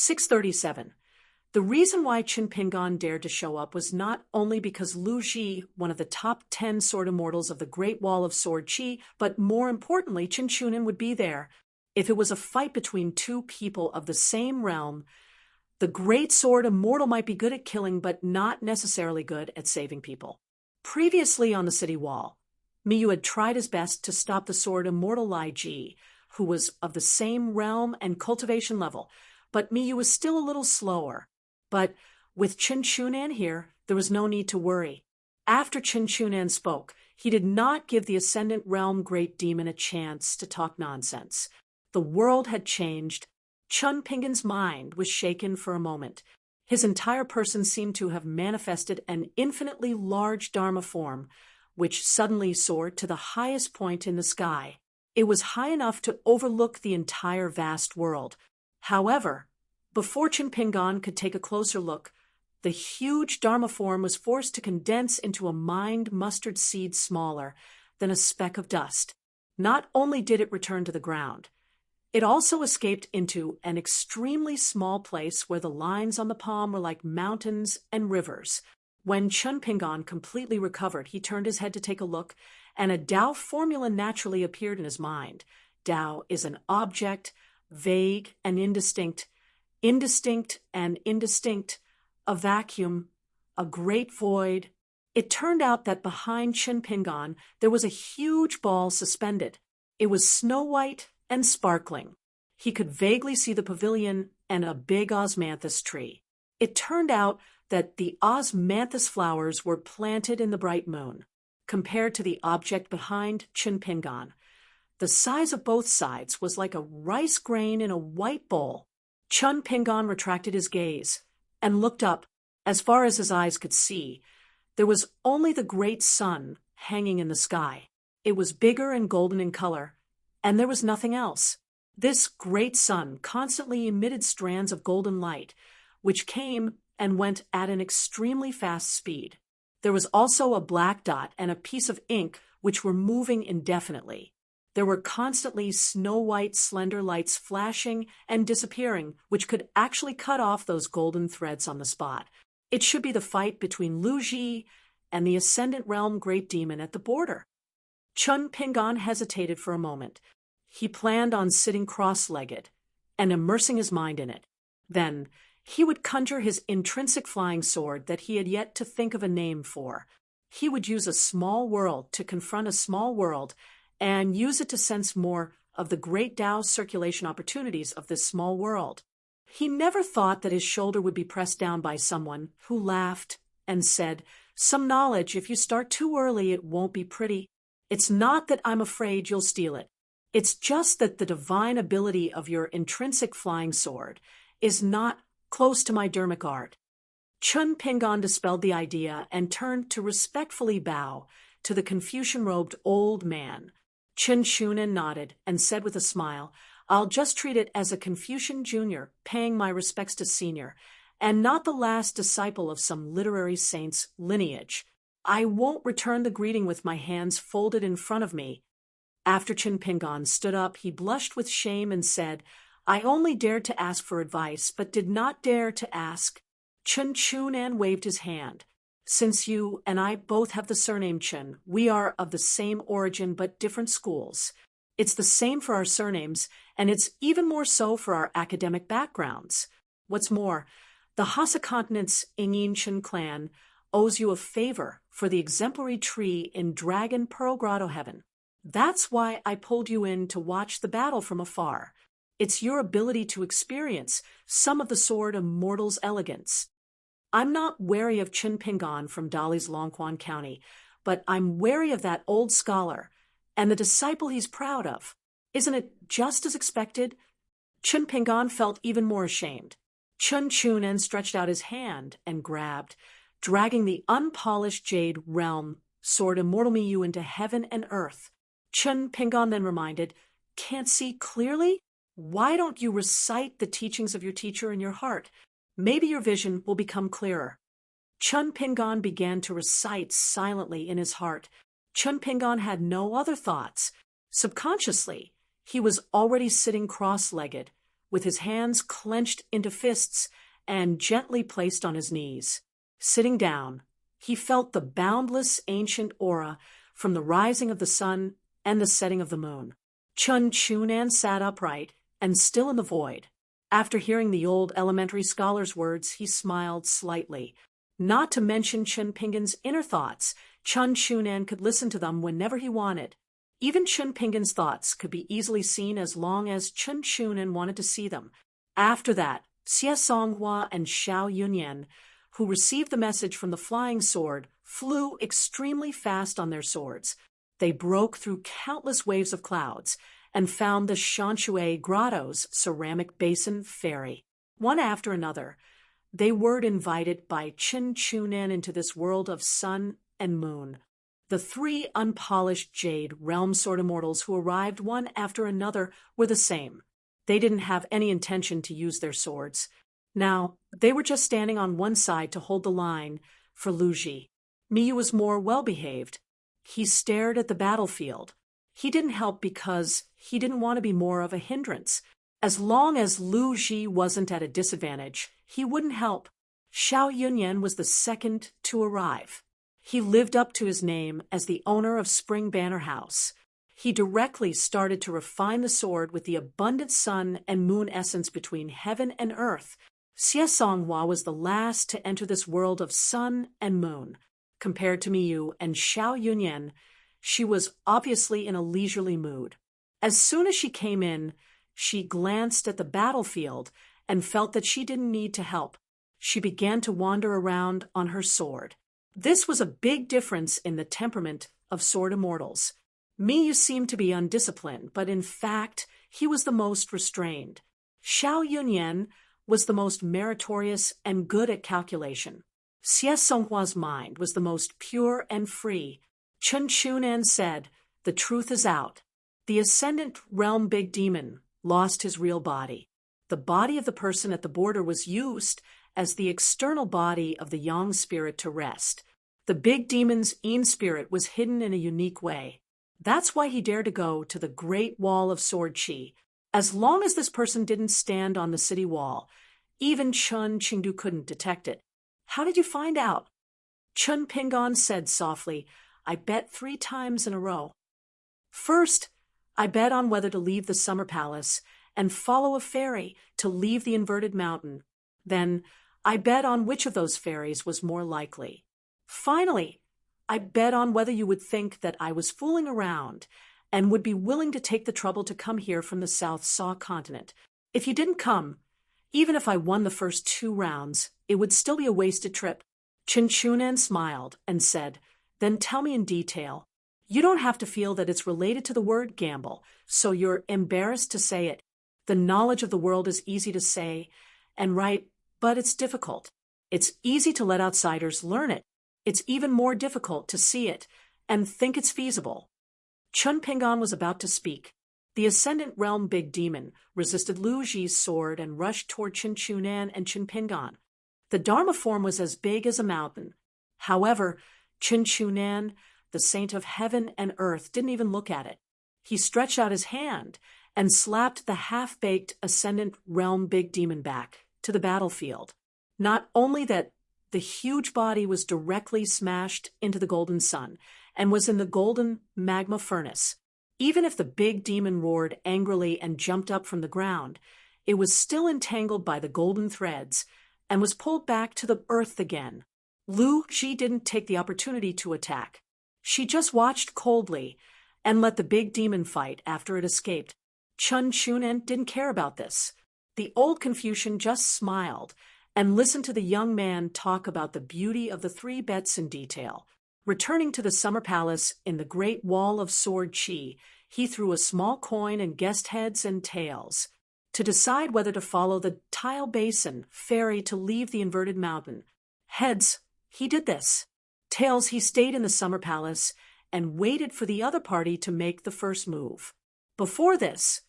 637. The reason why Qin Pingan dared to show up was not only because Lu Ji, one of the top 10 sword immortals of the Great Wall of Sword Qi, but more importantly, Qin Chunin would be there. If it was a fight between two people of the same realm, the great sword immortal might be good at killing, but not necessarily good at saving people. Previously on the city wall, Miyu had tried his best to stop the sword immortal Lai Ji, who was of the same realm and cultivation level, but Miyu was still a little slower. But with Qin Chunan here, there was no need to worry. After Qin Chunan spoke, he did not give the Ascendant Realm Great Demon a chance to talk nonsense. The world had changed. Qin Pingan's mind was shaken for a moment. His entire person seemed to have manifested an infinitely large Dharma form, which suddenly soared to the highest point in the sky. It was high enough to overlook the entire vast world. However, before Qin Pingan could take a closer look, the huge Dharma form was forced to condense into a mined mustard seed smaller than a speck of dust. Not only did it return to the ground, it also escaped into an extremely small place where the lines on the palm were like mountains and rivers. When Qin Pingan completely recovered, he turned his head to take a look, and a Tao formula naturally appeared in his mind. Tao is an object, vague and indistinct and indistinct, a vacuum, a great void. It turned out that behind Qin Pingan there was a huge ball suspended. It was snow-white and sparkling. He could vaguely see the pavilion and a big osmanthus tree. It turned out that the osmanthus flowers were planted in the bright moon. Compared to the object behind Qin Pingan, the size of both sides was like a rice grain in a white bowl. Qin Pingan retracted his gaze and looked up. As far as his eyes could see, there was only the great sun hanging in the sky. It was bigger and golden in color, and there was nothing else. This great sun constantly emitted strands of golden light, which came and went at an extremely fast speed. There was also a black dot and a piece of ink which were moving indefinitely. There were constantly snow-white slender lights flashing and disappearing, which could actually cut off those golden threads on the spot. It should be the fight between Lu Ji and the Ascendant Realm Great Demon at the border. Qin Pingan hesitated for a moment. He planned on sitting cross-legged and immersing his mind in it. Then he would conjure his intrinsic flying sword that he had yet to think of a name for. He would use a small world to confront a small world and use it to sense more of the great Tao circulation opportunities of this small world. He never thought that his shoulder would be pressed down by someone who laughed and said, "Some knowledge, if you start too early, it won't be pretty. It's not that I'm afraid you'll steal it. It's just that the divine ability of your intrinsic flying sword is not close to my dermic art." Qin Pingan dispelled the idea and turned to respectfully bow to the Confucian-robed old man. Qin Chunan nodded and said with a smile, "I'll just treat it as a Confucian junior paying my respects to senior, and not the last disciple of some literary saint's lineage. I won't return the greeting with my hands folded in front of me." After Qin Pingan stood up, he blushed with shame and said, "I only dared to ask for advice, but did not dare to ask." Qin Chunan waved his hand. "Since you and I both have the surname Qin, we are of the same origin but different schools. It's the same for our surnames, and it's even more so for our academic backgrounds. What's more, the Hassa Continent's Ingyin Qin clan owes you a favor for the exemplary tree in Dragon Pearl Grotto Heaven. That's why I pulled you in to watch the battle from afar. It's your ability to experience some of the sword immortal's elegance. I'm not wary of Qin Pingan from Dali's Longquan County, but I'm wary of that old scholar and the disciple he's proud of. Isn't it just as expected?" Qin Pingan felt even more ashamed. Qin Chunan stretched out his hand and grabbed, dragging the unpolished jade realm sword immortal Miyu into heaven and earth. Qin Pingan then reminded, "Can't see clearly? Why don't you recite the teachings of your teacher in your heart? Maybe your vision will become clearer." Qin Pingan began to recite silently in his heart. Qin Pingan had no other thoughts. Subconsciously, he was already sitting cross-legged, with his hands clenched into fists and gently placed on his knees. Sitting down, he felt the boundless ancient aura from the rising of the sun and the setting of the moon. Chun Chunan sat upright and still in the void. After hearing the old elementary scholar's words, he smiled slightly. Not to mention Chun Pingan's inner thoughts, Chun Chunan could listen to them whenever he wanted. Even Chun Pingan's thoughts could be easily seen as long as Chun Chunan wanted to see them. After that, Xie Songhua and Xiao Yunyan, who received the message from the flying sword, flew extremely fast on their swords. They broke through countless waves of clouds and found the Shanshui Grotto's ceramic basin ferry. One after another, they were invited by Chun Chunan into this world of sun and moon. The three unpolished jade realm sword immortals who arrived one after another were the same. They didn't have any intention to use their swords. Now, they were just standing on one side to hold the line for Lu Ji. Miyu was more well-behaved. He stared at the battlefield. He didn't help because he didn't want to be more of a hindrance. As long as Lu Ji wasn't at a disadvantage, he wouldn't help. Xiao Yunyan was the second to arrive. He lived up to his name as the owner of Spring Banner House. He directly started to refine the sword with the abundant sun and moon essence between heaven and earth. Xie Songhua was the last to enter this world of sun and moon. Compared to Miyu and Xiao Yunyan, she was obviously in a leisurely mood. As soon as she came in, she glanced at the battlefield and felt that she didn't need to help. She began to wander around on her sword. This was a big difference in the temperament of sword immortals. Miyu seemed to be undisciplined, but in fact, he was the most restrained. Xiao Yunyan was the most meritorious and good at calculation. Xie Songhua's mind was the most pure and free. Chun Chunan said, "The truth is out." The Ascendant Realm Big Demon lost his real body. The body of the person at the border was used as the external body of the Yang spirit to rest. The Big Demon's Yin spirit was hidden in a unique way. That's why he dared to go to the Great Wall of Sword Chi. As long as this person didn't stand on the city wall, even Chun Qingdu couldn't detect it. "How did you find out?" Chun Pingan said softly, "I bet 3 times in a row. First, I bet on whether to leave the Summer Palace and follow a ferry to leave the inverted mountain. Then, I bet on which of those ferries was more likely. Finally, I bet on whether you would think that I was fooling around and would be willing to take the trouble to come here from the South Saw continent. If you didn't come, even if I won the first 2 rounds, it would still be a wasted trip." Chun Chunan smiled and said, "Then tell me in detail. You don't have to feel that it's related to the word gamble, so you're embarrassed to say it. The knowledge of the world is easy to say and write, but it's difficult. It's easy to let outsiders learn it. It's even more difficult to see it and think it's feasible." Chun Pingan was about to speak. The Ascendant Realm Big Demon resisted Lu Ji's sword and rushed toward Chun Chunan and Chun Pingan. The Dharma form was as big as a mountain. However, Chun Chunan, the saint of heaven and earth, didn't even look at it. He stretched out his hand and slapped the half-baked Ascendant Realm Big Demon back to the battlefield. Not only that, the huge body was directly smashed into the golden sun and was in the golden magma furnace. Even if the big demon roared angrily and jumped up from the ground, it was still entangled by the golden threads and was pulled back to the earth again. Lu Ji didn't take the opportunity to attack. She just watched coldly and let the big demon fight after it escaped. Chun Chunan didn't care about this. The old Confucian just smiled and listened to the young man talk about the beauty of the 3 bets in detail. Returning to the Summer Palace in the Great Wall of Sword Chi, he threw a small coin and guessed heads and tails to decide whether to follow the Tile Basin ferry to leave the inverted mountain. Heads, he did this. Tails, he stayed in the Summer Palace and waited for the other party to make the first move. Before this,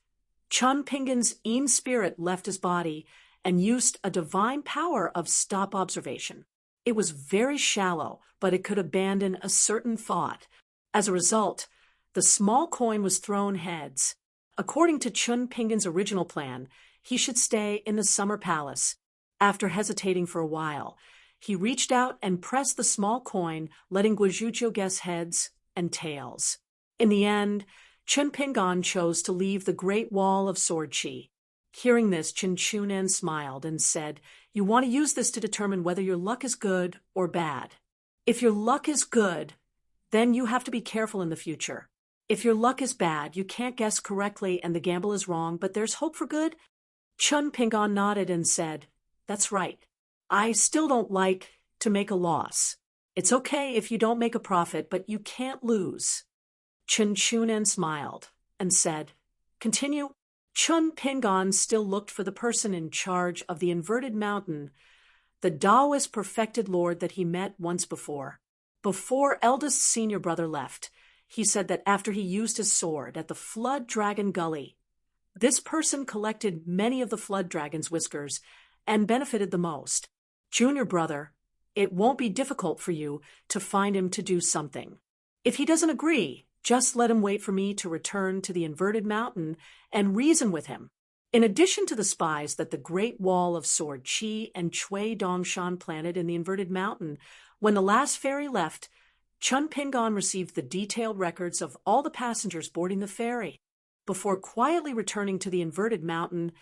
Chun Pingan's Yin spirit left his body and used a divine power of stop observation. It was very shallow, but it could abandon a certain thought. As a result, the small coin was thrown heads. According to Chun Pingan's original plan, he should stay in the summer palace. After hesitating for a while, he reached out and pressed the small coin, letting Guizhuzhou guess heads and tails. In the end, Chen Ping'an chose to leave the Great Wall of Sword Qi. Hearing this, Chen Chunan smiled and said, "You want to use this to determine whether your luck is good or bad. If your luck is good, then you have to be careful in the future. If your luck is bad, you can't guess correctly and the gamble is wrong, but there's hope for good." Chen Ping'an nodded and said, "That's right. I still don't like to make a loss. It's okay if you don't make a profit, but you can't lose." Chen Chunan smiled and said, "Continue." Chen Ping'an still looked for the person in charge of the inverted mountain, the Taoist perfected lord that he met once before. Before eldest senior brother left, he said that after he used his sword at the Flood Dragon Gully, this person collected many of the Flood Dragon's whiskers and benefited the most. Junior brother, it won't be difficult for you to find him to do something. If he doesn't agree, just let him wait for me to return to the inverted mountain and reason with him. In addition to the spies that the Great Wall of Sword Qi and Cui Dongshan planted in the inverted mountain, when the last ferry left, Chen Ping'an received the detailed records of all the passengers boarding the ferry. Before quietly returning to the inverted mountain,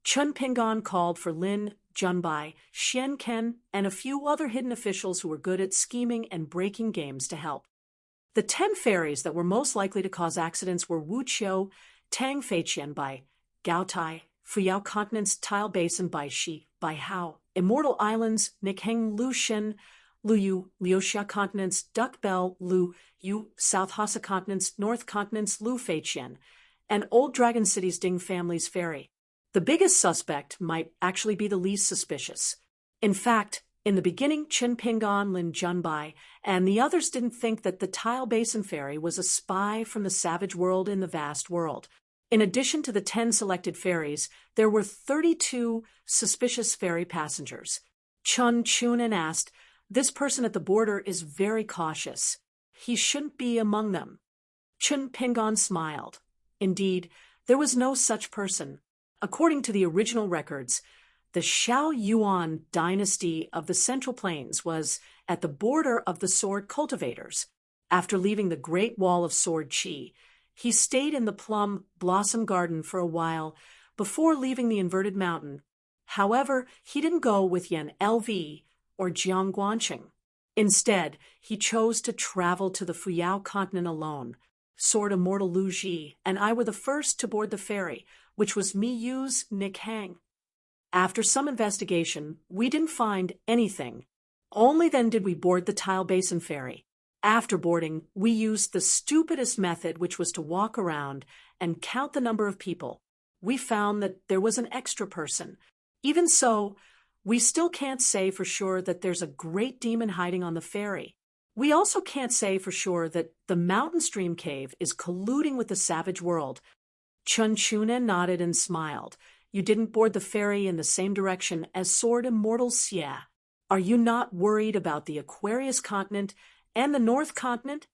Chen Ping'an called for Lin Junbai, Xian Ken, and a few other hidden officials who were good at scheming and breaking games to help. The 10 ferries that were most likely to cause accidents were Wuqiu, Tang Feiqian by Gaotai, Fuyao Continent's Tile Basin by Shi, by Hao, Immortal Islands, Nikheng Lushen, Luyu, Liuxia Continent's Duck Bell, Lu Yu, South Hassa Continent's North Continent's Lu Feiqian, and Old Dragon City's Ding family's ferry. The biggest suspect might actually be the least suspicious. In fact, in the beginning, Chen Ping'an, Lin Junbai, and the others didn't think that the Tile Basin ferry was a spy from the savage world in the vast world. In addition to the 10 selected ferries, there were 32 suspicious ferry passengers. Chen Chunan asked, "This person at the border is very cautious. He shouldn't be among them." Chen Ping'an smiled. Indeed, there was no such person. According to the original records, the Xiao Yuan dynasty of the Central Plains was at the border of the sword cultivators. After leaving the Great Wall of Sword Qi, he stayed in the Plum Blossom Garden for a while before leaving the inverted mountain. However, he didn't go with Yan Lv or Jiang Guanqing. Instead, he chose to travel to the Fuyao continent alone. Sword Immortal Lu Ji and I were the first to board the ferry, which was Mi Yu's Nick Hang. After some investigation, we didn't find anything. Only then did we board the Tile Basin ferry. After boarding, we used the stupidest method, which was to walk around and count the number of people. We found that there was an extra person. Even so, we still can't say for sure that there's a great demon hiding on the ferry. We also can't say for sure that the mountain stream cave is colluding with the savage world. Chen Chunan nodded and smiled. You didn't board the ferry in the same direction as Sword Immortal Xie. Are you not worried about the Aquarius continent and the North continent?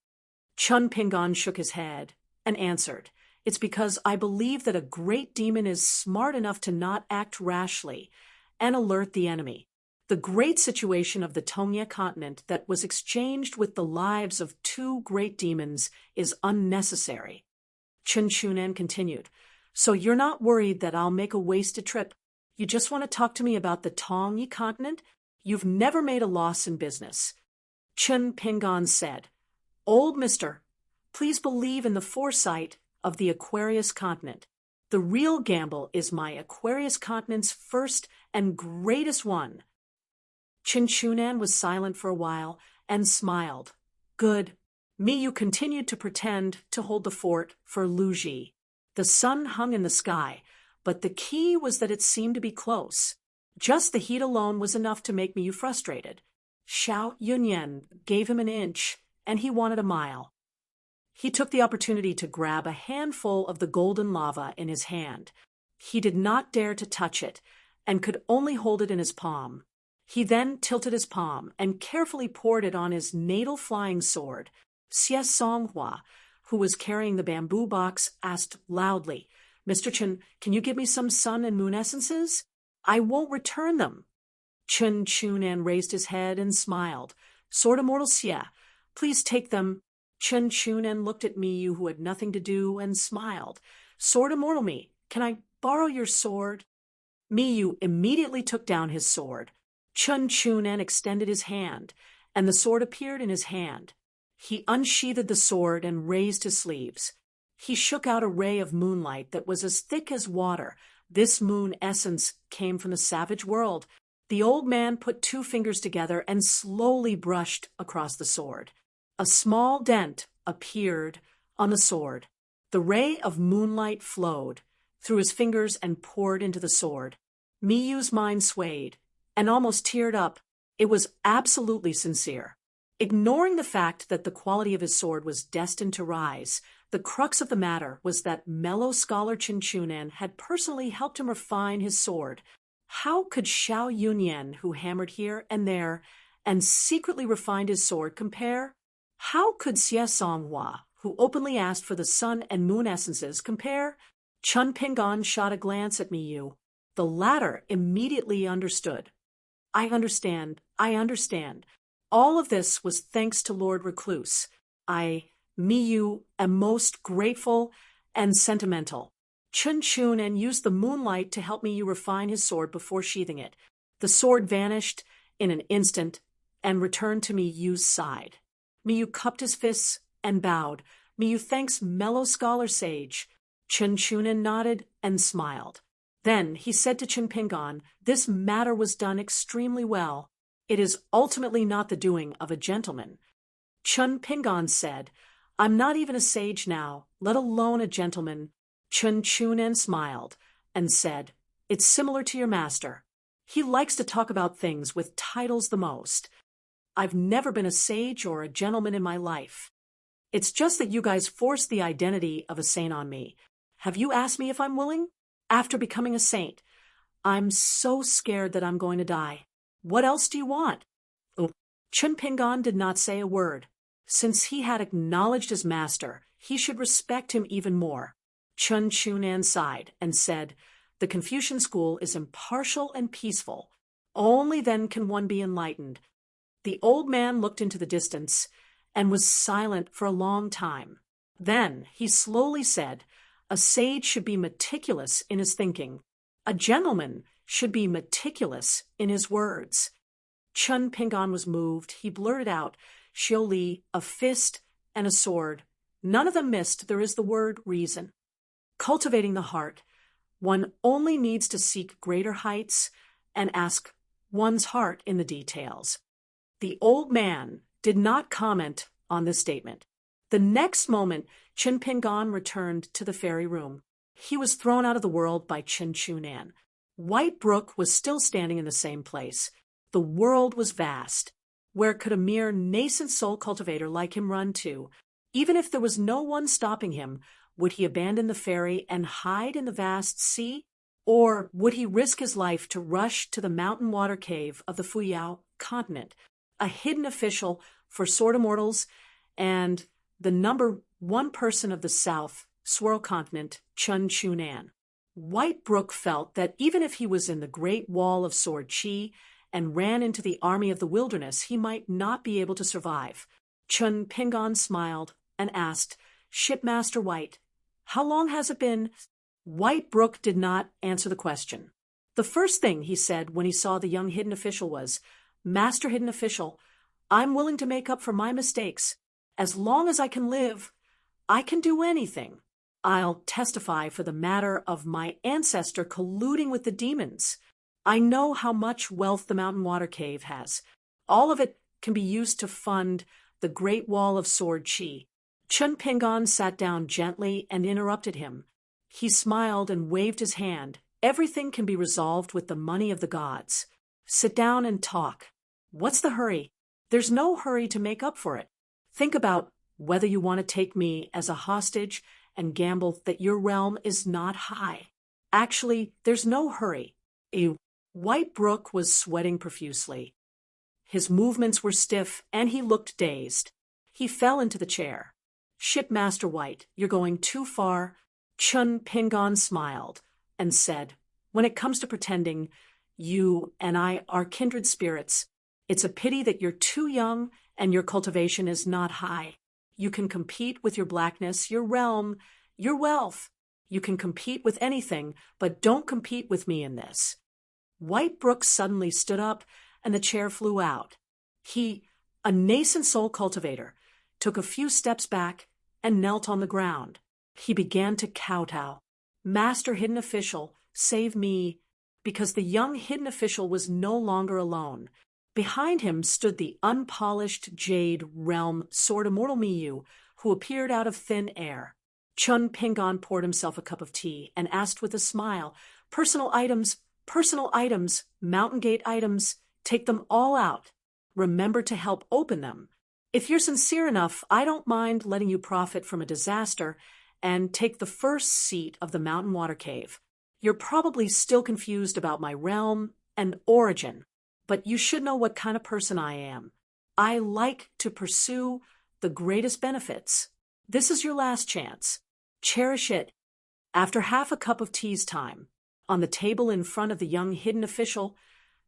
Chen Ping'an shook his head and answered, "It's because I believe that a great demon is smart enough to not act rashly and alert the enemy. The great situation of the Tongye continent that was exchanged with the lives of 2 great demons is unnecessary." Chen Chunan continued, "So you're not worried that I'll make a wasted trip? You just want to talk to me about the Tongye continent? You've never made a loss in business." Chen Ping'an said, "Old mister, please believe in the foresight of the Aquarius continent. The real gamble is my Aquarius continent's first and greatest one." Chen Chunan was silent for a while and smiled. "Good." Miyu continued to pretend to hold the fort for Lu Ji. The sun hung in the sky, but the key was that it seemed to be close. Just the heat alone was enough to make Miyu frustrated. Xiao Yunyan gave him an inch, and he wanted a mile. He took the opportunity to grab a handful of the golden lava in his hand. He did not dare to touch it, and could only hold it in his palm. He then tilted his palm and carefully poured it on his natal flying sword. Xie Songhua, who was carrying the bamboo box, asked loudly, Mr. Chen, can you give me some sun and moon essences? I won't return them. Chen Chunan raised his head and smiled. Sword Immortal Xie, please take them. Chen Chunan looked at Miyu, who had nothing to do, and smiled. Sword Immortal Me, can I borrow your sword? Miyu immediately took down his sword. Chen Chunan extended his hand, and the sword appeared in his hand. He unsheathed the sword and raised his sleeves. He shook out a ray of moonlight that was as thick as water. This moon essence came from the savage world. The old man put 2 fingers together and slowly brushed across the sword. A small dent appeared on the sword. The ray of moonlight flowed through his fingers and poured into the sword. Miyu's mind swayed and almost teared up. It was absolutely sincere. Ignoring the fact that the quality of his sword was destined to rise, the crux of the matter was that mellow scholar Chen Chunan had personally helped him refine his sword. How could Xiao Yunyan, who hammered here and there and secretly refined his sword, compare? How could Xie Songhua, who openly asked for the sun and moon essences, compare? Chun Pingon shot a glance at Miyu. The latter immediately understood. I understand. All of this was thanks to Lord Recluse. Miyu, am most grateful and sentimental. Chun Chunan used the moonlight to help Miyu refine his sword before sheathing it. The sword vanished in an instant and returned to Miyu's side. Miyu cupped his fists and bowed. Miyu thanks mellow scholar sage. Chun Chunan nodded and smiled. Then he said to Chun Pingon, this matter was done extremely well. It is ultimately not the doing of a gentleman. Chun Pingon said, I'm not even a sage now, let alone a gentleman. Chun Chunan smiled and said, it's similar to your master. He likes to talk about things with titles the most. I've never been a sage or a gentleman in my life. It's just that you guys forced the identity of a saint on me. Have you asked me if I'm willing? After becoming a saint, I'm so scared that I'm going to die. What else do you want? Oh. Chun Pingon did not say a word. Since he had acknowledged his master, he should respect him even more. Chun Chunan sighed and said, the Confucian school is impartial and peaceful. Only then can one be enlightened. The old man looked into the distance and was silent for a long time. Then he slowly said, a sage should be meticulous in his thinking. A gentleman should be meticulous in his words. Chun Pingon was moved. He blurted out, Xiu Li, a fist and a sword. None of them missed. There is the word reason. Cultivating the heart. One only needs to seek greater heights and ask one's heart in the details. The old man did not comment on this statement. The next moment, Chun Pingon returned to the fairy room. He was thrown out of the world by Chen Chunan. White Brook was still standing in the same place. The world was vast. Where could a mere nascent soul cultivator like him run to? Even if there was no one stopping him, would he abandon the fairy and hide in the vast sea? Or would he risk his life to rush to the mountain water cave of the Fuyao continent, a hidden official for sword immortals and the number 1 person of the South Swirl continent, Chun Chunan? White Brook felt that even if he was in the Great Wall of Sword Chi and ran into the army of the wilderness, he might not be able to survive. Chun Pingon smiled and asked, Shipmaster White, how long has it been? White Brook did not answer the question. The first thing he said when he saw the young hidden official was, Master Hidden Official, I'm willing to make up for my mistakes. As long as I can live, I can do anything. I'll testify for the matter of my ancestor colluding with the demons. I know how much wealth the Mountain Water Cave has. All of it can be used to fund the Great Wall of Sword Chi. Chun Pingon sat down gently and interrupted him. He smiled and waved his hand. Everything can be resolved with the money of the gods. Sit down and talk. What's the hurry? There's no hurry to make up for it. Think about whether you want to take me as a hostage and gamble that your realm is not high. Actually, there's no hurry. White Brook was sweating profusely. His movements were stiff, and he looked dazed. He fell into the chair. Shipmaster White, you're going too far. Chun Pingon smiled and said, "When it comes to pretending, you and I are kindred spirits. It's a pity that you're too young and your cultivation is not high. You can compete with your blackness, your realm, your wealth. You can compete with anything, but don't compete with me in this." White Brook suddenly stood up and the chair flew out. He, a nascent soul cultivator, took a few steps back and knelt on the ground. He began to kowtow. "Master Hidden Official, save me," because the young hidden official was no longer alone. Behind him stood the unpolished jade realm sword immortal Miyu, who appeared out of thin air. Chun Pingon poured himself a cup of tea and asked with a smile, personal items, Mountain Gate items, take them all out. Remember to help open them. If you're sincere enough, I don't mind letting you profit from a disaster and take the first seat of the Mountain Water Cave. You're probably still confused about my realm and origin, but you should know what kind of person I am. I like to pursue the greatest benefits. This is your last chance. Cherish it. After half a cup of tea's time, on the table in front of the young hidden official,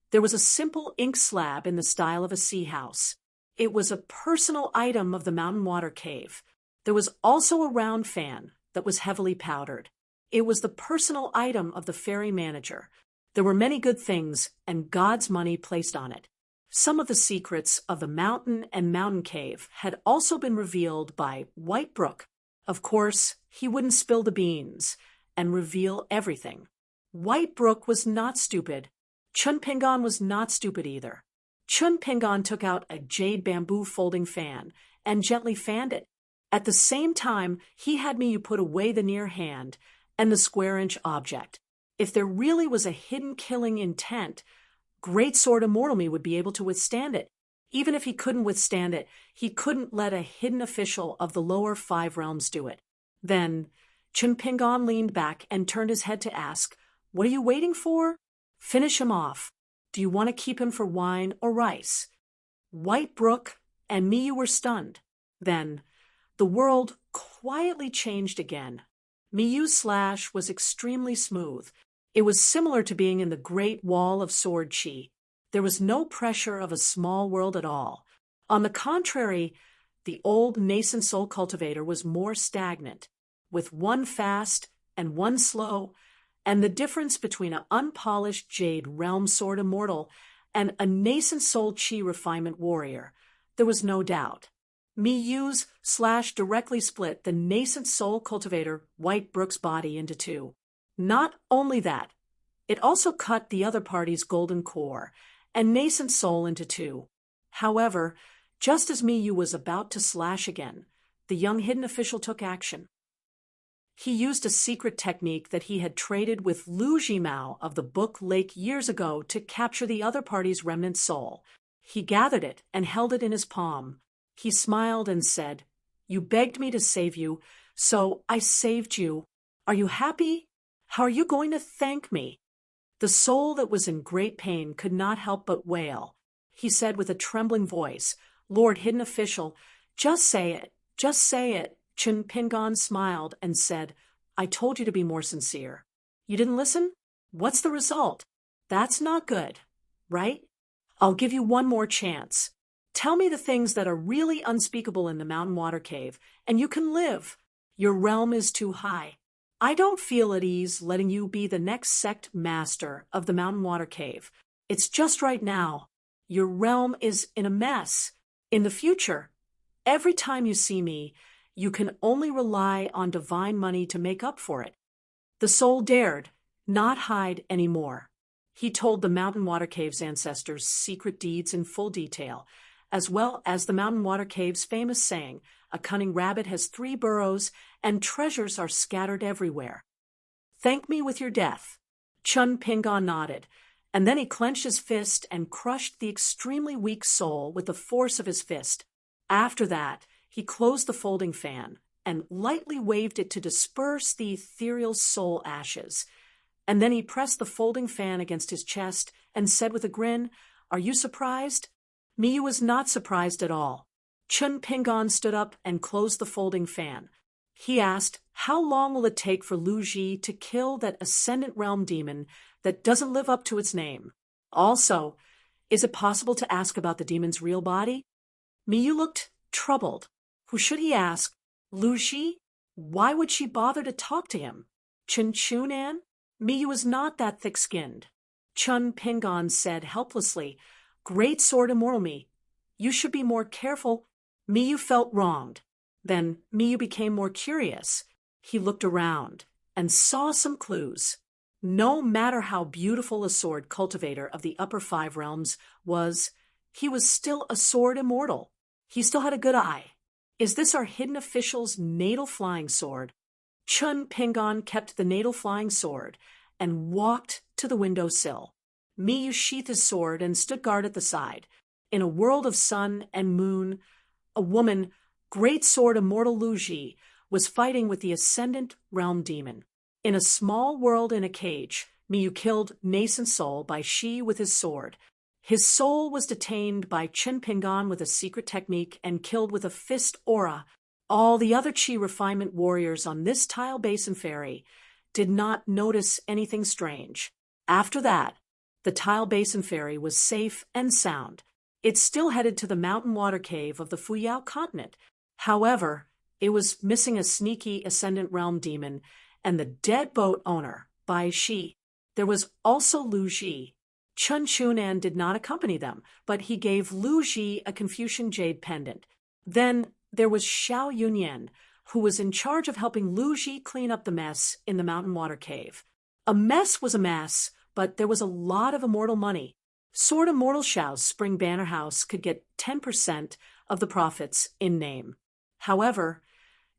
there was a simple ink slab in the style of a sea house. It was a personal item of the Mountain Water Cave. There was also a round fan that was heavily powdered. It was the personal item of the fairy manager. There were many good things and God's money placed on it. Some of the secrets of the mountain and mountain cave had also been revealed by White Brook. Of course, he wouldn't spill the beans and reveal everything. White Brook was not stupid. Chun Pingon was not stupid either. Chun Pingon took out a jade bamboo folding fan and gently fanned it. At the same time, he had Miyu put away the near hand and the square-inch object. If there really was a hidden killing intent, Great Sword Immortal Me would be able to withstand it. Even if he couldn't withstand it, he couldn't let a hidden official of the lower 5 realms do it. Then, Chun Pingon leaned back and turned his head to ask, "What are you waiting for? Finish him off. Do you want to keep him for wine or rice?" White Brook and Miyu were stunned. Then, the world quietly changed again. Miyu's slash was extremely smooth. It was similar to being in the Great Wall of Sword Chi. There was no pressure of a small world at all. On the contrary, the old nascent soul cultivator was more stagnant, with one fast and one slow, and the difference between an unpolished jade realm sword immortal and a nascent soul chi refinement warrior, there was no doubt. Miyu's slash directly split the nascent soul cultivator White Brook's body into 2. Not only that, it also cut the other party's golden core and nascent soul into 2. However, just as Miyu was about to slash again, the young hidden official took action. He used a secret technique that he had traded with Lu Jimao of the Book Lake years ago to capture the other party's remnant soul. He gathered it and held it in his palm. He smiled and said, "You begged me to save you, so I saved you. Are you happy? How are you going to thank me?" The soul that was in great pain could not help but wail. He said with a trembling voice, "Lord Hidden Official, just say it, just say it." Chun Pingon smiled and said, "I told you to be more sincere. You didn't listen? What's the result? That's not good, right? I'll give you one more chance. Tell me the things that are really unspeakable in the Mountain Water Cave, and you can live. Your realm is too high. I don't feel at ease letting you be the next sect master of the Mountain Water Cave. It's just right now. Your realm is in a mess. In the future, every time you see me, you can only rely on divine money to make up for it." The soul dared not hide anymore. He told the Mountain Water Cave's ancestors' secret deeds in full detail, as well as the Mountain Water Cave's famous saying, "A cunning rabbit has 3 burrows, and treasures are scattered everywhere." "Thank me with your death." Chun Pingon nodded, and then he clenched his fist and crushed the extremely weak soul with the force of his fist. After that, he closed the folding fan and lightly waved it to disperse the ethereal soul ashes. And then he pressed the folding fan against his chest and said with a grin, "Are you surprised?" Miyu was not surprised at all. Chun Pingon stood up and closed the folding fan. He asked, how long will it take for Lu Ji to kill that Ascendant Realm demon that doesn't live up to its name? Also, is it possible to ask about the demon's real body? Miyu looked troubled. Who should he ask? Lu Ji? Why would she bother to talk to him? Chun Chunan? Miyu is not that thick-skinned. Chun Pingon said helplessly, Great Sword Immortal Me, you should be more careful. Miyu felt wronged. Then Miyu became more curious. He looked around and saw some clues. No matter how beautiful a sword cultivator of the upper 5 realms was, he was still a sword immortal. He still had a good eye. Is this our hidden official's natal flying sword? Chun Pingon kept the natal flying sword and walked to the windowsill. Miyu sheathed his sword and stood guard at the side. In a world of sun and moon, a woman, Great Sword Immortal Lu Ji, was fighting with the Ascendant Realm Demon. In a small world in a cage, Miyu killed Nascent Soul by Shi with his sword. His soul was detained by Chun Pingon with a secret technique and killed with a fist aura. All the other Chi refinement warriors on this tile basin ferry did not notice anything strange. After that, the tile basin ferry was safe and sound. It still headed to the mountain water cave of the Fuyao continent. However, it was missing a sneaky Ascendant Realm demon and the dead boat owner, Bai Shi. There was also Lu Ji. Chun Chunan did not accompany them, but he gave Lu Ji a Confucian jade pendant. Then there was Xiao Yunyan, who was in charge of helping Lu Ji clean up the mess in the mountain water cave. A mess was a mess, but there was a lot of immortal money. Sword Immortal Xiao's Spring Banner House could get 10% of the profits in name. However,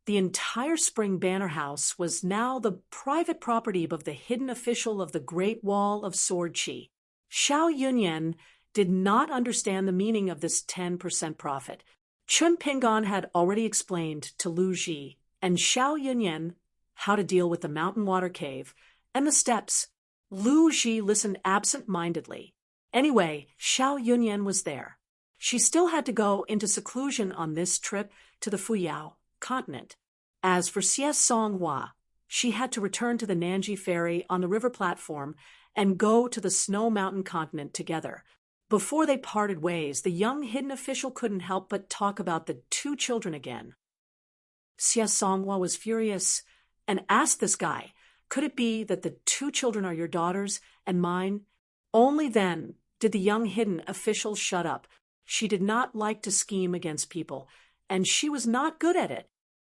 the entire Spring Banner House was now the private property of the hidden official of the Great Wall of Sword Chi. Xiao Yunyan did not understand the meaning of this 10% profit. Chun Pingon had already explained to Lu Ji and Xiao Yunyan how to deal with the mountain water cave and the steps. Lu Ji listened absent-mindedly. Anyway, Xiao Yunyan was there. She still had to go into seclusion on this trip to the Fuyao continent. As for Xie Songhua, she had to return to the Nanji ferry on the river platform and go to the Snow Mountain continent together. Before they parted ways, the young hidden official couldn't help but talk about the 2 children again. Xie Songhua was furious and asked this guy, could it be that the 2 children are your daughters and mine? Only then did the young hidden official shut up. She did not like to scheme against people, and she was not good at it.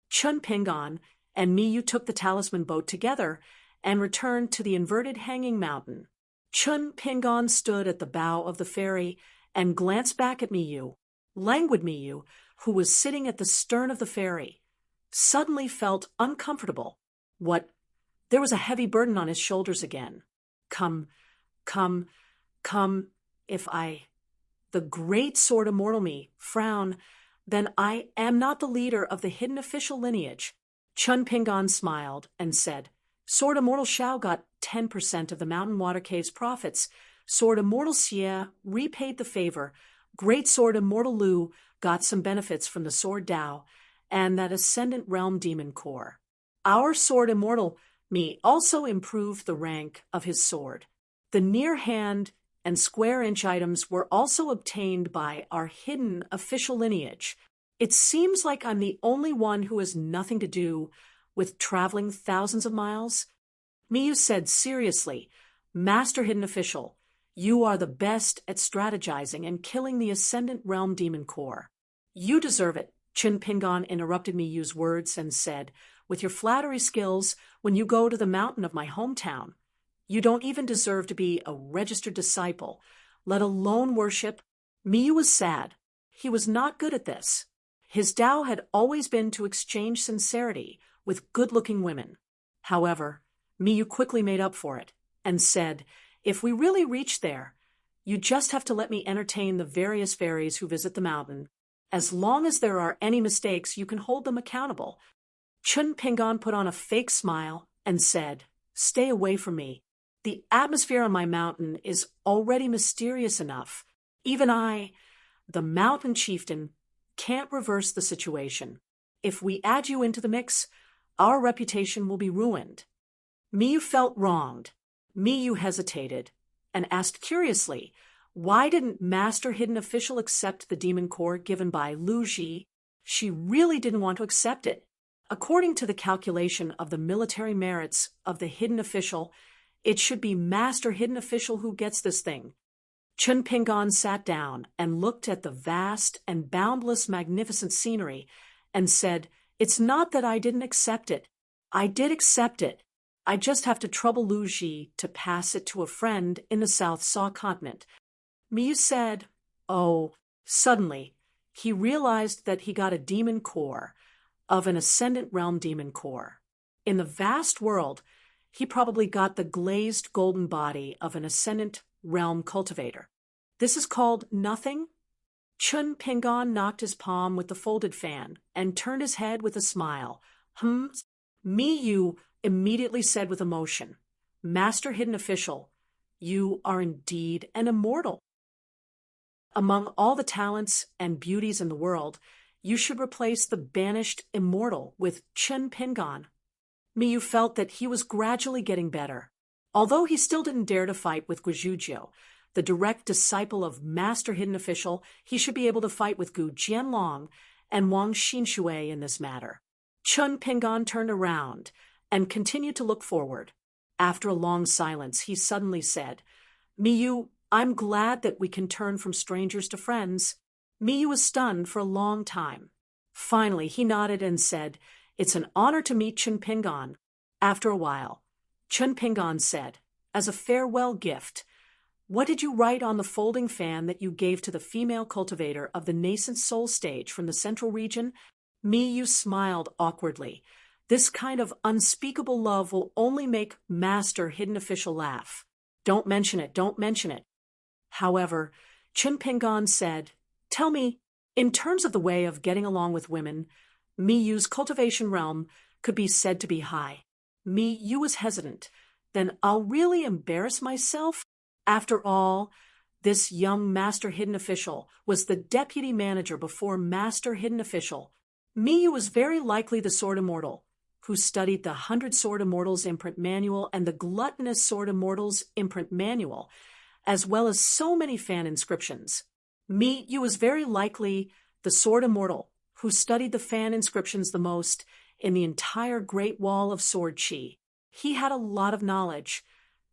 Chun Pingon and Miyu took the talisman boat together and returned to the inverted hanging mountain. Chun Pingon stood at the bow of the ferry and glanced back at Miyu. Languid Miyu, who was sitting at the stern of the ferry, suddenly felt uncomfortable. What? There was a heavy burden on his shoulders again. Come, if the Great Sword Immortal Me, frown, then I am not the leader of the hidden official lineage. Chun Pingon smiled and said, Sword Immortal Xiao got 10% of the Mountain Water Cave's profits. Sword Immortal Xie repaid the favor. Great Sword Immortal Lu got some benefits from the Sword Dao and that Ascendant Realm Demon Core. Our Sword Immortal Me also improved the rank of his sword. The near hand and square inch items were also obtained by our hidden official lineage. It seems like I'm the only one who has nothing to do with traveling thousands of miles. Miyu said seriously, Master Hidden Official, you are the best at strategizing and killing the Ascendant Realm Demon Core. You deserve it, Chun Pingon interrupted Miyu's words and said, with your flattery skills, when you go to the mountain of my hometown, you don't even deserve to be a registered disciple, let alone worship. Miyu was sad. He was not good at this. His Tao had always been to exchange sincerity with good-looking women. However, Miyu quickly made up for it and said, if we really reach there, you just have to let me entertain the various fairies who visit the mountain. As long as there are any mistakes, you can hold them accountable. Chun Pingon put on a fake smile and said, stay away from me. The atmosphere on my mountain is already mysterious enough. Even I, the mountain chieftain, can't reverse the situation. If we add you into the mix, our reputation will be ruined. Miyu felt wronged. Miyu hesitated and asked curiously, why didn't Master Hidden Official accept the demon core given by Lu Ji? She really didn't want to accept it. According to the calculation of the military merits of the Hidden Official, it should be Master Hidden Official who gets this thing. Chun Pingon sat down and looked at the vast and boundless magnificent scenery and said, "It's not that I didn't accept it. I did accept it. I just have to trouble Lu Ji to pass it to a friend in the South Saw continent." Miyu said, "Oh." Suddenly, he realized that he got a demon core of an Ascendant Realm demon core. In the vast world, he probably got the glazed golden body of an Ascendant Realm cultivator. This is called nothing? Chun Pingon knocked his palm with the folded fan and turned his head with a smile. Miyu immediately said with emotion, "Master Hidden Official, you are indeed an immortal. Among all the talents and beauties in the world, you should replace the banished immortal with Chun Pingon." Miyu felt that he was gradually getting better. Although he still didn't dare to fight with Guizhuzhou, the direct disciple of Master Hidden Official, he should be able to fight with Gu Jianlong and Wang Xinshui in this matter. Chun Pingon turned around and continued to look forward. After a long silence, he suddenly said, "Miyu, I'm glad that we can turn from strangers to friends." Miyu was stunned for a long time. Finally, he nodded and said, "It's an honor to meet Chun Pingon." After a while, Chun Pingon said, "As a farewell gift, what did you write on the folding fan that you gave to the female cultivator of the nascent soul stage from the central region?" Miyu smiled awkwardly. This kind of unspeakable love will only make Master Hidden Official laugh. "Don't mention it, don't mention it." However, Chun Pingon said, "Tell me, in terms of the way of getting along with women, Miyu's cultivation realm could be said to be high." Miyu was hesitant. "Then I'll really embarrass myself?" After all, this young Master Hidden Official was the deputy manager before Master Hidden Official. Miyu was very likely the Sword Immortal, who studied the 100 Sword Immortals imprint manual and the Gluttonous Sword Immortals imprint manual, as well as so many fan inscriptions. Miyu was very likely the Sword Immortal, who studied the fan inscriptions the most in the entire Great Wall of Sword Chi. He had a lot of knowledge,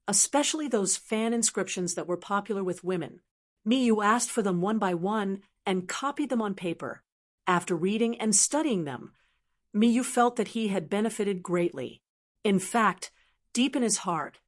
especially those fan inscriptions that were popular with women. Miyu asked for them one by one and copied them on paper. After reading and studying them, Miyu felt that he had benefited greatly. In fact, deep in his heart,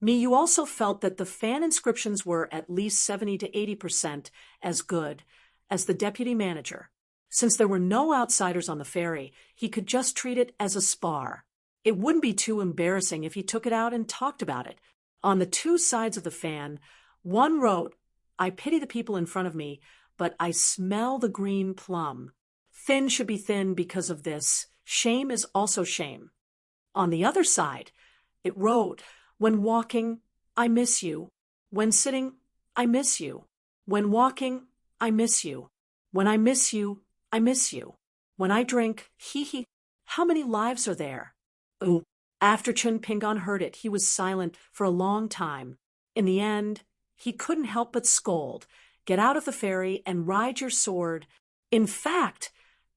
Miyu also felt that the fan inscriptions were at least 70 to 80% as good as the deputy manager. Since there were no outsiders on the ferry, he could just treat it as a spar. It wouldn't be too embarrassing if he took it out and talked about it. On the two sides of the fan, one wrote, "I pity the people in front of me, but I smell the green plum. Thin should be thin because of this. Shame is also shame." On the other side, it wrote, "When walking, I miss you. When sitting, I miss you. When walking, I miss you. When I miss you, I miss you. When I drink, hee hee." How many lives are there? Ooh. After Chun Pingon heard it, he was silent for a long time. In the end, he couldn't help but scold, "Get out of the ferry and ride your sword." In fact,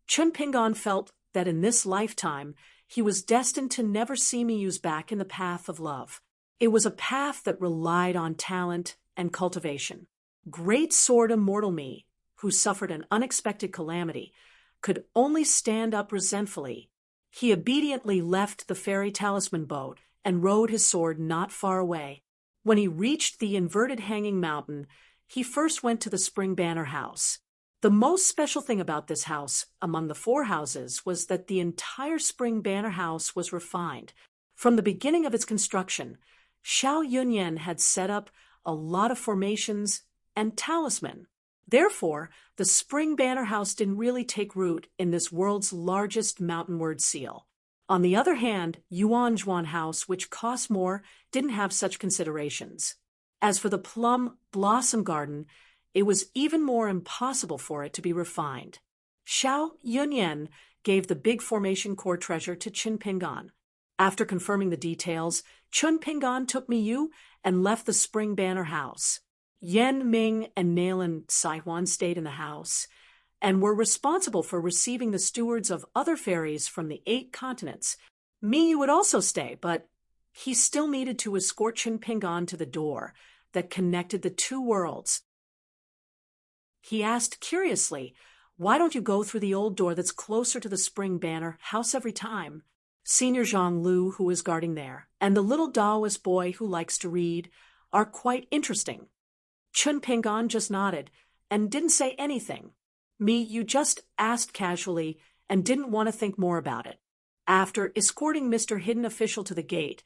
Chun Pingon felt that in this lifetime, he was destined to never see Miyu's back in the path of love. It was a path that relied on talent and cultivation. Great Sword Immortal Me, who suffered an unexpected calamity, could only stand up resentfully. He obediently left the fairy talisman boat and rode his sword not far away. When he reached the inverted hanging mountain, he first went to the Spring Banner House. The most special thing about this house, among the 4 houses, was that the entire Spring Banner House was refined. From the beginning of its construction, Xiao Yunyan had set up a lot of formations and talisman. Therefore, the Spring Banner House didn't really take root in this world's largest mountainward seal. On the other hand, Yuanzhuan House, which cost more, didn't have such considerations. As for the Plum Blossom Garden, it was even more impossible for it to be refined. Xiao Yunyan gave the big formation core treasure to Qin Pingan. After confirming the details, Chun Pingan took Miyu and left the Spring Banner house. Yan Ming and Nalan Saihuan stayed in the house and were responsible for receiving the stewards of other fairies from the 8 continents. Miyu would also stay, but he still needed to escort Qin Pingan to the door that connected the 2 worlds. He asked curiously, "Why don't you go through the old door that's closer to the Spring Banner house every time?" Senior Zhang Lu, who is guarding there, and the little Taoist boy who likes to read are quite interesting. Chun Pingan just nodded and didn't say anything. You just asked casually and didn't want to think more about it. After escorting Mr. Hidden Official to the gate,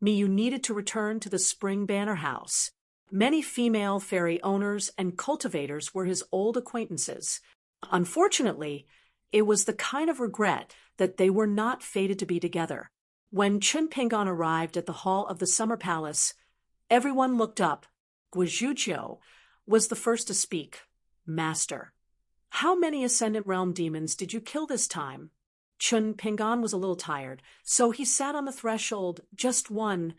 Miyu needed to return to the Spring Banner house. Many female fairy owners and cultivators were his old acquaintances. Unfortunately, it was the kind of regret that they were not fated to be together. When Chun Pingan arrived at the hall of the Summer Palace, everyone looked up. Guizhujiu was the first to speak. "Master, how many Ascendant Realm demons did you kill this time?" Chun Pingan was a little tired, so he sat on the threshold. "Just one."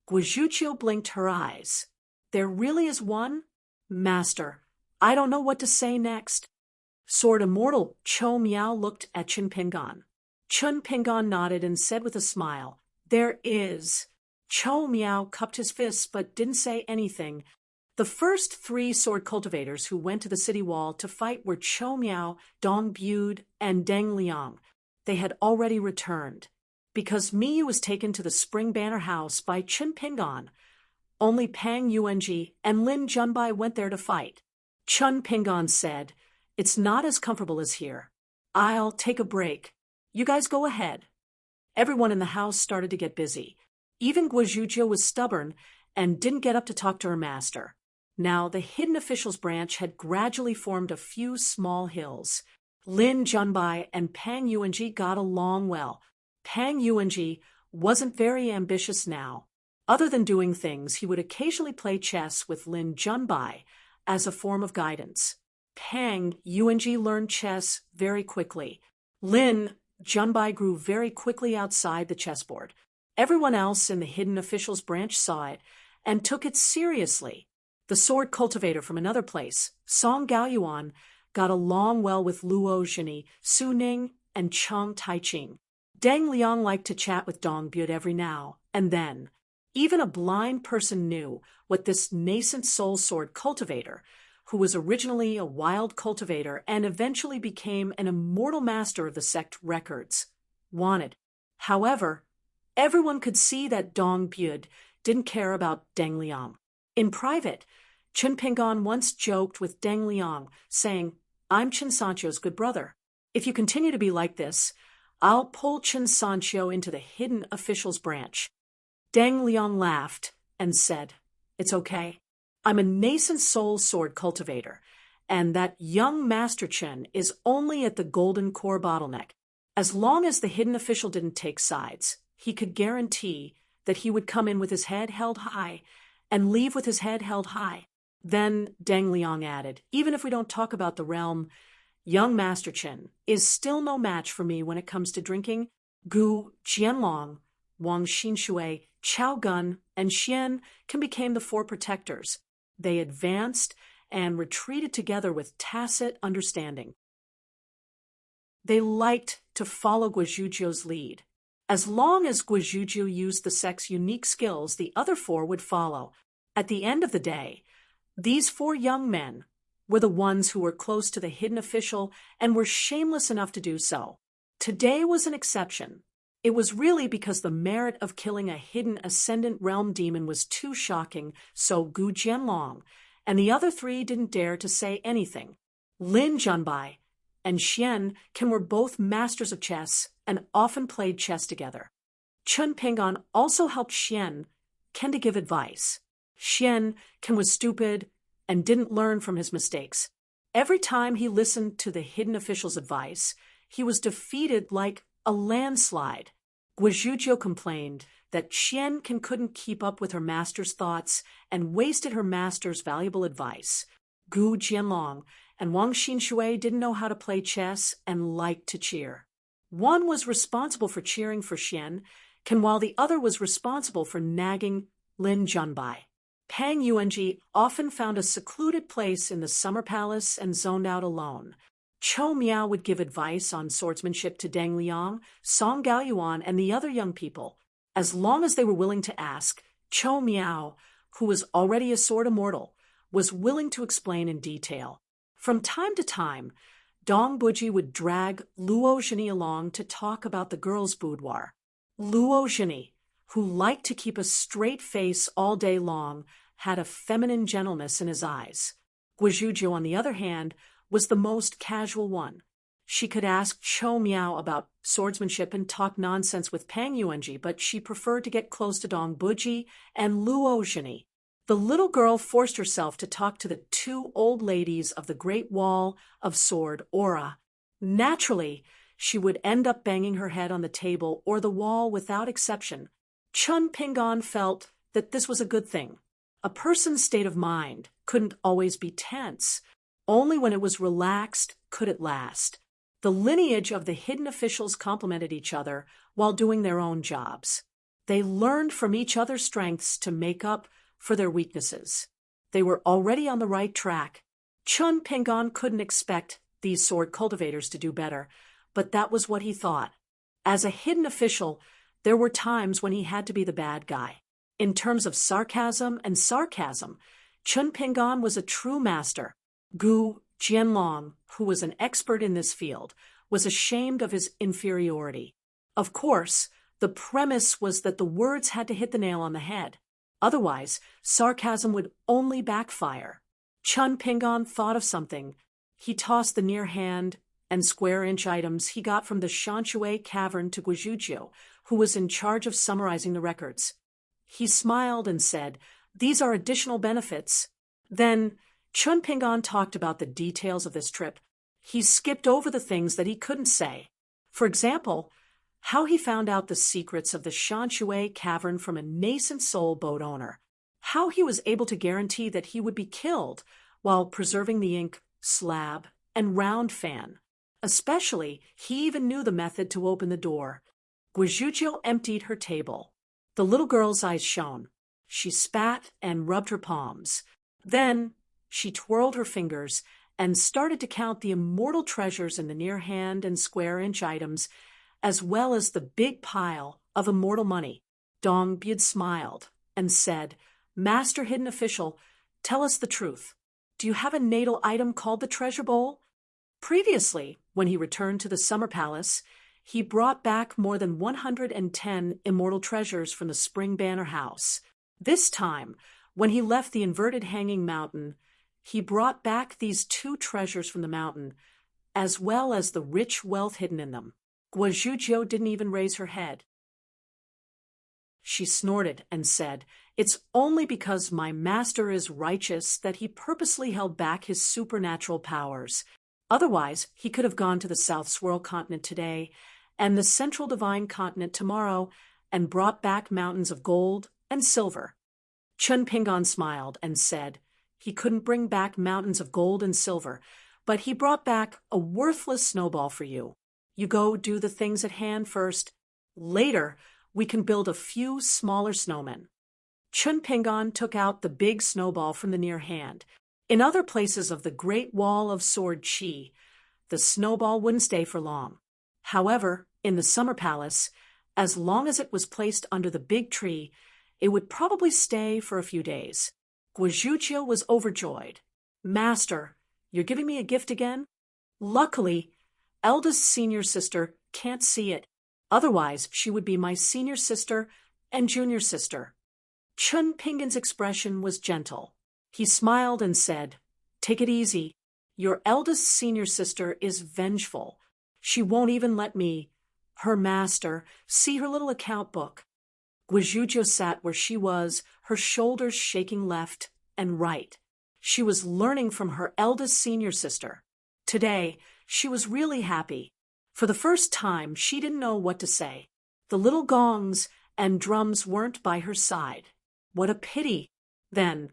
Guizhujiu blinked her eyes. "There really is one? Master, I don't know what to say next." Sword Immortal Cho Miao looked at Chun Pingan. Chun Pingan nodded and said with a smile, "There is." Cho Miao cupped his fists but didn't say anything. The first 3 sword cultivators who went to the city wall to fight were Cho Miao, Dong Bude, and Deng Liang. They had already returned. Because Miyu was taken to the Spring Banner house by Chun Pingan, only Pang Yuanji and Lin Junbai went there to fight. Chun Pingan said, "It's not as comfortable as here. I'll take a break. You guys go ahead." Everyone in the house started to get busy. Even Guizhujiu was stubborn and didn't get up to talk to her master. Now the Hidden Officials branch had gradually formed a few small hills. Lin Junbai and Pang Yuanji got along well. Pang Yuanji wasn't very ambitious now. Other than doing things, he would occasionally play chess with Lin Junbai as a form of guidance. Pang Yuanji learned chess very quickly. Lin Junbai grew very quickly outside the chessboard. Everyone else in the Hidden Officials branch saw it and took it seriously. The sword cultivator from another place, Song Gaoyuan, got along well with Luo Zhini, Su Ning, and Cheng Taiqing. Deng Liang liked to chat with Dong Bude every now and then. Even a blind person knew what this nascent soul sword cultivator, who was originally a wild cultivator and eventually became an immortal master of the sect records, wanted. However, everyone could see that Dong Bude didn't care about Deng Liang. In private, Chun Pingan once joked with Deng Liang, saying, "I'm Chin Sancho's good brother. If you continue to be like this, I'll pull Chin Sancho into the Hidden Officials branch." Deng Liang laughed and said, "It's okay. I'm a nascent soul sword cultivator, and that young Master Chen is only at the golden core bottleneck. As long as the Hidden Official didn't take sides, he could guarantee that he would come in with his head held high and leave with his head held high." Then Deng Liang added, "Even if we don't talk about the realm, young Master Chen is still no match for me when it comes to drinking. Gu Jianlong, Wang Xinshui, Chao Gun, and Xian can become the 4 protectors." They advanced and retreated together with tacit understanding. They liked to follow Guizhujiu's lead. As long as Guizhujiu used the sect's unique skills, the other 4 would follow. At the end of the day, these 4 young men were the ones who were close to the Hidden Official and were shameless enough to do so. Today was an exception. It was really because the merit of killing a hidden Ascendant Realm demon was too shocking, so Gu Jianlong and the other 3 didn't dare to say anything. Lin Junbai and Xian Ken were both masters of chess and often played chess together. Chun Pingan also helped Xian Ken to give advice. Xian Ken was stupid and didn't learn from his mistakes. Every time he listened to the Hidden Official's advice, he was defeated like a landslide. Guizhujiu complained that Xian Ken couldn't keep up with her master's thoughts and wasted her master's valuable advice. Gu Jianlong and Wang Xinshui didn't know how to play chess and liked to cheer. One was responsible for cheering for Xian, while the other was responsible for nagging Lin Junbai. Pang Yuanji often found a secluded place in the summer palace and zoned out alone. Chou Miao would give advice on swordsmanship to Deng Liang, Song Gaoyuan, and the other young people. As long as they were willing to ask, Chou Miao, who was already a sword immortal, was willing to explain in detail. From time to time, Dong Buji would drag Luo Zhini along to talk about the girls' boudoir. Luo Zhini, who liked to keep a straight face all day long, had a feminine gentleness in his eyes. Guizhuzhou, on the other hand, was the most casual one. She could ask Chou Miao about swordsmanship and talk nonsense with Pang Yuanji, but she preferred to get close to Dong Buji and Luo Zhini. The little girl forced herself to talk to the two old ladies of the Great Wall of Sword Aura. Naturally, she would end up banging her head on the table or the wall without exception. Chun Pingon felt that this was a good thing. A person's state of mind couldn't always be tense. Only when it was relaxed could it last. The lineage of the hidden officials complemented each other while doing their own jobs. They learned from each other's strengths to make up for their weaknesses. They were already on the right track. Chun Pingon couldn't expect these sword cultivators to do better, but that was what he thought. As a hidden official, there were times when he had to be the bad guy. In terms of sarcasm, Chun Pingon was a true master. Gu Jianlong, who was an expert in this field, was ashamed of his inferiority. Of course, the premise was that the words had to hit the nail on the head. Otherwise, sarcasm would only backfire. Chun Pingon thought of something. He tossed the near hand and square-inch items he got from the Shanshui cavern to Guizhuzhou, who was in charge of summarizing the records. He smiled and said, "These are additional benefits." Then Chun Pingon talked about the details of this trip. He skipped over the things that he couldn't say. For example, how he found out the secrets of the Shanshui cavern from a nascent soul boat owner. How he was able to guarantee that he would be killed while preserving the ink, slab, and round fan. Especially, he even knew the method to open the door. Guizhuzhou emptied her table. The little girl's eyes shone. She spat and rubbed her palms. Then she twirled her fingers and started to count the immortal treasures in the near hand and square-inch items, as well as the big pile of immortal money. Dong Bud smiled and said, "Master Hidden Official, tell us the truth. Do you have a natal item called the treasure bowl?" Previously, when he returned to the summer palace, he brought back more than 110 immortal treasures from the Spring Banner House. This time, when he left the inverted hanging mountain, he brought back these two treasures from the mountain, as well as the rich wealth hidden in them. Guizhuzhou didn't even raise her head. She snorted and said, "It's only because my master is righteous that he purposely held back his supernatural powers. Otherwise, he could have gone to the South Swirl continent today and the Central Divine continent tomorrow and brought back mountains of gold and silver." Chun Pingon smiled and said, "He couldn't bring back mountains of gold and silver, but he brought back a worthless snowball for you. You go do the things at hand first. Later, we can build a few smaller snowmen." Chun Pingon took out the big snowball from the near hand. In other places of the Great Wall of Sword Qi, the snowball wouldn't stay for long. However, in the summer palace, as long as it was placed under the big tree, it would probably stay for a few days. Guizhuzhou was overjoyed. "Master, you're giving me a gift again?" "Luckily, eldest senior sister can't see it. Otherwise, she would be my senior sister and junior sister." Chun Pingon's expression was gentle. He smiled and said, "Take it easy. Your eldest senior sister is vengeful. She won't even let me, her master, see her little account book." Guizhuzhou sat where she was, her shoulders shaking left and right. She was learning from her eldest senior sister. Today, she was really happy. For the first time, she didn't know what to say. The little gongs and drums weren't by her side. What a pity. Then,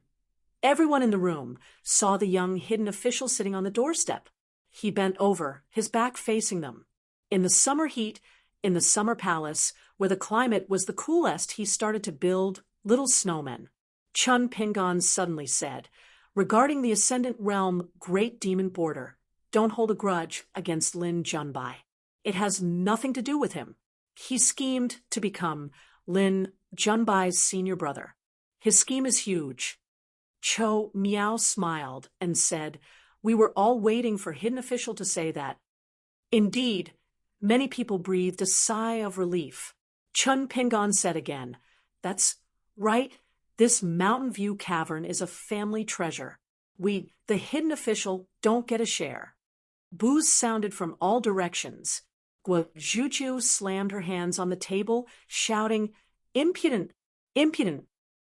Everyone in the room saw the young hidden official sitting on the doorstep. He bent over, his back facing them. In the summer heat, in the summer palace, where the climate was the coolest, he started to build little snowmen. Chun Pingon suddenly said, "Regarding the Ascendant Realm Great Demon Border, don't hold a grudge against Lin Junbai. It has nothing to do with him. He schemed to become Lin Junbai's senior brother. His scheme is huge." Cho Miao smiled and said, "We were all waiting for Hidden Official to say that." Indeed, many people breathed a sigh of relief. Chun Pingon said again, "That's right. This Mountain View cavern is a family treasure. We, the Hidden Official, don't get a share." Boos sounded from all directions. Guo Juju slammed her hands on the table, shouting, "Impudent! Impudent!"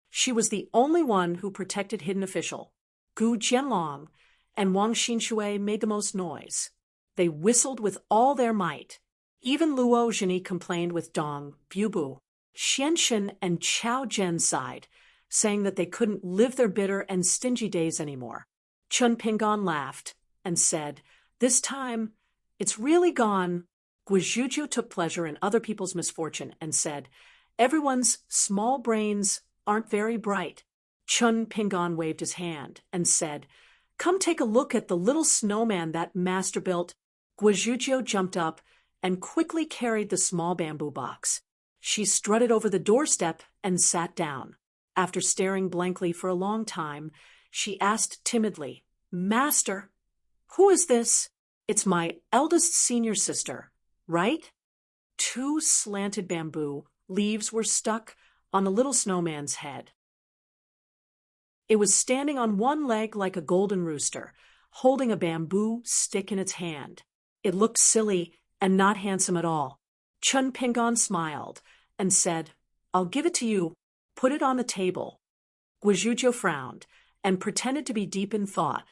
She was the only one who protected Hidden Official. Gu Jianlong and Wang Xinshui made the most noise. They whistled with all their might. Even Luo Zhini complained with Dong Bubu. Xianxin and Chao Zhen sighed, saying that they couldn't live their bitter and stingy days anymore. Chun Pingon laughed and said, "This time, it's really gone." Guizhuju took pleasure in other people's misfortune and said, "Everyone's small brains aren't very bright." Chun Pingon waved his hand and said, "Come take a look at the little snowman that master built." Guizhuju jumped up and quickly carried the small bamboo box. She strutted over the doorstep and sat down. After staring blankly for a long time, she asked timidly, "Master, who is this?" "It's my eldest senior sister, right?" Two slanted bamboo leaves were stuck on the little snowman's head. It was standing on one leg like a golden rooster, holding a bamboo stick in its hand. It looked silly and not handsome at all. Chun Pingon smiled and said, "I'll give it to you. Put it on the table." Guizhuju frowned and pretended to be deep in thought.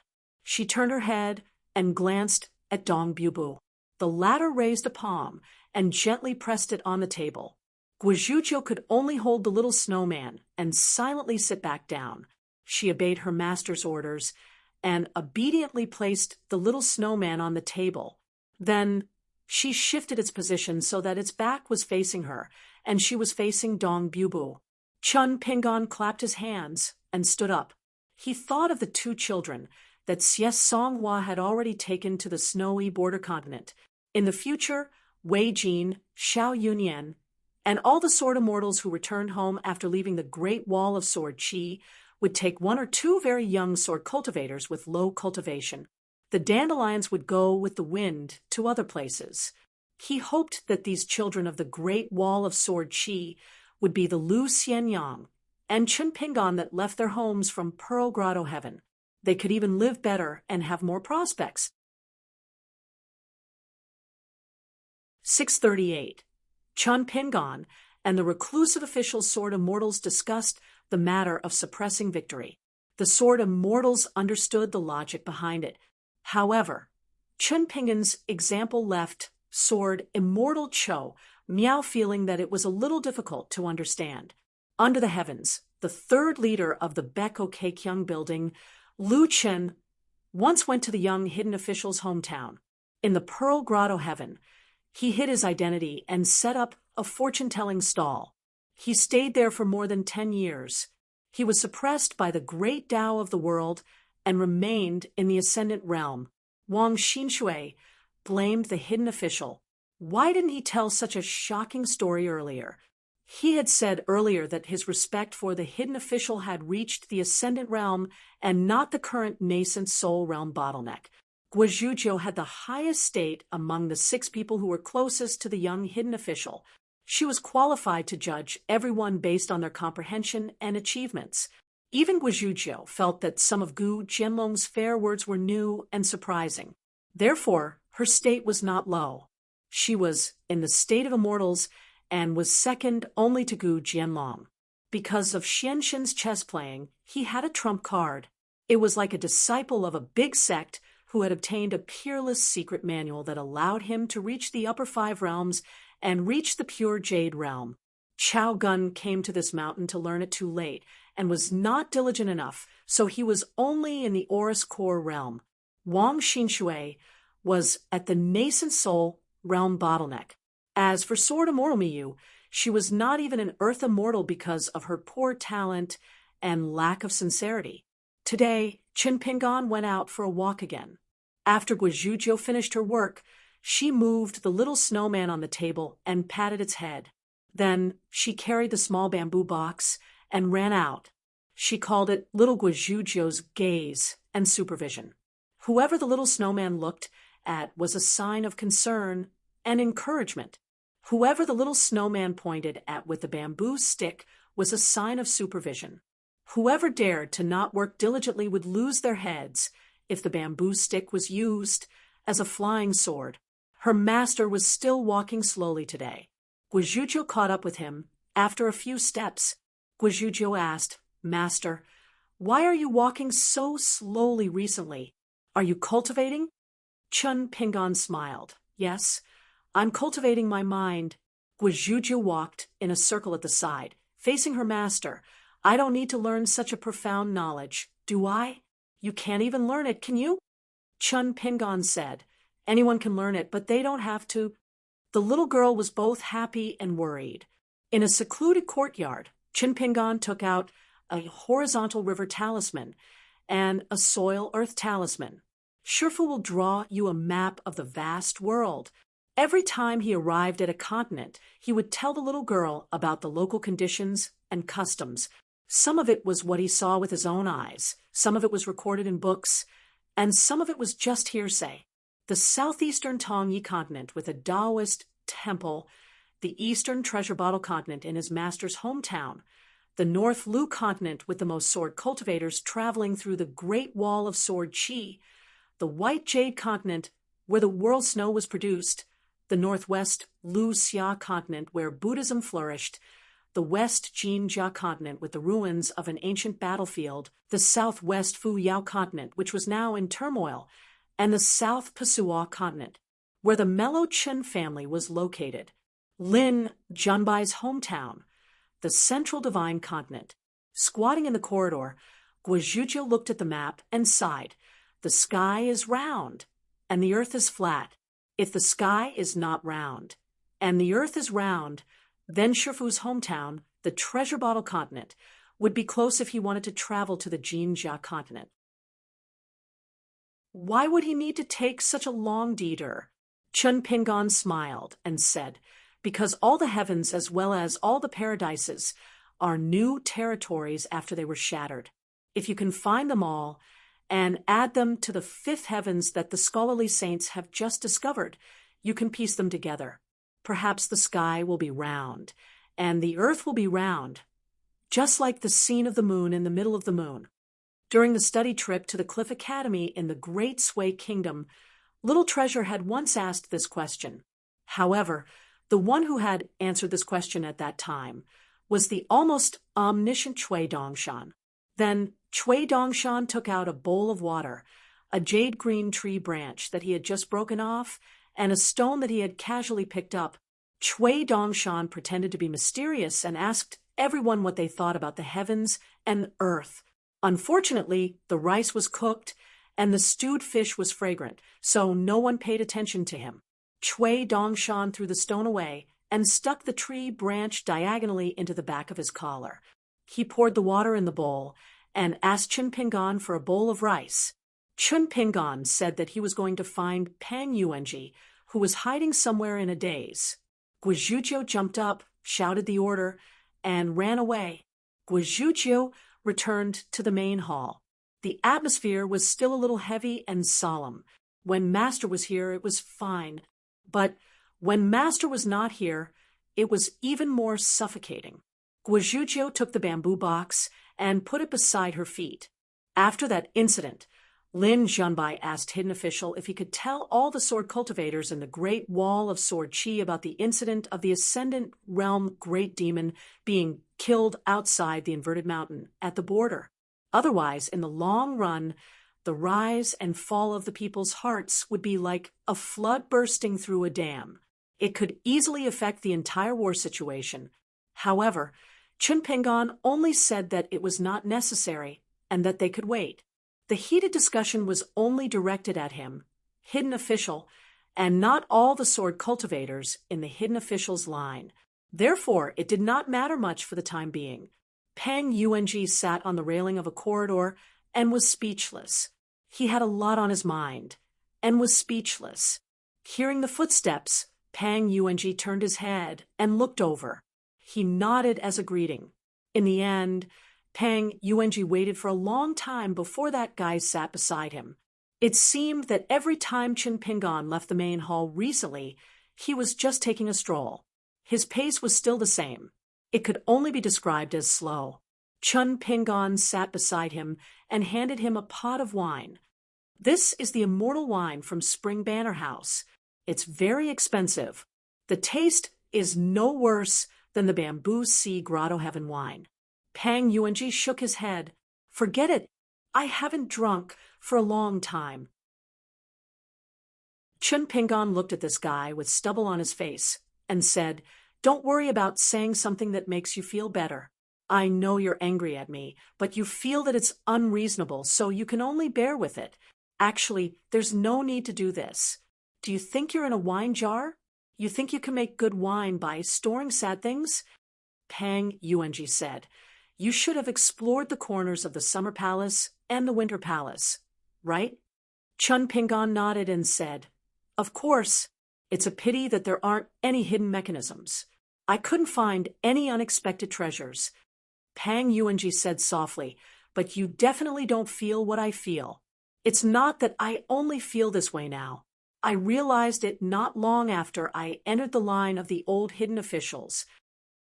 She turned her head and glanced at Dong Bubu. The latter raised a palm and gently pressed it on the table. Guizhuju could only hold the little snowman and silently sit back down. She obeyed her master's orders and obediently placed the little snowman on the table. Then she shifted its position so that its back was facing her and she was facing Dong Bubu. Chun Pingon clapped his hands and stood up. He thought of the two children that Xie Songhua had already taken to the snowy border continent. In the future, Wei Jin, Xiao Yunyan, and all the sword immortals who returned home after leaving the Great Wall of Sword Qi would take one or two very young sword cultivators with low cultivation. The dandelions would go with the wind to other places. He hoped that these children of the Great Wall of Sword Qi would be the Lu Xianyang and Chun Pingon that left their homes from Pearl Grotto Heaven. They could even live better and have more prospects. 638. Chun Pingon and the reclusive official sword immortals discussed the matter of suppressing victory. The sword immortals understood the logic behind it. However, Chun Pingon's example left sword immortal Cho Miao feeling that it was a little difficult to understand. Under the heavens, the third leader of the Beko Keikyung building, Lu Chen, once went to the young hidden official's hometown. In the Pearl Grotto Heaven, he hid his identity and set up a fortune-telling stall. He stayed there for more than 10 years. He was suppressed by the great Tao of the world and remained in the Ascendant Realm. Wang Xinshui blamed the hidden official. Why didn't he tell such a shocking story earlier? He had said earlier that his respect for the hidden official had reached the Ascendant Realm and not the current nascent Soul Realm bottleneck. Guizhuju had the highest state among the 6 people who were closest to the young hidden official. She was qualified to judge everyone based on their comprehension and achievements. Even Guizhuju felt that some of Gu Jianlong's fair words were new and surprising. Therefore, her state was not low. She was in the state of immortals and was second only to Gu Jianlong. Because of Xianxin's chess playing, he had a trump card. It was like a disciple of a big sect who had obtained a peerless secret manual that allowed him to reach the upper 5 realms and reach the pure Jade realm. Chao Gun came to this mountain to learn it too late and was not diligent enough, so he was only in the Oris core realm. Wang Xinshui was at the nascent soul realm bottleneck. As for Sword Immortal Miyu, she was not even an Earth Immortal because of her poor talent and lack of sincerity. Today, Qin Pingan went out for a walk again. After Guizhuzhou finished her work, she moved the little snowman on the table and patted its head. Then she carried the small bamboo box and ran out. She called it little Guizhuzhou's gaze and supervision. Whoever the little snowman looked at was a sign of concern and encouragement. Whoever the little snowman pointed at with the bamboo stick was a sign of supervision. Whoever dared to not work diligently would lose their heads if the bamboo stick was used as a flying sword. Her master was still walking slowly today. Guizhuzhou caught up with him after a few steps. Guizhuzhou asked, "Master, why are you walking so slowly recently? Are you cultivating?" Qin Pingan smiled. "Yes, I'm cultivating my mind." Guizhuzhou walked in a circle at the side, facing her master. "I don't need to learn such a profound knowledge, do I? You can't even learn it, can you?" Qin Pingan said, "Anyone can learn it, but they don't have to." The little girl was both happy and worried. In a secluded courtyard, Qin Pingan took out a horizontal river talisman and a soil earth talisman. Shifu will draw you a map of the vast world. Every time he arrived at a continent, he would tell the little girl about the local conditions and customs. Some of it was what he saw with his own eyes, some of it was recorded in books, and some of it was just hearsay. The southeastern Tongyi continent with a Taoist temple, the eastern treasure bottle continent in his master's hometown, the North Lu continent with the most sword cultivators traveling through the Great Wall of Sword Qi, the White Jade continent where the world snow was produced, the Northwest Lu Xia continent where Buddhism flourished, the West Jinjia continent with the ruins of an ancient battlefield, the Southwest Fuyao continent which was now in turmoil, and the South Pasua continent, where the Mellow Chen family was located, Lin Junbai's hometown, the Central Divine continent. Squatting in the corridor, Guizhuzhou looked at the map and sighed. The sky is round, and the earth is flat. If the sky is not round, and the earth is round, then Shifu's hometown, the Treasure Bottle continent, would be close if he wanted to travel to the Jinjia continent. Why would he need to take such a long detour? Qin Pingan smiled and said, "Because all the heavens as well as all the paradises are new territories after they were shattered. If you can find them all and add them to the fifth heavens that the scholarly saints have just discovered, you can piece them together. Perhaps the sky will be round, and the earth will be round, just like the scene of the moon in the middle of the moon." During the study trip to the Cliff Academy in the Great Sway Kingdom, Little Treasure had once asked this question. However, the one who had answered this question at that time was the almost omniscient Cui Dongshan. Then Cui Dongshan took out a bowl of water, a jade green tree branch that he had just broken off, and a stone that he had casually picked up. Cui Dongshan pretended to be mysterious and asked everyone what they thought about the heavens and earth. Unfortunately, the rice was cooked and the stewed fish was fragrant, so no one paid attention to him. Cui Dongshan threw the stone away and stuck the tree branch diagonally into the back of his collar. He poured the water in the bowl and asked Qin Pingan for a bowl of rice. Qin Pingan said that he was going to find Pang Yuanji, who was hiding somewhere in a daze. Guizhuzhou jumped up, shouted the order, and ran away. Guizhuzhou returned to the main hall. The atmosphere was still a little heavy and solemn. When Master was here, it was fine. But when Master was not here, it was even more suffocating. Guizhuzhou took the bamboo box and put it beside her feet. After that incident, Lin Junbai asked Hidden Official if he could tell all the sword cultivators in the Great Wall of Sword Qi about the incident of the Ascendant Realm Great Demon being killed outside the Inverted Mountain at the border. Otherwise, in the long run, the rise and fall of the people's hearts would be like a flood bursting through a dam. It could easily affect the entire war situation. However, Chun Pingon only said that it was not necessary and that they could wait. The heated discussion was only directed at him, hidden official, and not all the sword cultivators in the hidden official's line. Therefore, it did not matter much for the time being. Pang Yung sat on the railing of a corridor and was speechless. He had a lot on his mind and was speechless. Hearing the footsteps, Pang Yung turned his head and looked over. He nodded as a greeting. In the end, Pang Yung waited for a long time before that guy sat beside him. It seemed that every time Chun Pingon left the main hall recently, he was just taking a stroll. His pace was still the same. It could only be described as slow. Chun Pingon sat beside him and handed him a pot of wine. This is the immortal wine from Spring Banner House. It's very expensive. The taste is no worse than the Bamboo Sea Grotto Heaven wine. Pang Yung shook his head. Forget it. I haven't drunk for a long time. Chun Pingon looked at this guy with stubble on his face and said, Don't worry about saying something that makes you feel better. I know you're angry at me, but you feel that it's unreasonable, so you can only bear with it. Actually, there's no need to do this. Do you think you're in a wine jar? You think you can make good wine by storing sad things? Pang Yung said, You should have explored the corners of the Summer Palace and the Winter Palace, right? Chun Pingon nodded and said, Of course. It's a pity that there aren't any hidden mechanisms. I couldn't find any unexpected treasures. Pang Yung said softly, But you definitely don't feel what I feel. It's not that I only feel this way now. I realized it not long after I entered the line of the old hidden officials.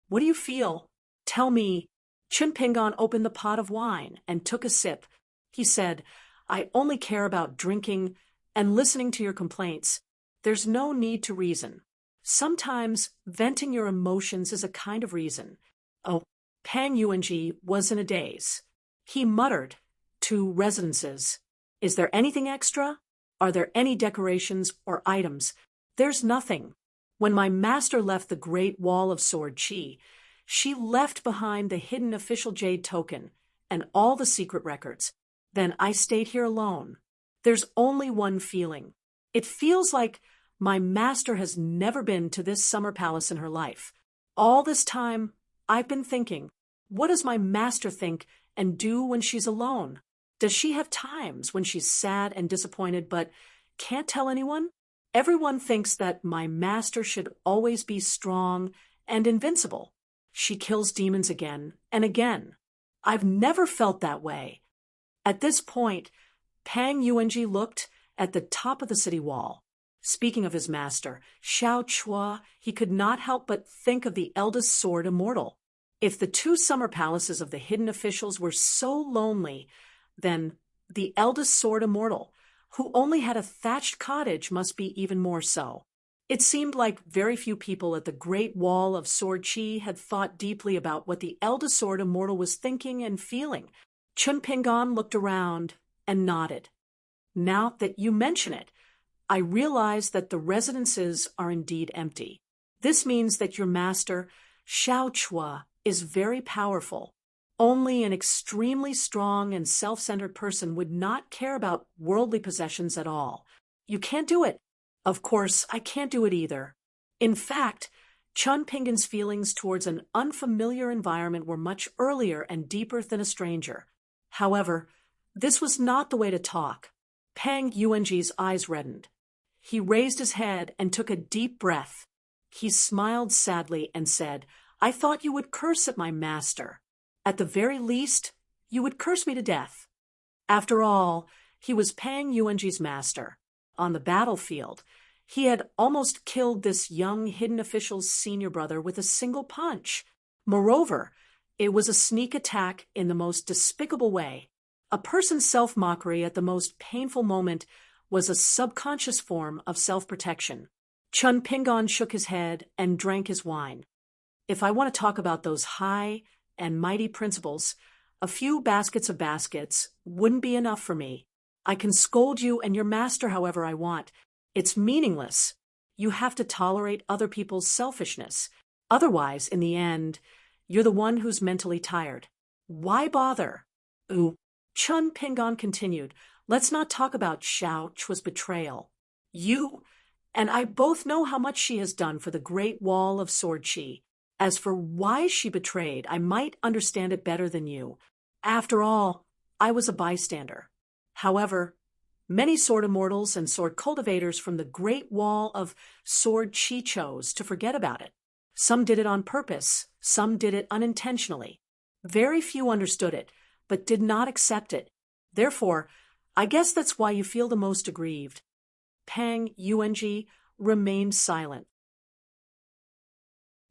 What do you feel? Tell me. Chun Pingon opened the pot of wine and took a sip. He said, I only care about drinking and listening to your complaints. There's no need to reason. Sometimes venting your emotions is a kind of reason. Oh, Pang Yung was in a daze. He muttered, 2 residences. Is there anything extra? Are there any decorations or items? There's nothing. When my master left the Great Wall of Sword Chi, she left behind the hidden official jade token and all the secret records. Then I stayed here alone. There's only one feeling. It feels like my master has never been to this summer palace in her life. All this time, I've been thinking, what does my master think and do when she's alone? Does she have times when she's sad and disappointed but can't tell anyone? Everyone thinks that my master should always be strong and invincible. She kills demons again and again. I've never felt that way. At this point, Pang Yung looked at the top of the city wall. Speaking of his master, Xiao Chua, he could not help but think of the eldest sword immortal. If the 2 summer palaces of the hidden officials were so lonely, then the eldest sword immortal, who only had a thatched cottage, must be even more so. It seemed like very few people at the Great Wall of Sword Chi had thought deeply about what the eldest sword immortal was thinking and feeling. Chun Pingon looked around and nodded. Now that you mention it, I realize that the residences are indeed empty. This means that your master, Xiao Chua, is very powerful. Only an extremely strong and self-centered person would not care about worldly possessions at all. You can't do it. Of course, I can't do it either. In fact, Chun Pingon's feelings towards an unfamiliar environment were much earlier and deeper than a stranger. However, this was not the way to talk. Pang Yunji's eyes reddened. He raised his head and took a deep breath. He smiled sadly and said, I thought you would curse at my master. At the very least, you would curse me to death. After all, he was Pang Yunji's master. On the battlefield, he had almost killed this young hidden official's senior brother with a single punch. Moreover, it was a sneak attack in the most despicable way. A person's self-mockery at the most painful moment was a subconscious form of self-protection. Chun Pingon shook his head and drank his wine. If I want to talk about those high and mighty principles, a few baskets of baskets wouldn't be enough for me. I can scold you and your master however I want. It's meaningless. You have to tolerate other people's selfishness. Otherwise, in the end, You're the one who's mentally tired. Why bother? Ooh. Chun Pingon continued. Let's not talk about Xiao Chua's betrayal. You and I both know how much she has done for the Great Wall of Sword Chi. As for why she betrayed, I might understand it better than you. After all, I was a bystander. However, many sword immortals and sword cultivators from the Great Wall of Sword Chi chose to forget about it. Some did it on purpose, some did it unintentionally. Very few understood it, but did not accept it. Therefore, I guess that's why you feel the most aggrieved. Pang Yuanji remained silent.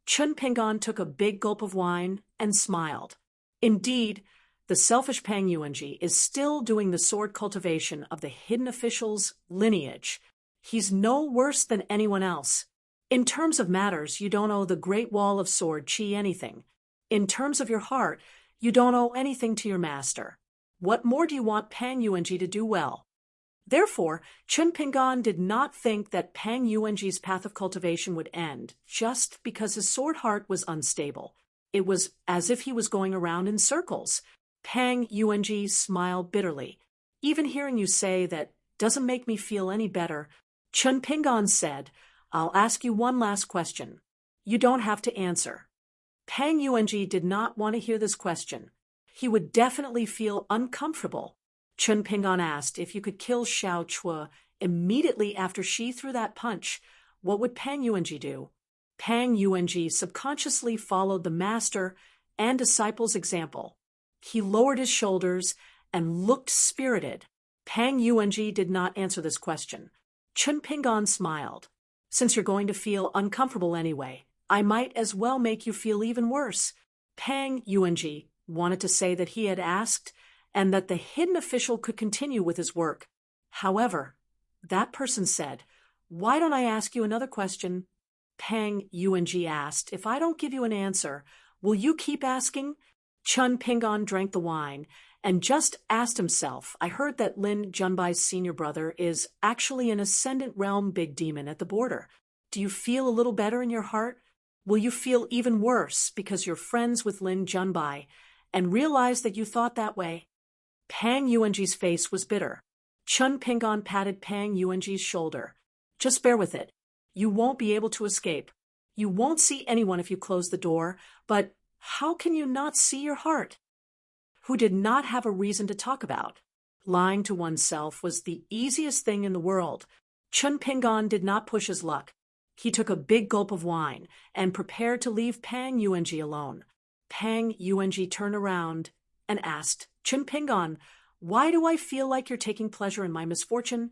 Chun Pingon took a big gulp of wine and smiled. Indeed, the selfish Pang Yuanji is still doing the sword cultivation of the hidden official's lineage. He's no worse than anyone else. In terms of matters, you don't owe the Great Wall of Sword Chi anything. In terms of your heart, you don't owe anything to your master. What more do you want Pang Yuanji to do well? Therefore, Chun Pingon did not think that Pang Yuanji's path of cultivation would end just because his sword heart was unstable. It was as if he was going around in circles. Pang Yuanji smiled bitterly. Even hearing you say that doesn't make me feel any better. Chun Pingon said, I'll ask you one last question. You don't have to answer. Pang Yuanji did not want to hear this question. He would definitely feel uncomfortable. Chun Pingon asked if you could kill Xiao Chua immediately after she threw that punch, what would Pang Yuanji do? Pang Yuanji subconsciously followed the master and disciple's example. He lowered his shoulders and looked spirited. Pang Yuanji did not answer this question. Chun Pingon smiled. Since you're going to feel uncomfortable anyway, I might as well make you feel even worse. Pang Yuanji wanted to say that he had asked and that the hidden official could continue with his work. However, that person said, Why don't I ask you another question? Pang Yuanji asked, If I don't give you an answer, will you keep asking? Chun Pingon drank the wine and just asked himself, I heard that Lin Junbai's senior brother is actually an Ascendant Realm big demon at the border. Do you feel a little better in your heart? Will you feel even worse because you're friends with Lin Junbai and realize that you thought that way? Pang Yuanji's face was bitter. Chun Pingon patted Pang Yuanji's shoulder. Just bear with it. You won't be able to escape. You won't see anyone if you close the door, but how can you not see your heart? Who did not have a reason to talk about. Lying to oneself was the easiest thing in the world. Chun Pingon did not push his luck. He took a big gulp of wine and prepared to leave Pang Yuanji alone. Pang Yuanji turned around and asked, Chun Pingon, why do I feel like you're taking pleasure in my misfortune?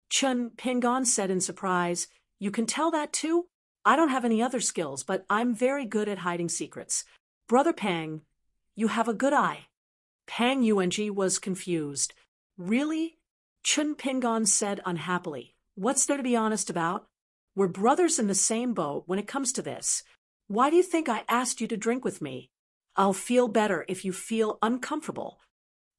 Chun Pingon said in surprise, You can tell that too? I don't have any other skills, but I'm very good at hiding secrets. Brother Pang, you have a good eye. Pang Yuanji was confused. Really? Chun Pingon said unhappily. What's there to be honest about? We're brothers in the same boat when it comes to this. Why do you think I asked you to drink with me? I'll feel better if you feel uncomfortable.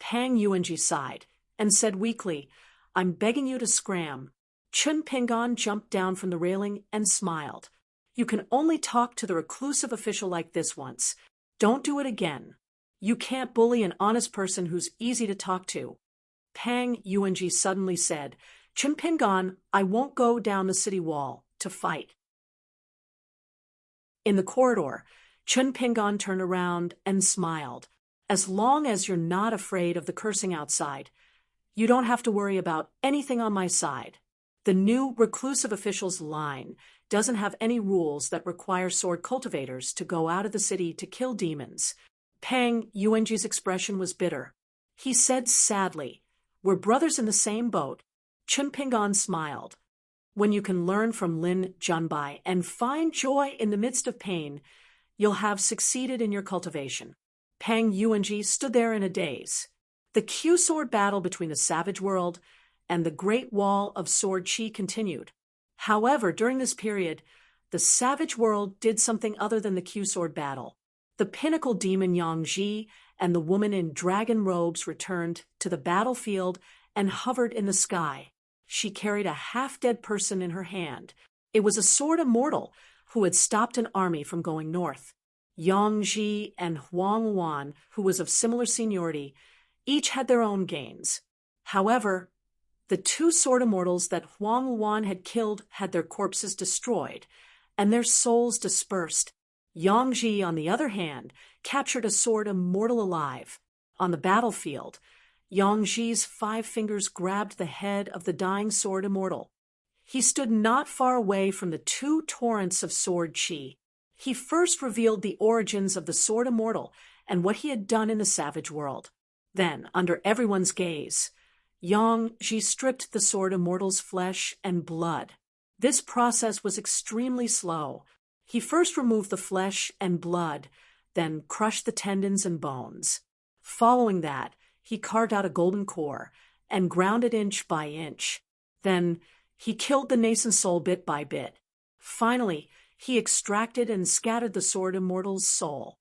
Pang Yuanji sighed and said weakly, I'm begging you to scram. Chun Pingon jumped down from the railing and smiled. You can only talk to the reclusive official like this once. Don't do it again. You can't bully an honest person who's easy to talk to. Pang Yuanji suddenly said, Chun Pingon, I won't go down the city wall to fight. In the corridor, Chun Pingon turned around and smiled. As long as you're not afraid of the cursing outside, you don't have to worry about anything on my side. The new reclusive official's line doesn't have any rules that require sword cultivators to go out of the city to kill demons. Pang Yuanji's expression was bitter. He said sadly, We're brothers in the same boat. Chun Pingon smiled. When you can learn from Lin Junbai and find joy in the midst of pain, you'll have succeeded in your cultivation. Pang Yuanji stood there in a daze. The Q-sword battle between the savage world and the Great Wall of Sword Chi continued. However, during this period, the savage world did something other than the Q-sword battle. The pinnacle demon Yang Ji and the woman in dragon robes returned to the battlefield and hovered in the sky. She carried a half-dead person in her hand. It was a sword immortal who had stopped an army from going north. Yang Ji and Huang Wan, who was of similar seniority, each had their own gains. However, the two sword immortals that Huang Wan had killed had their corpses destroyed, and their souls dispersed. Yang Ji, on the other hand, captured a sword immortal alive. On the battlefield, Yang Ji's 5 fingers grabbed the head of the dying sword immortal. He stood not far away from the 2 torrents of sword chi. He first revealed the origins of the sword immortal and what he had done in the savage world. Then, under everyone's gaze, Yang Ji stripped the sword immortal's flesh and blood. This process was extremely slow. He first removed the flesh and blood, then crushed the tendons and bones. Following that, he carved out a golden core and ground it inch by inch. Then, he killed the nascent soul bit by bit. Finally, he extracted and scattered the sword immortal's soul.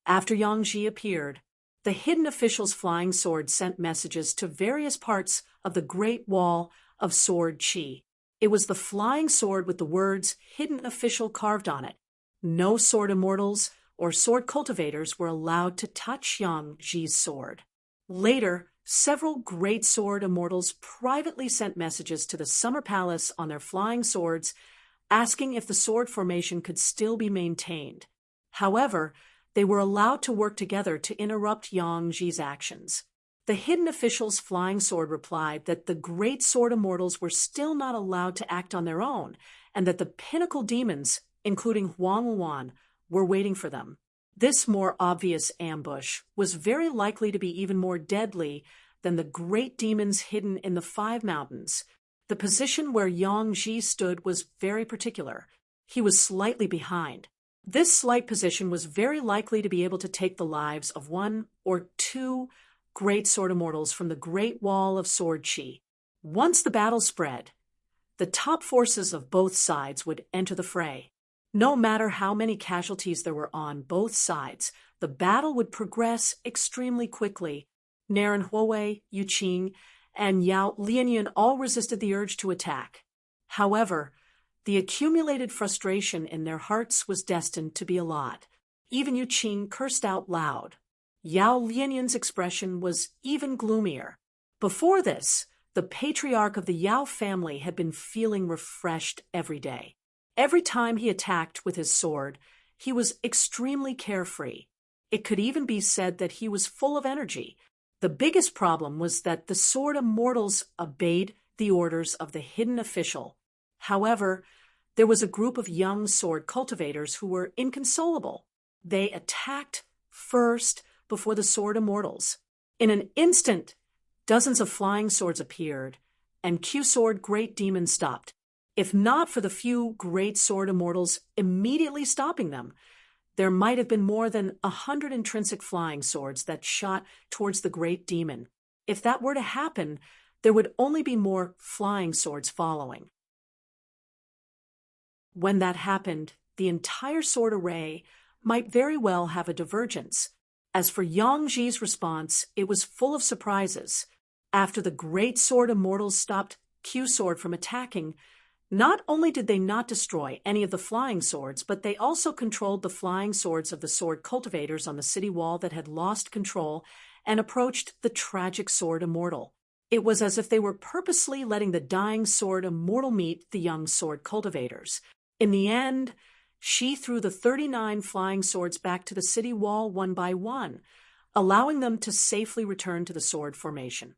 After Yang Ji appeared, the hidden official's flying sword sent messages to various parts of the Great Wall of Sword Chi. It was the flying sword with the words "Hidden Official" carved on it. No sword immortals or sword cultivators were allowed to touch Yang Ji's sword. Later, several great sword immortals privately sent messages to the Summer Palace on their flying swords, asking if the sword formation could still be maintained. However, they were allowed to work together to interrupt Yang Ji's actions. The hidden official's flying sword replied that the great sword immortals were still not allowed to act on their own, and that the pinnacle demons, including Huang Wan, were waiting for them. This more obvious ambush was very likely to be even more deadly than the great demons hidden in the 5 mountains. The position where Yang Ji stood was very particular. He was slightly behind. This slight position was very likely to be able to take the lives of 1 or 2 great sword immortals from the Great Wall of Sword Chi. Once the battle spread, the top forces of both sides would enter the fray. No matter how many casualties there were on both sides, the battle would progress extremely quickly. Naran Huowei, Yu Qing, and Yao Lianyun all resisted the urge to attack. However, the accumulated frustration in their hearts was destined to be a lot. Even Yu Qing cursed out loud. Yao Lianyun's expression was even gloomier. Before this, the patriarch of the Yao family had been feeling refreshed every day. Every time he attacked with his sword, he was extremely carefree. It could even be said that he was full of energy. The biggest problem was that the sword immortals obeyed the orders of the hidden official. However, there was a group of young sword cultivators who were inconsolable. They attacked first before the sword immortals. In an instant, dozens of flying swords appeared, and Q-sword great demons stopped. If not for the few great sword immortals immediately stopping them, there might have been more than 100 intrinsic flying swords that shot towards the great demon. If that were to happen, there would only be more flying swords following. When that happened, the entire sword array might very well have a divergence. As for Yang Ji's response, it was full of surprises. After the great sword immortals stopped Q-sword from attacking, not only did they not destroy any of the flying swords, but they also controlled the flying swords of the sword cultivators on the city wall that had lost control and approached the tragic sword immortal. It was as if they were purposely letting the dying sword immortal meet the young sword cultivators. In the end, she threw the 39 flying swords back to the city wall one by one, allowing them to safely return to the sword formation.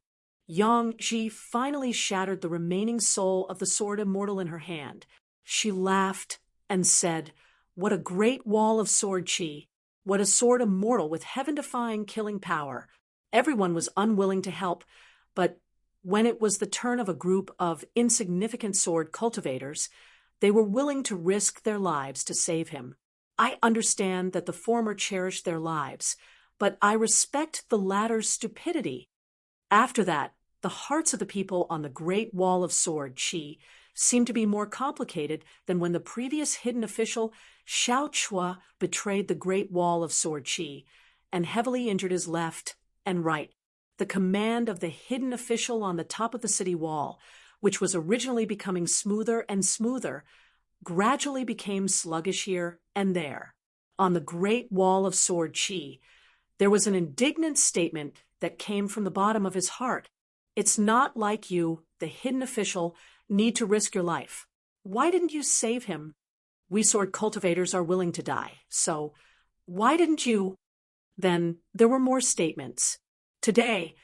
Yang Ji finally shattered the remaining soul of the sword immortal in her hand. She laughed and said, "What a great wall of sword chi! What a sword immortal with heaven-defying killing power!" Everyone was unwilling to help, but when it was the turn of a group of insignificant sword cultivators, they were willing to risk their lives to save him. I understand that the former cherished their lives, but I respect the latter's stupidity. After that, the hearts of the people on the Great Wall of Sword Chi seemed to be more complicated than when the previous hidden official, Xiao Chua, betrayed the Great Wall of Sword Chi and heavily injured his left and right. The command of the hidden official on the top of the city wall, which was originally becoming smoother and smoother, gradually became sluggish here and there. on the Great Wall of Sword Chi, there was an indignant statement that came from the bottom of his heart. It's not like you, the hidden official, need to risk your life. Why didn't you save him? We sword cultivators are willing to die, so why didn't you? Then there were more statements. Today,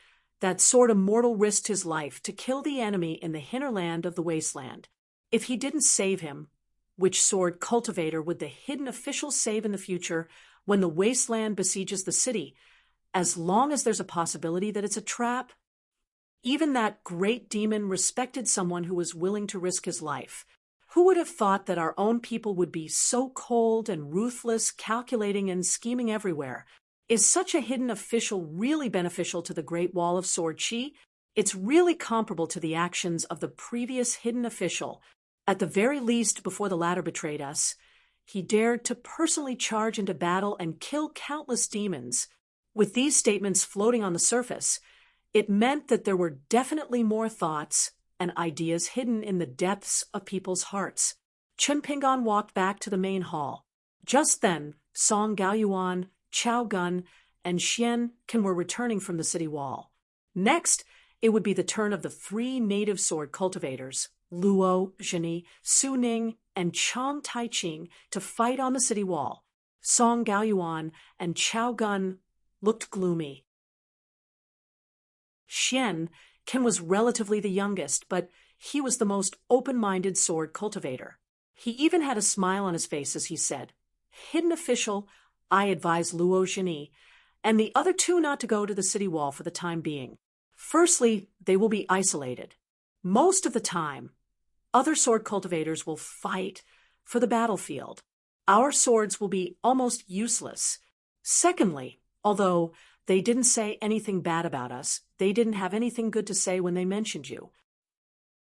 that sword immortal risked his life to kill the enemy in the hinterland of the wasteland. If he didn't save him, which sword cultivator would the hidden official save in the future when the wasteland besieges the city, as long as there's a possibility that it's a trap? Even that great demon respected someone who was willing to risk his life. Who would have thought that our own people would be so cold and ruthless, calculating and scheming everywhere? Is such a hidden official really beneficial to the Great Wall of Sword Chi? It's really comparable to the actions of the previous hidden official. At the very least, before the latter betrayed us, he dared to personally charge into battle and kill countless demons. With these statements floating on the surface, it meant that there were definitely more thoughts and ideas hidden in the depths of people's hearts. Chun Pingon walked back to the main hall. Just then, Song Gaoyuan, Chao Gun, and Xian Ken were returning from the city wall. Next, it would be the turn of the three native sword cultivators, Luo Zheni, Su Ning, and Chang Taiqing, to fight on the city wall. Song Gaoyuan and Chao Gun looked gloomy. Xian Ken was relatively the youngest, but he was the most open-minded sword cultivator. He even had a smile on his face as he said, "Hidden official, I advise Luo Zheni and the other two not to go to the city wall for the time being. Firstly, they will be isolated. Most of the time, other sword cultivators will fight for the battlefield. Our swords will be almost useless. Secondly, although they didn't say anything bad about us, they didn't have anything good to say when they mentioned you."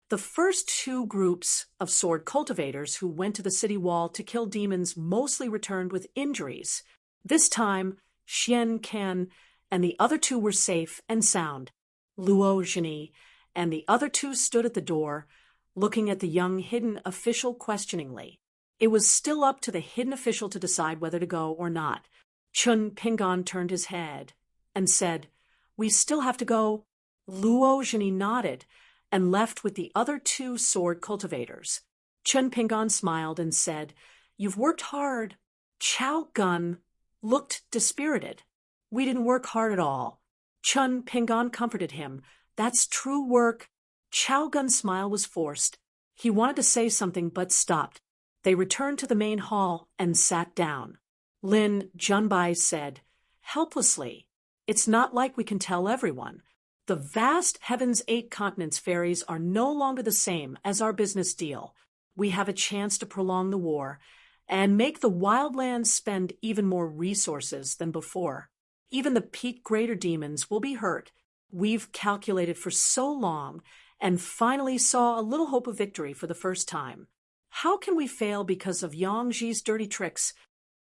The first two groups of sword cultivators who went to the city wall to kill demons mostly returned with injuries. This time, Xian Ken and the other two were safe and sound. Luo Zheni and the other two stood at the door, looking at the young hidden official questioningly. It was still up to the hidden official to decide whether to go or not. Chun Pingon turned his head and said, "We still have to go." Luo Zheni nodded and left with the other two sword cultivators. Chun Pingon smiled and said, "You've worked hard." Chao Gun looked dispirited. "We didn't work hard at all." Chun Pingon comforted him. "That's true work." Chao Gun's smile was forced. He wanted to say something but stopped. They returned to the main hall and sat down. Lin Junbai said, helplessly, "It's not like we can tell everyone. The vast Heaven's 8 continents ferries are no longer the same as our business deal. We have a chance to prolong the war and make the wildlands spend even more resources than before. Even the peak greater demons will be hurt. We've calculated for so long and finally saw a little hope of victory for the first time. How can we fail because of Yang Ji's dirty tricks?"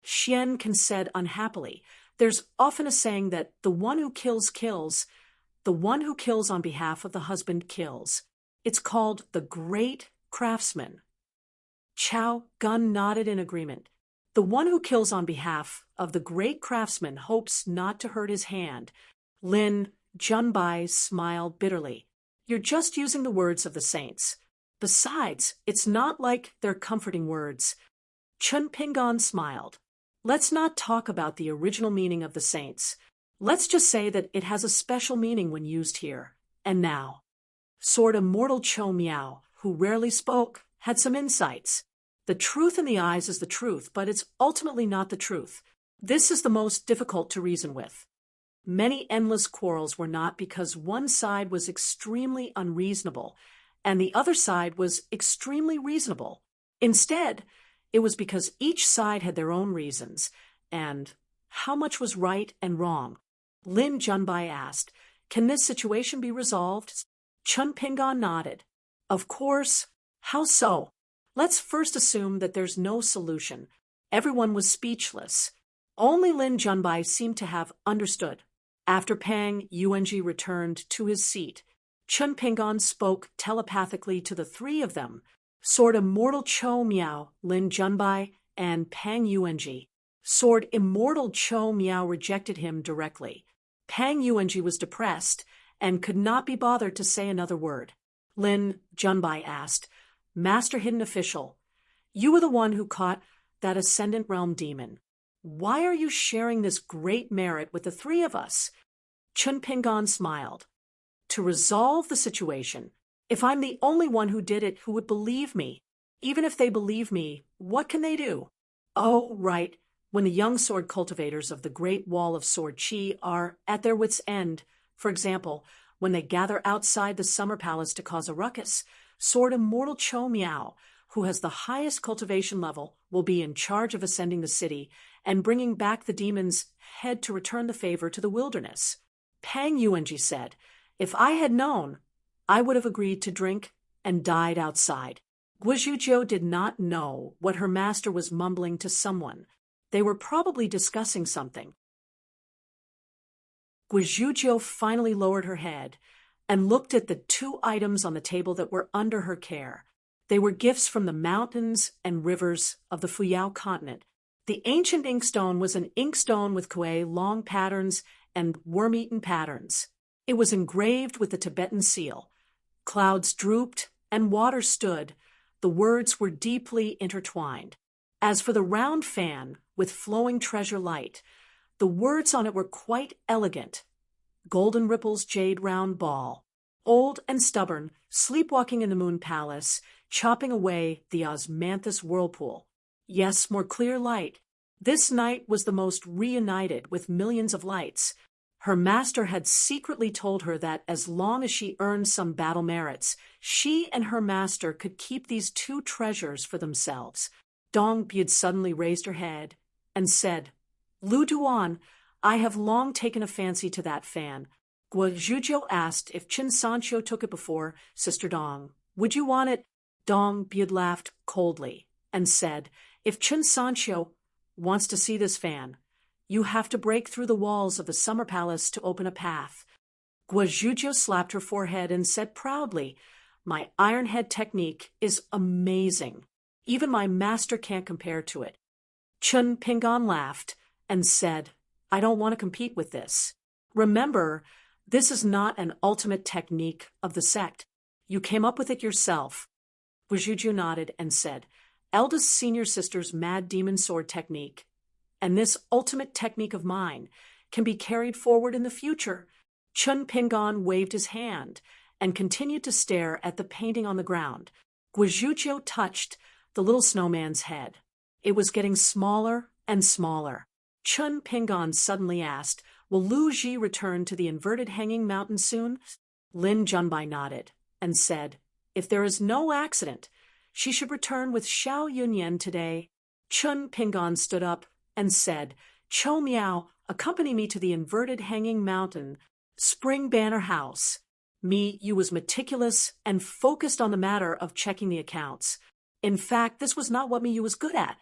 Xian Ken said unhappily, "There's often a saying that the one who kills kills. The one who kills on behalf of the husband kills. It's called the Great Craftsman." Chao Gun nodded in agreement. "The one who kills on behalf of the Great Craftsman hopes not to hurt his hand." Lin Junbai smiled bitterly. "You're just using the words of the saints. Besides, it's not like they're comforting words." Chun Pingon smiled. "Let's not talk about the original meaning of the saints. Let's just say that it has a special meaning when used here. And now." Sword Immortal Cho Miao, who rarely spoke, had some insights. The truth in the eyes is the truth, but it's ultimately not the truth. This is the most difficult to reason with. Many endless quarrels were not because one side was extremely unreasonable and the other side was extremely reasonable. Instead, it was because each side had their own reasons, and how much was right and wrong? Lin Junbai asked, "Can this situation be resolved?" Chun Pingon nodded. "Of course." "How so?" "Let's first assume that there's no solution." Everyone was speechless. Only Lin Junbai seemed to have understood. After Pang Yuanji returned to his seat, Chun Pingon spoke telepathically to the three of them, Sword Immortal Cho Miao, Lin Junbai, and Pang Yuanji. Sword Immortal Cho Miao rejected him directly. Pang Yuanji was depressed and could not be bothered to say another word. Lin Junbai asked, Master Hidden Official, you were the one who caught that Ascendant Realm demon. Why are you sharing this great merit with the three of us? Chun Pingon smiled. To resolve the situation. If I'm the only one who did it, who would believe me? Even if they believe me, what can they do? Oh, right. When the young sword cultivators of the Great Wall of Sword Chi are at their wits' end, for example, when they gather outside the Summer Palace to cause a ruckus, Sword Immortal Cho Miao, who has the highest cultivation level, will be in charge of ascending the city and bringing back the demon's head to return the favor to the wilderness. Pang Yuanji said, if I had known, I would have agreed to drink and died outside. Guizhuzhou did not know what her master was mumbling to someone. They were probably discussing something. Guizhuzhou finally lowered her head and looked at the two items on the table that were under her care. They were gifts from the mountains and rivers of the Fuyao continent. The ancient inkstone was an inkstone with kuei long patterns and worm-eaten patterns. It was engraved with the Tibetan seal. Clouds drooped and water stood. The words were deeply intertwined. As for the round fan with flowing treasure light, the words on it were quite elegant. Golden ripples jade round ball. Old and stubborn, sleepwalking in the moon palace, chopping away the osmanthus whirlpool. Yes, more clear light. This night was the most reunited with millions of lights. Her master had secretly told her that as long as she earned some battle merits, she and her master could keep these two treasures for themselves. Dong Bud suddenly raised her head and said, Lu Duan, I have long taken a fancy to that fan. Guizhuzhou asked if Qin Sancho took it before. Sister Dong, would you want it? Dong Bud laughed coldly and said, if Qin Sancho wants to see this fan, you have to break through the walls of the Summer Palace to open a path. Guizhuzhou slapped her forehead and said proudly, my iron head technique is amazing. Even my master can't compare to it. Chun Pingon laughed and said, I don't want to compete with this. Remember, this is not an ultimate technique of the sect. You came up with it yourself. Guizhuzhou nodded and said, eldest senior sister's mad demon sword technique. And this ultimate technique of mine can be carried forward in the future. Chun Pingon waved his hand and continued to stare at the painting on the ground. Guizhuzhou touched the little snowman's head. It was getting smaller and smaller. Chun Pingon suddenly asked, will Lu Ji return to the inverted hanging mountain soon? Lin Junbai nodded and said, if there is no accident, she should return with Xiao Yunyan today. Chun Pingon stood up and said, Cho Miao, accompany me to the inverted hanging mountain, Spring Banner House. You was meticulous and focused on the matter of checking the accounts. In fact, this was not what you was good at.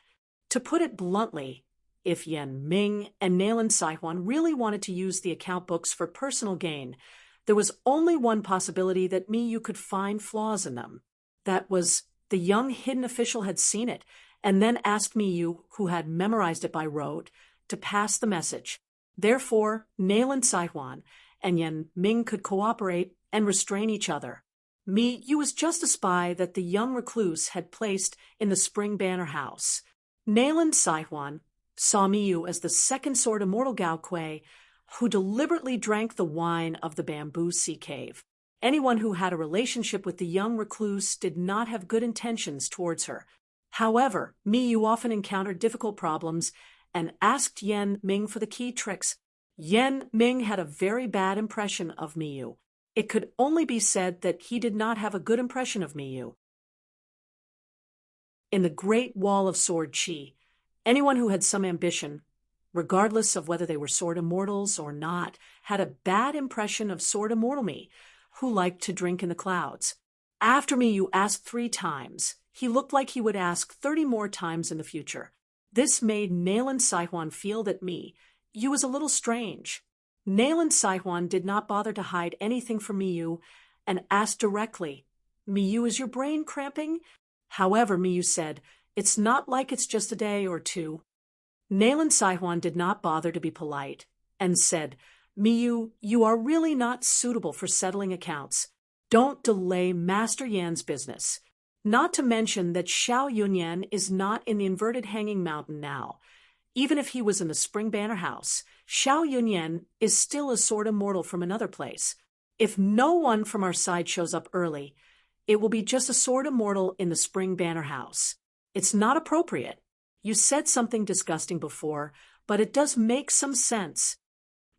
To put it bluntly, if Yan Ming and Nailan Saihuan really wanted to use the account books for personal gain, there was only one possibility that you could find flaws in them. That was, the young hidden official had seen it, and then asked you, who had memorized it by rote, to pass the message. Therefore, Nailan Saihuan and Yan Ming could cooperate and restrain each other. You was just a spy that the young recluse had placed in the Spring Banner House. Nailan Saihuan saw you as the second sword immortal Gao Kui, who deliberately drank the wine of the bamboo sea cave. Anyone who had a relationship with the young recluse did not have good intentions towards her. However, you often encountered difficult problems and asked Yan Ming for the key tricks. Yan Ming had a very bad impression of you. It could only be said that he did not have a good impression of you. In the Great Wall of Sword Chi, anyone who had some ambition, regardless of whether they were sword immortals or not, had a bad impression of sword immortal me, who liked to drink in the clouds. After you asked 3 times, he looked like he would ask 30 more times in the future. This made Nailan Saihuan feel that you was a little strange. Nailan Saihuan did not bother to hide anything from you and asked directly, is your brain cramping? However, you said, it's not like it's just a day or two. Nalan Saihuan did not bother to be polite and said, Miyu, you are really not suitable for settling accounts. Don't delay Master Yan's business. Not to mention that Xiao Yunyan is not in the inverted hanging mountain now. Even if he was in the Spring Banner House, Xiao Yunyan is still a sword immortal from another place. If no one from our side shows up early, it will be just a sword immortal in the Spring Banner House. It's not appropriate. You said something disgusting before, but it does make some sense.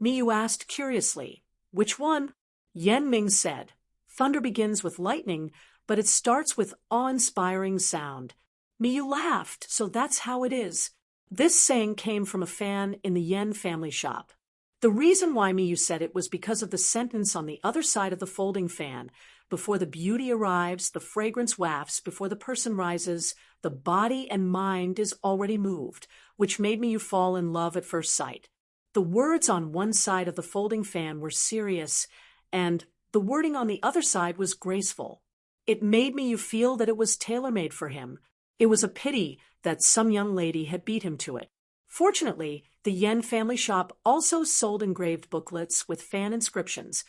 Miyu asked curiously, which one? Yan Ming said, thunder begins with lightning, but it starts with awe-inspiring sound. Miyu laughed, so that's how it is. This saying came from a fan in the Yen family shop. The reason why Miyu said it was because of the sentence on the other side of the folding fan. Before the beauty arrives, the fragrance wafts. Before the person rises, the body and mind is already moved, which made Miyu fall in love at first sight. The words on one side of the folding fan were serious, and the wording on the other side was graceful. It made Miyu feel that it was tailor-made for him. It was a pity that some young lady had beat him to it. Fortunately, the Yen family shop also sold engraved booklets with fan inscriptions,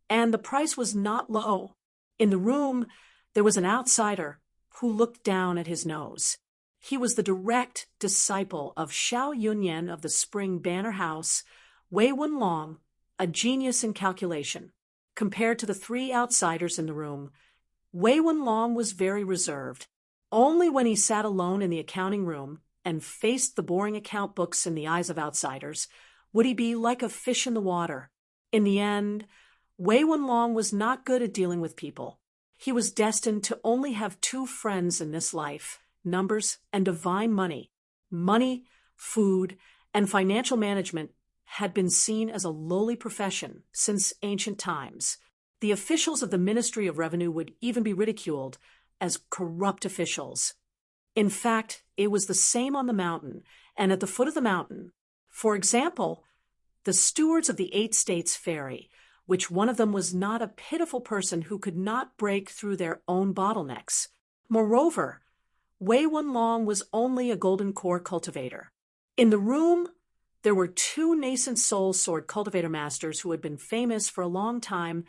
and the price was not low. In the room, there was an outsider who looked down at his nose. He was the direct disciple of Xiao Yunyan of the Spring Banner House, Wei Wenlong, a genius in calculation. Compared to the three outsiders in the room, Wei Wenlong was very reserved. Only when he sat alone in the accounting room and faced the boring account books in the eyes of outsiders would he be like a fish in the water. In the end, Wei Wenlong was not good at dealing with people. He was destined to only have two friends in this life, numbers and divine money. Money, food, and financial management had been seen as a lowly profession since ancient times. The officials of the Ministry of Revenue would even be ridiculed as corrupt officials. In fact, it was the same on the mountain and at the foot of the mountain. For example, the stewards of the 8 States Ferry, which one of them was not a pitiful person who could not break through their own bottlenecks. Moreover, Wei Wenlong was only a golden core cultivator. In the room, there were 2 nascent soul sword cultivator masters who had been famous for a long time,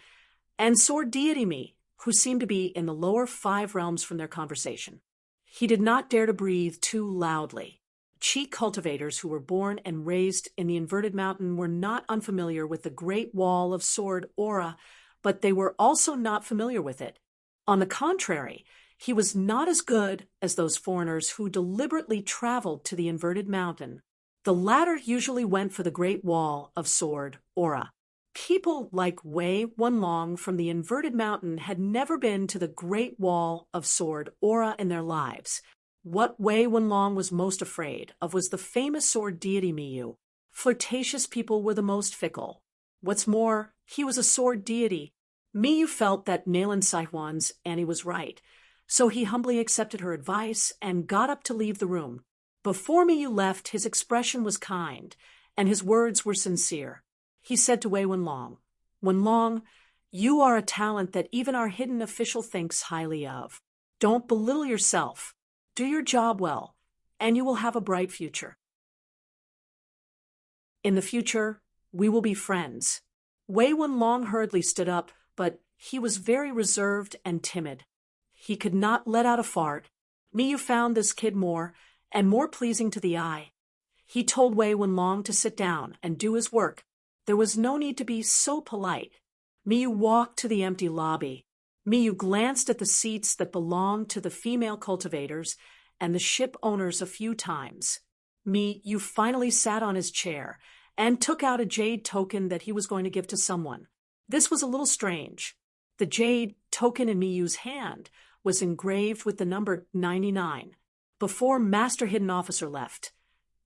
and Sword Deity Me, who seemed to be in the lower 5 realms from their conversation. He did not dare to breathe too loudly. Chi cultivators who were born and raised in the inverted mountain were not unfamiliar with the Great Wall of Sword aura, but they were also not familiar with it. On the contrary, he was not as good as those foreigners who deliberately traveled to the inverted mountain. The latter usually went for the Great Wall of Sword aura. People like Wei Wenlong from the inverted mountain had never been to the Great Wall of Sword aura in their lives. What Wei Wenlong was most afraid of was the famous sword deity Miyu. Flirtatious people were the most fickle. What's more, he was a sword deity. Miyu felt that Nalan Saihuan's Annie was right, so he humbly accepted her advice and got up to leave the room. Before Miyu left, his expression was kind, and his words were sincere. He said to Wei Wenlong, Wenlong, you are a talent that even our hidden official thinks highly of. Don't belittle yourself. Do your job well, and you will have a bright future. In the future, we will be friends. Wei Wenlong hurriedly stood up, but he was very reserved and timid. He could not let out a fart. Miyu found this kid more and more pleasing to the eye. He told Wei Wenlong to sit down and do his work. There was no need to be so polite. Miyu walked to the empty lobby. Miyu glanced at the seats that belonged to the female cultivators and the ship owners a few times. Miyu finally sat on his chair and took out a jade token that he was going to give to someone. This was a little strange. The jade token in Miyu's hand was engraved with the number 99. Before Master Hidden Officer left,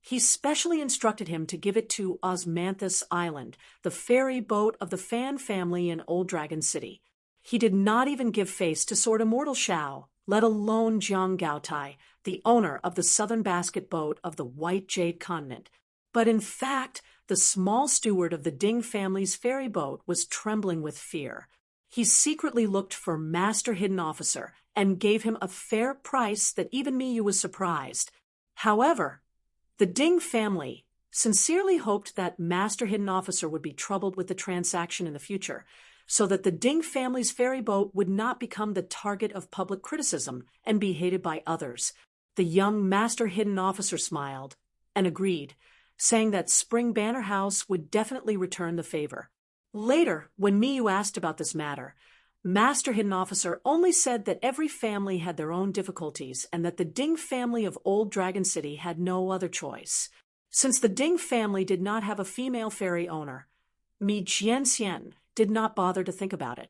he specially instructed him to give it to Osmanthus Island, the ferry boat of the Fan family in Old Dragon City. He did not even give face to Sword Immortal Xiao, let alone Jiang Gaotai, the owner of the southern basket boat of the White Jade Continent. But in fact, the small steward of the Ding family's ferry boat was trembling with fear. He secretly looked for Master Hidden Officer and gave him a fair price that even Miyu was surprised. However, The Ding family sincerely hoped that Master Hidden Officer would be troubled with the transaction in the future, so that the Ding family's ferry boat would not become the target of public criticism and be hated by others. The young Master Hidden Officer smiled and agreed, saying that Spring Banner House would definitely return the favor. Later, when Miyu asked about this matter, Master Hidden Officer only said that every family had their own difficulties and that the Ding family of Old Dragon City had no other choice. Since the Ding family did not have a female ferry owner, Mi Jianxian did not bother to think about it.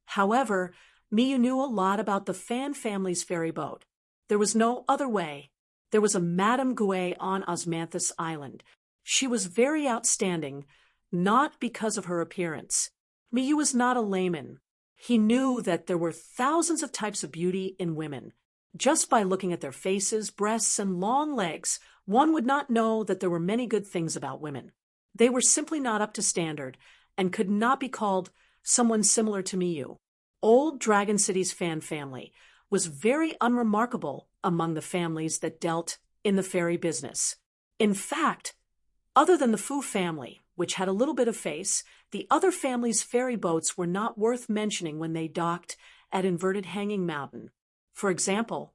However, Miyu knew a lot about the Fan family's ferry boat. There was no other way. There was a Madame Gouet on Osmanthus Island. She was very outstanding, not because of her appearance. Miyu was not a layman. He knew that there were thousands of types of beauty in women. Just by looking at their faces, breasts, and long legs, one would not know that there were many good things about women. They were simply not up to standard and could not be called someone similar to Miyu. Old Dragon City's Fan family was very unremarkable among the families that dealt in the ferry business. In fact, other than the Fu family, which had a little bit of face, the other families' ferry boats were not worth mentioning when they docked at Inverted Hanging Mountain. For example,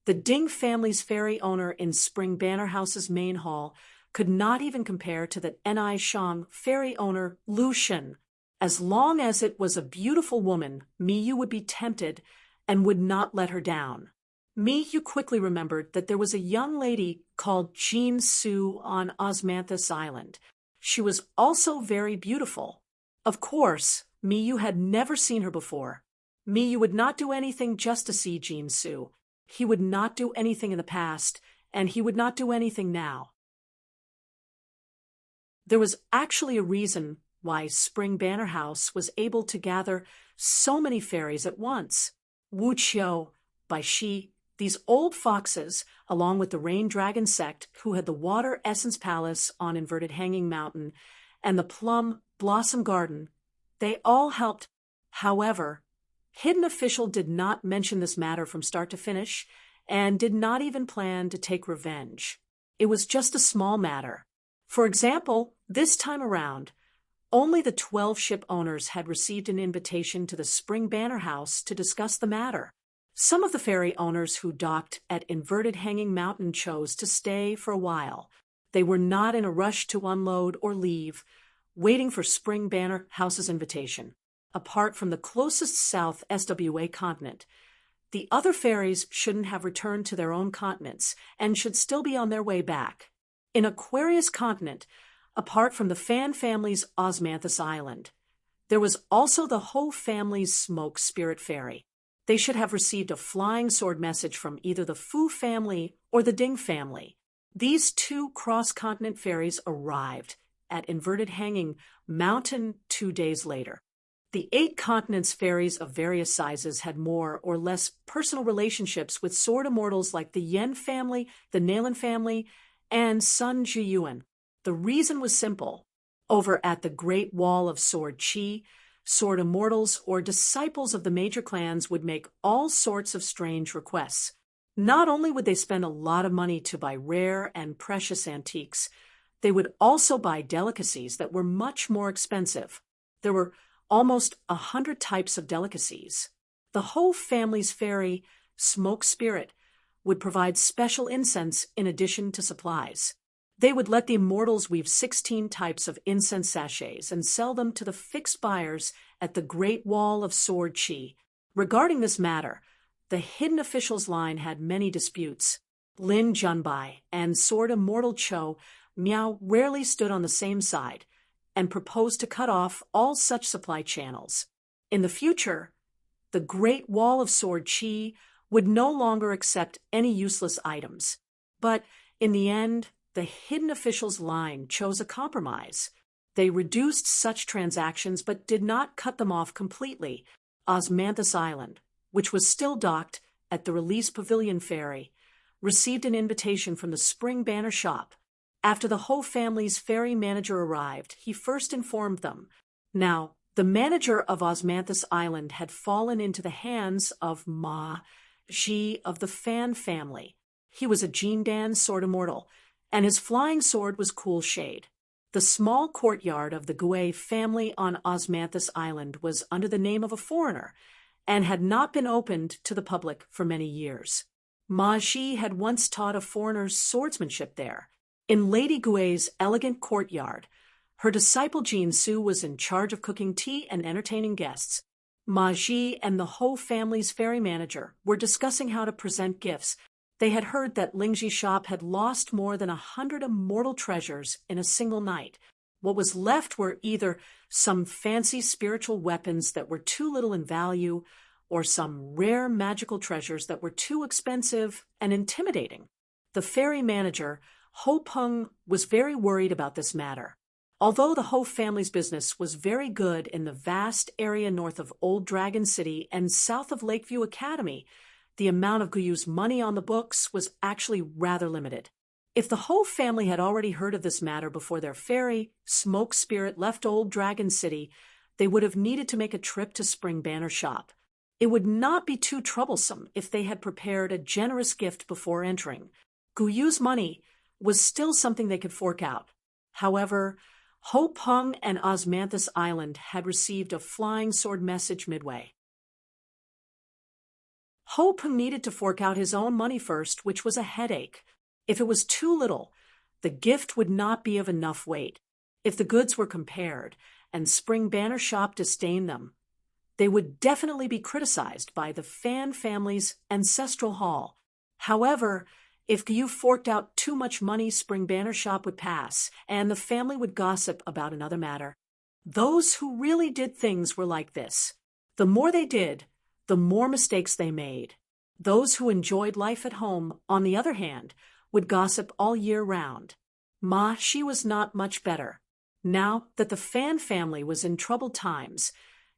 the Ding family's ferry owner in Spring Banner House's main hall could not even compare to the Ni Shang ferry owner Lu Shen. As long as it was a beautiful woman, Miyu would be tempted and would not let her down. Miyu quickly remembered that there was a young lady called Jean Su on Osmanthus Island. She was also very beautiful. Of course, Miyu had never seen her before. Miyu would not do anything just to see Jean Su. He would not do anything in the past, and he would not do anything now. There was actually a reason why Spring Banner House was able to gather so many fairies at once. Wu Qiu, Bai Shi, these old foxes, along with the Rain Dragon sect who had the Water Essence Palace on Inverted Hanging Mountain and the Plum Blossom Garden, they all helped. However, Hidden Official did not mention this matter from start to finish and did not even plan to take revenge. It was just a small matter. For example, this time around, only the 12 ship owners had received an invitation to the Spring Banner House to discuss the matter. Some of the ferry owners who docked at Inverted Hanging Mountain chose to stay for a while. They were not in a rush to unload or leave, waiting for Spring Banner House's invitation. Apart from the closest South SWA continent, the other ferries shouldn't have returned to their own continents and should still be on their way back. In Aquarius continent, apart from the Fan family's Osmanthus Island, there was also the Ho family's Smoke Spirit Ferry. They should have received a flying sword message from either the Fu family or the Ding family. These two cross-continent ferries arrived at Inverted Hanging Mountain 2 days later. The 8 continents ferries of various sizes had more or less personal relationships with sword immortals like the Yen family, the Nailan family, and Sun Jiyuan. The reason was simple. Over at the Great Wall of Sword Qi, sword immortals or disciples of the major clans would make all sorts of strange requests. Not only would they spend a lot of money to buy rare and precious antiques, they would also buy delicacies that were much more expensive. There were almost 100 types of delicacies. The Ho family's ferry, Smoke Spirit, would provide special incense in addition to supplies. They would let the immortals weave 16 types of incense sachets and sell them to the fixed buyers at the Great Wall of Sword Qi. Regarding this matter, the Hidden Officials line had many disputes. Lin Junbai and Sword Immortal Cho Miao rarely stood on the same side and proposed to cut off all such supply channels. In the future, the Great Wall of Sword Qi would no longer accept any useless items. But in the end, the Hidden Officials line chose a compromise. They reduced such transactions but did not cut them off completely. Osmanthus Island, which was still docked at the Release Pavilion ferry, received an invitation from the Spring Banner shop. After the Ho family's ferry manager arrived, he first informed them. Now, the manager of Osmanthus Island had fallen into the hands of Ma Ji of the Fan family. He was a Jindan sword immortal, and his flying sword was cool shade. The small courtyard of the Gui family on Osmanthus Island was under the name of a foreigner and had not been opened to the public for many years. Ma Ji had once taught a foreigner's swordsmanship there. In Lady Gui's elegant courtyard, her disciple Jean Su was in charge of cooking tea and entertaining guests. Ma Ji and the Ho family's ferry manager were discussing how to present gifts. They had heard that Lingji's shop had lost more than 100 immortal treasures in a single night. What was left were either some fancy spiritual weapons that were too little in value, or some rare magical treasures that were too expensive and intimidating. The ferry manager, Ho Peng, was very worried about this matter. Although the Ho family's business was very good in the vast area north of Old Dragon City and south of Lakeview Academy, the amount of Guyu's money on the books was actually rather limited. If the Ho family had already heard of this matter before their ferry, Smoke Spirit, left Old Dragon City, they would have needed to make a trip to Spring Banner Shop. It would not be too troublesome if they had prepared a generous gift before entering. Guyu's money was still something they could fork out. However, Ho Peng and Osmanthus Island had received a flying sword message midway. Ho Peng needed to fork out his own money first, which was a headache. If it was too little, the gift would not be of enough weight. If the goods were compared, and Spring Banner Shop disdained them, they would definitely be criticized by the Fan family's ancestral hall. However, if Guyu forked out too much money, Spring Banner Shop would pass, and the family would gossip about another matter. Those who really did things were like this. The more they did, the more mistakes they made. Those who enjoyed life at home, on the other hand, would gossip all year round. Ma Ji was not much better. Now that the Fan family was in troubled times,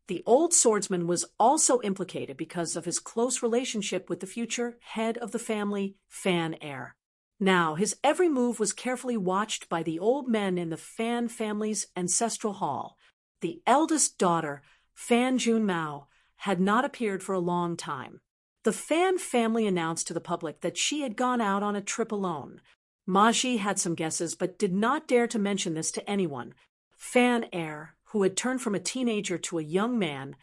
the old swordsman was also implicated because of his close relationship with the future head of the family, Fan Heir. Now his every move was carefully watched by the old men in the Fan family's ancestral hall. The eldest daughter, Fan Junmao, had not appeared for a long time. The Fan family announced to the public that she had gone out on a trip alone. Ma Ji had some guesses but did not dare to mention this to anyone. Fan Heir, who had turned from a teenager to a young man,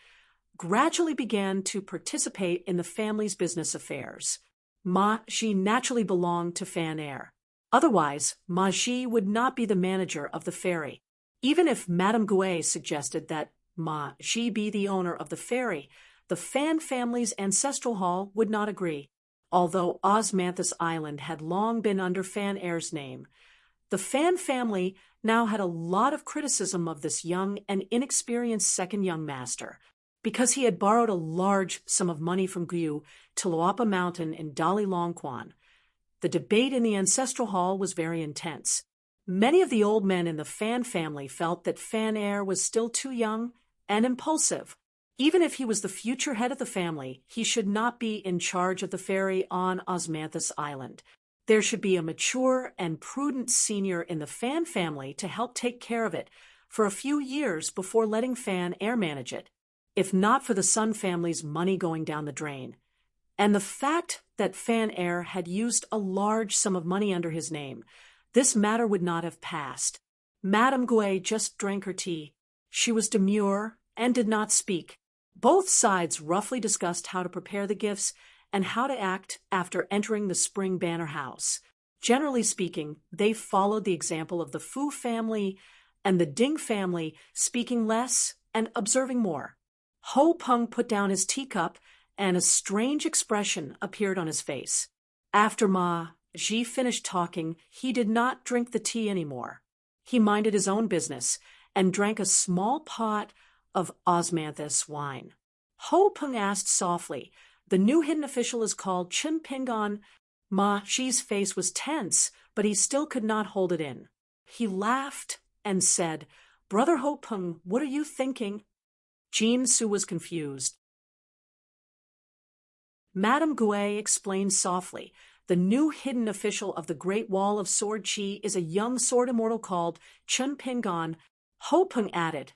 gradually began to participate in the family's business affairs. Ma Ji naturally belonged to Fan Heir. Otherwise, Ma Ji would not be the manager of the ferry. Even if Madame Gui suggested that Ma Ji be the owner of the ferry, the Fan family's ancestral hall would not agree. Although Osmanthus Island had long been under Fan Heir's name, the Fan family now had a lot of criticism of this young and inexperienced second young master. Because he had borrowed a large sum of money from Guyu to Loapa Mountain in Dali Longquan, the debate in the ancestral hall was very intense. Many of the old men in the Fan family felt that Fan Heir was still too young and impulsive. Even if he was the future head of the family, he should not be in charge of the ferry on Osmanthus Island. There should be a mature and prudent senior in the Fan family to help take care of it for a few years before letting Fan Heir manage it, if not for the Sun family's money going down the drain. And the fact that Fan Heir had used a large sum of money under his name, this matter would not have passed. Madame Gui just drank her tea. She was demure and did not speak. Both sides roughly discussed how to prepare the gifts and how to act after entering the Spring Banner house. Generally speaking, they followed the example of the Fu family and the Ding family, speaking less and observing more. Ho Peng put down his teacup, and a strange expression appeared on his face. After Ma Ji finished talking, he did not drink the tea anymore. He minded his own business and drank a small pot of Osmanthus wine. Ho Peng asked softly, "The new hidden official is called Chen Pingon." Ma Ji's face was tense, but he still could not hold it in. He laughed and said, "Brother Ho Peng, what are you thinking?" Jean Su was confused. Madame Gui explained softly, "The new hidden official of the Great Wall of Sword Chi is a young sword immortal called Chen Pingon." Ho Peng added,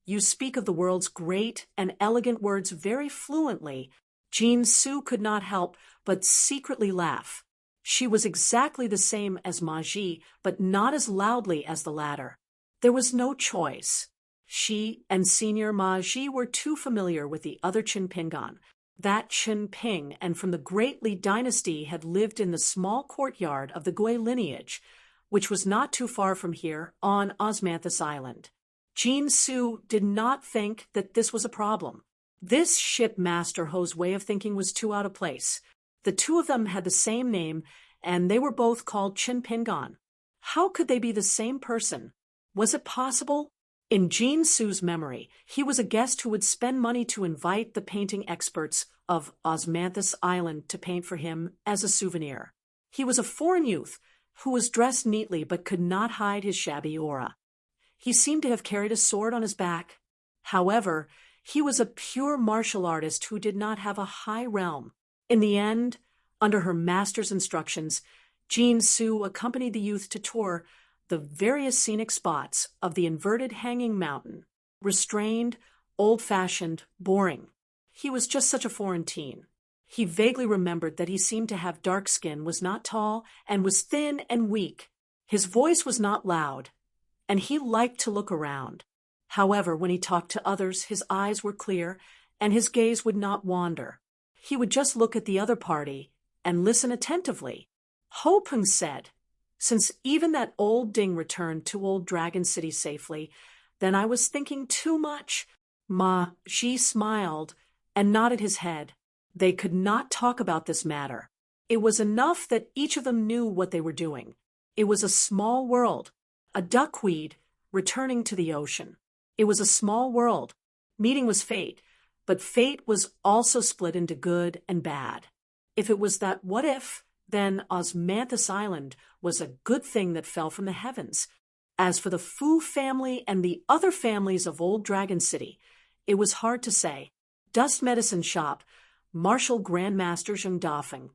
"You speak of the world's great and elegant words very fluently." Jean Su could not help but secretly laugh. She was exactly the same as Ma Ji, but not as loudly as the latter. There was no choice. She and Senior Ma Ji were too familiar with the other Qin Pingan. That Qin Ping and from the Great Li dynasty had lived in the small courtyard of the Gui lineage, which was not too far from here on Osmanthus Island. Jin Su did not think that this was a problem. This shipmaster Ho's way of thinking was too out of place. The two of them had the same name, and they were both called Qin Pingan. How could they be the same person? Was it possible? In Jin Su's memory, he was a guest who would spend money to invite the painting experts of Osmanthus Island to paint for him as a souvenir. He was a foreign youth who was dressed neatly but could not hide his shabby aura. He seemed to have carried a sword on his back. However, he was a pure martial artist who did not have a high realm. In the end, under her master's instructions, Jin Su accompanied the youth to tour the various scenic spots of the inverted hanging mountain. Restrained, old-fashioned, boring. He was just such a foreign teen. He vaguely remembered that he seemed to have dark skin, was not tall, and was thin and weak. His voice was not loud, and he liked to look around. However, when he talked to others, his eyes were clear, and his gaze would not wander. He would just look at the other party and listen attentively. Ho Peng said, "Since even that old ding returned to Old Dragon City safely, then I was thinking too much." Ma Ji smiled and nodded his head. They could not talk about this matter. It was enough that each of them knew what they were doing. It was a small world, a duckweed returning to the ocean. It was a small world. Meeting was fate, but fate was also split into good and bad. If it was that what if, then Osmanthus Island was a good thing that fell from the heavens. As for the Fu family and the other families of Old Dragon City, it was hard to say. Dust Medicine Shop, Martial Grandmaster Zheng Dafeng,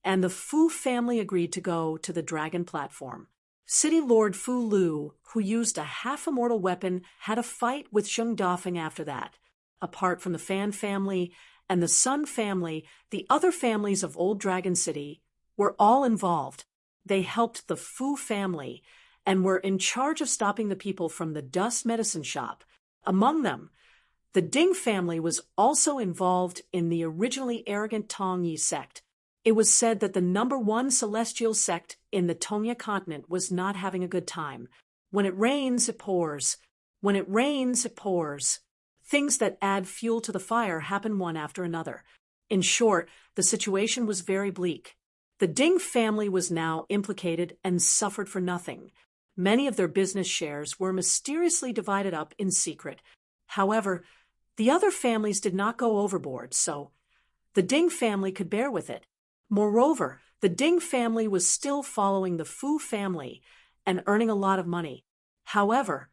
and the Fu family agreed to go to the dragon platform. City Lord Fu Lu, who used a half-immortal weapon, had a fight with Zheng Dafeng after that. Apart from the Fan family and the Sun family, the other families of Old Dragon City were all involved. They helped the Fu family and were in charge of stopping the people from the Dust Medicine Shop. Among them, the Ding family was also involved in the originally arrogant Tongyi sect. It was said that the #1 celestial sect in the Tongya continent was not having a good time. When it rains, it pours. When it rains, it pours. Things that add fuel to the fire happen one after another. In short, the situation was very bleak. The Ding family was now implicated and suffered for nothing. Many of their business shares were mysteriously divided up in secret. However, the other families did not go overboard, so the Ding family could bear with it. Moreover, the Ding family was still following the Fu family and earning a lot of money. However,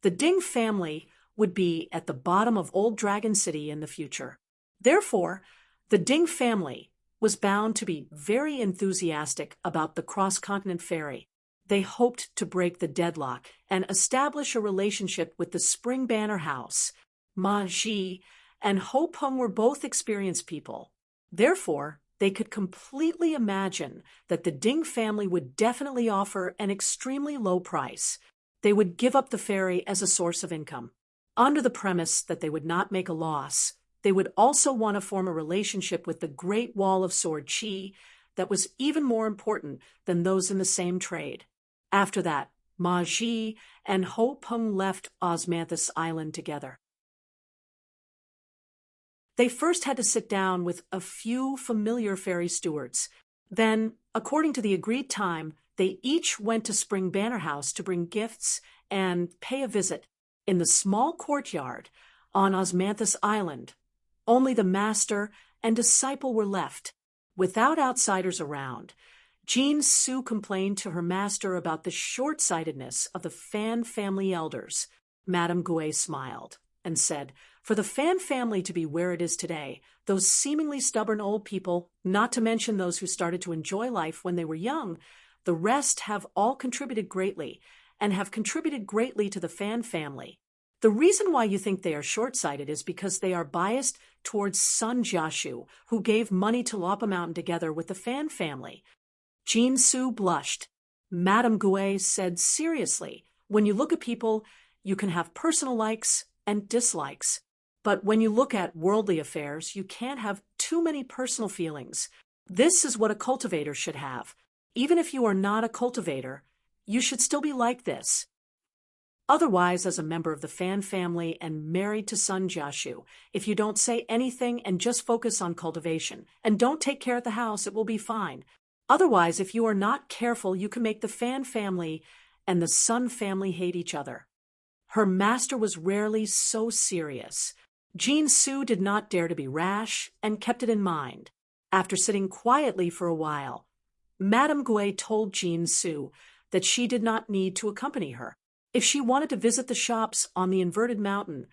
the Ding family would be at the bottom of Old Dragon City in the future. Therefore, the Ding family was bound to be very enthusiastic about the cross-continent ferry. They hoped to break the deadlock and establish a relationship with the Spring Banner House. Ma Ji and Ho Peng were both experienced people. Therefore, they could completely imagine that the Ding family would definitely offer an extremely low price. They would give up the ferry as a source of income. Under the premise that they would not make a loss, they would also want to form a relationship with the Great Wall of Sword Qi that was even more important than those in the same trade. After that, Ma Ji and Ho Peng left Osmanthus Island together. They first had to sit down with a few familiar ferry stewards. Then, according to the agreed time, they each went to Spring Banner House to bring gifts and pay a visit. In the small courtyard on Osmanthus Island, only the master and disciple were left. Without outsiders around, Jin Su complained to her master about the short-sightedness of the Fan family elders. Madame Gui smiled and said, "For the Fan family to be where it is today, those seemingly stubborn old people, not to mention those who started to enjoy life when they were young, the rest have all contributed greatly, and have contributed greatly to the Fan family. The reason why you think they are short-sighted is because they are biased towards Sun Jiashu, who gave money to Lapa Mountain together with the Fan family." Jean Su blushed. Madame Gouet said seriously, when you look at people, you can have personal likes and dislikes. But when you look at worldly affairs, you can't have too many personal feelings. This is what a cultivator should have. Even if you are not a cultivator, you should still be like this. Otherwise, as a member of the Fan family and married to Sun Jiashu, if you don't say anything and just focus on cultivation, and don't take care of the house, it will be fine. Otherwise, if you are not careful, you can make the Fan family and the Sun family hate each other. Her master was rarely so serious. Jean Su did not dare to be rash and kept it in mind. After sitting quietly for a while, Madame Gouet told Jean Su that she did not need to accompany her. If she wanted to visit the shops on the inverted mountain,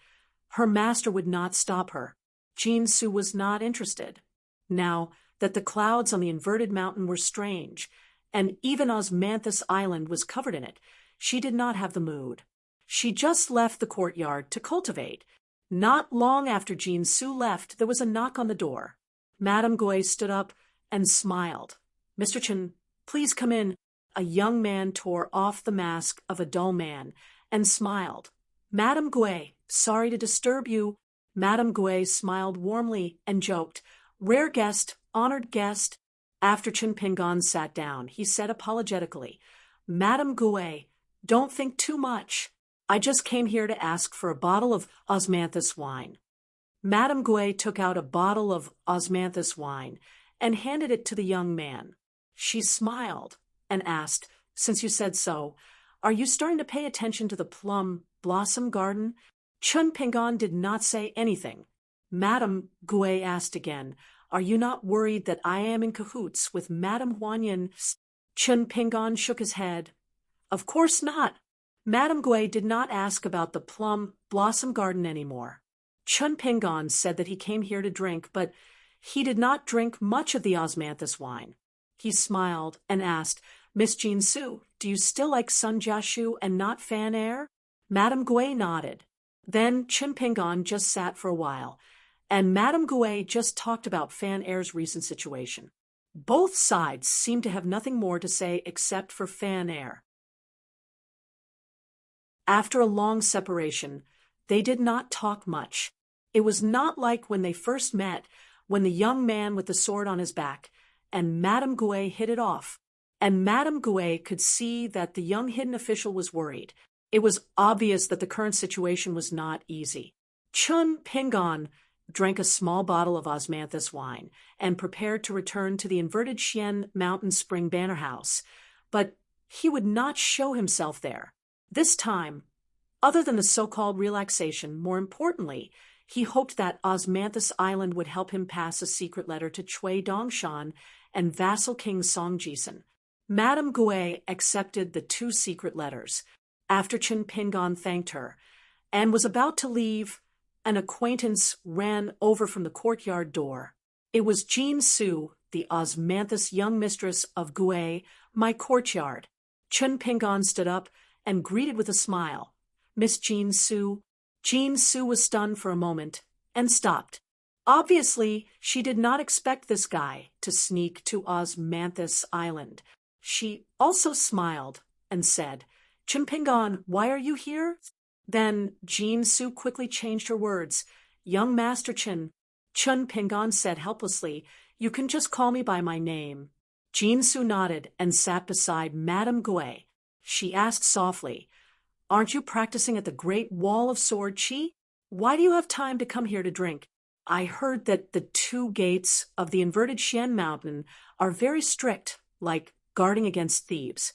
her master would not stop her. Jean Su was not interested. Now that the clouds on the inverted mountain were strange, and even Osmanthus Island was covered in it, she did not have the mood. She just left the courtyard to cultivate. Not long after Jean Su left, there was a knock on the door. Madame Gouet stood up and smiled. "Mr. Chen, please come in." A young man tore off the mask of a dull man and smiled. "Madame Gouet, sorry to disturb you." Madame Gouet smiled warmly and joked, "Rare guest, honored guest." After Chen Pingon sat down, he said apologetically, "Madame Gouet, don't think too much. I just came here to ask for a bottle of osmanthus wine." Madame Gouet took out a bottle of osmanthus wine and handed it to the young man. She smiled and asked, "Since you said so, are you starting to pay attention to the plum blossom garden?" Chen Pingon did not say anything. Madame Gouet asked again, "Are you not worried that I am in cahoots with Madame Huanyan?" Chen Pingon shook his head. "Of course not." Madame Gouet did not ask about the plum blossom garden anymore. Chen Pingon said that he came here to drink, but he did not drink much of the osmanthus wine. He smiled and asked, "Miss Jean Su, do you still like Sun Jiashu and not Fan Air?" Madame Gouet nodded. Then Chen Pingon just sat for a while, and Madame Gouet just talked about Fan Air's recent situation. Both sides seemed to have nothing more to say except for Fan Air. After a long separation, they did not talk much. It was not like when they first met, when the young man with the sword on his back and Madame Gouet hit it off, and Madame Gouet could see that the young hidden official was worried. It was obvious that the current situation was not easy. Chen Pingon drank a small bottle of osmanthus wine and prepared to return to the inverted Xian Mountain Spring Banner House, but he would not show himself there. This time, other than the so-called relaxation, more importantly, he hoped that Osmanthus Island would help him pass a secret letter to Cui Dongshan and vassal King Song Jisen. Madame Gouet accepted the 2 secret letters. After Chen Pingon thanked her and was about to leave, an acquaintance ran over from the courtyard door. It was Jean Su, the osmanthus young mistress of Gouet, my courtyard. Chen Pingon stood up and greeted with a smile. "Miss Jean Su." Jean Su was stunned for a moment and stopped. Obviously, she did not expect this guy to sneak to Osmanthus Island. She also smiled and said, "Chen Pingon, why are you here?" Then Jean Su quickly changed her words. "Young Master Chen." Chen Pingon said helplessly, "You can just call me by my name." Jean Su nodded and sat beside Madame Gouet. She asked softly, "Aren't you practicing at the Great Wall of Sword Chi? Why do you have time to come here to drink? I heard that the 2 gates of the inverted Xian Mountain are very strict, like guarding against thieves."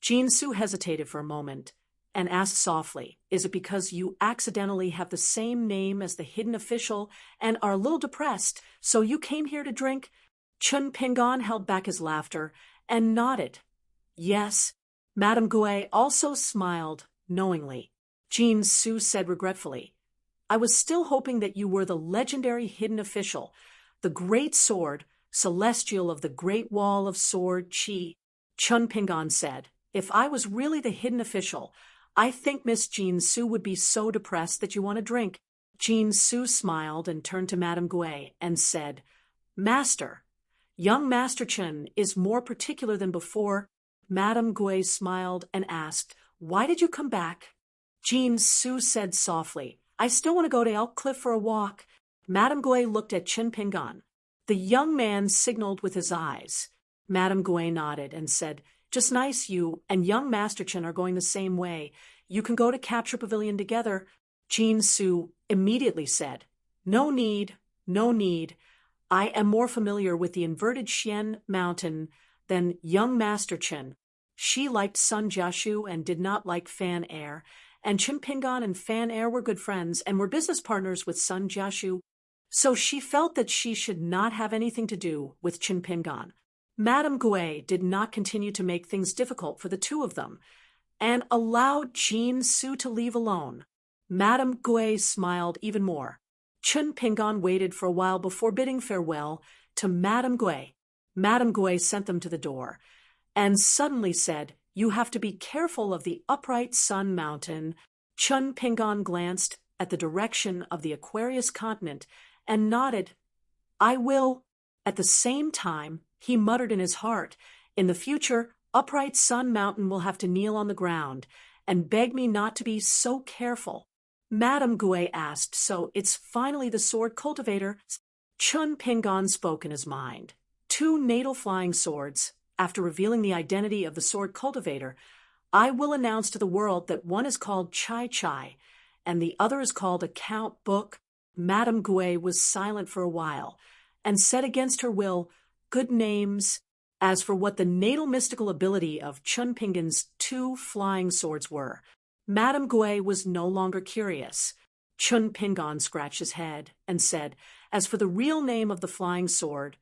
Jean Su hesitated for a moment and asked softly, "Is it because you accidentally have the same name as the hidden official and are a little depressed, so you came here to drink?" Chen Pingon held back his laughter and nodded. "Yes." Madame Gouet also smiled knowingly. Jean Su said regretfully, "I was still hoping that you were the legendary hidden official, the great sword, celestial of the Great Wall of Sword Chi." Chen Pingon said, "If I was really the hidden official, I think Miss Jean Su would be so depressed that you want to drink." Jean Su smiled and turned to Madame Gouet and said, "Master, Young Master Chen is more particular than before. Madame Gui smiled and asked, "Why did you come back?" Jean Su said softly, "I still want to go to Elk Cliff for a walk." Madame Gui looked at Qin Pingan. The young man signaled with his eyes. Madame Gui nodded and said, "Just nice, you and young Master Chen are going the same way. You can go to Capture Pavilion together." Jean Su immediately said, "No need, no need. I am more familiar with the inverted Xian mountain than young Master Chen." She liked Sun Jiashu and did not like Fan Air, and Qin Pingan and Fan Air were good friends and were business partners with Sun Jiashu, so she felt that she should not have anything to do with Qin Pingan. Madame Gui did not continue to make things difficult for the two of them, and allowed Jean Su to leave alone. Madame Gui smiled even more. Qin Pingan waited for a while before bidding farewell to Madame Gui. Madame Gui sent them to the door, and suddenly said, "You have to be careful of the upright Sun Mountain." Qin Pingan glanced at the direction of the Aquarius continent and nodded. "I will." At the same time, he muttered in his heart, "In the future, upright Sun Mountain will have to kneel on the ground and beg me not to be so careful." Madame Gui asked, "So it's finally the sword cultivator?" Qin Pingan spoke in his mind. Two natal flying swords. After revealing the identity of the sword cultivator, I will announce to the world that one is called Chai Chai, and the other is called Account Book. Madame Gui was silent for a while, and said against her will, "Good names." As for what the natal mystical ability of Qin Pingan's two flying swords were, Madame Gui was no longer curious. Qin Pingan scratched his head and said, "As for the real name of the flying sword,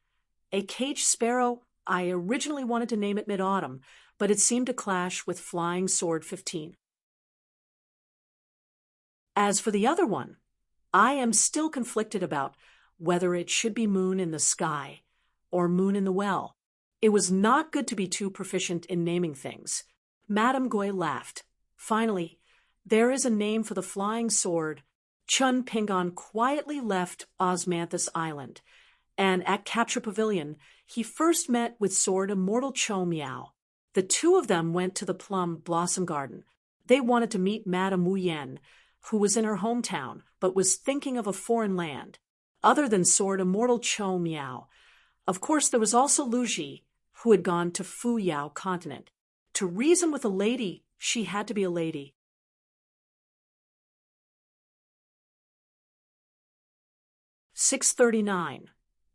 a caged sparrow, I originally wanted to name it Mid-Autumn, but it seemed to clash with Flying Sword 15. As for the other one, I am still conflicted about whether it should be Moon in the Sky or Moon in the Well." It was not good to be too proficient in naming things. Madame Gui laughed. "Finally, there is a name for the flying sword." Qin Pingan quietly left Osmanthus Island, and at Capture Pavilion, he first met with Sword Immortal Cho Miao. The two of them went to the Plum Blossom Garden. They wanted to meet Madame Wu Yan, who was in her hometown, but was thinking of a foreign land, other than Sword Immortal Cho Miao. Of course, there was also Lu Ji, who had gone to Fu Yao continent. To reason with a lady, she had to be a lady. "639.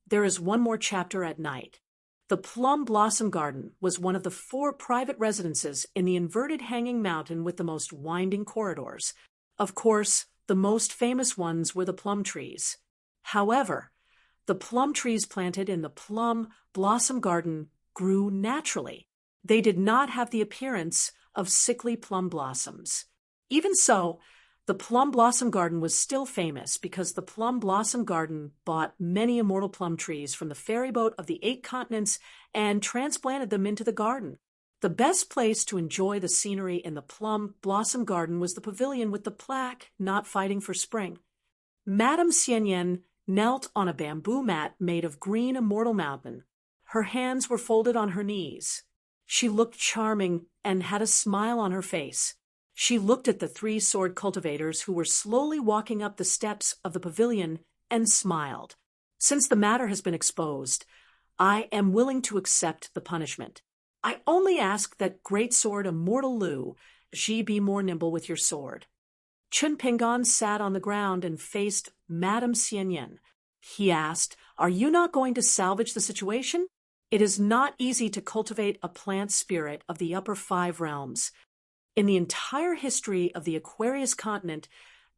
There is one more chapter at night." The Plum Blossom Garden was one of the 4 private residences in the inverted hanging mountain with the most winding corridors. Of course, the most famous ones were the plum trees. However, the plum trees planted in the Plum Blossom Garden grew naturally. They did not have the appearance of sickly plum blossoms. Even so, the Plum Blossom Garden was still famous because the Plum Blossom Garden bought many immortal plum trees from the ferryboat of the 8 continents and transplanted them into the garden. The best place to enjoy the scenery in the Plum Blossom Garden was the pavilion with the plaque, "Not Fighting for Spring." Madame Xianyan knelt on a bamboo mat made of green immortal mountain. Her hands were folded on her knees. She looked charming and had a smile on her face. She looked at the 3 sword cultivators who were slowly walking up the steps of the pavilion and smiled. "Since the matter has been exposed, I am willing to accept the punishment. I only ask that great sword Immortal Lu, she be more nimble with your sword." Qin Pingan sat on the ground and faced Madame Xianyan. He asked, "Are you not going to salvage the situation? It is not easy to cultivate a plant spirit of the upper 5 realms. In the entire history of the Aquarius continent,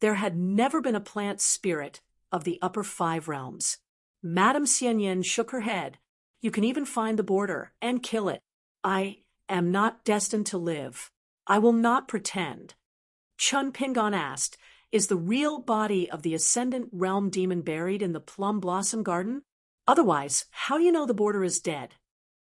there had never been a plant spirit of the upper 5 realms." Madame Xianyan shook her head. "You can even find the border and kill it. I am not destined to live. I will not pretend." Qin Pingan asked, "Is the real body of the Ascendant Realm demon buried in the Plum Blossom Garden? Otherwise, how do you know the border is dead?"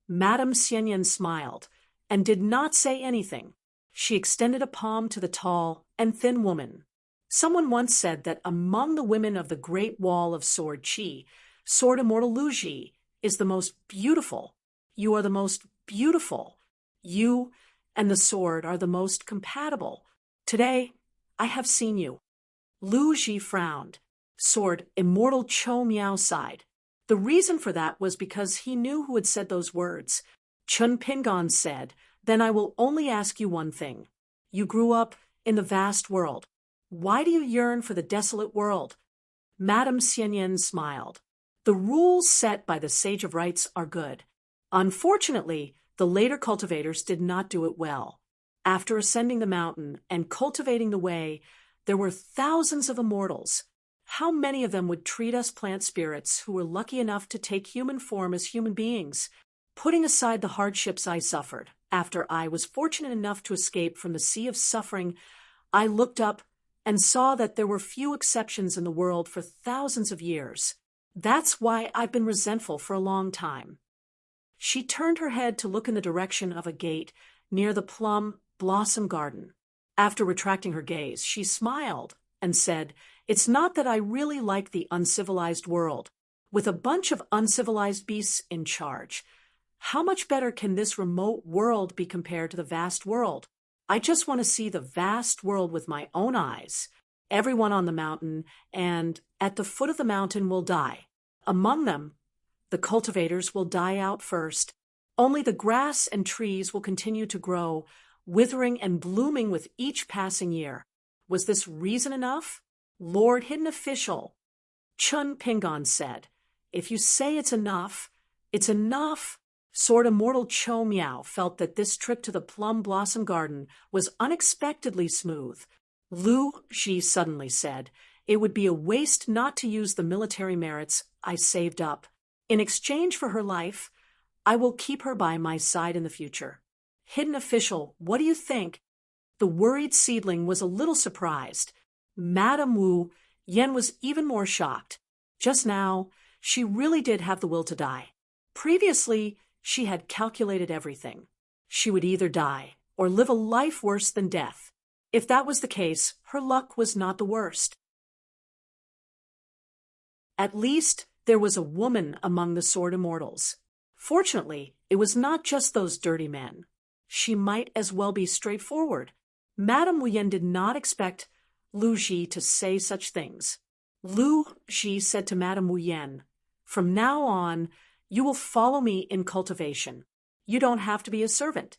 Madame Xianyan smiled and did not say anything. She extended a palm to the tall and thin woman. Someone once said that among the women of the Great Wall of Sword Qi, Sword Immortal Lu Ji is the most beautiful. You are the most beautiful. You and the sword are the most compatible. Today, I have seen you. Lu Ji frowned. Sword, immortal Cho Miao sighed. The reason for that was because he knew who had said those words. Chun Pingon said, "Then I will only ask you one thing. You grew up in the vast world. Why do you yearn for the desolate world?" Madame Xianyan smiled. "The rules set by the Sage of Rites are good. Unfortunately, the later cultivators did not do it well. After ascending the mountain and cultivating the way, there were thousands of immortals. How many of them would treat us plant spirits who were lucky enough to take human form as human beings? Putting aside the hardships I suffered, after I was fortunate enough to escape from the sea of suffering, I looked up and saw that there were few exceptions in the world for thousands of years. That's why I've been resentful for a long time." She turned her head to look in the direction of a gate near the plum blossom garden. After retracting her gaze, she smiled and said, "It's not that I really like the uncivilized world. With a bunch of uncivilized beasts in charge, how much better can this remote world be compared to the vast world? I just want to see the vast world with my own eyes. Everyone on the mountain and at the foot of the mountain will die. Among them, the cultivators will die out first. Only the grass and trees will continue to grow, withering and blooming with each passing year. Was this reason enough?" "Lord Hidden Official," Chun Pingon said, "if you say it's enough, it's enough." Sword Immortal Cho Miao felt that this trip to the Plum Blossom Garden was unexpectedly smooth. Lu Ji suddenly said, "It would be a waste not to use the military merits I saved up. In exchange for her life, I will keep her by my side in the future." "Hidden Official, what do you think?" The worried seedling was a little surprised. Madame Wu Yen was even more shocked. Just now, she really did have the will to die. Previously, she had calculated everything. She would either die or live a life worse than death. If that was the case, her luck was not the worst. At least there was a woman among the Sword Immortals. Fortunately, it was not just those dirty men. She might as well be straightforward. Madame Wuyen did not expect Lu Ji to say such things. Lu Ji said to Madame Wuyen, "From now on, you will follow me in cultivation. You don't have to be a servant."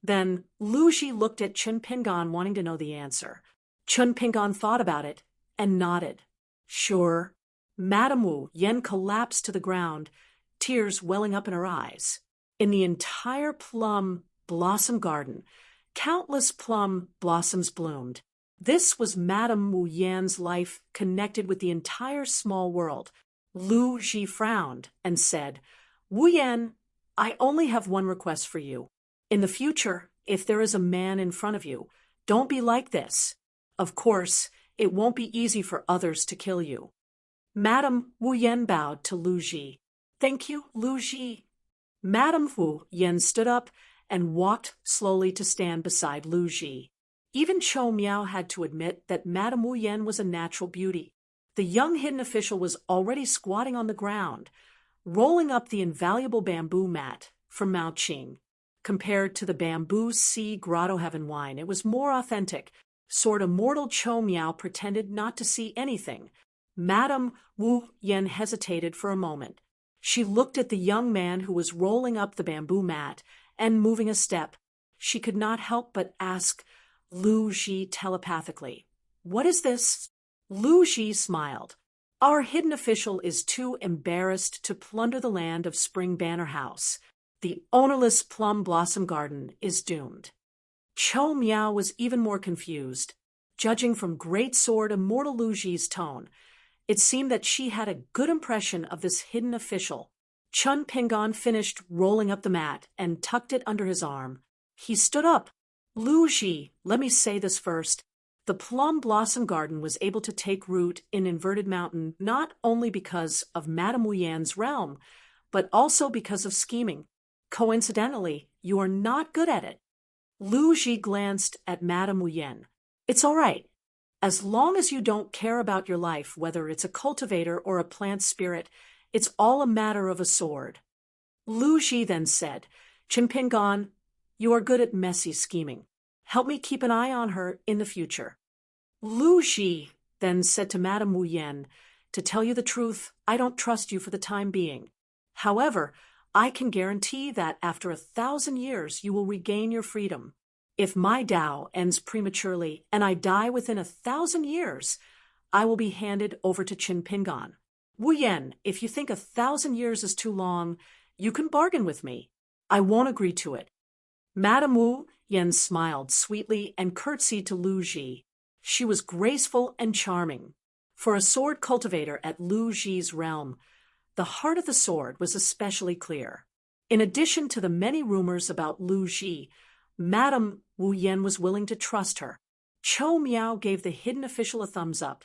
Then Lu Ji looked at Chun Pingon, wanting to know the answer. Chun Pingon thought about it and nodded. "Sure." Madame Wu Yen collapsed to the ground, tears welling up in her eyes. In the entire plum blossom garden, countless plum blossoms bloomed. This was Madame Wu Yan's life connected with the entire small world. Lu Ji frowned and said, "Wu Yan, I only have one request for you. In the future, if there is a man in front of you, don't be like this. Of course, it won't be easy for others to kill you." Madame Wu Yan bowed to Lu Ji. "Thank you, Lu Ji." Madame Wu Yan stood up and walked slowly to stand beside Lu Ji. Even Cho Miao had to admit that Madame Wu Yan was a natural beauty. The young hidden official was already squatting on the ground, rolling up the invaluable bamboo mat from Mao Qing. Compared to the bamboo sea grotto heaven wine, it was more authentic. Sword Immortal Cho Miao pretended not to see anything. Madame Wu Yan hesitated for a moment. She looked at the young man who was rolling up the bamboo mat and moving a step. She could not help but ask Lu Ji telepathically, "What is this?" Lu Ji smiled. "Our hidden official is too embarrassed to plunder the land of Spring Banner House. The ownerless Plum Blossom Garden is doomed." Cho Miao was even more confused. Judging from Great Sword Immortal Lu Ji's tone, it seemed that she had a good impression of this hidden official. Chun Pingon finished rolling up the mat and tucked it under his arm. He stood up. "Lu Ji, let me say this first. The Plum Blossom Garden was able to take root in Inverted Mountain not only because of Madame Wu Yan's realm, but also because of scheming. Coincidentally, you are not good at it." Lu Ji glanced at Madame Wu Yan. "It's all right. As long as you don't care about your life, whether it's a cultivator or a plant spirit, It's all a matter of a sword. Lu Ji then said, Qin Pingan, you are good at messy scheming. Help me keep an eye on her in the future. Lu Ji then said to Madame Wu Yan, to tell you the truth, I don't trust you for the time being. However, I can guarantee that after 1,000 years you will regain your freedom. If my Tao ends prematurely and I die within 1,000 years, I will be handed over to Qin Pingan. Wu Yan, if you think 1,000 years is too long, you can bargain with me. I won't agree to it. Madame Wu Yan smiled sweetly and curtsied to Lu Ji. She was graceful and charming. For a sword cultivator at Lu Ji's realm, the heart of the sword was especially clear. In addition to the many rumors about Lu Ji, Madame Wu Yan was willing to trust her. Chou Miao gave the hidden official a thumbs up.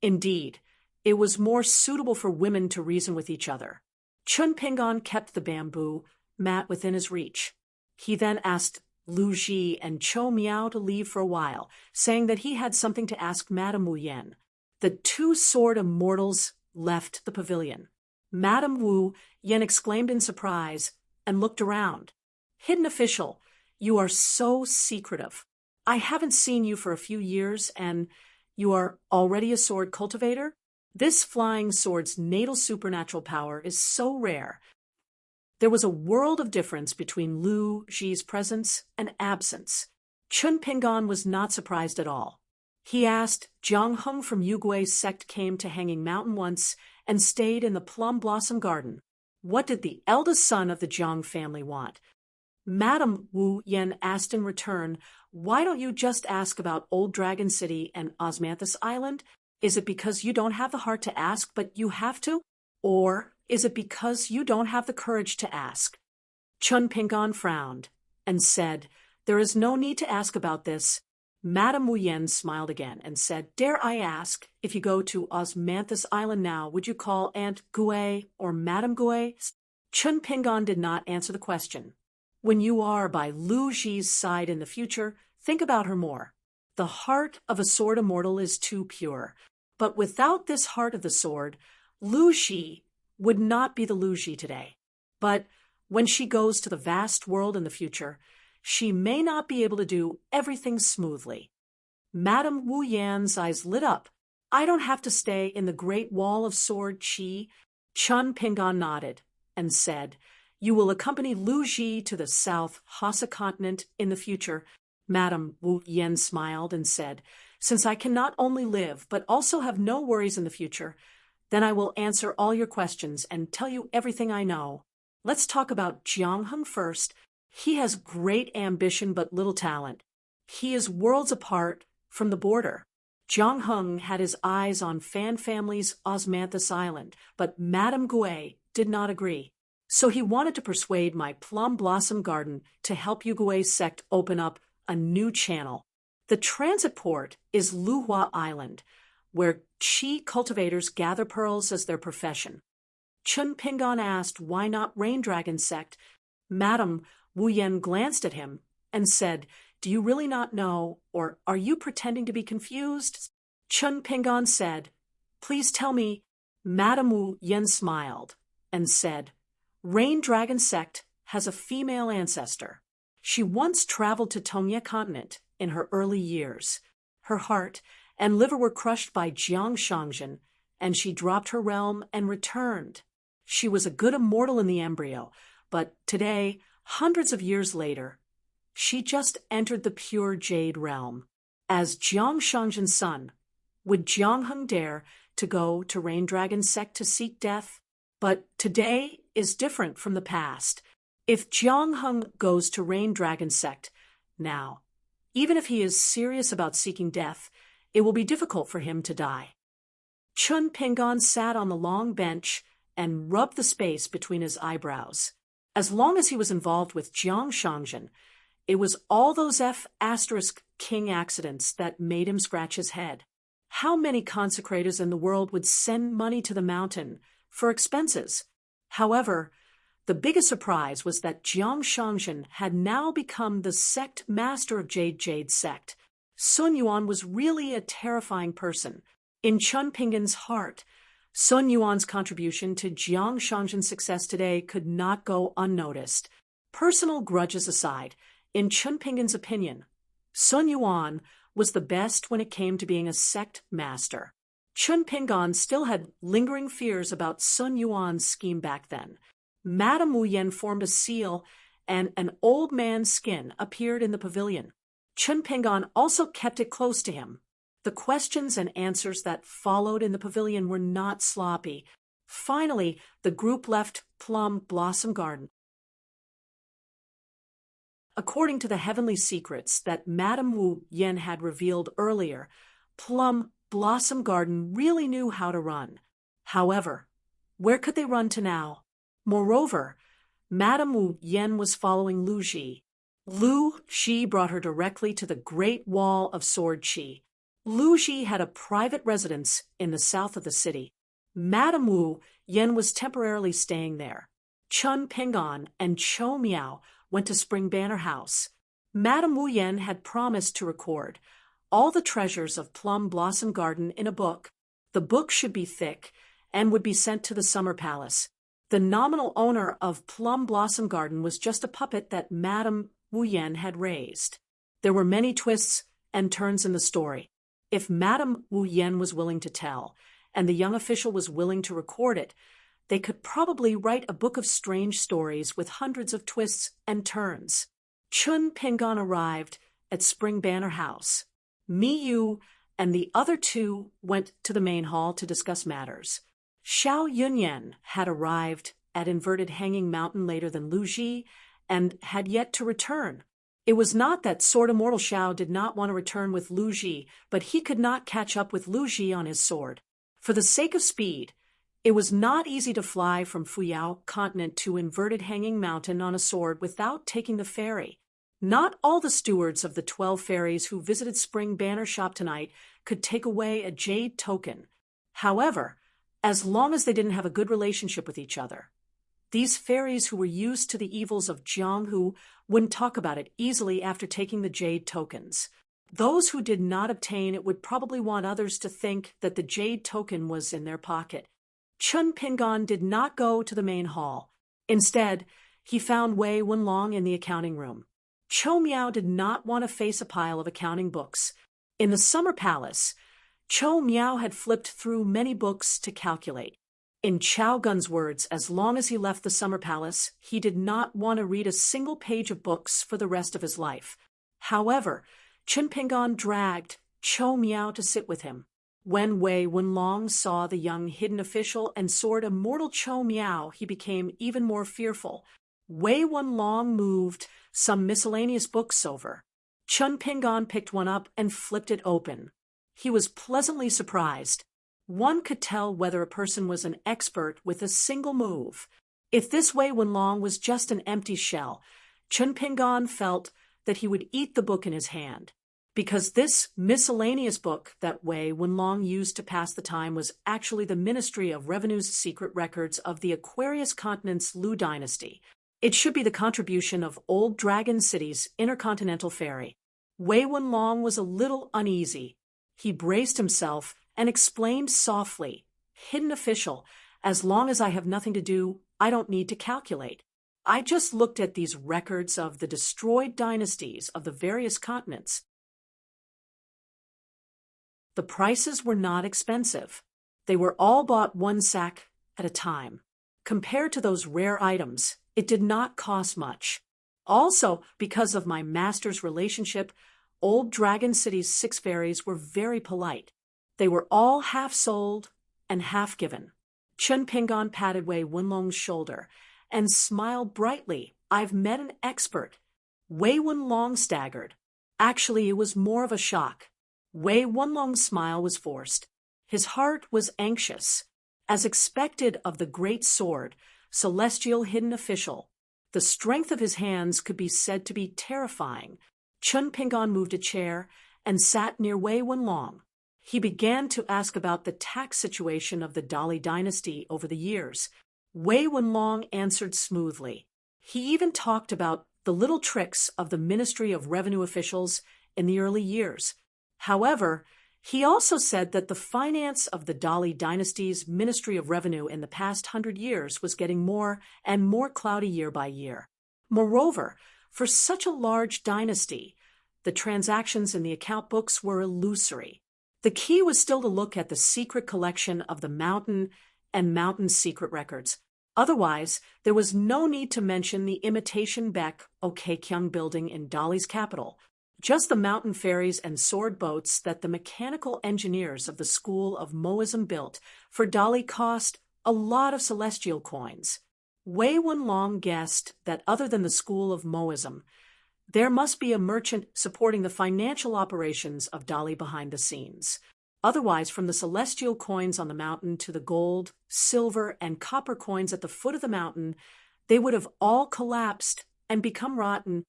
Indeed, it was more suitable for women to reason with each other. Qin Pingan kept the bamboo mat within his reach. He then asked Lu Ji and Chou Miao to leave for a while, saying that he had something to ask Madame Wu Yan. The two sword immortals left the pavilion. Madame Wu Yan exclaimed in surprise and looked around. Hidden official, you are so secretive. I haven't seen you for a few years, and you are already a sword cultivator? This flying sword's natal supernatural power is so rare. There was a world of difference between Lu Ji's presence and absence. Qin Pingan was not surprised at all. He asked, Jiang Heng from Yugui's sect came to Hanging Mountain once and stayed in the Plum Blossom Garden. What did the eldest son of the Jiang family want? Madame Wu Yan asked in return, why don't you just ask about Old Dragon City and Osmanthus Island? Is it because you don't have the heart to ask, but you have to? Or is it because you don't have the courage to ask? Qin Pingan frowned and said, there is no need to ask about this. Madame Wu Yan smiled again and said, dare I ask, if you go to Osmanthus Island now, would you call Aunt Gui or Madame Gui? Qin Pingan did not answer the question. When you are by Lu Ji's side in the future, think about her more. The heart of a sword immortal is too pure. But without this heart of the sword, Lu Ji would not be the Lu Ji today. But when she goes to the vast world in the future, she may not be able to do everything smoothly. Madame Wu Yan's eyes lit up. I don't have to stay in the Great Wall of Sword Qi. Qin Pingan nodded and said, you will accompany Lu Ji to the South Hassa continent in the future. Madame Wu Yan smiled and said, since I can not only live but also have no worries in the future, then I will answer all your questions and tell you everything I know. Let's talk about Jiang Heng first. He has great ambition but little talent. He is worlds apart from the border. Jiang Heng had his eyes on Fan family's Osmanthus Island, but Madame Gui did not agree. So he wanted to persuade my Plum Blossom Garden to help Yugui's sect open up a new channel. The transit port is Luhua Island, where Qi cultivators gather pearls as their profession. Qin Pingan asked why not Rain Dragon sect. Madame Wu Yan glanced at him and said, do you really not know, or are you pretending to be confused? Qin Pingan said, please tell me. Madame Wu Yan smiled and said, Rain Dragon sect has a female ancestor. She once traveled to Tongye continent in her early years. Her heart and liver were crushed by Jiang Shangzhen, and she dropped her realm and returned. She was a good immortal in the embryo, but today, hundreds of years later, she just entered the pure jade realm. As Jiang Shangzhen's son, would Jiang Heng dare to go to Rain Dragon sect to seek death? But today is different from the past. If Jiang Heng goes to Rain Dragon sect now, even if he is serious about seeking death, it will be difficult for him to die. Qin Pingan sat on the long bench and rubbed the space between his eyebrows. As long as he was involved with Jiang Shangzhen, it was all those F***king accidents that made him scratch his head. How many consecrators in the world would send money to the mountain for expenses? However, the biggest surprise was that Jiang Shangzhen had now become the sect master of Jade sect. Sun Yuan was really a terrifying person. In Qin Pingan's heart, Sun Yuan's contribution to Jiang Shangzhen's success today could not go unnoticed. Personal grudges aside, in Chen Pinggan's opinion, Sun Yuan was the best when it came to being a sect master. Chen Pinggan still had lingering fears about Sun Yuan's scheme back then. Madame Wu Yan formed a seal, and an old man's skin appeared in the pavilion. Chen Pinggan also kept it close to him. The questions and answers that followed in the pavilion were not sloppy. Finally, the group left Plum Blossom Garden. According to the heavenly secrets that Madame Wu Yan had revealed earlier, Plum Blossom Garden really knew how to run. However, where could they run to now? Moreover, Madame Wu Yan was following Lu Ji. Lu Ji brought her directly to the Great Wall of Sword Qi. Lu Ji had a private residence in the south of the city. Madame Wu Yan was temporarily staying there. Chen Pinggan and Chou Miao went to Spring Banner House. Madame Wu Yan had promised to record all the treasures of Plum Blossom Garden in a book. The book should be thick and would be sent to the Summer Palace. The nominal owner of Plum Blossom Garden was just a puppet that Madame Wu Yan had raised. There were many twists and turns in the story. If Madame Wu Yan was willing to tell, and the young official was willing to record it, they could probably write a book of strange stories with hundreds of twists and turns. Chen Pinggan arrived at Spring Banner House. Mi Yu and the other two went to the main hall to discuss matters. Xiao Yunyan had arrived at Inverted Hanging Mountain later than Lu Ji and had yet to return. It was not that Sword Immortal Xiao did not want to return with Lu Ji, but he could not catch up with Lu Ji on his sword. For the sake of speed, it was not easy to fly from Fuyao Continent to Inverted Hanging Mountain on a sword without taking the ferry. Not all the stewards of the 12 ferries who visited Spring Banner Shop tonight could take away a jade token. However, as long as they didn't have a good relationship with each other, these fairies who were used to the evils of Jianghu wouldn't talk about it easily after taking the jade tokens. Those who did not obtain it would probably want others to think that the jade token was in their pocket. Chen Pinggan did not go to the main hall. Instead, he found Wei Wenlong in the accounting room. Chou Miao did not want to face a pile of accounting books. In the Summer Palace, Chou Miao had flipped through many books to calculate. In Chao Gun's words, as long as he left the Summer Palace, he did not want to read a single page of books for the rest of his life. However, Chen Pinggan dragged Chou Miao to sit with him. When Wei Wenlong saw the young hidden official and Sword Immortal Chou Miao, he became even more fearful. Wei Wenlong moved some miscellaneous books over. Chen Pinggan picked one up and flipped it open. He was pleasantly surprised. One could tell whether a person was an expert with a single move. If this Wei Wenlong was just an empty shell, Chen Pinggan felt that he would eat the book in his hand. Because this miscellaneous book that Wei Wenlong used to pass the time was actually the Ministry of Revenue's secret records of the Aquarius Continent's Lu dynasty. It should be the contribution of Old Dragon City's intercontinental ferry. Wei Wenlong was a little uneasy. He braced himself and explained softly, "Hidden official, as long as I have nothing to do, I don't need to calculate. I just looked at these records of the destroyed dynasties of the various continents. The prices were not expensive. They were all bought one sack at a time. Compared to those rare items, it did not cost much. Also, because of my master's relationship, Old Dragon City's 6 fairies were very polite. They were all half sold and half given." Chen Pinggan patted Wei Wenlong's shoulder and smiled brightly. "I've met an expert." Wei Wenlong staggered. Actually, it was more of a shock. Wei Wenlong's smile was forced. His heart was anxious. As expected of the great sword, celestial hidden official, the strength of his hands could be said to be terrifying. Chen Pinggan moved a chair and sat near Wei Wenlong. He began to ask about the tax situation of the Dali dynasty over the years. Wei Wenlong answered smoothly. He even talked about the little tricks of the Ministry of Revenue officials in the early years. However, He also said that the finance of the Dali dynasty's Ministry of Revenue in the past 100 years was getting more and more cloudy year by year. Moreover, for such a large dynasty, the transactions in the account books were illusory. The key was still to look at the secret collection of the mountain and mountain's secret records. Otherwise, there was no need to mention the imitation Baek Okkyung building in Dali's capital, just the mountain ferries and sword boats that the mechanical engineers of the school of Moism built for Dali cost a lot of celestial coins. Wei Wenlong guessed that other than the school of Moism, there must be a merchant supporting the financial operations of Dali behind the scenes. Otherwise, from the celestial coins on the mountain to the gold, silver, and copper coins at the foot of the mountain, they would have all collapsed and become rotten.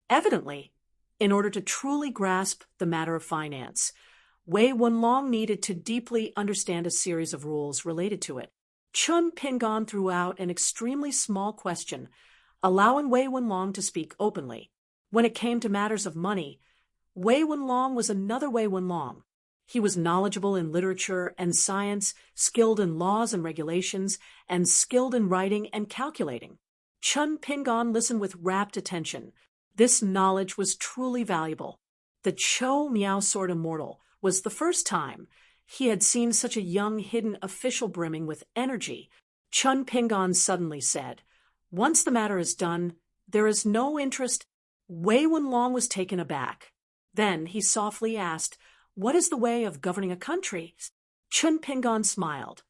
Evidently, in order to truly grasp the matter of finance, Wei Wenlong needed to deeply understand a series of rules related to it. Chun Pingon threw out an extremely small question, allowing Wei Wenlong to speak openly. When it came to matters of money, Wei Wenlong was another Wei Wenlong. He was knowledgeable in literature and science, skilled in laws and regulations, and skilled in writing and calculating. Chun Pingon listened with rapt attention. This knowledge was truly valuable. The Cho Miao Sword Immortal was the first time he had seen such a young hidden official brimming with energy. Chun Pingon suddenly said, "Once the matter is done, there is no interest." Wei Wenlong was taken aback. Then he softly asked, "What is the way of governing a country?" Chun Pingon smiled.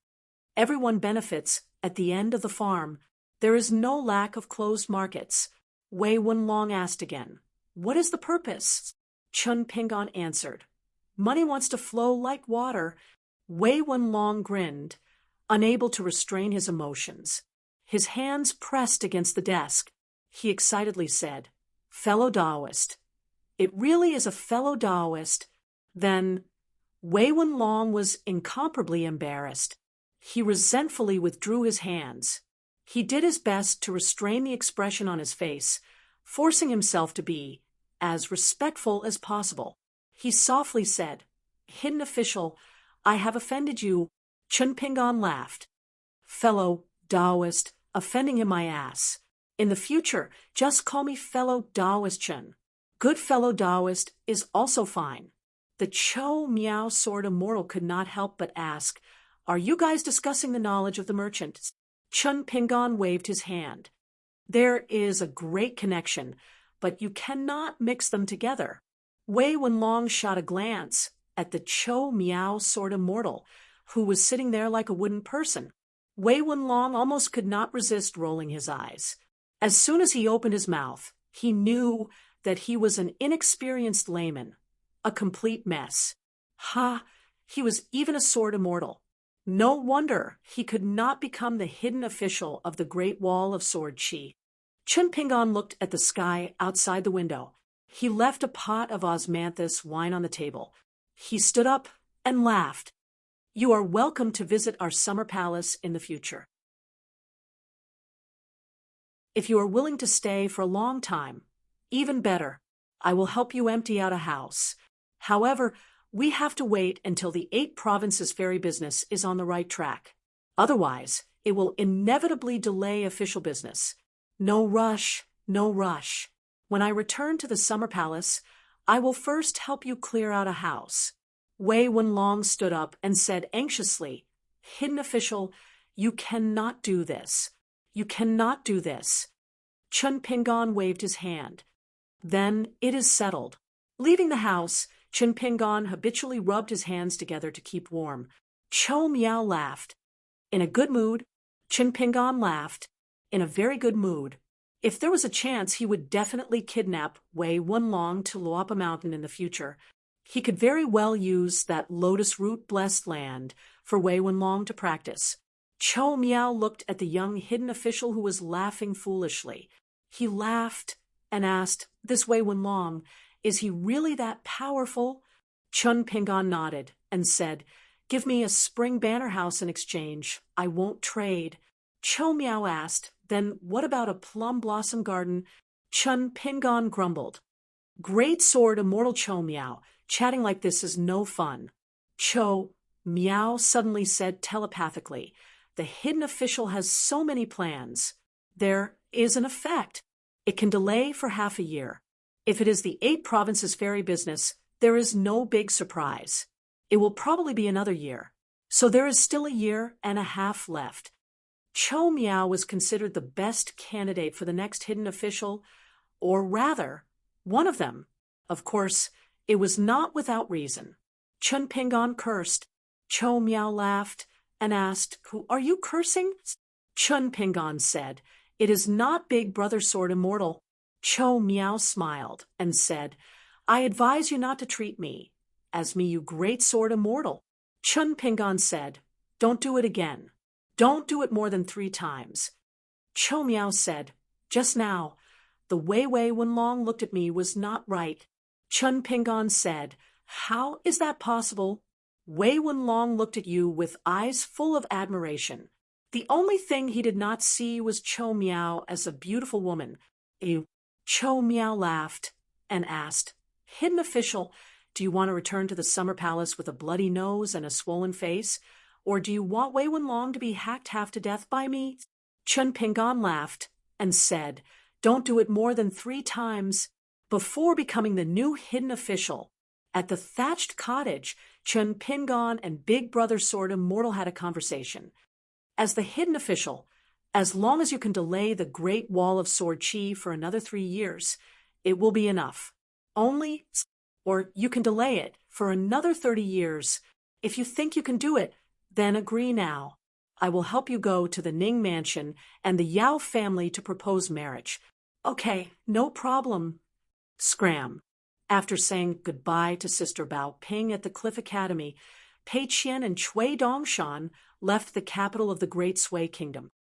"Everyone benefits at the end of the farm. There is no lack of closed markets." Wei Wenlong asked again, "What is the purpose?" Chun Pingon answered, "Money wants to flow like water." Wei Wenlong grinned, unable to restrain his emotions. His hands pressed against the desk. He excitedly said, "Fellow Taoist. It really is a fellow Taoist." Then Wei Wenlong was incomparably embarrassed. He resentfully withdrew his hands. He did his best to restrain the expression on his face, forcing himself to be as respectful as possible. He softly said, "Hidden official, I have offended you." Chun Pingon laughed. "Fellow Taoist, offending him my ass. In the future, just call me fellow Taoist Chun. Good fellow Taoist is also fine." The Cho Miao Sword Immortal could not help but ask, "Are you guys discussing the knowledge of the merchant?" Chun Pingon waved his hand. "There is a great connection, but you cannot mix them together." Wei Wenlong shot a glance at the Cho Miao Sword Immortal, who was sitting there like a wooden person. Wei Wenlong almost could not resist rolling his eyes. As soon as he opened his mouth, he knew that he was an inexperienced layman, a complete mess. Ha! He was even a sword immortal. No wonder he could not become the hidden official of the Great Wall of Sword Chi. Chun Pingon looked at the sky outside the window. He left a pot of osmanthus wine on the table. He stood up and laughed. "You are welcome to visit our summer palace in the future. If you are willing to stay for a long time, even better, I will help you empty out a house. However, we have to wait until the 8 provinces ferry business is on the right track. Otherwise, it will inevitably delay official business. No rush, no rush. When I return to the summer palace, I will first help you clear out a house." Wei Wenlong stood up and said anxiously, "Hidden official, you cannot do this. You cannot do this." Chun Pingon waved his hand. "Then it is settled." Leaving the house, Chun Pingon habitually rubbed his hands together to keep warm. Cho Miao laughed. In a good mood, Chun Pingon laughed. In a very good mood. If there was a chance, he would definitely kidnap Wei Wenlong to Luapa Mountain in the future. He could very well use that lotus root-blessed land for Wei Wenlong to practice. Cho Miao looked at the young hidden official who was laughing foolishly. He laughed and asked, "This Wei Wenlong, is he really that powerful?" Chun Pingon nodded and said, "Give me a spring banner house in exchange. I won't trade." Cho Miao asked, "Then what about a plum blossom garden?" Chun Pingon grumbled, "Great sword immortal Cho Miao, chatting like this is no fun. Cho, Meow suddenly said telepathically. The hidden official has so many plans. There is an effect. It can delay for half a year. If it is the 8 provinces fairy business, there is no big surprise. It will probably be another year. So there is still a year and a half left. Cho Miao was considered the best candidate for the next hidden official, or rather, one of them. Of course, it was not without reason. Chun Pingon cursed. Cho Miao laughed and asked, "Who are you cursing?" Chun Pingon said, "It is not Big Brother Sword Immortal." Cho Miao smiled and said, "I advise you not to treat me as me, you great sword immortal." Chun Pingon said, "Don't do it again. Don't do it more than 3 times." Cho Miao said, "Just now, the way Wei Wenlong looked at me was not right." Chun Pingon said, "How is that possible? Wei Wenlong looked at you with eyes full of admiration. The only thing he did not see was Cho Miao as a beautiful woman." Cho Miao laughed and asked, "Hidden official, do you want to return to the summer palace with a bloody nose and a swollen face? Or do you want Wei Wenlong to be hacked half to death by me?" Chun Pingon laughed and said, "Don't do it more than 3 times." Before becoming the new hidden official, at the thatched cottage, Chun Pingon and Big Brother Sword Immortal had a conversation. As the hidden official, as long as you can delay the Great Wall of Sword Chi for another 3 years, it will be enough. Or you can delay it for another 30 years. If you think you can do it, then agree now. I will help you go to the Ning Mansion and the Yao family to propose marriage. Okay, no problem. Scram. After saying goodbye to Sister Bao Ping at the Cliff Academy, Pei Qian and Cui Dongshan left the capital of the Great Sui Kingdom.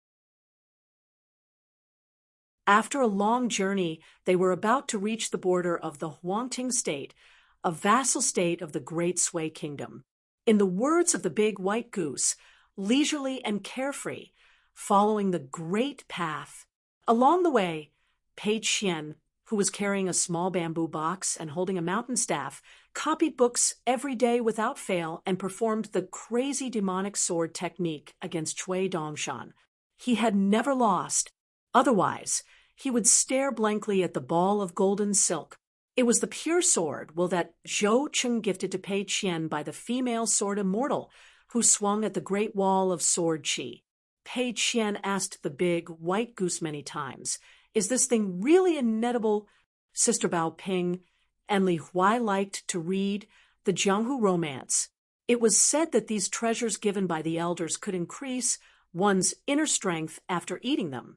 After a long journey, they were about to reach the border of the Huangting State, a vassal state of the Great Sui Kingdom. In the words of the Big White Goose, leisurely and carefree, following the great path. Along the way, Pei Qian, who was carrying a small bamboo box and holding a mountain staff, copied books every day without fail and performed the crazy demonic sword technique against Cui Dongshan. He had never lost. Otherwise, he would stare blankly at the ball of golden silk. It was the pure sword that Zhou Cheng gifted to Pei Qian by the female sword immortal, who swung at the Great Wall of Sword Chi. Pei Qian asked the Big White Goose many times, "Is this thing really inedible?" Sister Bao Ping and Li Huai liked to read the Jianghu romance. It was said that these treasures given by the elders could increase one's inner strength after eating them.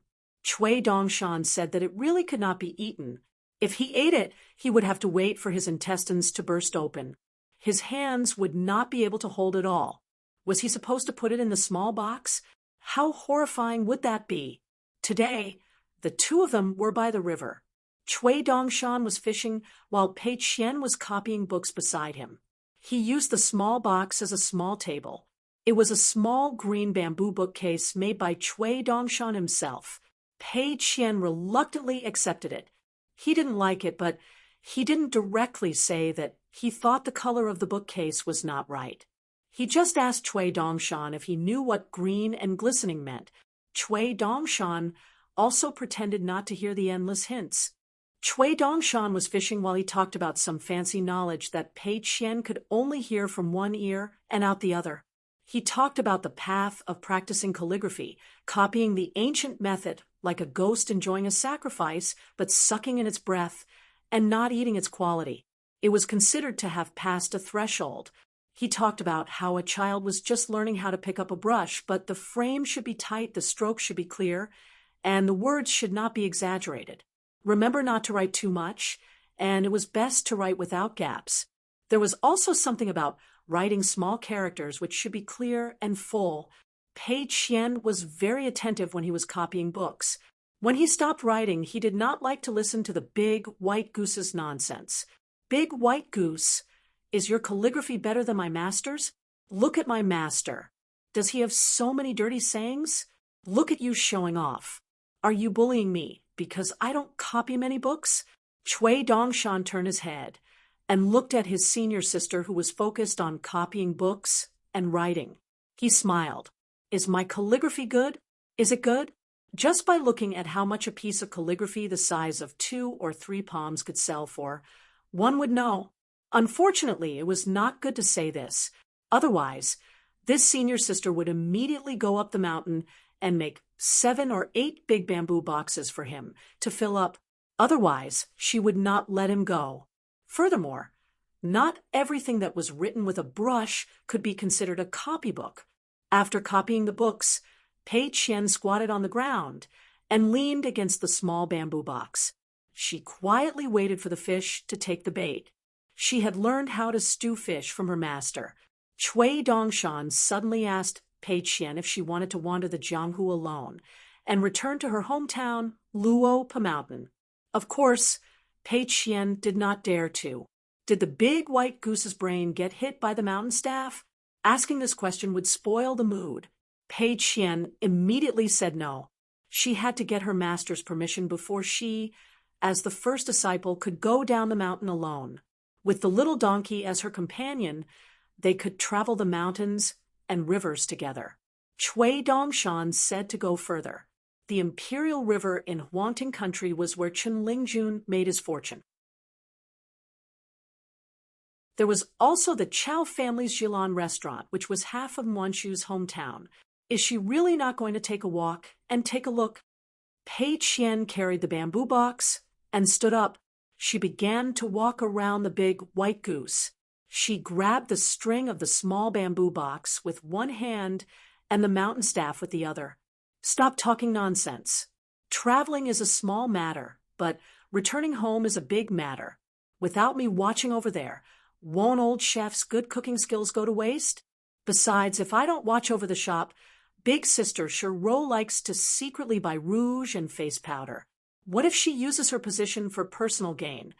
Cui Dongshan said that it really could not be eaten. If he ate it, he would have to wait for his intestines to burst open. His hands would not be able to hold it all. Was he supposed to put it in the small box? How horrifying would that be? Today, the 2 of them were by the river. Cui Dongshan was fishing while Pei Qian was copying books beside him. He used the small box as a small table. It was a small green bamboo bookcase made by Cui Dongshan himself. Pei Qian reluctantly accepted it. He didn't like it, but he didn't directly say that he thought the color of the bookcase was not right. He just asked Cui Dongshan if he knew what green and glistening meant. Cui Dongshan also pretended not to hear the endless hints. Cui Dongshan was fishing while he talked about some fancy knowledge that Pei Qian could only hear from one ear and out the other. He talked about the path of practicing calligraphy, copying the ancient method like a ghost enjoying a sacrifice but sucking in its breath and not eating its quality. It was considered to have passed a threshold. He talked about how a child was just learning how to pick up a brush, but the frame should be tight, the strokes should be clear, and the words should not be exaggerated. Remember not to write too much, and it was best to write without gaps. There was also something about writing small characters which should be clear and full. Pei Qian was very attentive when he was copying books. When he stopped writing, he did not like to listen to the Big White Goose's nonsense. Big White Goose, is your calligraphy better than my master's? Look at my master. Does he have so many dirty sayings? Look at you showing off. Are you bullying me because I don't copy many books? Cui Dongshan turned his head and looked at his senior sister who was focused on copying books and writing. He smiled. Is my calligraphy good? Is it good? Just by looking at how much a piece of calligraphy the size of 2 or 3 palms could sell for, one would know. Unfortunately, it was not good to say this. Otherwise, this senior sister would immediately go up the mountain and make 7 or 8 big bamboo boxes for him to fill up. Otherwise, she would not let him go. Furthermore, not everything that was written with a brush could be considered a copybook. After copying the books, Pei Qian squatted on the ground and leaned against the small bamboo box. She quietly waited for the fish to take the bait. She had learned how to stew fish from her master. Cui Dongshan suddenly asked Pei Qian if she wanted to wander the Jianghu alone and return to her hometown, Luo Pa Mountain. Of course, Pei Qian did not dare to. Did the big white goose's brain get hit by the mountain staff? Asking this question would spoil the mood. Pei Qian immediately said no. She had to get her master's permission before she, as the first disciple, could go down the mountain alone. With the little donkey as her companion, they could travel the mountains and rivers together. Cui Dongshan said to go further. The imperial river in Huangting country was where Chen Lingjun made his fortune. There was also the Chow family's Jilan restaurant, which was half of Muanshu's hometown. Is she really not going to take a walk and take a look? Pei Qian carried the bamboo box and stood up. She began to walk around the big white goose. She grabbed the string of the small bamboo box with one hand and the mountain staff with the other. Stop talking nonsense. Traveling is a small matter, but returning home is a big matter. Without me watching over there, won't old chef's good cooking skills go to waste? Besides, if I don't watch over the shop, big sister Shiro likes to secretly buy rouge and face powder. What if she uses her position for personal gain?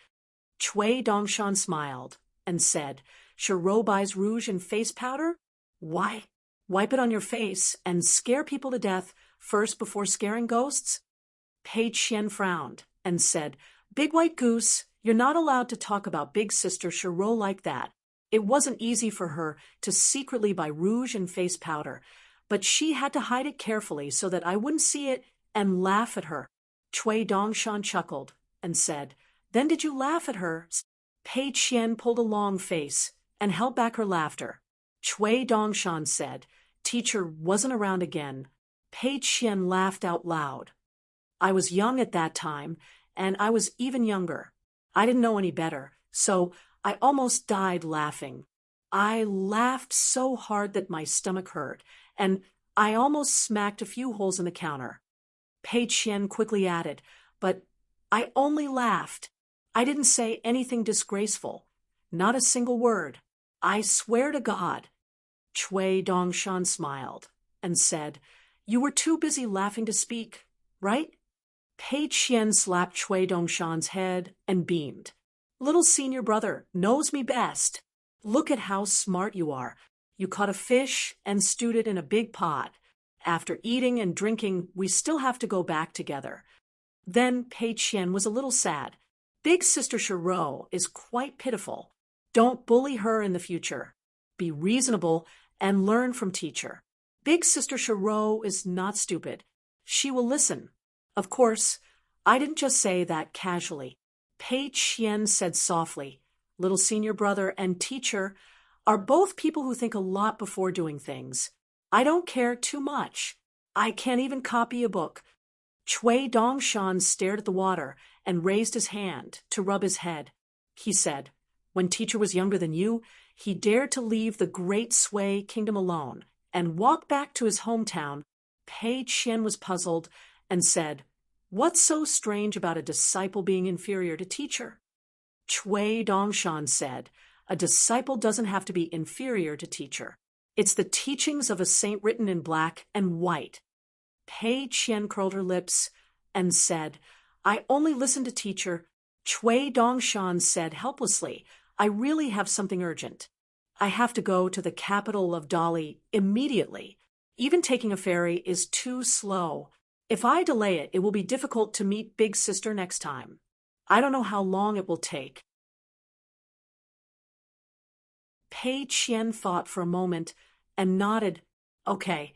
Cui Dongshan smiled and said, Shiro buys rouge and face powder? Why? Wipe it on your face and scare people to death first before scaring ghosts? Pei Qian frowned and said, Big white goose, you're not allowed to talk about big sister Shiro like that. It wasn't easy for her to secretly buy rouge and face powder, but she had to hide it carefully so that I wouldn't see it and laugh at her. Cui Dongshan chuckled and said, Then did you laugh at her? Pei Qian pulled a long face and held back her laughter. Cui Dongshan said, Teacher wasn't around again. Pei Qian laughed out loud. I was young at that time, and I was even younger. I didn't know any better, so I almost died laughing. I laughed so hard that my stomach hurt, and I almost smacked a few holes in the counter. Pei Qian quickly added, But I only laughed. I didn't say anything disgraceful. Not a single word. I swear to God. Cui Dongshan smiled and said, You were too busy laughing to speak, right? Pei Qian slapped Cui Dongshan's head and beamed. Little senior brother knows me best. Look at how smart you are. You caught a fish and stewed it in a big pot. After eating and drinking, we still have to go back together. Then Pei Qian was a little sad. Big sister Shiro is quite pitiful. Don't bully her in the future. Be reasonable and learn from teacher. Big sister Shiro is not stupid. She will listen. Of course, I didn't just say that casually. Pei Qian said softly, Little senior brother and teacher are both people who think a lot before doing things. I don't care too much. I can't even copy a book. Cui Dongshan stared at the water and raised his hand to rub his head. He said, When teacher was younger than you, he dared to leave the great Sui kingdom alone and walk back to his hometown. Pei Qian was puzzled and said, What's so strange about a disciple being inferior to teacher? Cui Dongshan said, A disciple doesn't have to be inferior to teacher. It's the teachings of a saint written in black and white. Pei Qian curled her lips and said, I only listen to teacher. Cui Dongshan said helplessly, I really have something urgent. I have to go to the capital of Dali immediately. Even taking a ferry is too slow. If I delay it, it will be difficult to meet big sister next time. I don't know how long it will take. Pei Qian thought for a moment and nodded. Okay,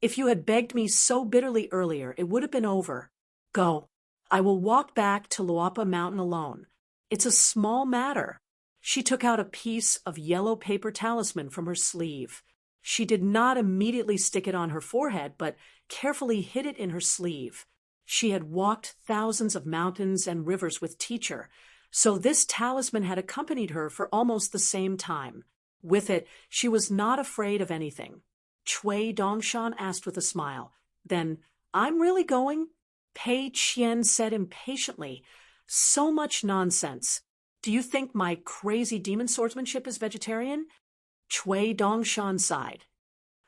if you had begged me so bitterly earlier, it would have been over. Go. I will walk back to Luapa Mountain alone. It's a small matter. She took out a piece of yellow paper talisman from her sleeve. She did not immediately stick it on her forehead, but carefully hid it in her sleeve. She had walked thousands of mountains and rivers with Teacher, so this talisman had accompanied her for almost the same time. With it, she was not afraid of anything. Cui Dongshan asked with a smile. Then, I'm really going? Pei Qian said impatiently. So much nonsense. Do you think my crazy demon swordsmanship is vegetarian? Cui Dongshan sighed.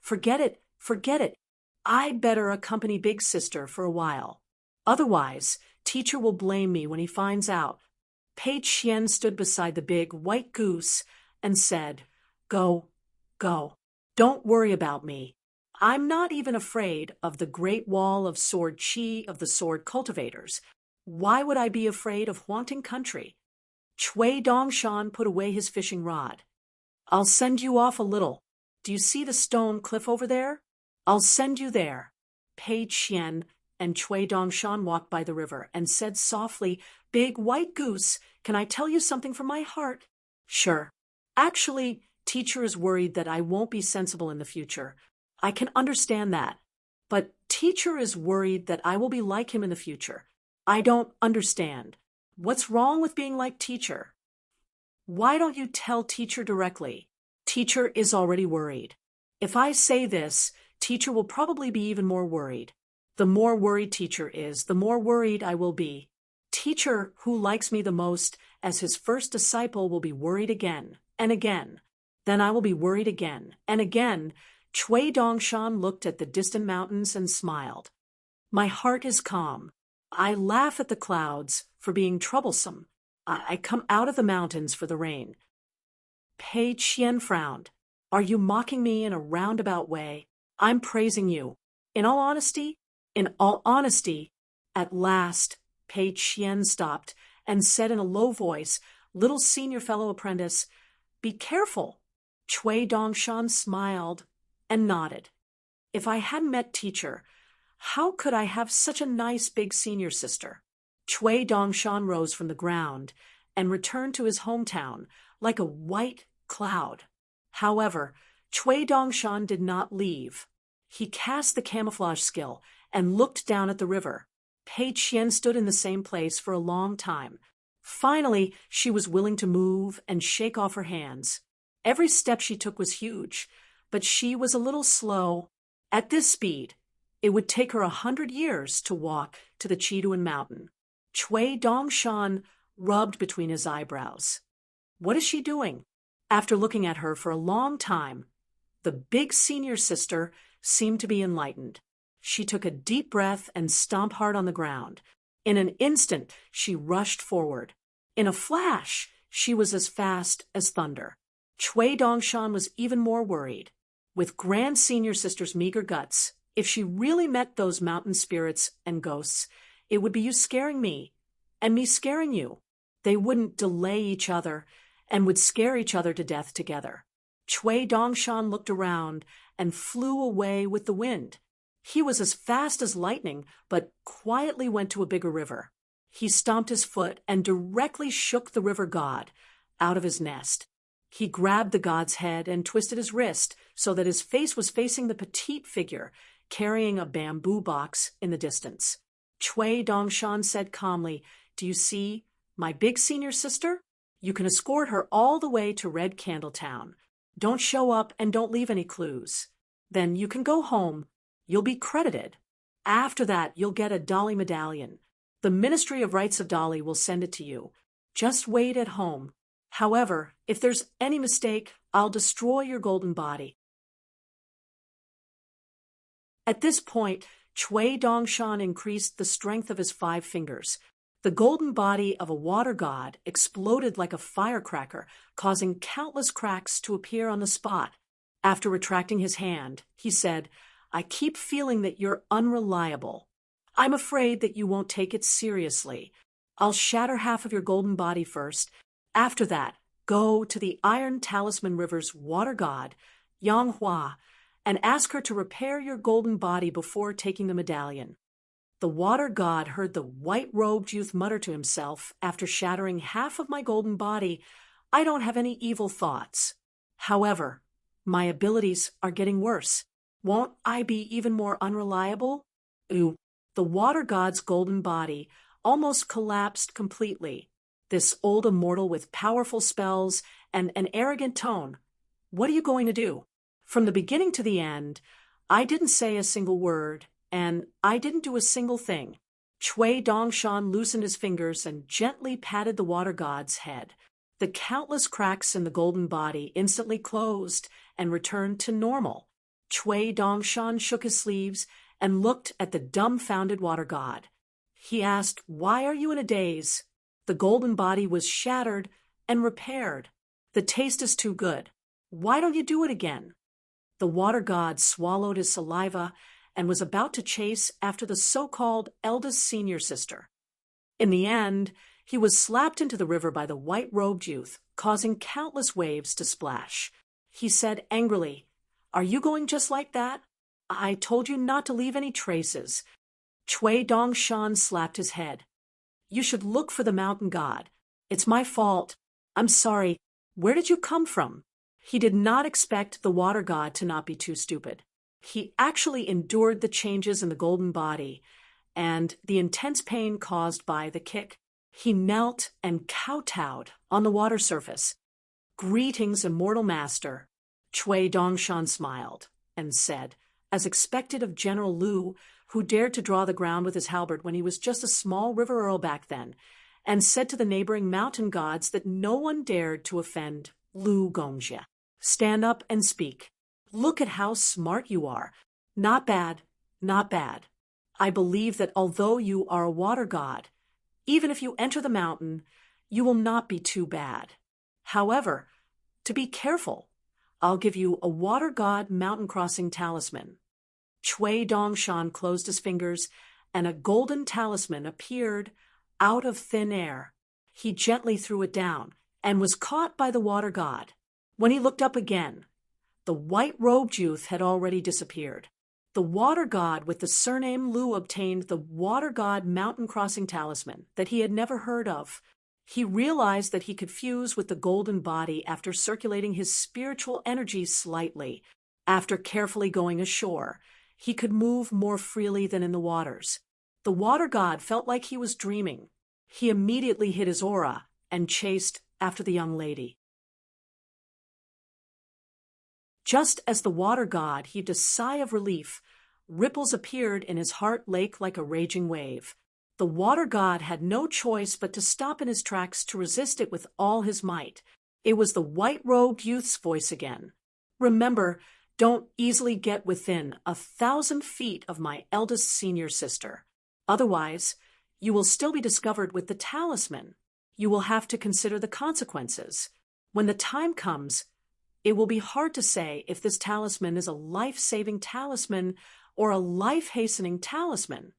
Forget it, forget it. I'd better accompany Big Sister for a while. Otherwise, Teacher will blame me when he finds out. Pei Qian stood beside the big white goose and said, Go, go. Don't worry about me. I'm not even afraid of the Great Wall of Sword Qi of the Sword Cultivators. Why would I be afraid of haunting country? Cui Dongshan put away his fishing rod. I'll send you off a little. Do you see the stone cliff over there? I'll send you there. Pei Qian and Cui Dongshan walked by the river and said softly, Big white goose, can I tell you something from my heart? Sure. Actually, Teacher is worried that I won't be sensible in the future. I can understand that. But Teacher is worried that I will be like him in the future. I don't understand. What's wrong with being like Teacher? Why don't you tell Teacher directly? Teacher is already worried. If I say this, Teacher will probably be even more worried. The more worried Teacher is, the more worried I will be. Teacher, who likes me the most as his first disciple, will be worried again and again. Then I will be worried again and again. Cui Dongshan looked at the distant mountains and smiled. My heart is calm. I laugh at the clouds for being troublesome. I come out of the mountains for the rain. Pei Qian frowned. Are you mocking me in a roundabout way? I'm praising you. In all honesty, at last, Pei Qian stopped and said in a low voice, Little senior fellow apprentice, be careful. Cui Dongshan smiled and nodded. If I hadn't met Teacher, how could I have such a nice big senior sister? Cui Dongshan rose from the ground and returned to his hometown like a white cloud. However, Cui Dongshan did not leave. He cast the camouflage skill and looked down at the river. Pei Qian stood in the same place for a long time. Finally, she was willing to move and shake off her hands. Every step she took was huge, but she was a little slow. At this speed, it would take her 100 years to walk to the Chiduan Mountain. Cui Dongshan rubbed between his eyebrows. What is she doing? After looking at her for a long time, the big senior sister seemed to be enlightened. She took a deep breath and stomped hard on the ground. In an instant, she rushed forward. In a flash, she was as fast as thunder. Cui Dongshan was even more worried. With Grand Senior Sister's meager guts, if she really met those mountain spirits and ghosts, it would be you scaring me, and me scaring you. They wouldn't delay each other, and would scare each other to death together. Cui Dongshan looked around and flew away with the wind. He was as fast as lightning, but quietly went to a bigger river. He stomped his foot and directly shook the river god out of his nest. He grabbed the god's head and twisted his wrist so that his face was facing the petite figure carrying a bamboo box in the distance. Cui Dongshan said calmly, Do you see my big senior sister? You can escort her all the way to Red Candle Town. Don't show up and don't leave any clues. Then you can go home. You'll be credited. After that, you'll get a Dali medallion. The Ministry of Rights of Dali will send it to you. Just wait at home. However, if there's any mistake, I'll destroy your golden body. At this point, Cui Dongshan increased the strength of his 5 fingers. The golden body of a water god exploded like a firecracker, causing countless cracks to appear on the spot. After retracting his hand, he said, I keep feeling that you're unreliable. I'm afraid that you won't take it seriously. I'll shatter half of your golden body first. After that, Go to the Iron Talisman River's water god, Yang Hua, and ask her to repair your golden body before taking the medallion." The water god heard the white-robed youth mutter to himself after shattering half of my golden body, "I don't have any evil thoughts. However, my abilities are getting worse. Won't I be even more unreliable?" Ooh. The water god's golden body almost collapsed completely. This old immortal with powerful spells and an arrogant tone. "What are you going to do?" From the beginning to the end, I didn't say a single word, and I didn't do a single thing. Chui Dongshan loosened his fingers and gently patted the water god's head. The countless cracks in the golden body instantly closed and returned to normal. Chui Dongshan shook his sleeves and looked at the dumbfounded water god. He asked, "Why are you in a daze?" The golden body was shattered and repaired. "The taste is too good. Why don't you do it again?" The water god swallowed his saliva and was about to chase after the so-called eldest senior sister. In the end, he was slapped into the river by the white-robed youth, causing countless waves to splash. He said angrily, "Are you going just like that? I told you not to leave any traces." Chui Dongshan slapped his head. "You should look for the mountain god. It's my fault. I'm sorry. Where did you come from?" He did not expect the water god to not be too stupid. He actually endured the changes in the golden body and the intense pain caused by the kick. He knelt and kowtowed on the water surface. "Greetings, immortal master." Chui Dongshan smiled and said, as expected of General Lu, who dared to draw the ground with his halberd when he was just a small river earl back then, and said to the neighboring mountain gods that no one dared to offend Lu Gongjie. "Stand up and speak. Look at how smart you are. Not bad, not bad. I believe that although you are a water god, even if you enter the mountain, you will not be too bad. However, to be careful, I'll give you a water god mountain crossing talisman." Chui Dongshan closed his fingers, and a golden talisman appeared out of thin air. He gently threw it down and was caught by the water god. When he looked up again, the white-robed youth had already disappeared. The water god with the surname Lu obtained the water god mountain crossing talisman that he had never heard of. He realized that he could fuse with the golden body after circulating his spiritual energy slightly. After carefully going ashore, he could move more freely than in the waters. The water god felt like he was dreaming. He immediately hid his aura and chased after the young lady. Just as the water god heaved a sigh of relief, ripples appeared in his heart lake like a raging wave. The water god had no choice but to stop in his tracks to resist it with all his might. It was the white-robed youth's voice again. "Remember, don't easily get within 1,000 feet of my eldest senior sister. Otherwise, you will still be discovered with the talisman. You will have to consider the consequences. When the time comes, it will be hard to say if this talisman is a life-saving talisman or a life-hastening talisman."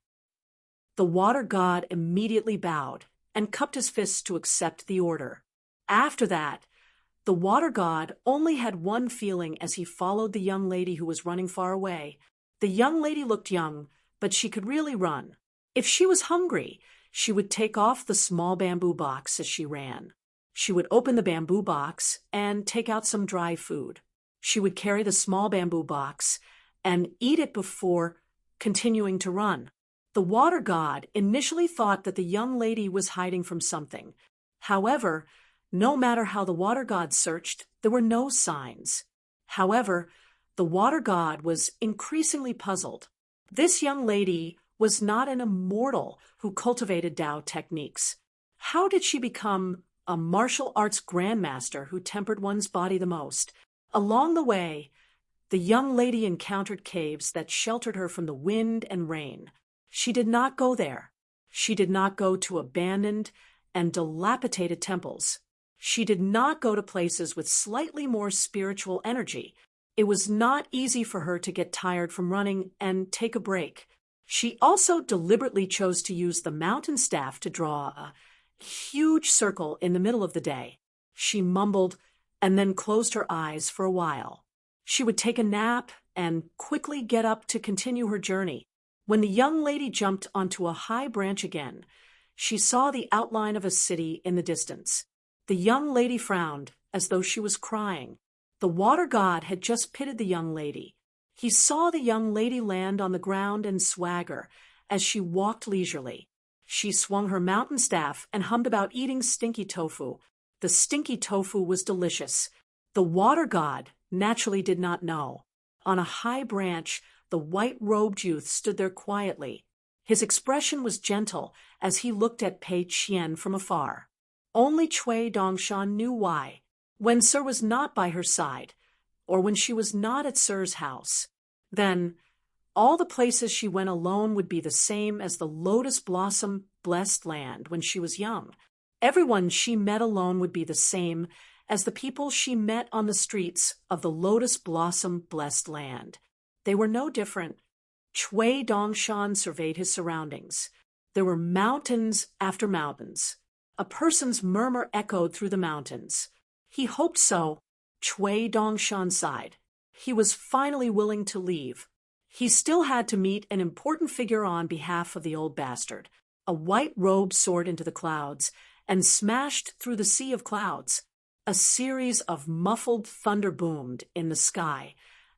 The water god immediately bowed and cupped his fists to accept the order. After that, the water god only had one feeling as he followed the young lady who was running far away. The young lady looked young, but she could really run. If she was hungry, she would take off the small bamboo box as she ran. She would open the bamboo box and take out some dry food. She would carry the small bamboo box and eat it before continuing to run. The water god initially thought that the young lady was hiding from something. However, no matter how the water god searched, there were no signs. However, the water god was increasingly puzzled. This young lady was not an immortal who cultivated Tao techniques. How did she become a martial arts grandmaster who tempered one's body the most? Along the way, the young lady encountered caves that sheltered her from the wind and rain. She did not go there. She did not go to abandoned and dilapidated temples. She did not go to places with slightly more spiritual energy. It was not easy for her to get tired from running and take a break. She also deliberately chose to use the mountain staff to draw a huge circle in the middle of the day. She mumbled and then closed her eyes for a while. She would take a nap and quickly get up to continue her journey. When the young lady jumped onto a high branch again, she saw the outline of a city in the distance. The young lady frowned, as though she was crying. The water god had just pitied the young lady. He saw the young lady land on the ground and swagger as she walked leisurely. She swung her mountain staff and hummed about eating stinky tofu. The stinky tofu was delicious. The water god naturally did not know. On a high branch, the white-robed youth stood there quietly. His expression was gentle as he looked at Pei Qian from afar. Only Cui Dongshan knew why. When Sir was not by her side, or when she was not at Sir's house, then all the places she went alone would be the same as the lotus blossom blessed land when she was young. Everyone she met alone would be the same as the people she met on the streets of the lotus blossom blessed land. They were no different. Cui Dongshan surveyed his surroundings. There were mountains after mountains. A person's murmur echoed through the mountains. He hoped so. Cui Dongshan sighed. He was finally willing to leave. He still had to meet an important figure on behalf of the old bastard. A white robe soared into the clouds and smashed through the sea of clouds. A series of muffled thunder boomed in the sky,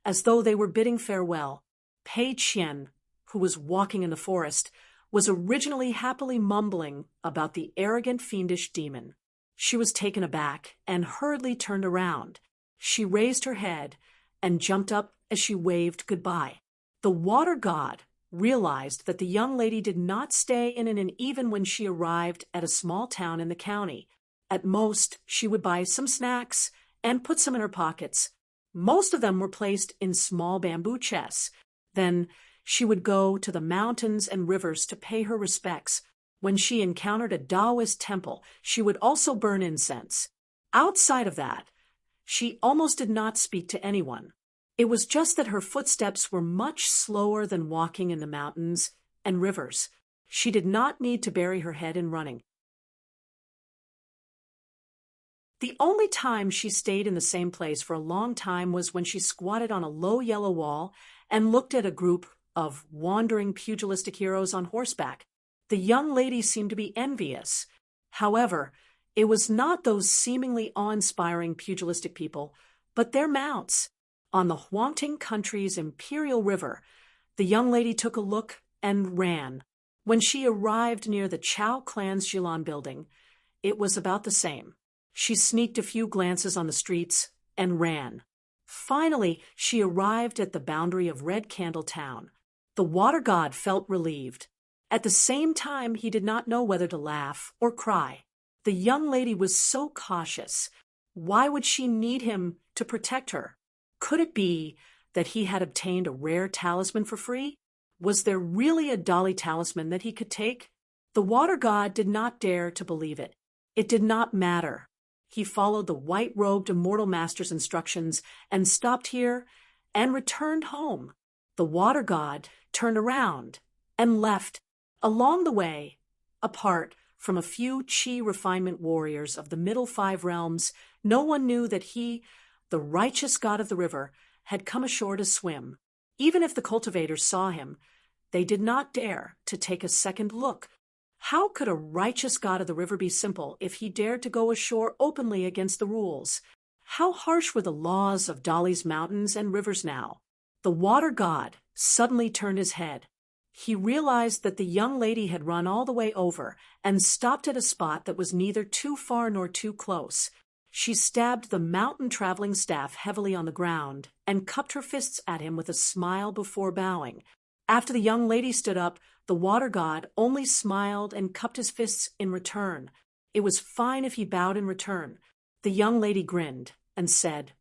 as though they were bidding farewell. Pei Qian, who was walking in the forest, was originally happily mumbling about the arrogant, fiendish demon. She was taken aback and hurriedly turned around. She raised her head and jumped up as she waved goodbye. The water god realized that the young lady did not stay in an inn even when she arrived at a small town in the county. At most, she would buy some snacks and put some in her pockets. Most of them were placed in small bamboo chests. Then she would go to the mountains and rivers to pay her respects. When she encountered a Taoist temple, she would also burn incense. Outside of that, she almost did not speak to anyone. It was just that her footsteps were much slower than walking in the mountains and rivers. She did not need to bury her head in running. The only time she stayed in the same place for a long time was when she squatted on a low yellow wall and looked at a group of wandering pugilistic heroes on horseback. The young lady seemed to be envious. However, it was not those seemingly awe-inspiring pugilistic people, but their mounts. On the Huangting country's imperial river, the young lady took a look and ran. When she arrived near the Chao clan's Jilan building, it was about the same. She sneaked a few glances on the streets and ran. Finally, she arrived at the boundary of Red Candle Town. The water god felt relieved. At the same time, he did not know whether to laugh or cry. The young lady was so cautious. Why would she need him to protect her? Could it be that he had obtained a rare talisman for free? Was there really a Dolly talisman that he could take? The water god did not dare to believe it. It did not matter. He followed the white-robed immortal master's instructions and stopped here and returned home. The water god turned around and left. Along the way, apart from a few Qi refinement warriors of the middle 5 realms, no one knew that he, the righteous god of the river, had come ashore to swim. Even if the cultivators saw him, they did not dare to take a second look. How could a righteous god of the river be simple if he dared to go ashore openly against the rules? How harsh were the laws of Dolly's mountains and rivers now? The water god suddenly turned his head. He realized that the young lady had run all the way over and stopped at a spot that was neither too far nor too close. She stabbed the mountain traveling staff heavily on the ground and cupped her fists at him with a smile before bowing. After the young lady stood up, the water god only smiled and cupped his fists in return. It was fine if he bowed in return. The young lady grinned and said,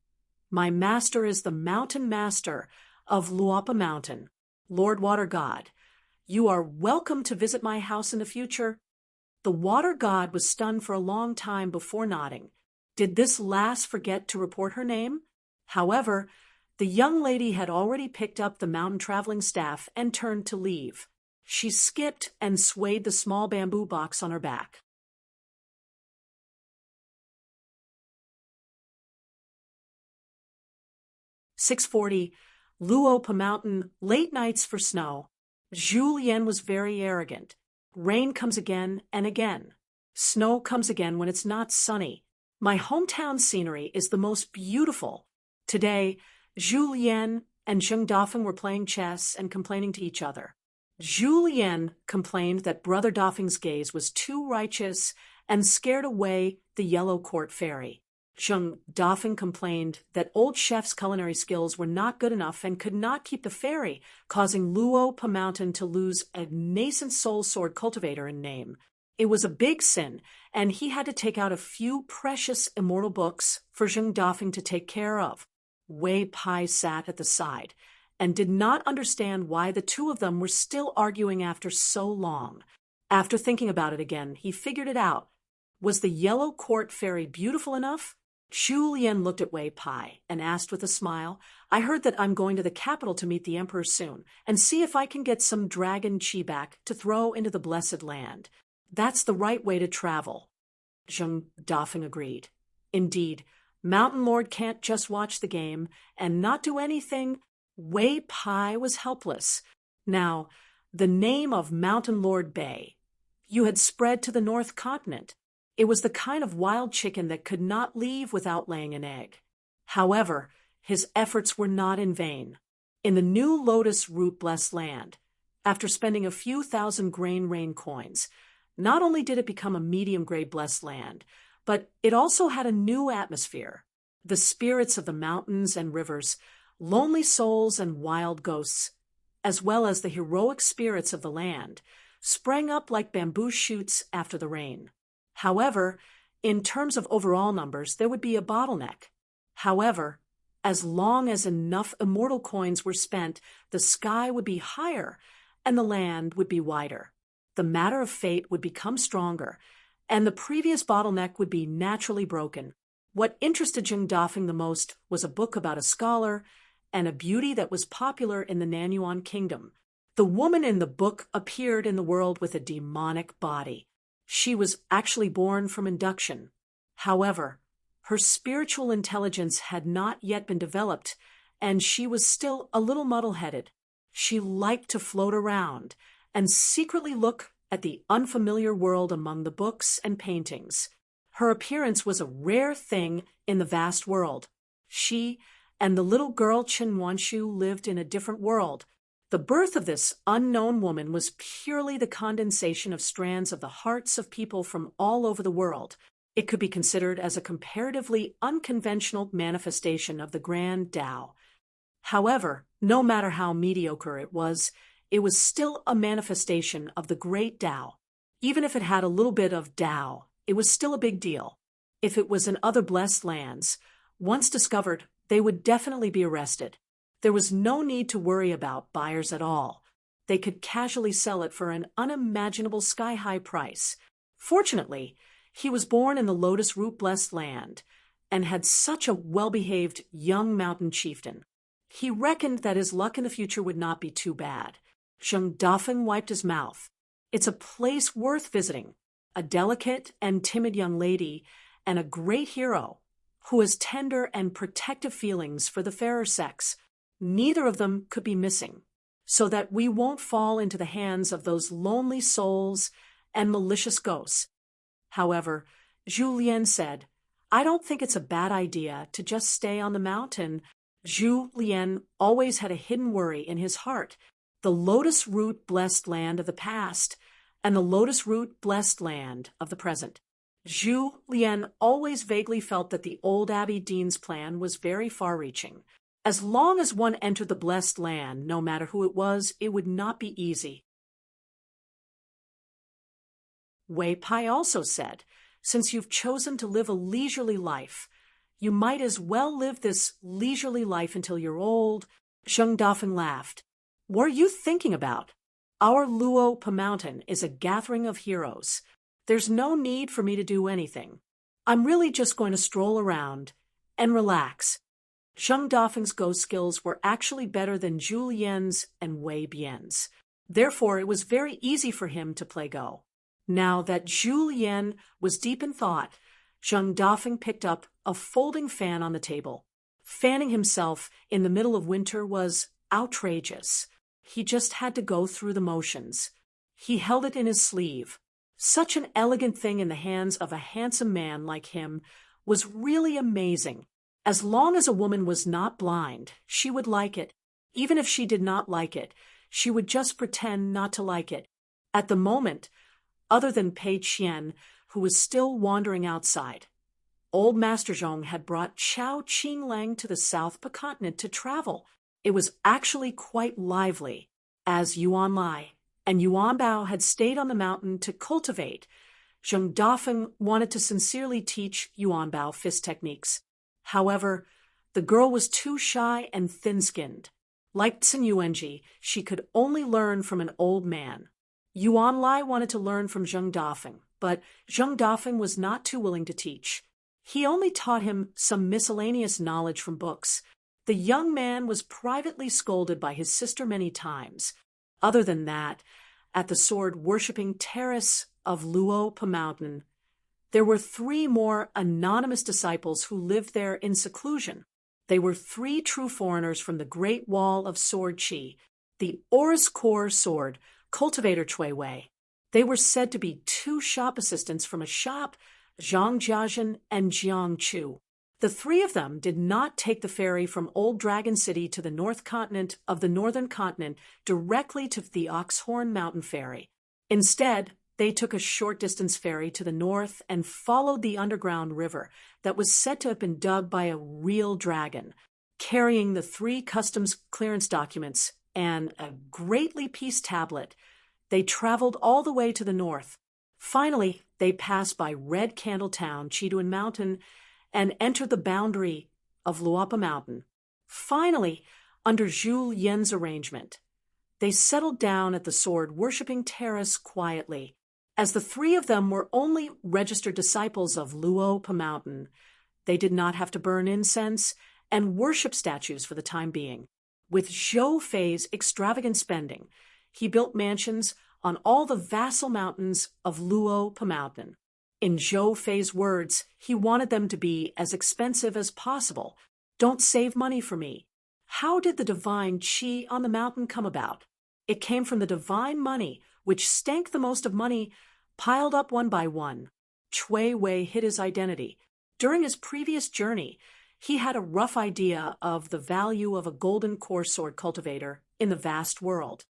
"My master is the mountain master of Luapa Mountain, Lord Water God. You are welcome to visit my house in the future." The water god was stunned for a long time before nodding. Did this lass forget to report her name? However, the young lady had already picked up the mountain traveling staff and turned to leave. She skipped and swayed the small bamboo box on her back. 6:40, Luo Pa Mountain, late nights for snow. Zhu Lian was very arrogant. Rain comes again and again. Snow comes again when it's not sunny. My hometown scenery is the most beautiful. Today, Zhu Lian and Zheng Dafeng were playing chess and complaining to each other. Zhu Lian complained that Brother Dafeng's gaze was too righteous and scared away the yellow court fairy. Zheng Dafeng complained that old chef's culinary skills were not good enough and could not keep the fairy, causing Luo Pa Mountain to lose a nascent soul sword cultivator in name. It was a big sin, and he had to take out a few precious immortal books for Zheng Dafeng to take care of. Wei Pai sat at the side and did not understand why the two of them were still arguing after so long. After thinking about it again, he figured it out. Was the yellow court fairy beautiful enough? Zhu Lian looked at Wei Pai and asked with a smile, I heard that I'm going to the capital to meet the emperor soon and see if I can get some dragon chi back to throw into the blessed land. That's the right way to travel. Zheng Dafeng agreed. Indeed, Mountain Lord can't just watch the game and not do anything. Wei Pai was helpless. Now, the name of Mountain Lord Bei. You had spread to the North Continent. It was the kind of wild chicken that could not leave without laying an egg. However, his efforts were not in vain. In the new lotus root-blessed land, after spending a few thousand grain rain coins, not only did it become a medium-grade blessed land, but it also had a new atmosphere. The spirits of the mountains and rivers, lonely souls and wild ghosts, as well as the heroic spirits of the land, sprang up like bamboo shoots after the rain. However, in terms of overall numbers, there would be a bottleneck. However, as long as enough immortal coins were spent, the sky would be higher and the land would be wider. The matter of fate would become stronger, and the previous bottleneck would be naturally broken. What interested Zheng Dafeng the most was a book about a scholar and a beauty that was popular in the Nanyuan kingdom. The woman in the book appeared in the world with a demonic body. She was actually born from induction. However, her spiritual intelligence had not yet been developed, and she was still a little muddle-headed. She liked to float around and secretly look at the unfamiliar world among the books and paintings. Her appearance was a rare thing in the vast world. She and the little girl Chen Wanshu lived in a different world. The birth of this unknown woman was purely the condensation of strands of the hearts of people from all over the world. It could be considered as a comparatively unconventional manifestation of the grand Tao. However, no matter how mediocre it was still a manifestation of the great Tao. Even if it had a little bit of Tao, it was still a big deal. If it was in other blessed lands, once discovered, they would definitely be arrested. There was no need to worry about buyers at all. They could casually sell it for an unimaginable sky-high price. Fortunately, he was born in the lotus root-blessed land and had such a well-behaved young mountain chieftain. He reckoned that his luck in the future would not be too bad. Zheng Dafeng wiped his mouth. It's a place worth visiting. A delicate and timid young lady and a great hero who has tender and protective feelings for the fairer sex. Neither of them could be missing, so that we won't fall into the hands of those lonely souls and malicious ghosts. However, Zhu Lian said, I don't think it's a bad idea to just stay on the mountain. Zhu Lian always had a hidden worry in his heart. The lotus root blessed land of the past and the lotus root blessed land of the present. Zhu Lian always vaguely felt that the old Abbey Dean's plan was very far-reaching. As long as one entered the blessed land, no matter who it would not be easy. Wei Pai also said, since you've chosen to live a leisurely life, you might as well live this leisurely life until you're old. Zheng Dafeng laughed. What are you thinking about? Our Luo Pa Mountain is a gathering of heroes. There's no need for me to do anything. I'm really just going to stroll around and relax. Zheng Dafeng's ghost skills were actually better than Zhu Lian's and Wei Bian's. Therefore, it was very easy for him to play Go. Now that Zhu Lian was deep in thought, Zheng Dafeng picked up a folding fan on the table. Fanning himself in the middle of winter was outrageous. He just had to go through the motions. He held it in his sleeve. Such an elegant thing in the hands of a handsome man like him was really amazing. As long as a woman was not blind, she would like it. Even if she did not like it, she would just pretend not to like it. At the moment, other than Pei Qian, who was still wandering outside, old Master Zhong had brought Chao Qinglang to the South Continent to travel. It was actually quite lively, as Yuan Lai and Yuan Bao had stayed on the mountain to cultivate. Zheng Dafeng wanted to sincerely teach Yuan Bao fist techniques. However, the girl was too shy and thin-skinned. Like Tsin Yuanji, she could only learn from an old man. Yuan Lai wanted to learn from Zheng Dafeng, but Zheng Dafeng was not too willing to teach. He only taught him some miscellaneous knowledge from books. The young man was privately scolded by his sister many times. Other than that, at the sword-worshipping terrace of Luopa Mountain, there were 3 more anonymous disciples who lived there in seclusion. They were 3 true foreigners from the Great Wall of Sword Qi, the Oris Core sword, cultivator Cui Wei. They were said to be 2 shop assistants from a shop, Zhang Jiazhen and Jiang Chu. The 3 of them did not take the ferry from Old Dragon City to the North Continent of the Northern Continent directly to the Oxhorn Mountain Ferry. Instead, they took a short-distance ferry to the north and followed the underground river that was said to have been dug by a real dragon, carrying the 3 customs clearance documents and a greatly pieced tablet. They traveled all the way to the north. Finally, they passed by Red Candle Town, Chiduan Mountain, and entered the boundary of Luopa Mountain. Finally, under Zhu Yen's arrangement, they settled down at the sword-worshipping terrace quietly. As the 3 of them were only registered disciples of Luopa Mountain, they did not have to burn incense and worship statues for the time being. With Zhou Fei's extravagant spending, he built mansions on all the vassal mountains of Luopa Mountain. In Zhou Fei's words, he wanted them to be as expensive as possible. Don't save money for me. How did the divine qi on the mountain come about? It came from the divine money, which stank the most of money, piled up one by one. Cui Wei hid his identity. During his previous journey, he had a rough idea of the value of a golden core sword cultivator in the vast world.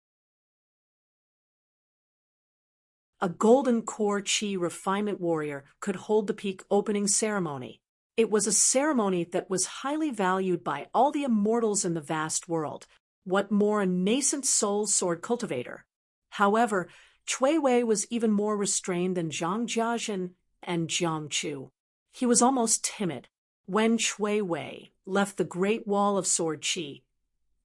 A golden core qi refinement warrior could hold the peak opening ceremony. It was a ceremony that was highly valued by all the immortals in the vast world. What more, a nascent soul sword cultivator? However, Cui Wei was even more restrained than Zhang Jiazhen and Jiang Chu. He was almost timid. When Cui Wei left the Great Wall of Sword Qi,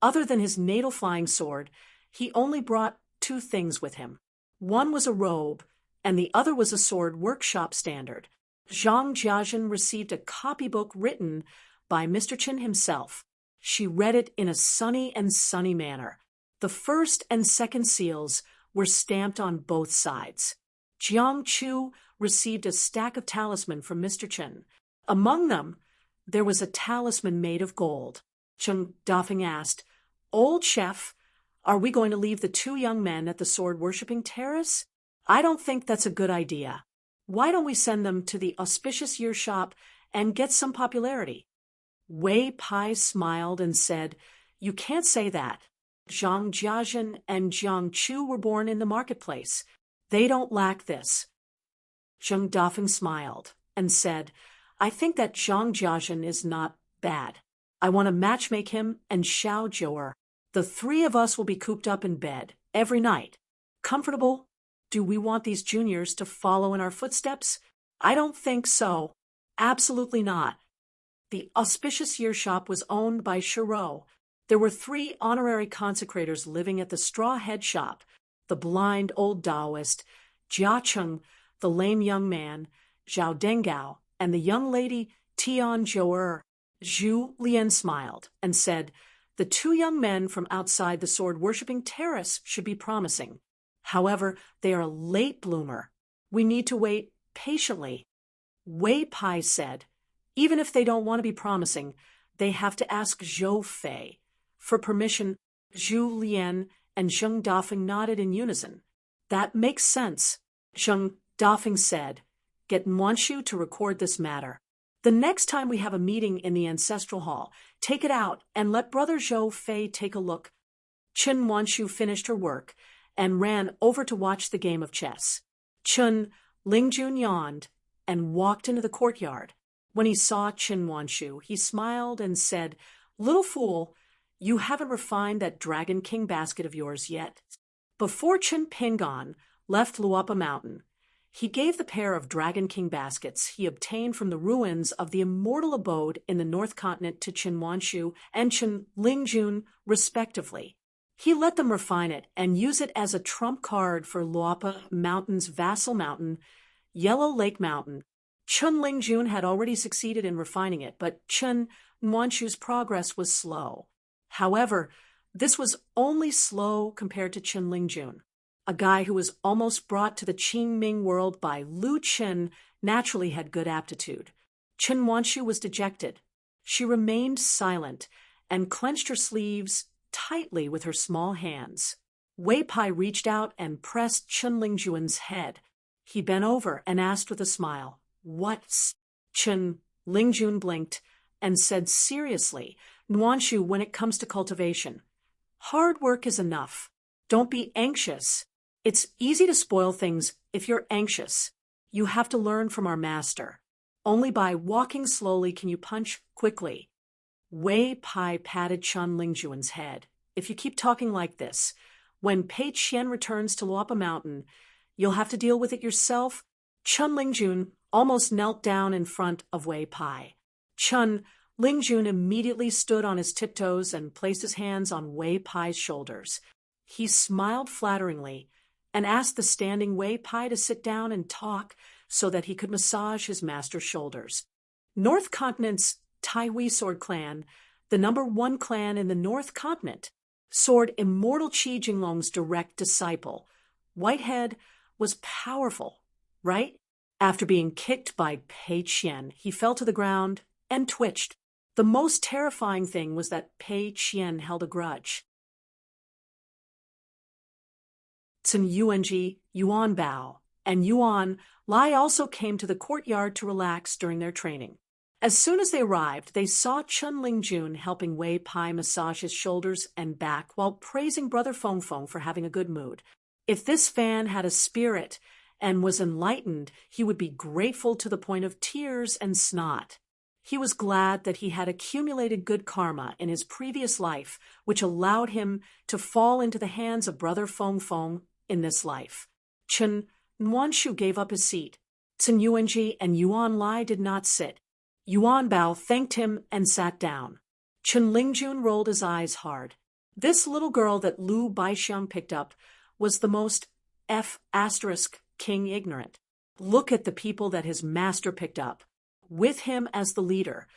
other than his natal flying sword, he only brought 2 things with him. One was a robe, and the other was a sword workshop standard. Zhang Jiazhen received a copybook written by Mr. Qin himself. She read it in a sunny manner. The first and second seals were stamped on both sides. Jiang Chu received a stack of talismans from Mr. Qin. Among them, there was a talisman made of gold. Zheng Dafeng asked, "Old chef, are we going to leave the 2 young men at the sword-worshipping terrace? I don't think that's a good idea. Why don't we send them to the auspicious year shop and get some popularity?" Wei Pai smiled and said, "You can't say that. Zhang Jiazhen and Jiang Chu were born in the marketplace. They don't lack this." Zheng Dafeng smiled and said, "I think that Zhang Jiazhen is not bad. I want to matchmake him and Xiao Zhou'er. The 3 of us will be cooped up in bed every night. Comfortable? Do we want these juniors to follow in our footsteps? I don't think so. Absolutely not." The auspicious year shop was owned by Shiro. There were 3 honorary consecrators living at the straw head shop: the blind old Taoist, Jia Cheng, the lame young man, Zhao Dengao, and the young lady Tian Zhou'er. Zhu Lian smiled and said, "The 2 young men from outside the sword-worshipping terrace should be promising. However, they are a late bloomer. We need to wait patiently." Wei Pai said, "Even if they don't want to be promising, they have to ask Zhou Fei for permission. Zhu Lian and Zheng Dafeng nodded in unison. That makes sense, Zheng Dafeng said. Get Muanshu to record this matter. The next time we have a meeting in the ancestral hall, take it out and let Brother Zhou Fei take a look. Chen Muanshu finished her work and ran over to watch the game of chess. Chen Lingjun yawned and walked into the courtyard. When he saw Chen Muanshu, he smiled and said, "Little fool, you haven't refined that Dragon King basket of yours yet." Before Chen Pingon left Luapa Mountain, he gave the pair of Dragon King baskets he obtained from the ruins of the immortal abode in the North Continent to Chen Muanshu and Chen Lingjun, respectively. He let them refine it and use it as a trump card for Luapa Mountain's vassal mountain, Yellow Lake Mountain. Chen Lingjun had already succeeded in refining it, but Chen Muanshu's progress was slow. However, this was only slow compared to Chen Lingjun. A guy who was almost brought to the Qingming world by Lu Chen naturally had good aptitude. Chen Muanshu was dejected. She remained silent and clenched her sleeves tightly with her small hands. Wei Pai reached out and pressed Chen Lingjun's head. He bent over and asked with a smile, "What's?" Chen Lingjun blinked and said seriously, "Muanshu, when it comes to cultivation, hard work is enough. Don't be anxious. It's easy to spoil things if you're anxious. You have to learn from our master. Only by walking slowly can you punch quickly." Wei Pai patted Chen Lingjun's head. "If you keep talking like this, when Pei Qian returns to Luapa Mountain, you'll have to deal with it yourself." Chen Lingjun almost knelt down in front of Wei Pai. Chen Lingjun immediately stood on his tiptoes and placed his hands on Wei Pai's shoulders. He smiled flatteringly and asked the standing Wei Pai to sit down and talk so that he could massage his master's shoulders. North Continent's Taihui Sword Clan, the #1 clan in the North Continent, soared immortal Qi Jinglong's direct disciple. Whitehead was powerful, right? After being kicked by Pei Qian, he fell to the ground and twitched. The most terrifying thing was that Pei Qian held a grudge. Sun Yuanji, Yuan Bao, and Yuan Lai also came to the courtyard to relax during their training. As soon as they arrived, they saw Chen Lingjun helping Wei Pai massage his shoulders and back while praising Brother Feng Feng for having a good mood. If this fan had a spirit and was enlightened, he would be grateful to the point of tears and snot. He was glad that he had accumulated good karma in his previous life, which allowed him to fall into the hands of Brother Feng Feng in this life. Chen Muanshu gave up his seat. Sun Yuanji and Yuan Lai did not sit. Yuan Bao thanked him and sat down. Chen Lingjun rolled his eyes hard. This little girl that Lu Baixiang picked up was the most king ignorant. Look at the people that his master picked up, with him as the leader,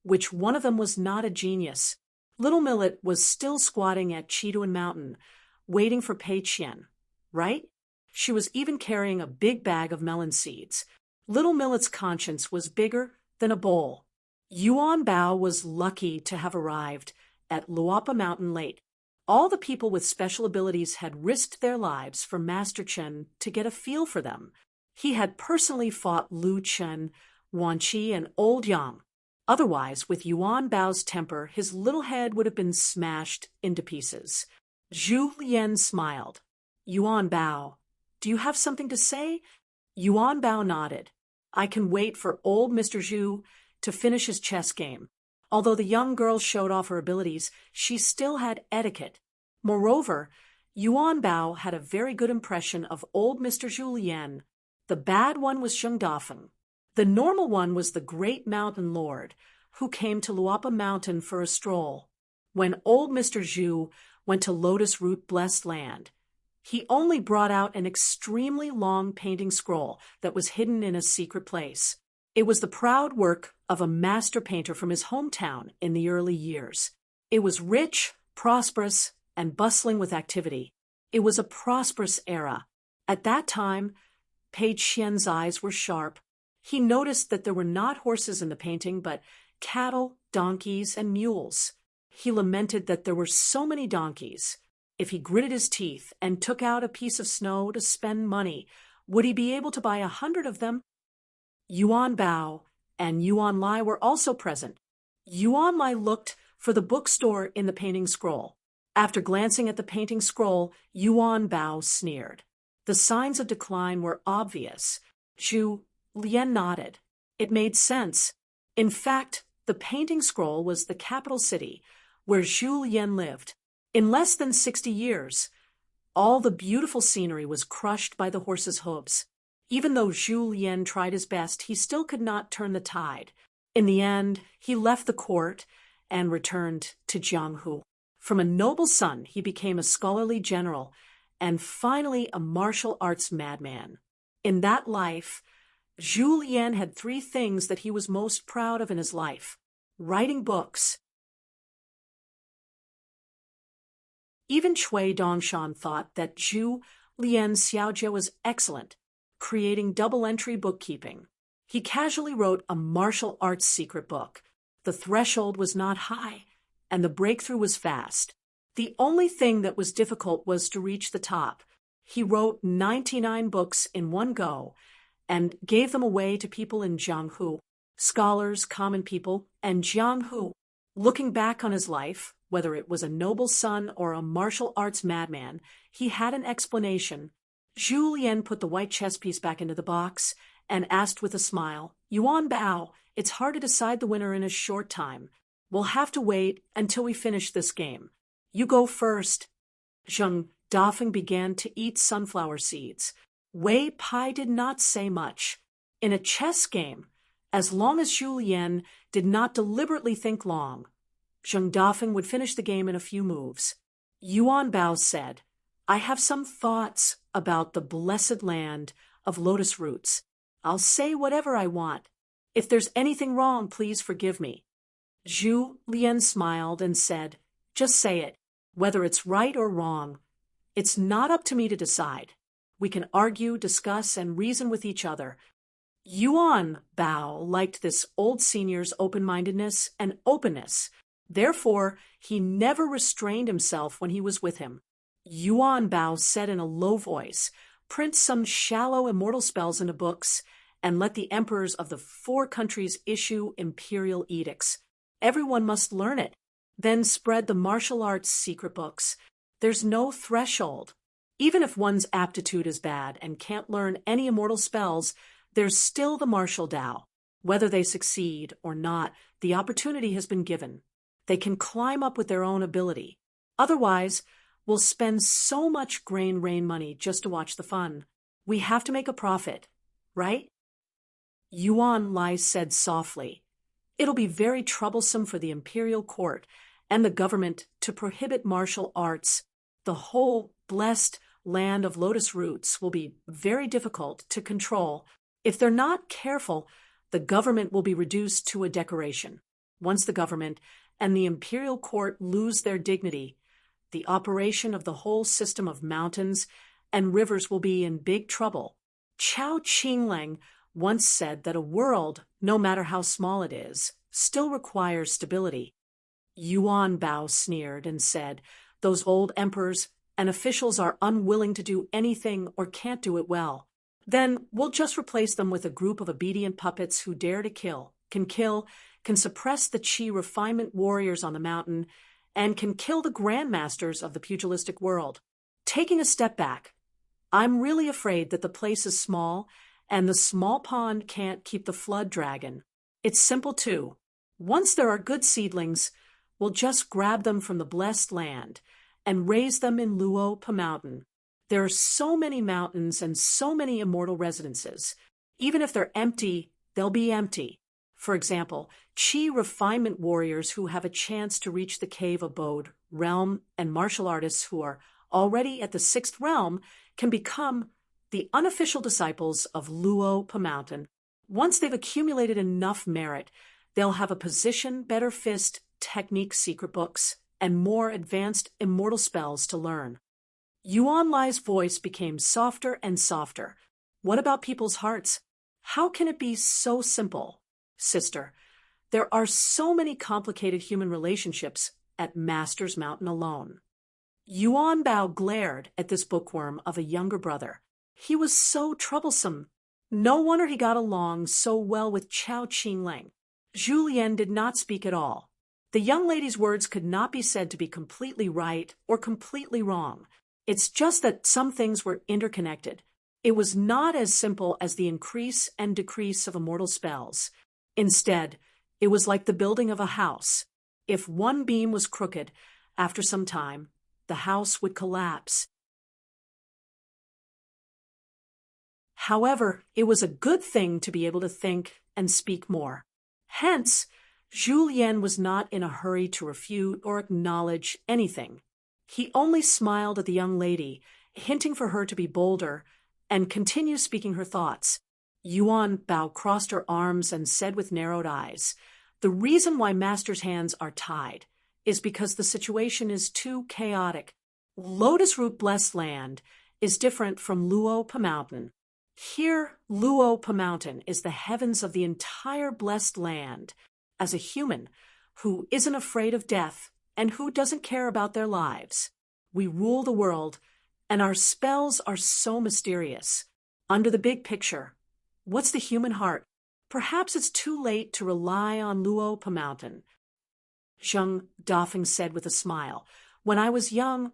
which one of them was not a genius. Little Millet was still squatting at Chiduan Mountain, waiting for Pei Qian, right? She was even carrying a big bag of melon seeds. Little Millet's conscience was bigger than a bowl. Yuan Bao was lucky to have arrived at Luapa Mountain late. All the people with special abilities had risked their lives for Master Chen to get a feel for them. He had personally fought Lu Chen, Wan Qi, and Old Yang. Otherwise, with Yuan Bao's temper, his little head would have been smashed into pieces. Zhu Lian smiled. "Yuan Bao, do you have something to say?" Yuan Bao nodded. "I can wait for old Mr. Zhu to finish his chess game." Although the young girl showed off her abilities, she still had etiquette. Moreover, Yuan Bao had a very good impression of old Mr. Zhu Lian. The bad one was Zheng Dafeng. The normal one was the great mountain lord, who came to Luapa Mountain for a stroll. When old Mr. Zhu went to Lotus Root Blessed Land, he only brought out an extremely long painting scroll that was hidden in a secret place. It was the proud work of a master painter from his hometown in the early years. It was rich, prosperous, and bustling with activity. It was a prosperous era. At that time, Pei Qian's eyes were sharp. He noticed that there were not horses in the painting, but cattle, donkeys, and mules. He lamented that there were so many donkeys. If he gritted his teeth and took out a piece of snow to spend money, would he be able to buy 100 of them? Yuan Bao and Yuan Lai were also present. Yuan Lai looked for the bookstore in the painting scroll. After glancing at the painting scroll, Yuan Bao sneered. The signs of decline were obvious. Zhu Lian nodded. It made sense. In fact, the painting scroll was the capital city where Zhu Lian lived. In less than 60 years, all the beautiful scenery was crushed by the horses' hooves. Even though Zhu Lian tried his best, he still could not turn the tide. In the end, he left the court and returned to Jianghu. From a noble son, he became a scholarly general and finally a martial arts madman. In that life, Zhu Lian had 3 things that he was most proud of in his life: writing books. Even Cui Dongshan thought that Zhu Lian's Xiaojie was excellent, creating double-entry bookkeeping. He casually wrote a martial arts secret book. The threshold was not high, and the breakthrough was fast. The only thing that was difficult was to reach the top. He wrote 99 books in one go and gave them away to people in Jianghu, scholars, common people, and Jianghu. Looking back on his life, whether it was a noble son or a martial arts madman, he had an explanation. Zhu Lian put the white chess piece back into the box and asked with a smile, "Yuan Bao, it's hard to decide the winner in a short time. We'll have to wait until we finish this game. You go first." Zheng Dafeng began to eat sunflower seeds. Wei Pai did not say much. In a chess game, as long as Zhu Lian did not deliberately think long, Zheng Dafeng would finish the game in a few moves. Yuan Bao said, "I have some thoughts about the blessed land of lotus roots. I'll say whatever I want. If there's anything wrong, please forgive me." Zhu Lian smiled and said, "Just say it, whether it's right or wrong. It's not up to me to decide. We can argue, discuss, and reason with each other." Yuan Bao liked this old senior's open-mindedness and openness. Therefore, he never restrained himself when he was with him. Yuan Bao said in a low voice, "Print some shallow immortal spells into books and let the emperors of the 4 countries issue imperial edicts. Everyone must learn it. Then spread the martial arts secret books. There's no threshold. Even if one's aptitude is bad and can't learn any immortal spells, there's still the martial Tao. Whether they succeed or not, the opportunity has been given. They can climb up with their own ability. Otherwise, we'll spend so much grain rain money just to watch the fun. We have to make a profit, right?" Yuan Lai said softly, "It'll be very troublesome for the imperial court and the government to prohibit martial arts. The whole blessed land of lotus roots will be very difficult to control. If they're not careful, the government will be reduced to a decoration. Once the government and the imperial court lose their dignity, the operation of the whole system of mountains and rivers will be in big trouble." Chao Qinglang once said that a world, no matter how small it is, still requires stability. Yuan Bao sneered and said, "Those old emperors and officials are unwilling to do anything or can't do it well. Then we'll just replace them with a group of obedient puppets who dare to kill, can suppress the Qi refinement warriors on the mountain, and can kill the grandmasters of the pugilistic world." Taking a step back, I'm really afraid that the place is small, and the small pond can't keep the flood dragon. It's simple too. Once there are good seedlings, we'll just grab them from the blessed land and raise them in Luo Pa Mountain. There are so many mountains and so many immortal residences. Even if they're empty, they'll be empty. For example, Qi refinement warriors who have a chance to reach the cave abode realm and martial artists who are already at the 6th realm can become the unofficial disciples of Luo Pa Mountain. Once they've accumulated enough merit, they'll have a position, better fist, technique secret books, and more advanced immortal spells to learn. Yuan Lai's voice became softer and softer. "What about people's hearts? How can it be so simple? Sister, There are so many complicated human relationships at Master's Mountain alone. Yuan Bao glared at this bookworm of a younger brother. He was so troublesome. No wonder he got along so well with Chao Qingling. Zhu Lian did not speak at all. The young lady's words could not be said to be completely right or completely wrong. It's just that some things were interconnected. It was not as simple as the increase and decrease of immortal spells. Instead, it was like the building of a house. If one beam was crooked, after some time, the house would collapse. However, it was a good thing to be able to think and speak more. Hence, Zhu Lian was not in a hurry to refute or acknowledge anything. He only smiled at the young lady, hinting for her to be bolder, and continued speaking her thoughts. Yuan Bao crossed her arms and said with narrowed eyes, "The reason why Master's hands are tied is because the situation is too chaotic. Lotus Root Blessed Land is different from Luopa Mountain. Here, Luopa Mountain is the heavens of the entire blessed land. As a human who isn't afraid of death and who doesn't care about their lives, we rule the world, and our spells are so mysterious. Under the big picture, what's the human heart? Perhaps it's too late to rely on Luopa Mountain." Zheng Dafeng said with a smile, "When I was young,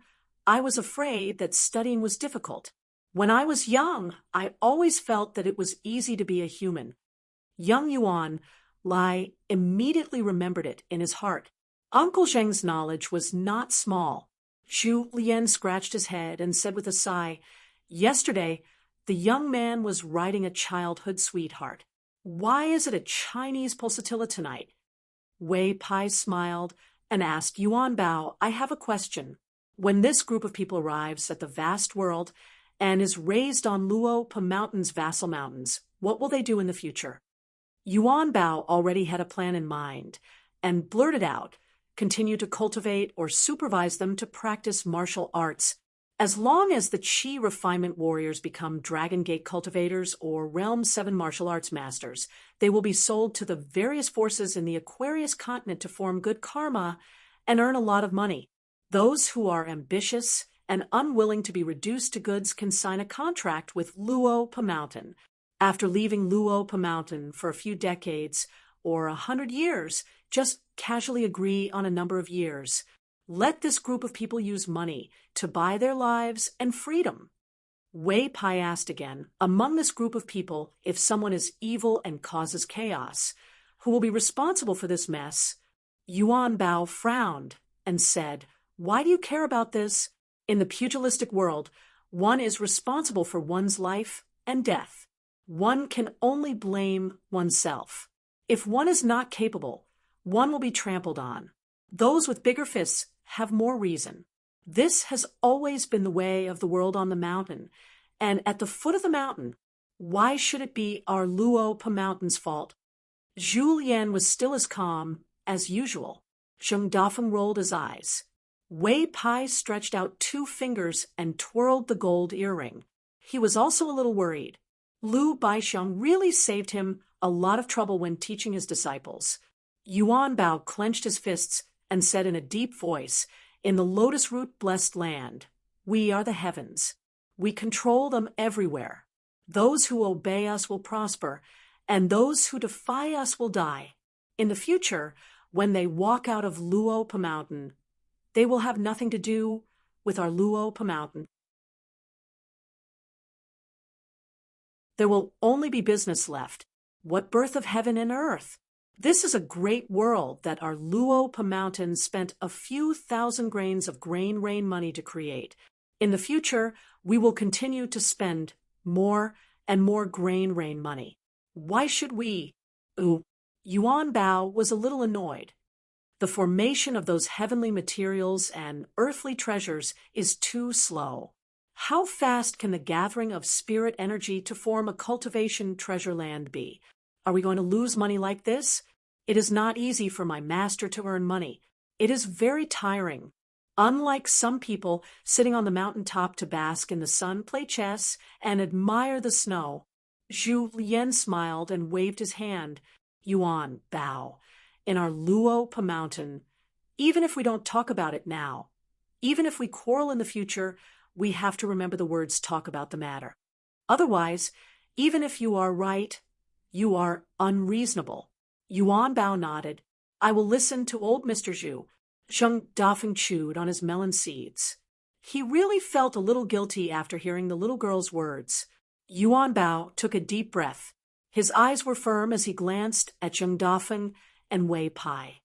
I was afraid that studying was difficult. When I was young, I always felt that it was easy to be a human." Young Yuan Lai immediately remembered it in his heart. Uncle Zheng's knowledge was not small. Zhu Lian scratched his head and said with a sigh, "Yesterday, the young man was writing a childhood sweetheart. Why is it a Chinese pulsatilla tonight?" Wei Pai smiled and asked Yuan Bao, "I have a question. When this group of people arrives at the vast world and is raised on Luopa Mountain's vassal mountains, what will they do in the future?" Yuan Bao already had a plan in mind and blurted out, "Continue to cultivate or supervise them to practice martial arts. As long as the Qi refinement warriors become Dragon Gate cultivators or Realm 7 martial arts masters, they will be sold to the various forces in the Aquarius continent to form good karma and earn a lot of money. Those who are ambitious and unwilling to be reduced to goods can sign a contract with Luopa Mountain. After leaving Luopa Mountain for a few decades or 100 years, just casually agree on a number of years. Let this group of people use money to buy their lives and freedom." Wei Pai asked again, "Among this group of people, if someone is evil and causes chaos, who will be responsible for this mess?" Yuan Bao frowned and said, "Why do you care about this? In the pugilistic world, one is responsible for one's life and death. One can only blame oneself. If one is not capable, one will be trampled on. Those with bigger fists have more reason. This has always been the way of the world on the mountain, and at the foot of the mountain, why should it be our Luopa Mountain's fault?" Zhu Lian was still as calm as usual. Zheng Dafeng rolled his eyes. Wei Pai stretched out 2 fingers and twirled the gold earring. He was also a little worried. Lu Baixiang really saved him a lot of trouble when teaching his disciples. Yuan Bao clenched his fists and said in a deep voice, "In the Lotus Root Blessed Land, we are the heavens. We control them everywhere. Those who obey us will prosper, and those who defy us will die. In the future, when they walk out of Luopa Mountain, they will have nothing to do with our Luopa Mountain. There will only be business left. What birth of heaven and earth? This is a great world that our Luopa Mountain spent a few thousand grains of grain rain money to create. In the future, we will continue to spend more and more grain rain money. Why should we?" Yuan Bao was a little annoyed. The formation of those heavenly materials and earthly treasures is too slow. How fast can the gathering of spirit energy to form a cultivation treasure land be? Are we going to lose money like this? It is not easy for my master to earn money. It is very tiring. Unlike some people sitting on the mountaintop to bask in the sun, play chess, and admire the snow. Zhu Lian smiled and waved his hand. Yuan Bao, in our Luopa mountain, even if we don't talk about it now, even if we quarrel in the future, we have to remember the words talk about the matter. Otherwise, even if you are right, you are unreasonable. Yuan Bao nodded. I will listen to old Mr. Zhu. Zheng Dafeng chewed on his melon seeds. He really felt a little guilty after hearing the little girl's words. Yuan Bao took a deep breath. His eyes were firm as he glanced at Zheng Dafeng and Wei Pai.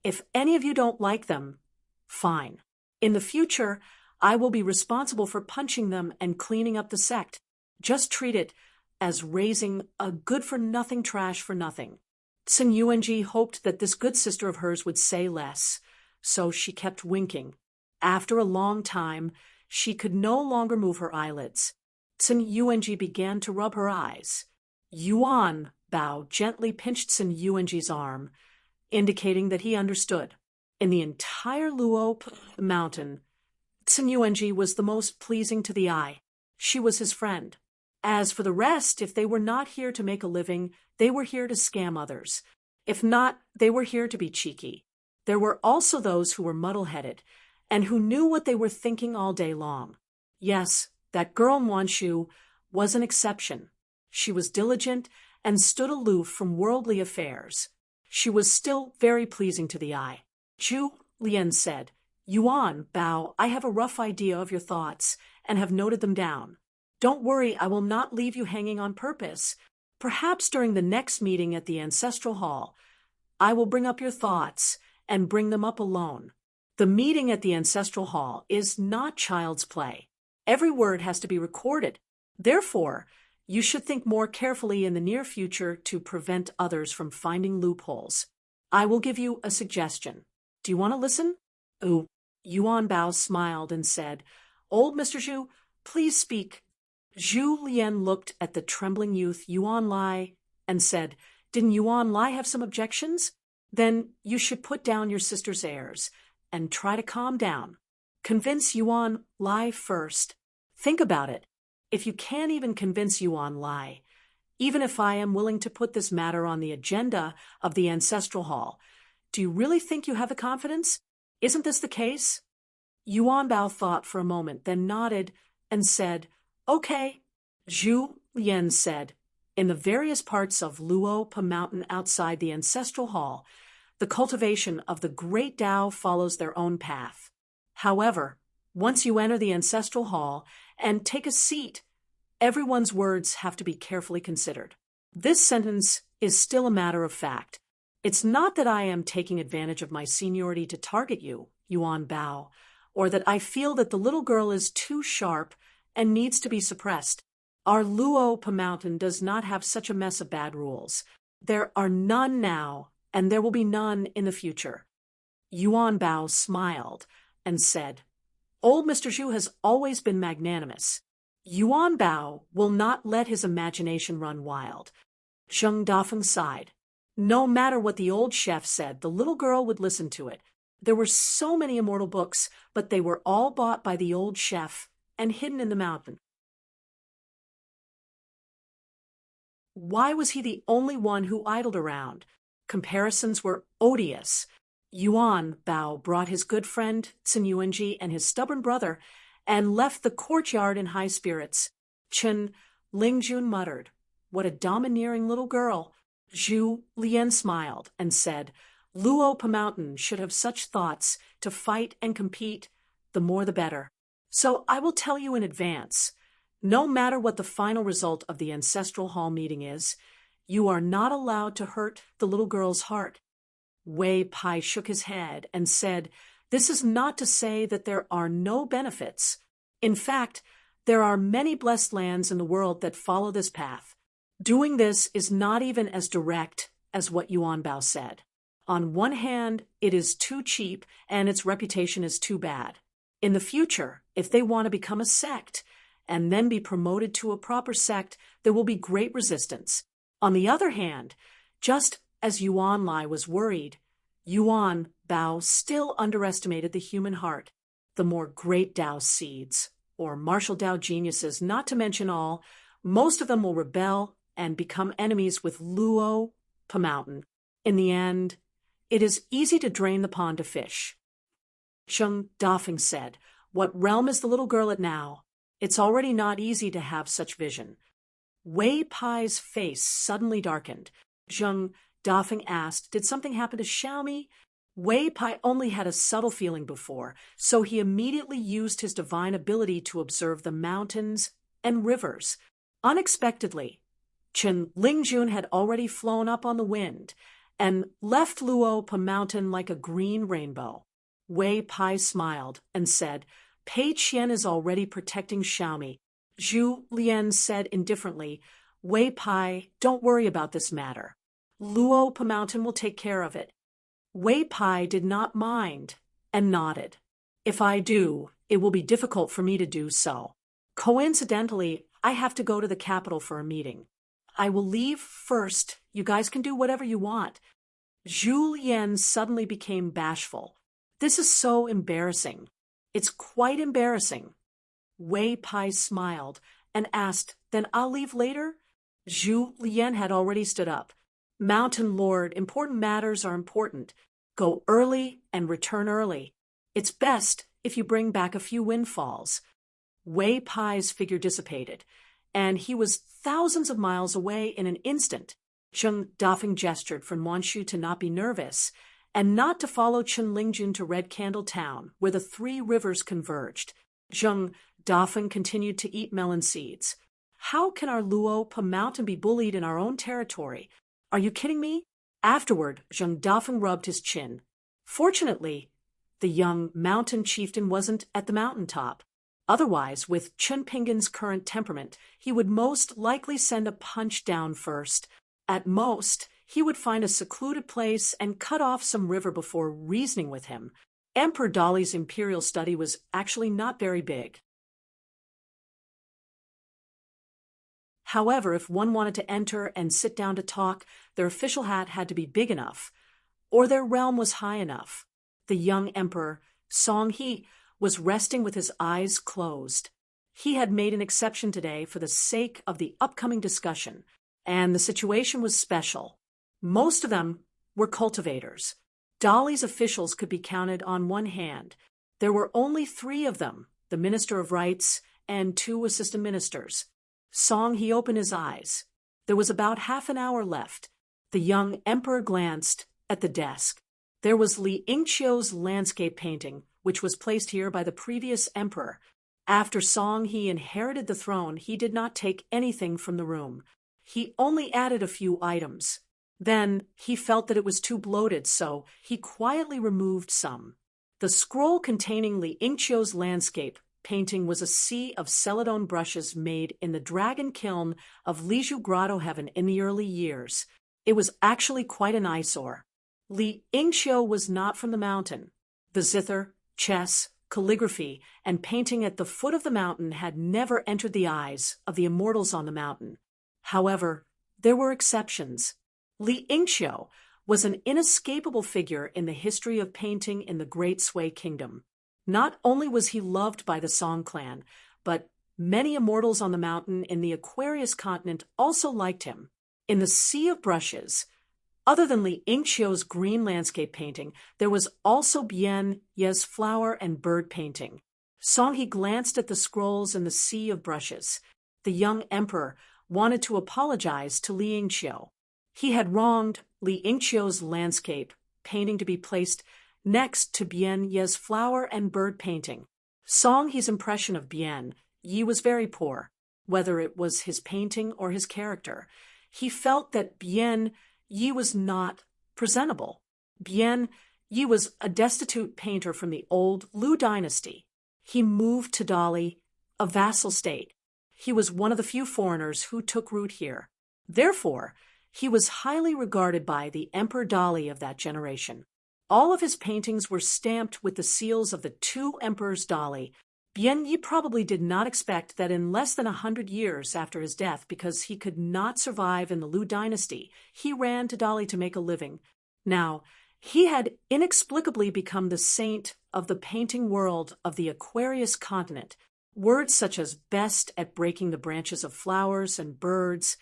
If any of you don't like them, fine. In the future, I will be responsible for punching them and cleaning up the sect. Just treat it as raising a good-for-nothing trash for nothing. Sun Yuanji hoped that this good sister of hers would say less, so she kept winking. After a long time, she could no longer move her eyelids. Sun Yuanji began to rub her eyes. Yuan Bao gently pinched Sun Yuanji's arm, indicating that he understood. In the entire Luopa mountain, Sun Yuanji was the most pleasing to the eye. She was his friend. As for the rest, if they were not here to make a living, they were here to scam others. If not, they were here to be cheeky. There were also those who were muddle-headed and who knew what they were thinking all day long. Yes, that girl Wanshu was an exception. She was diligent and stood aloof from worldly affairs. She was still very pleasing to the eye. Zhu Lian said, Yuan Bao, I have a rough idea of your thoughts and have noted them down. Don't worry, I will not leave you hanging on purpose. Perhaps during the next meeting at the Ancestral Hall, I will bring up your thoughts and bring them up alone. The meeting at the Ancestral Hall is not child's play. Every word has to be recorded. Therefore, you should think more carefully in the near future to prevent others from finding loopholes. I will give you a suggestion. Do you want to listen? Oh, Yuan Bao smiled and said, Old Mr. Zhu, please speak. Zhu Lian looked at the trembling youth Yuan Lai and said, Didn't Yuan Lai have some objections? Then you should put down your sister's airs and try to calm down. Convince Yuan Lai first. Think about it. If you can't even convince Yuan Lai, even if I am willing to put this matter on the agenda of the Ancestral Hall, do you really think you have the confidence? Isn't this the case? Yuan Bao thought for a moment, then nodded and said, Okay. Zhu Lian said, in the various parts of Luopa Mountain outside the Ancestral Hall, the cultivation of the Great Tao follows their own path. However, once you enter the Ancestral Hall and take a seat, everyone's words have to be carefully considered. This sentence is still a matter of fact. It's not that I am taking advantage of my seniority to target you, Yuan Bao, or that I feel that the little girl is too sharp and needs to be suppressed. Our Luopa Mountain does not have such a mess of bad rules. There are none now, and there will be none in the future. Yuan Bao smiled and said, Old Mr. Zhu has always been magnanimous. Yuan Bao will not let his imagination run wild. Zheng Dafeng sighed. No matter what the old chef said, the little girl would listen to it. There were so many immortal books, but they were all bought by the old chef and hidden in the mountain. Why was he the only one who idled around? Comparisons were odious. Yuan Bao brought his good friend Sun Yuanji and his stubborn brother and left the courtyard in high spirits. Chen Lingjun muttered, What a domineering little girl. Zhu Lian smiled and said, Luopa Mountain should have such thoughts to fight and compete, the more the better. So I will tell you in advance, no matter what the final result of the Ancestral Hall meeting is, you are not allowed to hurt the little girl's heart. Wei Pai shook his head and said, This is not to say that there are no benefits. In fact, there are many blessed lands in the world that follow this path. Doing this is not even as direct as what Yuan Bao said. On one hand, it is too cheap and its reputation is too bad. In the future, if they want to become a sect and then be promoted to a proper sect, there will be great resistance. On the other hand, just as Yuan Lai was worried, Yuan Bao still underestimated the human heart. The more great Tao seeds, or martial Tao geniuses, not to mention all, most of them will rebel and become enemies with Luopa Mountain. In the end, It is easy to drain the pond to fish. Zheng Dafeng said, "What realm is the little girl at now? It's already not easy to have such vision." Wei Pai's face suddenly darkened. Zheng Dafeng asked, "Did something happen to Xiaomi?" Wei Pai only had a subtle feeling before, so he immediately used his divine ability to observe the mountains and rivers. Unexpectedly, Chen Lingjun had already flown up on the wind and left Luopa Mountain like a green rainbow. Wei Pai smiled and said, "Pei Qian is already protecting Xiaomi." Zhu Lian said indifferently, "Wei Pai, don't worry about this matter. Luopa Mountain will take care of it." Wei Pai did not mind and nodded. "If I do, it will be difficult for me to do so. Coincidentally, I have to go to the capital for a meeting. I will leave first. You guys can do whatever you want." Zhu Lian suddenly became bashful. "This is so embarrassing. It's quite embarrassing." Wei Pai smiled and asked, "Then I'll leave later?" Zhu Lian had already stood up. "Mountain Lord, important matters are important. Go early and return early. It's best if you bring back a few windfalls." Wei Pai's figure dissipated, and he was thousands of miles away in an instant. Zheng Dafeng gestured for Nuanshu to not be nervous and not to follow Chen Lingjun to Red Candle Town, where the three rivers converged. Zheng Dafeng continued to eat melon seeds. "How can our Luopa Mountain be bullied in our own territory? Are you kidding me?" Afterward, Zheng Dafeng rubbed his chin. Fortunately, the young mountain chieftain wasn't at the mountaintop. Otherwise, with Chun Pingan's current temperament, he would most likely send a punch down first. At most, he would find a secluded place and cut off some river before reasoning with him. Emperor Dali's imperial study was actually not very big. However, if one wanted to enter and sit down to talk, their official hat had to be big enough, or their realm was high enough. The young emperor, Song He, was resting with his eyes closed. He had made an exception today for the sake of the upcoming discussion, and the situation was special. Most of them were cultivators. Dali's officials could be counted on one hand. There were only 3 of them, the Minister of Rights and 2 assistant ministers. Song He opened his eyes. There was about half an hour left. The young emperor glanced at the desk. There was Li Yingqiu's landscape painting, which was placed here by the previous emperor. After Song He inherited the throne, he did not take anything from the room. He only added a few items. Then he felt that it was too bloated, so he quietly removed some. The scroll containing Li Yingqiu's landscape painting was a sea of celadone brushes made in the dragon kiln of Liju Grotto Heaven in the early years. It was actually quite an eyesore. Li Yingqiu was not from the mountain. The zither, chess, calligraphy, and painting at the foot of the mountain had never entered the eyes of the immortals on the mountain. However, there were exceptions. Li Yingqiu was an inescapable figure in the history of painting in the Great Sui Kingdom. Not only was he loved by the Song clan, but many immortals on the mountain in the Aquarius continent also liked him. In the sea of brushes, other than Li Yingqiu's green landscape painting, there was also Bian Ye's flower and bird painting. Song He glanced at the scrolls in the sea of brushes. The young emperor wanted to apologize to Li Yingqiu. He had wronged Li Yingqiu's landscape painting to be placed next to Bian Ye's flower and bird painting. Song He's impression of Bian Yi was very poor, whether it was his painting or his character. He felt that Bian Yi was not presentable. Bian Yi was a destitute painter from the old Lu dynasty. He moved to Dali, a vassal state. He was one of the few foreigners who took root here. Therefore, he was highly regarded by the Emperor Dali of that generation. All of his paintings were stamped with the seals of the 2 emperors Dali. Bian Yi probably did not expect that in less than 100 years after his death, because he could not survive in the Lu dynasty, he ran to Dali to make a living. Now, he had inexplicably become the saint of the painting world of the Aquarius continent. Words such as best at breaking the branches of flowers and birds,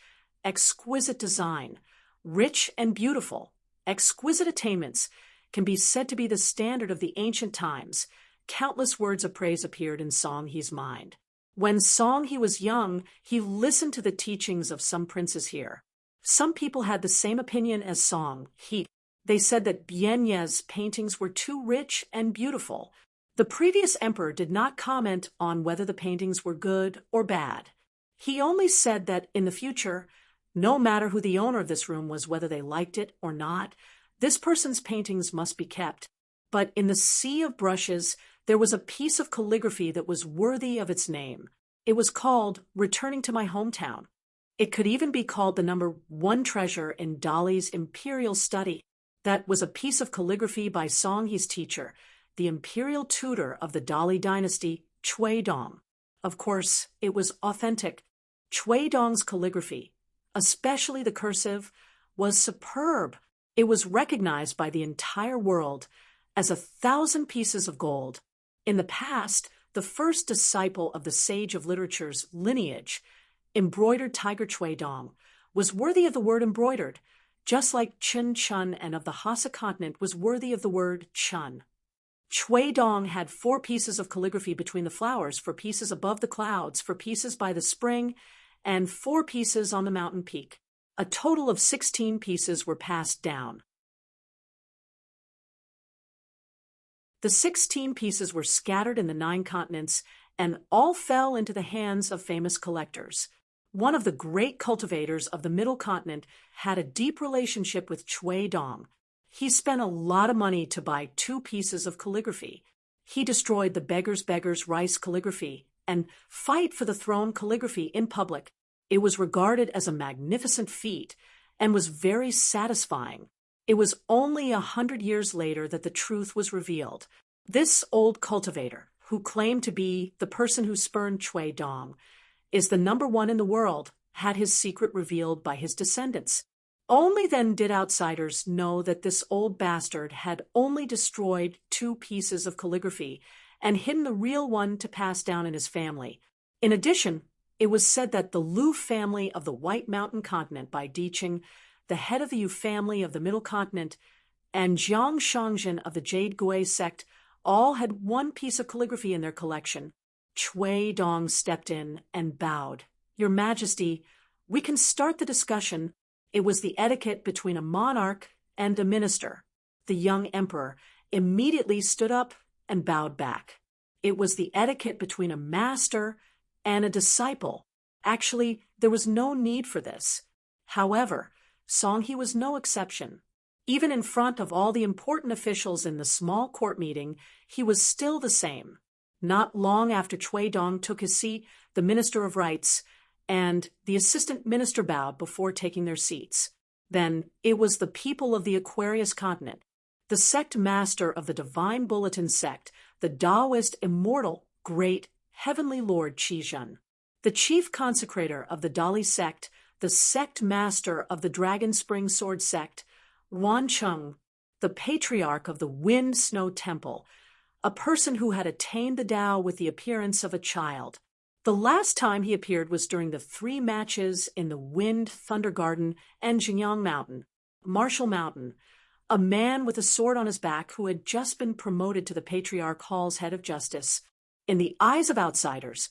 exquisite design, rich and beautiful, exquisite attainments can be said to be the standard of the ancient times. Countless words of praise appeared in Song He's mind. When Song He was young, he listened to the teachings of some princes here. Some people had the same opinion as Song He. They said that Bienye's paintings were too rich and beautiful. The previous emperor did not comment on whether the paintings were good or bad. He only said that in the future, no matter who the owner of this room was, whether they liked it or not, this person's paintings must be kept. But in the sea of brushes, there was a piece of calligraphy that was worthy of its name. It was called Returning to My Hometown. It could even be called the #1 treasure in Dali's imperial study. That was a piece of calligraphy by Song He's teacher, the imperial tutor of the Dali dynasty, Cui Dong. Of course, it was authentic. Cui Dong's calligraphy, especially the cursive, was superb. It was recognized by the entire world as 1,000 pieces of gold. In the past, the first disciple of the sage of literature's lineage, embroidered tiger Cui Dong, was worthy of the word embroidered, just like Chun Chun and of the Hassa continent was worthy of the word Chun. Cui Dong had 4 pieces of calligraphy between the flowers, 4 pieces above the clouds, 4 pieces by the spring, and 4 pieces on the mountain peak. A total of 16 pieces were passed down. The 16 pieces were scattered in the 9 continents and all fell into the hands of famous collectors. One of the great cultivators of the Middle Continent had a deep relationship with Cui Dong. He spent a lot of money to buy 2 pieces of calligraphy. He destroyed the beggar's rice calligraphy and fight for the throne calligraphy in public. It was regarded as a magnificent feat and was very satisfying. It was only 100 years later that the truth was revealed. This old cultivator, who claimed to be the person who spurned Cui Dong, is the #1 in the world, had his secret revealed by his descendants. Only then did outsiders know that this old bastard had only destroyed 2 pieces of calligraphy and hidden the real one to pass down in his family. In addition, it was said that the Lu family of the White Mountain continent by Diqing, the head of the Yu family of the Middle Continent, and Jiang Shangzhen of the Jade Gui sect all had 1 piece of calligraphy in their collection. Cui Dong stepped in and bowed. "Your Majesty, we can start the discussion." It was the etiquette between a monarch and a minister. The young emperor immediately stood up and bowed back. It was the etiquette between a master and a disciple. Actually, there was no need for this. However, Song He was no exception. Even in front of all the important officials in the small court meeting, he was still the same. Not long after Cui Dong took his seat, the Minister of Rites and the assistant minister bowed before taking their seats. Then it was the people of the Aquarius continent, the sect master of the Divine Bulletin sect, the Taoist immortal great heavenly lord Qizhen, the chief consecrator of the Dali sect, the sect master of the Dragon Spring Sword sect, Wancheng, the patriarch of the Wind Snow Temple, a person who had attained the Tao with the appearance of a child. The last time he appeared was during the 3 matches in the Wind Thunder Garden and Jingyang Mountain, Martial Mountain, a man with a sword on his back who had just been promoted to the Patriarch Hall's head of justice. In the eyes of outsiders,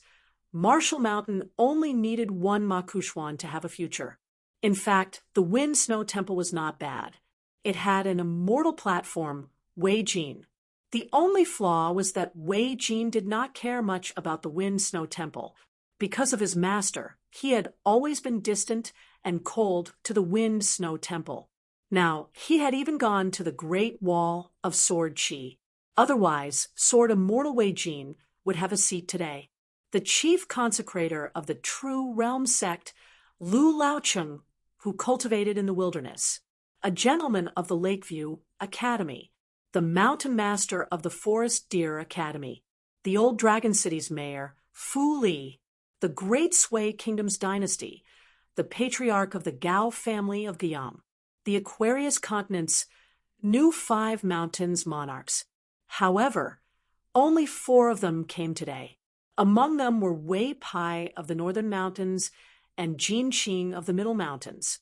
Martial Mountain only needed 1 Ma Kuxuan to have a future. In fact, the Wind Snow Temple was not bad. It had an immortal platform, Wei Jin. The only flaw was that Wei Jin did not care much about the Wind Snow Temple. Because of his master, he had always been distant and cold to the Wind Snow Temple. Now, he had even gone to the Great Wall of Sword Qi. Otherwise, Sword Immortal Wei Jin would have a seat today. The chief consecrator of the True Realm sect, Lu Laocheng, who cultivated in the wilderness, a gentleman of the Lakeview Academy, the mountain master of the Forest Deer Academy, the old Dragon City's mayor, Fu Li, the Great Sui Kingdom's dynasty, the patriarch of the Gao family of Guillaume, the Aquarius continent's new 5 mountains monarchs. However, only 4 of them came today. Among them were Wei Pai of the northern mountains and Jin Qing of the middle mountains.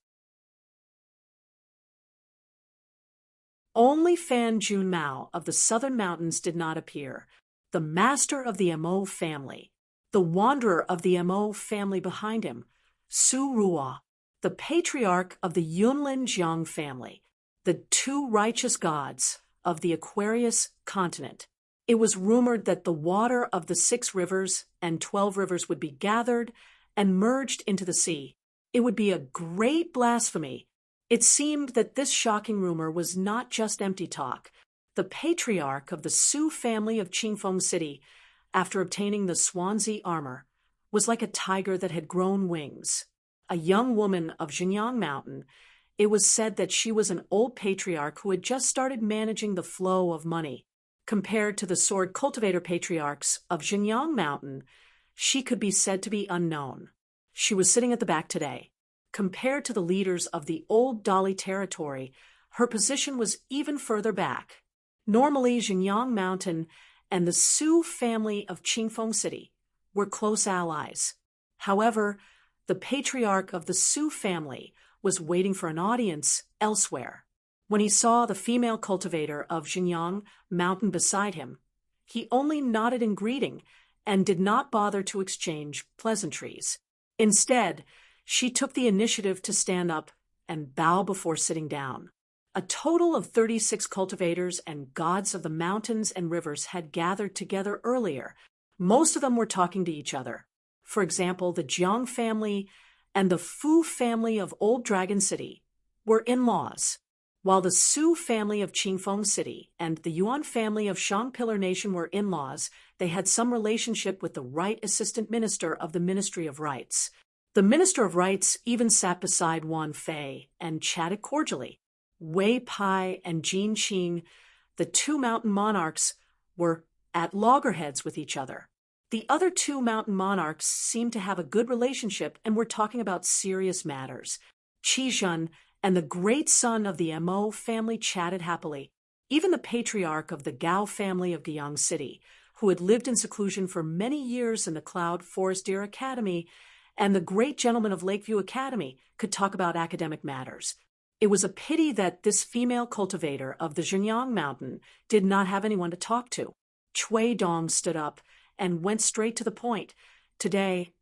Only Fan Junmao of the Southern Mountains did not appear, the master of the Mo family, the wanderer of the Mo family behind him, Su Ruo, the patriarch of the Yunlin Jiang family, the two righteous gods of the Aquarius continent. It was rumored that the water of the 6 rivers and 12 rivers would be gathered and merged into the sea. It would be a great blasphemy. It seemed that this shocking rumor was not just empty talk. The patriarch of the Su family of Qingfeng City, after obtaining the Swansea armor, was like a tiger that had grown wings. A young woman of Xinjiang Mountain, it was said that she was an old patriarch who had just started managing the flow of money. Compared to the sword cultivator patriarchs of Xinjiang Mountain, she could be said to be unknown. She was sitting at the back today. Compared to the leaders of the old Dali territory, her position was even further back. Normally, Xinjiang Mountain and the Su family of Qingfeng City were close allies. However, the patriarch of the Su family was waiting for an audience elsewhere. When he saw the female cultivator of Xinjiang Mountain beside him, he only nodded in greeting and did not bother to exchange pleasantries. Instead, she took the initiative to stand up and bow before sitting down. A total of 36 cultivators and gods of the mountains and rivers had gathered together earlier. Most of them were talking to each other. For example, the Jiang family and the Fu family of Old Dragon City were in-laws, while the Su family of Qingfeng City and the Yuan family of Shang Pillar Nation were in-laws. They had some relationship with the right assistant minister of the Ministry of Rights. The Minister of Rights even sat beside Wan Fei and chatted cordially. Wei Pai and Jin Qing, the 2 mountain monarchs, were at loggerheads with each other. The other 2 mountain monarchs seemed to have a good relationship and were talking about serious matters. Qi Zhen and the great son of the Mo family chatted happily. Even the patriarch of the Gao family of Guiyang City, who had lived in seclusion for many years in the Cloud Forest Deer Academy, and the great gentleman of Lakeview Academy could talk about academic matters. It was a pity that this female cultivator of the Xinjiang Mountain did not have anyone to talk to. Cui Dong stood up and went straight to the point. Today,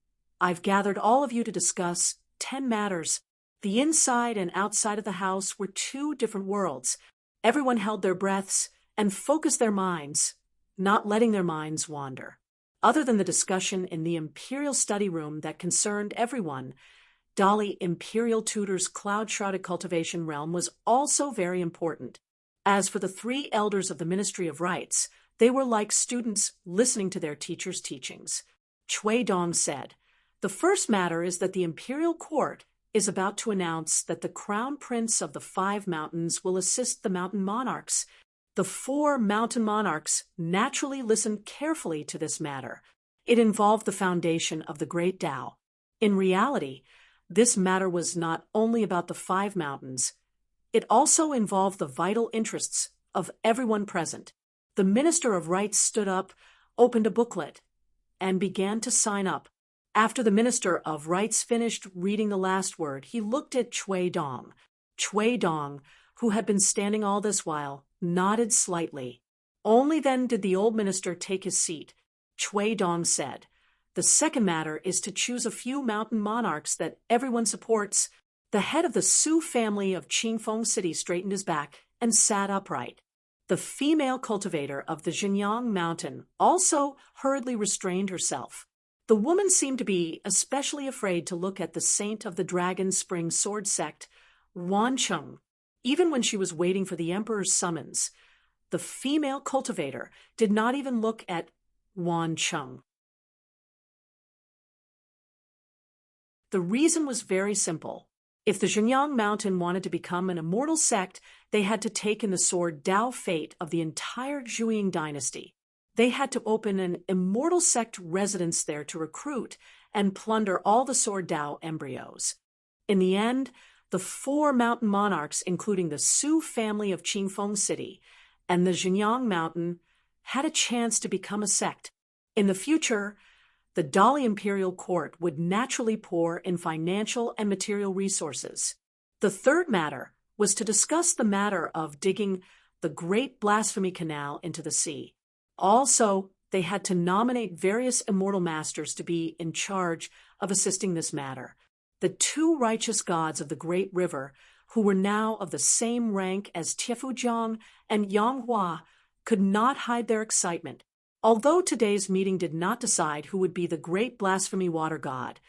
I've gathered all of you to discuss 10 matters. The inside and outside of the house were 2 different worlds. Everyone held their breaths and focused their minds, not letting their minds wander. Other than the discussion in the Imperial Study Room that concerned everyone, Dali Imperial Tutor's cloud-shrouded cultivation realm was also very important. As for the 3 elders of the Ministry of Rights, they were like students listening to their teacher's teachings. Cui Dong said, "The first matter is that the Imperial Court is about to announce that the Crown Prince of the 5 mountains will assist the mountain monarchs. The 4 mountain monarchs naturally listened carefully to this matter. It involved the foundation of the Great Tao. In reality, this matter was not only about the 5 mountains, it also involved the vital interests of everyone present. The Minister of Rights stood up, opened a booklet, and began to sign up. After the Minister of Rights finished reading the last word, he looked at Cui Dong. Cui Dong, who had been standing all this while, nodded slightly. Only then did the old minister take his seat. Cui Dong said, "The second matter is to choose a few mountain monarchs that everyone supports." The head of the Su family of Qingfeng City straightened his back and sat upright. The female cultivator of the Xinjiang Mountain also hurriedly restrained herself. The woman seemed to be especially afraid to look at the saint of the Dragon Spring Sword Sect, Wan Cheng. Even when she was waiting for the emperor's summons, the female cultivator did not even look at Wan Cheng. The reason was very simple. If the Xinjiang Mountain wanted to become an immortal sect, they had to take in the sword Dao fate of the entire Zhuiying dynasty. They had to open an immortal sect residence there to recruit and plunder all the sword Dao embryos. In the end, the 4 mountain monarchs, including the Su family of Qingfeng City and the Xinjiang Mountain, had a chance to become a sect. In the future, the Dali Imperial Court would naturally pour in financial and material resources. The third matter was to discuss the matter of digging the Great Blasphemy Canal into the sea. Also, they had to nominate various immortal masters to be in charge of assisting this matter. The two righteous gods of the Great River, who were now of the same rank as Tiefujiang and Yanghua, could not hide their excitement. Although today's meeting did not decide who would be the Great Blasphemy Water God,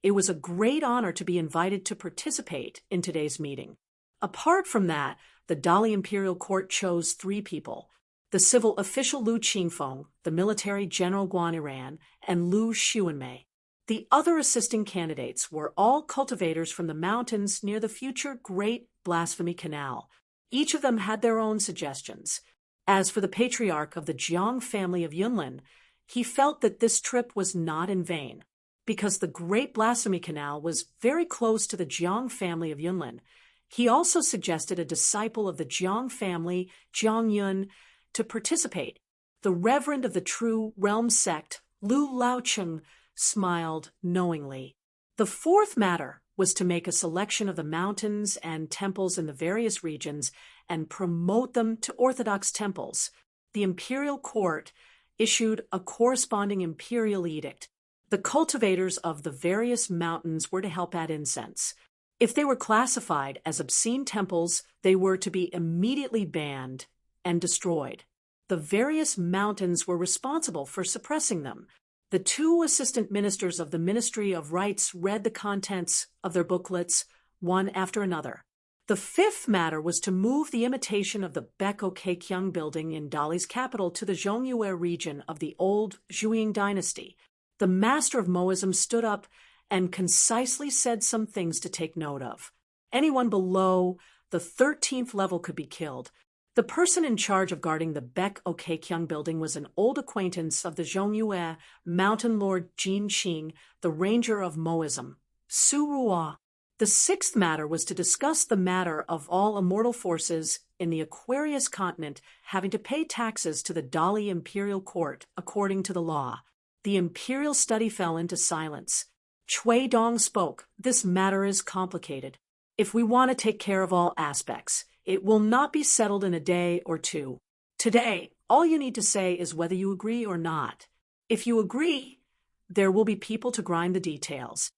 it was a great honor to be invited to participate in today's meeting. Apart from that, the Dali Imperial Court chose 3 people: the civil official Lu Qingfeng, the military general Guan Yiran, and Lu Xuanmei. The other assisting candidates were all cultivators from the mountains near the future Great Blasphemy Canal. Each of them had their own suggestions. As for the patriarch of the Jiang family of Yunlin, he felt that this trip was not in vain. Because the Great Blasphemy Canal was very close to the Jiang family of Yunlin, he also suggested a disciple of the Jiang family, Jiang Yun, to participate. The reverend of the True Realm sect, Lu Laocheng, smiled knowingly. The fourth matter was to make a selection of the mountains and temples in the various regions and promote them to Orthodox temples. The imperial court issued a corresponding imperial edict. The cultivators of the various mountains were to help add incense. If they were classified as obscene temples, they were to be immediately banned and destroyed. The various mountains were responsible for suppressing them. The 2 assistant ministers of the Ministry of Rites read the contents of their booklets, one after another. The 5th matter was to move the imitation of the Beko Keikyang building in Dali's capital to the Zhongyue region of the old Zhuang dynasty. The master of Moism stood up and concisely said some things to take note of. Anyone below the 13th level could be killed. The person in charge of guarding the Beko Keikyang building was an old acquaintance of the Zhongyue mountain lord Jin Qing, the ranger of Moism, Su Ruo. The 6th matter was to discuss the matter of all immortal forces in the Aquarius continent having to pay taxes to the Dali Imperial Court according to the law. The imperial study fell into silence. Cui Dong spoke. This matter is complicated. If we want to take care of all aspects, it will not be settled in a day or 2. Today, all you need to say is whether you agree or not. If you agree, there will be people to grind the details.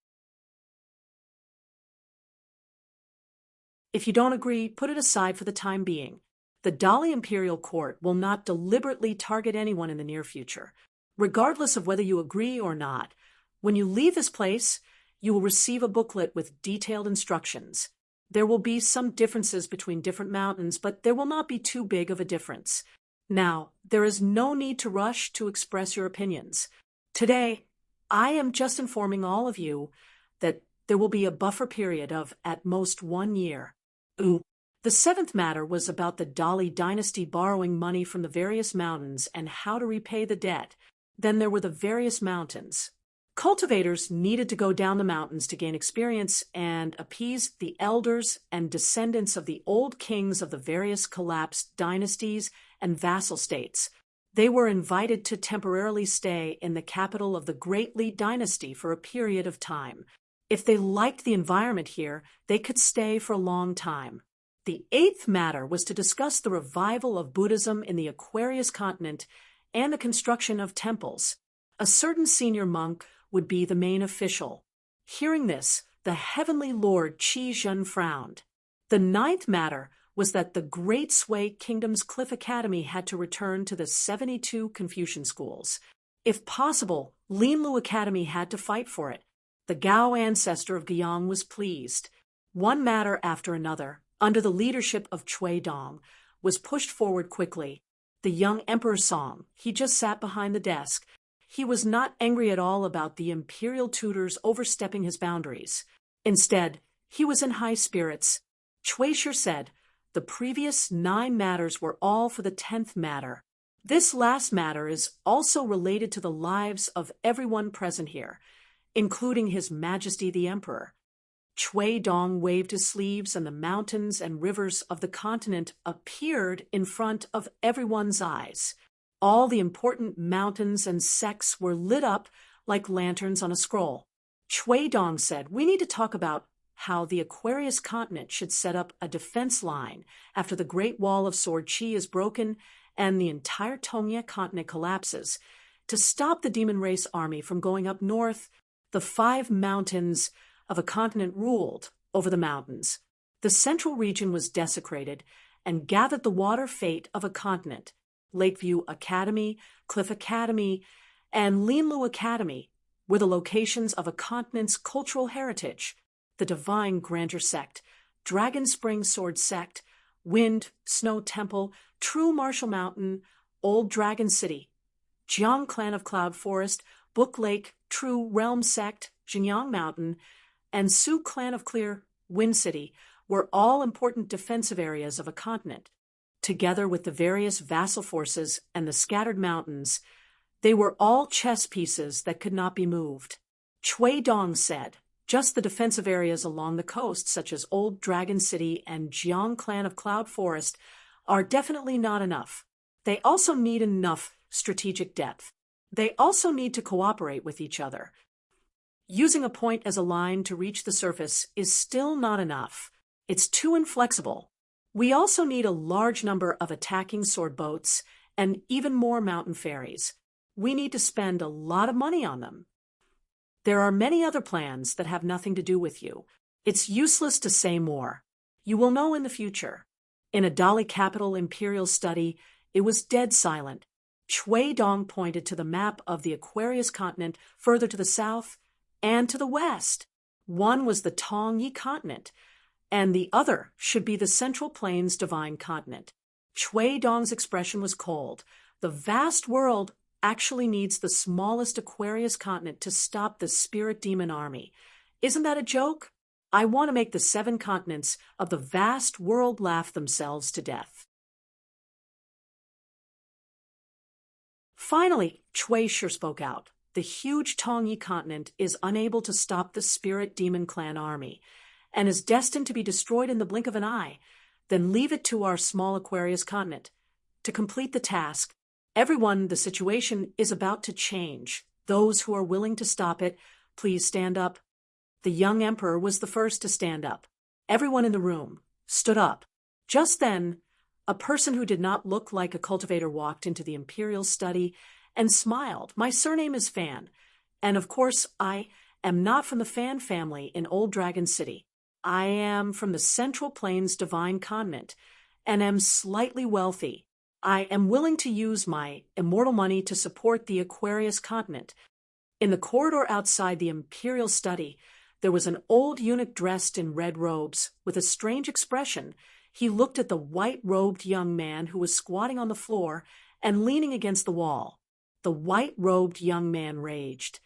If you don't agree, put it aside for the time being. The Dali Imperial Court will not deliberately target anyone in the near future. Regardless of whether you agree or not, when you leave this place, you will receive a booklet with detailed instructions. There will be some differences between different mountains, but there will not be too big of a difference. Now, there is no need to rush to express your opinions. Today, I am just informing all of you that there will be a buffer period of at most 1 year. The 7th matter was about the Dali dynasty borrowing money from the various mountains and how to repay the debt. Then there were the various mountains. Cultivators needed to go down the mountains to gain experience and appease the elders and descendants of the old kings of the various collapsed dynasties and vassal states. They were invited to temporarily stay in the capital of the Great Li dynasty for a period of time. If they liked the environment here, they could stay for a long time. The 8th matter was to discuss the revival of Buddhism in the Aquarius continent and the construction of temples. A certain senior monk would be the main official. Hearing this, the heavenly lord Qi Zhen frowned. The 9th matter was that the Great Sui Kingdom's Cliff Academy had to return to the 72 Confucian schools. If possible, Linlu Academy had to fight for it. The Gao ancestor of Guiyang was pleased. One matter after another, under the leadership of Cui Dong, was pushed forward quickly. The young Emperor Song, he just sat behind the desk. He was not angry at all about the imperial tutors overstepping his boundaries. Instead, he was in high spirits. Cui Shi said, the previous 9 matters were all for the 10th matter. This last matter is also related to the lives of everyone present here, including His Majesty the Emperor. Cui Dong waved his sleeves and the mountains and rivers of the continent appeared in front of everyone's eyes. All the important mountains and sects were lit up like lanterns on a scroll. Cui Dong said, we need to talk about how the Aquarius continent should set up a defense line after the Great Wall of Sword Chi is broken and the entire Tongye continent collapses. To stop the demon race army from going up north, the 5 mountains of a continent ruled over the mountains. The central region was desecrated and gathered the water fate of a continent. Lakeview Academy, Cliff Academy, and Linlu Academy were the locations of a continent's cultural heritage. The Divine Grandeur Sect, Dragon Spring Sword Sect, Wind, Snow Temple, True Martial Mountain, Old Dragon City, Jiang Clan of Cloud Forest, Book Lake, True Realm Sect, Jinyang Mountain, and Su Clan of Clear, Wind City were all important defensive areas of a continent. Together with the various vassal forces and the scattered mountains, they were all chess pieces that could not be moved. Chui Dong said, just the defensive areas along the coast, such as Old Dragon City and Jiang Clan of Cloud Forest, are definitely not enough. They also need enough strategic depth. They also need to cooperate with each other. Using a point as a line to reach the surface is still not enough. It's too inflexible. We also need a large number of attacking sword boats and even more mountain ferries. We need to spend a lot of money on them. There are many other plans that have nothing to do with you. It's useless to say more. You will know in the future. In a Dali capital imperial study, it was dead silent. Chui Dong pointed to the map of the Aquarius continent further to the south and to the west. One was the Tongyi continent, and the other should be the Central Plains Divine Continent. Chui Dong's expression was cold. The vast world actually needs the smallest Aquarius continent to stop the spirit demon army. Isn't that a joke? I want to make the 7 continents of the vast world laugh themselves to death. Finally, Chui sure spoke out. The huge Tongyi continent is unable to stop the spirit demon clan army and is destined to be destroyed in the blink of an eye. Then leave it to our small Aquarius continent to complete the task. Everyone, the situation is about to change. Those who are willing to stop it, please stand up. The young emperor was the first to stand up. Everyone in the room stood up. Just then, a person who did not look like a cultivator walked into the imperial study and smiled. My surname is Fan, and of course I am not from the Fan family in Old Dragon City. I am from the Central Plains Divine Continent and am slightly wealthy. I am willing to use my immortal money to support the Aquarius continent. In the corridor outside the imperial study, there was an old eunuch dressed in red robes. With a strange expression, he looked at the white-robed young man who was squatting on the floor and leaning against the wall. The white-robed young man raged.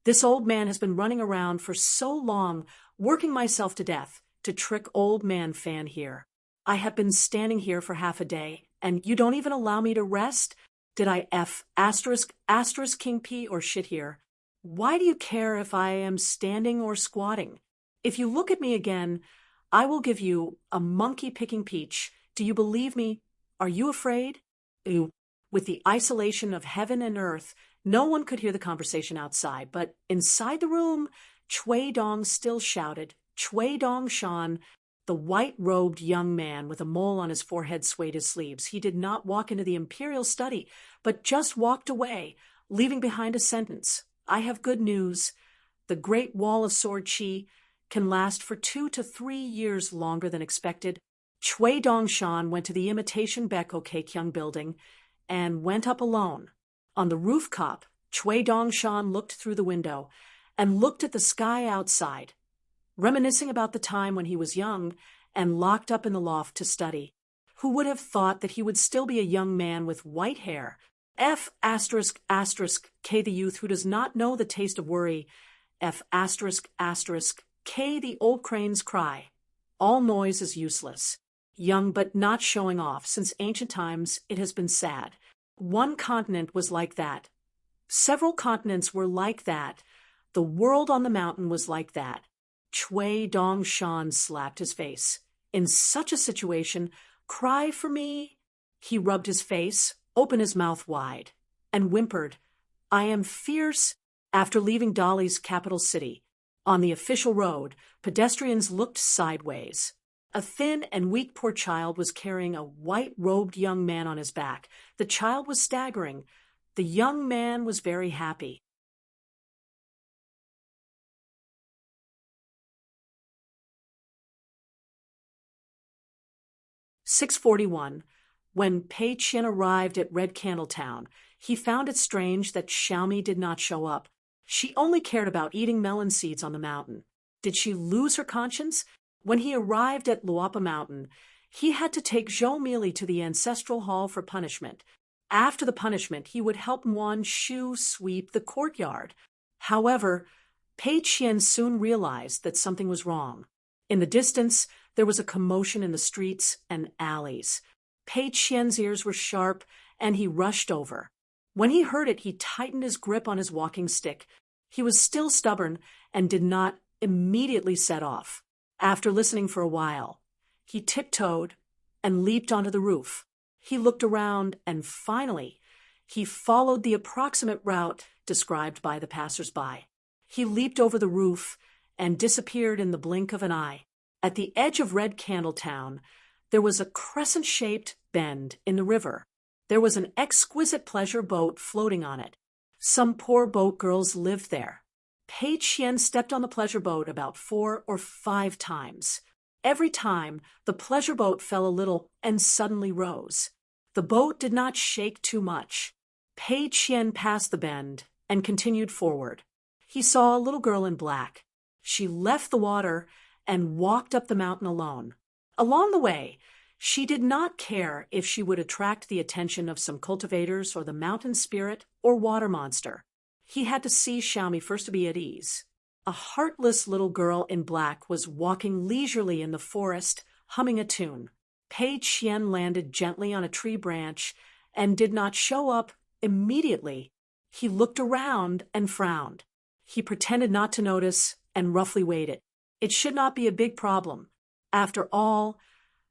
This old man has been running around for so long, working myself to death to trick old man Fan here. I have been standing here for half a day, and you don't even allow me to rest? Did I *** King P or shit here? Why do you care if I am standing or squatting? If you look at me again, I will give you a monkey-picking peach. Do you believe me? Are you afraid? Ooh. With the isolation of heaven and earth, no one could hear the conversation outside, but inside the room, Chui Dong still shouted. Chui Dong Shan. The white-robed young man with a mole on his forehead swayed his sleeves. He did not walk into the imperial study, but just walked away, leaving behind a sentence. I have good news. The Great Wall of Sword Chi can last for 2 to 3 years longer than expected. Chui Dong Shan went to the imitation Beko Keikyung building and went up alone. On the rooftop, Chui Dong Shan looked through the window and looked at the sky outside, reminiscing about the time when he was young and locked up in the loft to study. Who would have thought that he would still be a young man with white hair? *** K the youth who does not know the taste of worry. K the old crane's cry. All noise is useless. Young but not showing off. Since ancient times it has been sad. One continent was like that. Several continents were like that. The world on the mountain was like that. Chui Dong Shan slapped his face. In such a situation, cry for me? He rubbed his face, opened his mouth wide, and whimpered, I am fierce. After leaving Dali's capital city, On the official road, pedestrians looked sideways. A thin and weak poor child was carrying a white-robed young man on his back. The child was staggering. The young man was very happy. 6:41. When Pei Qian arrived at Red Candle Town, he found it strange that Xiaomi did not show up. She only cared about eating melon seeds on the mountain. Did she lose her conscience? When he arrived at Luapa Mountain, he had to take Zhou Mili to the ancestral hall for punishment. After the punishment, he would help Muan Shu sweep the courtyard. However, Pei Qian soon realized that something was wrong. In the distance, there was a commotion in the streets and alleys. Pei Qian's ears were sharp, and he rushed over. When he heard it, he tightened his grip on his walking stick. He was still stubborn and did not immediately set off. After listening for a while, he tiptoed and leaped onto the roof. He looked around, and finally, he followed the approximate route described by the passers-by. He leaped over the roof and disappeared in the blink of an eye. At the edge of Red Candle Town, there was a crescent-shaped bend in the river. There was an exquisite pleasure boat floating on it. Some poor boat girls lived there. Pei Qian stepped on the pleasure boat about 4 or 5 times. Every time, the pleasure boat fell a little and suddenly rose. The boat did not shake too much. Pei Qian passed the bend and continued forward. He saw a little girl in black. She left the water and walked up the mountain alone. Along the way, she did not care if she would attract the attention of some cultivators or the mountain spirit or water monster. He had to see Xiaomi first to be at ease. A heartless little girl in black was walking leisurely in the forest, humming a tune. Pei Qian landed gently on a tree branch and did not show up immediately. He looked around and frowned. He pretended not to notice and roughly waited. It should not be a big problem. After all,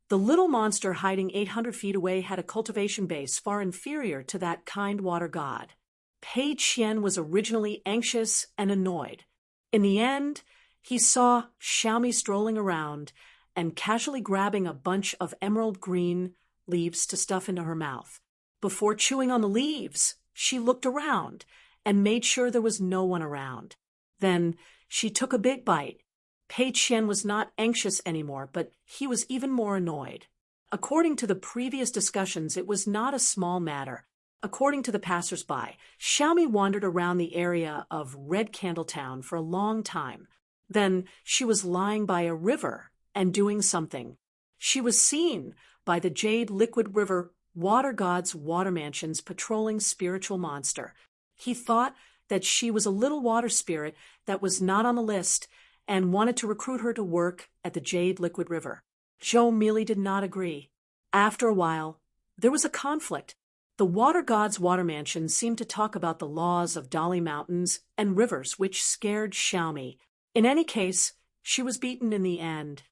the little monster hiding 800 feet away had a cultivation base far inferior to that kind water god. Pei Qian was originally anxious and annoyed. In the end, he saw Xiaomi strolling around and casually grabbing a bunch of emerald green leaves to stuff into her mouth. Before chewing on the leaves, she looked around and made sure there was no one around. Then she took a big bite. Pei Qian was not anxious anymore, but he was even more annoyed. According to the previous discussions, it was not a small matter. According to the passers-by, Xiaomi wandered around the area of Red Candle Town for a long time. Then she was lying by a river and doing something. She was seen by the Jade Liquid River water god's water mansion's patrolling spiritual monster. He thought that she was a little water spirit that was not on the list and wanted to recruit her to work at the Jade Liquid River. Zhou Mili did not agree. After a while, there was a conflict. The water god's water mansion seemed to talk about the laws of Dali mountains and rivers, which scared Xiaomi. In any case, she was beaten in the end.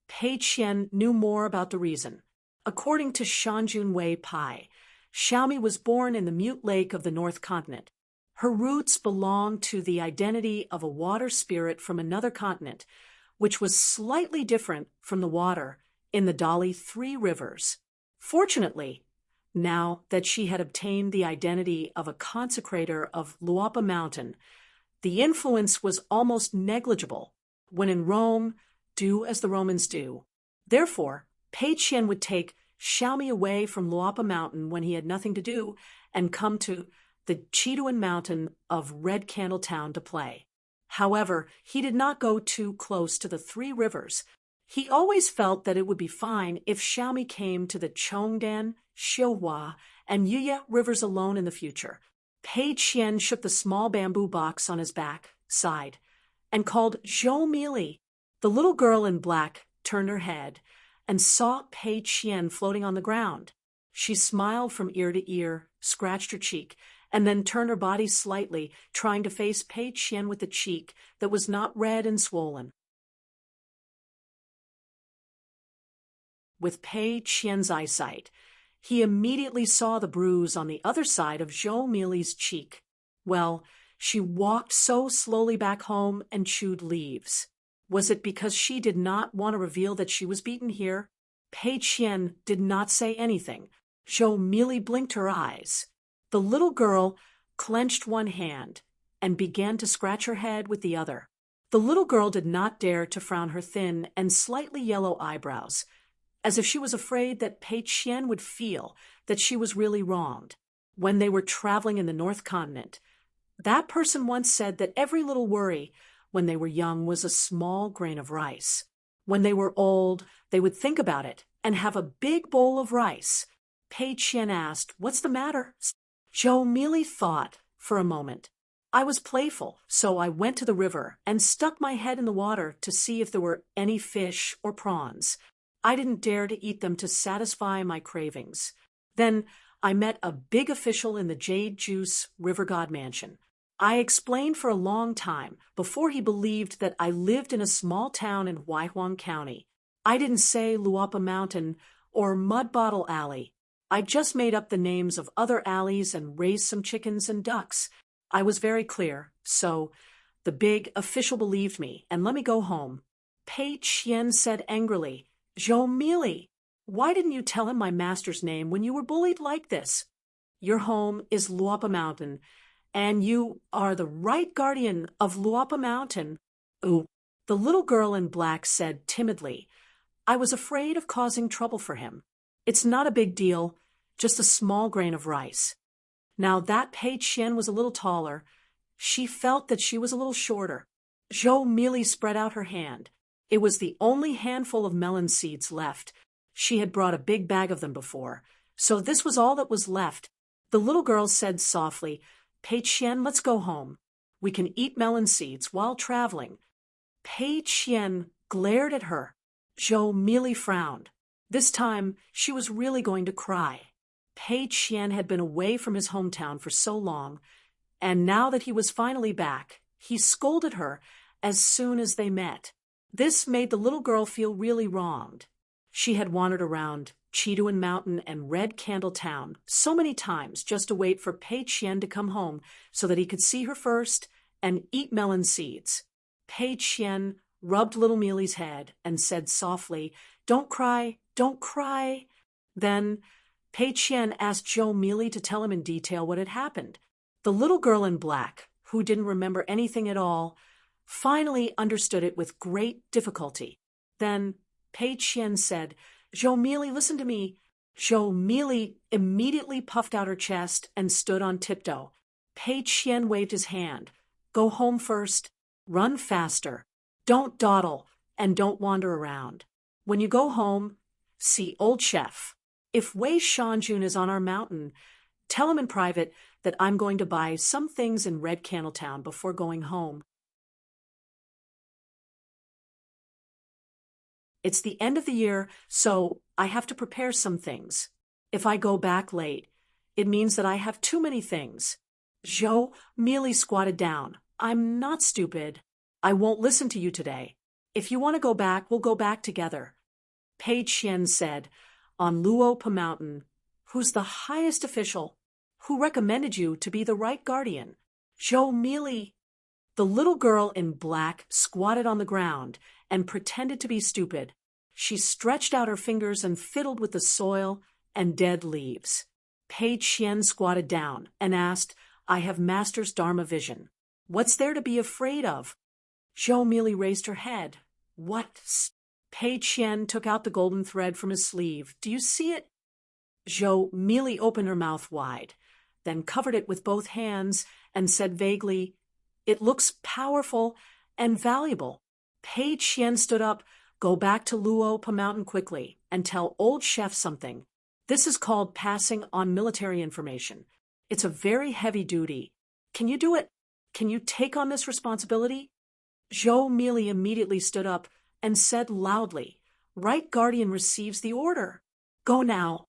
Pei Qian knew more about the reason. According to Shanjun Wei Pai, Xiaomi was born in the Mute Lake of the North Continent. Her roots belonged to the identity of a water spirit from another continent, which was slightly different from the water in the Dali Three Rivers. Fortunately, now that she had obtained the identity of a consecrator of Luapa Mountain, the influence was almost negligible. When in Rome, do as the Romans do. Therefore, Pei Qian would take Xiaomi away from Luapa Mountain when he had nothing to do and come to the Chiduan Mountain of Red Candle Town to play. However, he did not go too close to the Three Rivers. He always felt that it would be fine if Xiaomi came to the Chongdan, Xiuhua, and Yuya rivers alone in the future. Pei Qian shook the small bamboo box on his back, sighed, and called Zhou Mili. The little girl in black turned her head and saw Pei Qian floating on the ground. She smiled from ear to ear, scratched her cheek, and then turned her body slightly, trying to face Pei Qian with a cheek that was not red and swollen. With Pei Qian's eyesight, he immediately saw the bruise on the other side of Zhou Mili's cheek. Well, She walked so slowly back home and chewed leaves. Was it because she did not want to reveal that she was beaten here? Pei Qian did not say anything. Zhou merely blinked her eyes. The little girl clenched one hand and began to scratch her head with the other. The little girl did not dare to frown her thin and slightly yellow eyebrows, as if she was afraid that Pei Qian would feel that she was really wronged. When they were traveling in the North Continent, that person once said that every little worry when they were young was a small grain of rice. When they were old, they would think about it and have a big bowl of rice. Pei Qian asked, "What's the matter?" Zhou merely thought for a moment. "I was playful, so I went to the river and stuck my head in the water to see if there were any fish or prawns. I didn't dare to eat them to satisfy my cravings. Then I met a big official in the Jade Juice River God Mansion. I explained for a long time before he believed that I lived in a small town in Huaihuang County. I didn't say Luapa Mountain or Mud Bottle Alley. I just made up the names of other alleys and raised some chickens and ducks. I was very clear, so the big official believed me and let me go home." Pei Qian said angrily, "Zhou Mili, why didn't you tell him my master's name when you were bullied like this? Your home is Luapa Mountain, and you are the right guardian of Luapa Mountain." "Ooh," the little girl in black said timidly. "I was afraid of causing trouble for him. It's not a big deal, just a small grain of rice." Now that Pei Qian was a little taller, she felt that she was a little shorter. Zhou merely spread out her hand. It was the only handful of melon seeds left. She had brought a big bag of them before, so this was all that was left. The little girl said softly, "Pei Qian, let's go home. We can eat melon seeds while traveling." Pei Qian glared at her. Zhou merely frowned. This time, she was really going to cry. Pei Qian had been away from his hometown for so long, and now that he was finally back, he scolded her as soon as they met. This made the little girl feel really wronged. She had wandered around Chiduan Mountain and Red Candle Town so many times just to wait for Pei Qian to come home so that he could see her first and eat melon seeds. Pei Qian rubbed little Mealy's head and said softly, "Don't cry, don't cry." Then Pei Qian asked Zhou Mealy to tell him in detail what had happened. The little girl in black, who didn't remember anything at all, finally understood it with great difficulty. Then Pei Qian said, "Zhou Mealy, listen to me." Zhou Mealy immediately puffed out her chest and stood on tiptoe. Pei Qian waved his hand. "Go home first. Run faster. Don't dawdle, and don't wander around. When you go home, see old chef. If Wei Shanjun is on our mountain, tell him in private that I'm going to buy some things in Red Candle Town before going home." It's the end of the year, so I have to prepare some things. If I go back late, it means that I have too many things. Zhou merely squatted down. "I'm not stupid. I won't listen to you today. If you want to go back, we'll go back together." Pei Qian said, "On Luopa Mountain, who's the highest official? Who recommended you to be the right guardian?" "Zhou Mealy." The little girl in black squatted on the ground and pretended to be stupid. She stretched out her fingers and fiddled with the soil and dead leaves. Pei Qian squatted down and asked, "I have Master's Dharma vision. What's there to be afraid of?" Zhou Mealy raised her head. "What?" Pei Qian took out the golden thread from his sleeve. "Do you see it?" Zhou Mealy opened her mouth wide, then covered it with both hands and said vaguely, "It looks powerful and valuable." Pei Qian stood up. "Go back to Luopa Mountain quickly and tell old chef something. This is called passing on military information. It's a very heavy duty. Can you do it? Can you take on this responsibility?" Zhou Mealy immediately stood up and said loudly, "Right guardian receives the order. Go now."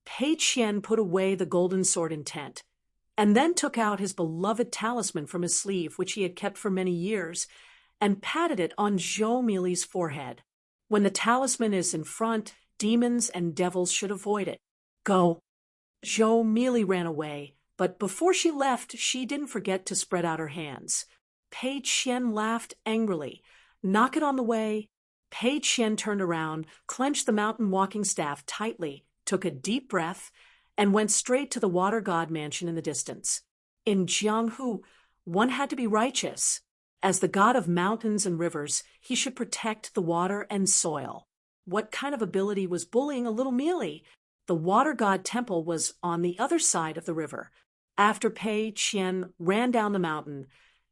Pei Qian put away the golden sword in tent, and then took out his beloved talisman from his sleeve, which he had kept for many years, and patted it on Zhou Mealy's forehead. When the talisman is in front, demons and devils should avoid it. Go. Zhou Mealy ran away, But before she left, she didn't forget to spread out her hands. Pei Qian laughed angrily. Knock it on the way. Pei Qian turned around, clenched the mountain walking staff tightly, took a deep breath, and went straight to the water god mansion in the distance. In Jianghu, one had to be righteous. As the god of mountains and rivers, he should protect the water and soil. What kind of ability was bullying a little mealy? The water god temple was on the other side of the river. After Pei Qian ran down the mountain,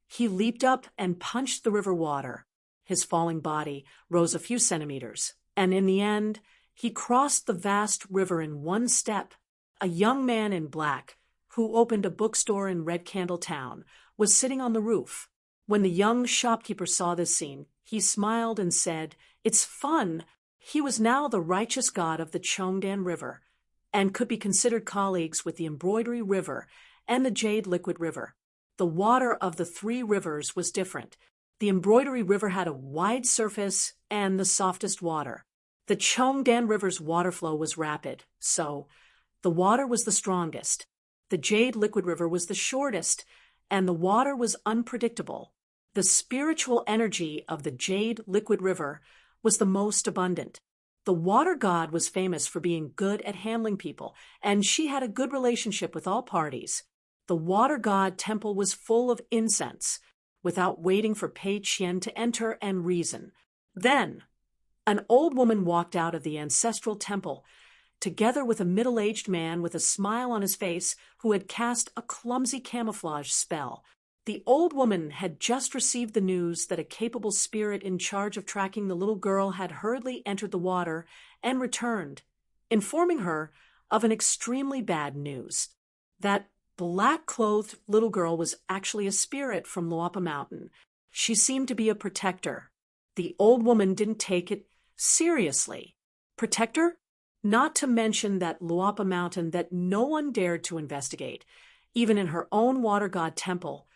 he leaped up and punched the river water. His falling body rose a few centimeters, and in the end, he crossed the vast river in one step. A young man in black, who opened a bookstore in Red Candle Town, was sitting on the roof. When the young shopkeeper saw this scene, he smiled and said, "It's fun." He was now the righteous god of the Chongdan River, and could be considered colleagues with the Embroidery River and the Jade Liquid River. The water of the three rivers was different. The Embroidery River had a wide surface and the softest water. The Chongdan River's water flow was rapid, so the water was the strongest. The Jade Liquid River was the shortest, and the water was unpredictable. The spiritual energy of the Jade Liquid River was the most abundant. The water god was famous for being good at handling people, and she had a good relationship with all parties. The water god temple was full of incense, without waiting for Pei Qian to enter and reason. Then, an old woman walked out of the ancestral temple, together with a middle-aged man with a smile on his face who had cast a clumsy camouflage spell. The old woman had just received the news that a capable spirit in charge of tracking the little girl had hurriedly entered the water and returned, informing her of an extremely bad news. That black-clothed little girl was actually a spirit from Luapa Mountain. She seemed to be a protector. The old woman didn't take it seriously. Protector? Not to mention that Luapa Mountain that no one dared to investigate, even in her own water god temple.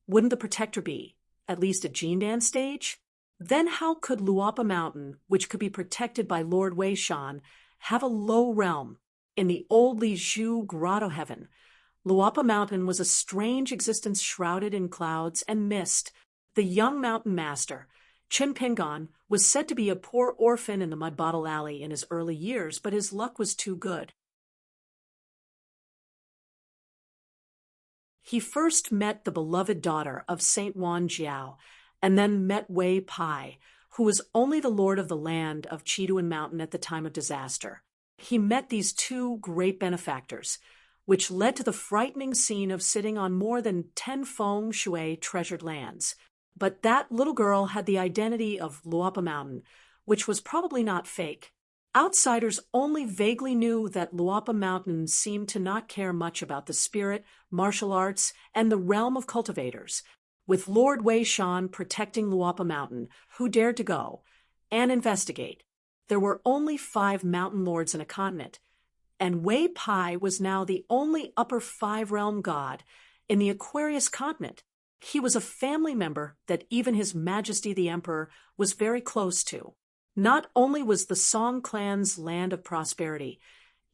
Wouldn't the protector be, at least at Jindan stage? Then how could Luapa Mountain, which could be protected by Lord Wei Shan, have a low realm? In the old Li Zhu grotto heaven, Luapa Mountain was a strange existence shrouded in clouds and mist. The young mountain master, Qin Pingon, was said to be a poor orphan in the Mud Bottle Alley in his early years, but his luck was too good. He first met the beloved daughter of Saint Wan Jiao, and then met Wei Pai, who was only the lord of the land of Chiduan Mountain at the time of disaster. He met these two great benefactors, which led to the frightening scene of sitting on more than 10 feng shui treasured lands. But that little girl had the identity of Luapa Mountain, which was probably not fake. Outsiders only vaguely knew that Luapa Mountain seemed to not care much about the spirit, martial arts, and the realm of cultivators. With Lord Wei Shan protecting Luapa Mountain, who dared to go and investigate? There were only 5 mountain lords in a continent, and Wei Pai was now the only upper 5 realm god in the Aquarius continent. He was a family member that even His Majesty the Emperor was very close to. Not only was the Song clan's land of prosperity,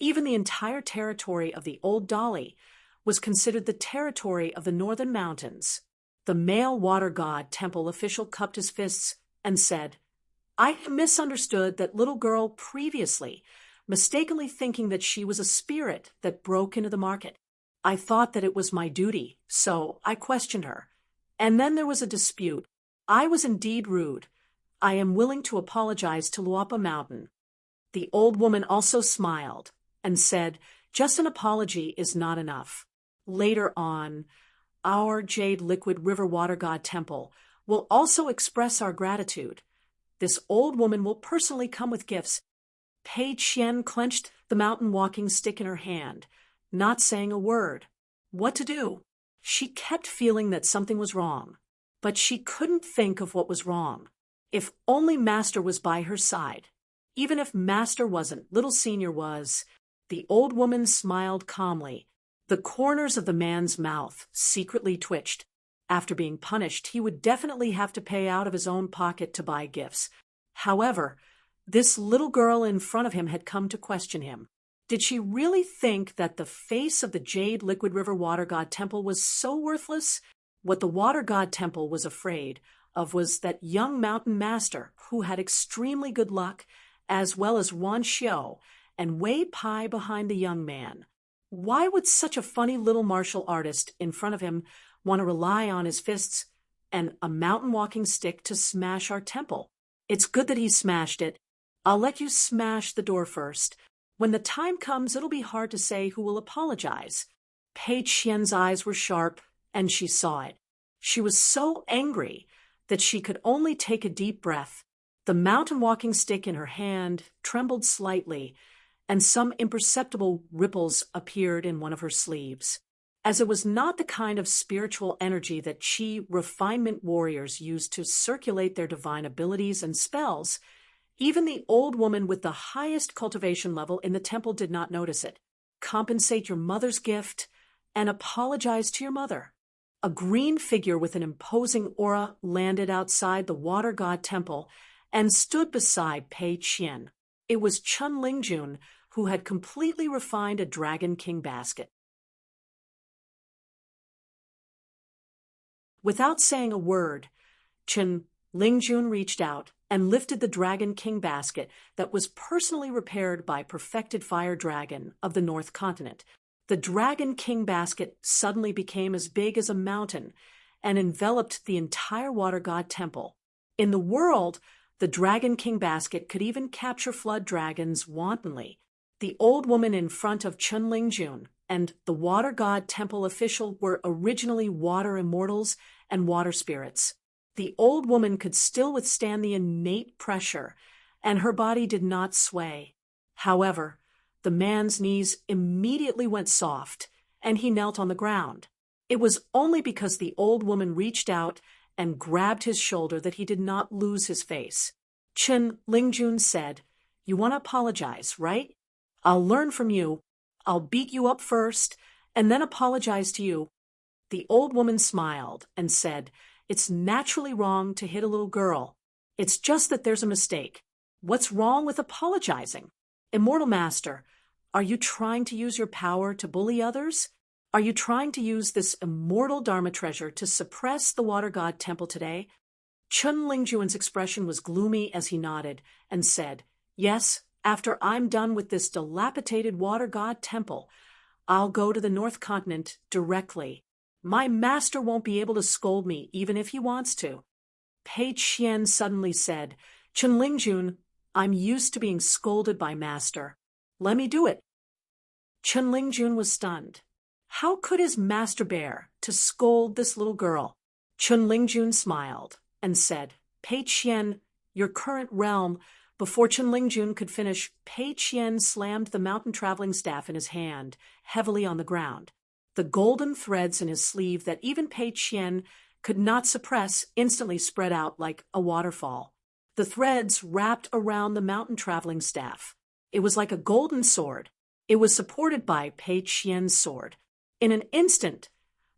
even the entire territory of the Old Dali was considered the territory of the Northern Mountains. The male water god temple official cupped his fists and said, "I misunderstood that little girl previously, mistakenly thinking that she was a spirit that broke into the market. I thought that it was my duty, so I questioned her. And then there was a dispute. I was indeed rude. I am willing to apologize to Luapa Mountain." The old woman also smiled and said, "Just an apology is not enough. Later on, our Jade Liquid River Water God Temple will also express our gratitude. This old woman will personally come with gifts." Pei Qian clenched the mountain walking stick in her hand, not saying a word. What to do? She kept feeling that something was wrong, but she couldn't think of what was wrong. If only Master was by her side. Even if Master wasn't, Little Senior was. The old woman smiled calmly. The corners of the man's mouth secretly twitched. After being punished, he would definitely have to pay out of his own pocket to buy gifts. However, this little girl in front of him had come to question him. Did she really think that the face of the Jade Liquid River Water God Temple was so worthless? What the Water God Temple was afraid of was that young mountain master who had extremely good luck, as well as Wan Xiao and Wei Pai behind the young man. Why would such a funny little martial artist in front of him want to rely on his fists and a mountain walking stick to smash our temple? It's good that he smashed it. I'll let you smash the door first. When the time comes, it'll be hard to say who will apologize. Pei Qian's eyes were sharp, and she saw it. She was so angry that she could only take a deep breath. The mountain walking stick in her hand trembled slightly, and some imperceptible ripples appeared in one of her sleeves. As it was not the kind of spiritual energy that Qi refinement warriors use to circulate their divine abilities and spells, even the old woman with the highest cultivation level in the temple did not notice it. Compensate your mother's gift and apologize to your mother. A green figure with an imposing aura landed outside the Water God Temple and stood beside Pei Qian. It was Chun Lingjun, who had completely refined a Dragon King basket. Without saying a word, Chun Lingjun reached out and lifted the Dragon King basket that was personally repaired by perfected fire dragon of the North Continent. The Dragon King basket suddenly became as big as a mountain and enveloped the entire Water God Temple. In the world, the Dragon King basket could even capture flood dragons wantonly. The old woman in front of Chun Lingjun and the Water God Temple official were originally water immortals and water spirits. The old woman could still withstand the innate pressure, and her body did not sway. However, the man's knees immediately went soft, and he knelt on the ground. It was only because the old woman reached out and grabbed his shoulder that he did not lose his face. Chun Lingjun said, "You want to apologize, right? I'll learn from you. I'll beat you up first, and then apologize to you." The old woman smiled and said, "It's naturally wrong to hit a little girl. It's just that there's a mistake. What's wrong with apologizing? Immortal Master, are you trying to use your power to bully others? Are you trying to use this immortal Dharma treasure to suppress the Water God Temple today?" Chun Lingjun's expression was gloomy as he nodded and said, "Yes, after I'm done with this dilapidated Water God Temple, I'll go to the North Continent directly. My master won't be able to scold me even if he wants to." Pei Qian suddenly said, "Chun Lingjun, I'm used to being scolded by master. Let me do it." Chun Lingjun was stunned. How could his master bear to scold this little girl? Chun Lingjun smiled and said, "Pei Qian, your current realm." Before Chun Lingjun could finish, Pei Qian slammed the mountain traveling staff in his hand, heavily on the ground. The golden threads in his sleeve that even Pei Qian could not suppress instantly spread out like a waterfall. The threads wrapped around the mountain traveling staff. It was like a golden sword. It was supported by Pei Qian's sword. In an instant,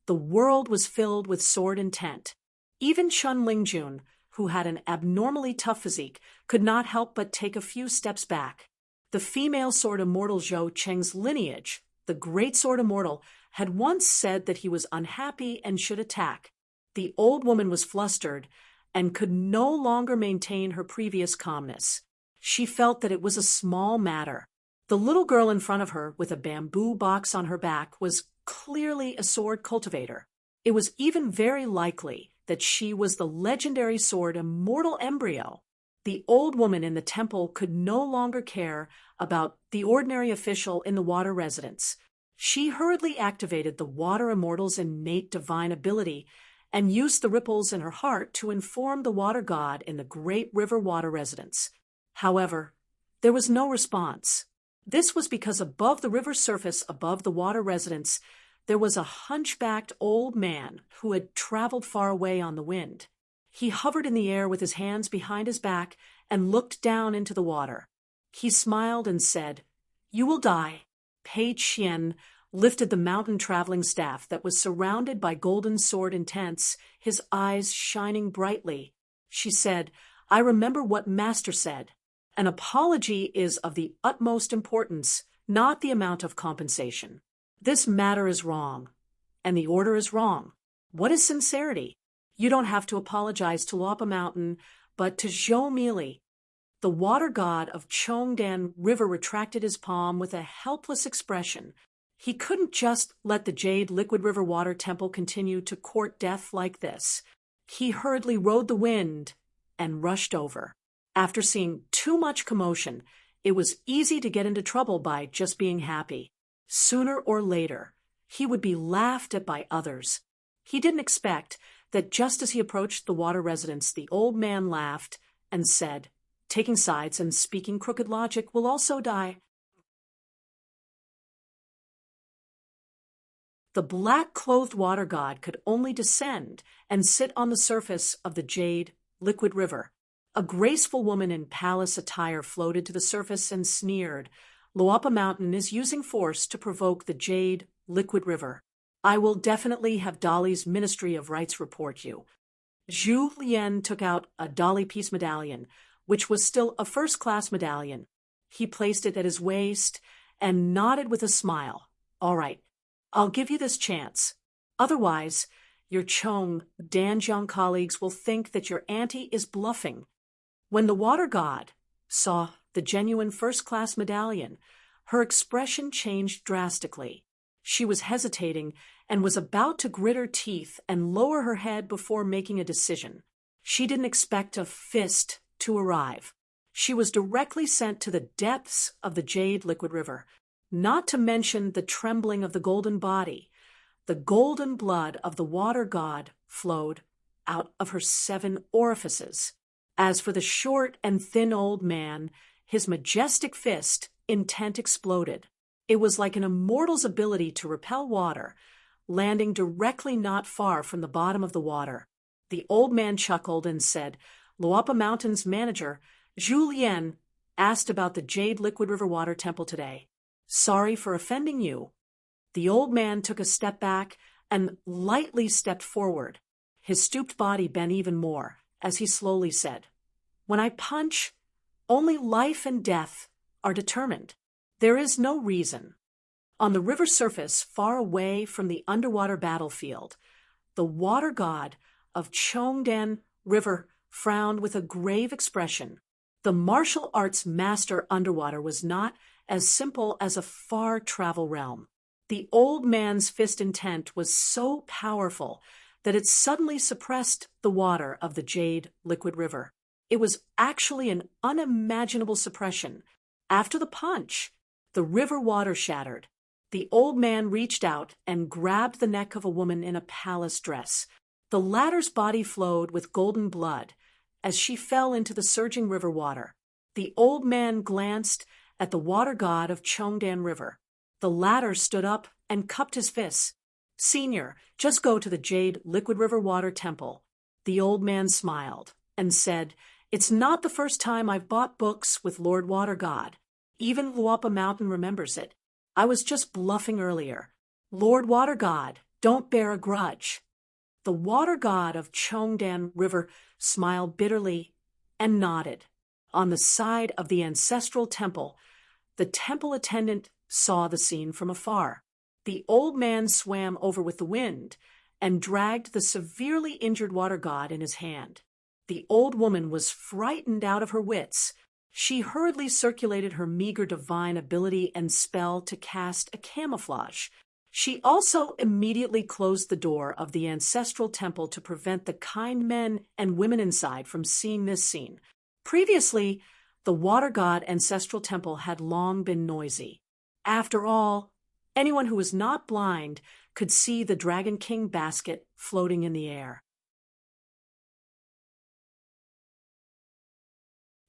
the world was filled with sword intent. Even Chun Lingjun, who had an abnormally tough physique, could not help but take a few steps back. The female sword immortal Zhou Cheng's lineage, the great sword immortal, had once said that he was unhappy and should attack. The old woman was flustered and could no longer maintain her previous calmness. She felt that it was a small matter. The little girl in front of her, with a bamboo box on her back, was clearly a sword cultivator. It was even very likely that she was the legendary sword immortal embryo. The old woman in the temple could no longer care about the ordinary official in the water residence. She hurriedly activated the water immortal's innate divine ability and used the ripples in her heart to inform the water god in the great river water residence. However, there was no response. This was because above the river surface, above the water residence, there was a hunchbacked old man who had traveled far away on the wind. He hovered in the air with his hands behind his back and looked down into the water. He smiled and said, "You will die." Pei Qian lifted the mountain traveling staff that was surrounded by golden sword intents, his eyes shining brightly. She said, "I remember what Master said. An apology is of the utmost importance not the amount of compensation. This matter is wrong, and the order is wrong. What is sincerity? You don't have to apologize to Luapa Mountain, but to Zhou Mili. The water god of Chongdan River retracted his palm with a helpless expression. He couldn't just let the Jade Liquid River Water Temple continue to court death like this. He hurriedly rode the wind and rushed over. After seeing too much commotion, it was easy to get into trouble by just being happy. Sooner or later, he would be laughed at by others. He didn't expect that just as he approached the water residence, the old man laughed and said, "Taking sides and speaking crooked logic will also die." The black-clothed water god could only descend and sit on the surface of the Jade Liquid River. A graceful woman in palace attire floated to the surface and sneered, "Luapa Mountain is using force to provoke the Jade Liquid River. I will definitely have Dali's Ministry of Rights report you." Zhu Lian took out a Dali Peace medallion, which was still a first-class medallion. He placed it at his waist and nodded with a smile. "All right, I'll give you this chance. Otherwise, your Chong Danjiang colleagues will think that your auntie is bluffing." When the water god saw the genuine first-class medallion, her expression changed drastically. She was hesitating and was about to grit her teeth and lower her head before making a decision. She didn't expect a fist to arrive. She was directly sent to the depths of the Jade Liquid River, not to mention the trembling of the golden body. The golden blood of the water god flowed out of her 7 orifices. As for the short and thin old man, his majestic fist, intent, exploded. It was like an immortal's ability to repel water, landing directly not far from the bottom of the water. The old man chuckled and said, "Luapa Mountain's manager, Zhu Lian, asked about the Jade Liquid River Water Temple today. Sorry for offending you." The old man took a step back and lightly stepped forward. His stooped body bent even more as he slowly said, "When I punch, only life and death are determined. There is no reason." On the river surface, far away from the underwater battlefield, the water god of Chongdan River frowned with a grave expression. The martial arts master underwater was not as simple as a far-travel realm. The old man's fist intent was so powerful that it suddenly suppressed the water of the Jade Liquid River. It was actually an unimaginable suppression. After the punch, the river water shattered. The old man reached out and grabbed the neck of a woman in a palace dress. The latter's body flowed with golden blood as she fell into the surging river water. The old man glanced at the water god of Chongdan River. The latter stood up and cupped his fists. "Senior, just go to the Jade Liquid River Water Temple." The old man smiled and said, "It's not the first time I've bought books with Lord Water God. Even Luapa Mountain remembers it. I was just bluffing earlier. Lord Water God, don't bear a grudge." The water god of Chongdan River smiled bitterly and nodded. On the side of the ancestral temple, the temple attendant saw the scene from afar. The old man swam over with the wind and dragged the severely injured water god in his hand. The old woman was frightened out of her wits. She hurriedly circulated her meager divine ability and spell to cast a camouflage. She also immediately closed the door of the ancestral temple to prevent the kind men and women inside from seeing this scene. Previously, the water god ancestral temple had long been noisy. After all, anyone who was not blind could see the Dragon King basket floating in the air.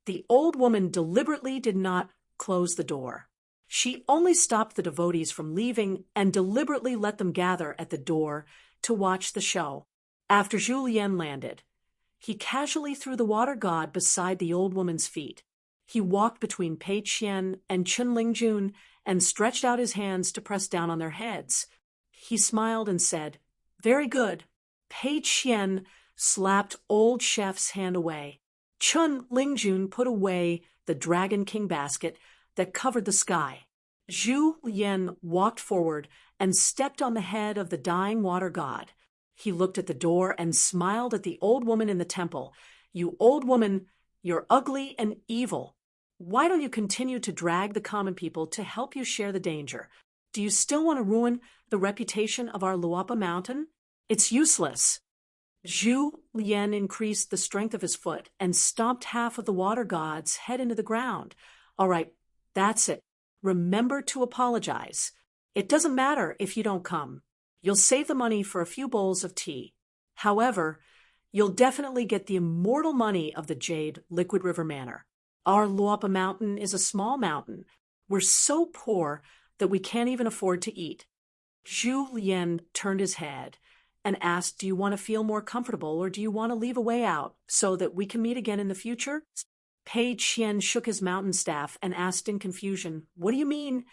The old woman deliberately did not close the door. She only stopped the devotees from leaving and deliberately let them gather at the door to watch the show. After Zhu Lian landed, he casually threw the water god beside the old woman's feet. He walked between Pei Qian and Chun Lingjun and stretched out his hands to press down on their heads. He smiled and said, "Very good." Pei Qian slapped old chef's hand away. Chun Lingjun put away the Dragon King basket that covered the sky. Zhu Lian walked forward and stepped on the head of the dying water god. He looked at the door and smiled at the old woman in the temple. "You old woman, you're ugly and evil. Why don't you continue to drag the common people to help you share the danger? Do you still want to ruin the reputation of our Luapa mountain? It's useless." Zhu Lian increased the strength of his foot and stomped half of the water god's head into the ground. "All right, that's it. Remember to apologize. It doesn't matter if you don't come. You'll save the money for a few bowls of tea. However, you'll definitely get the immortal money of the Jade Liquid River Manor. Our Luapa Mountain is a small mountain. We're so poor that we can't even afford to eat." Zhu Lian turned his head and asked, "Do you want to feel more comfortable, or do you want to leave a way out so that we can meet again in the future?" Pei Qian shook his mountain staff and asked in confusion, "What do you mean?"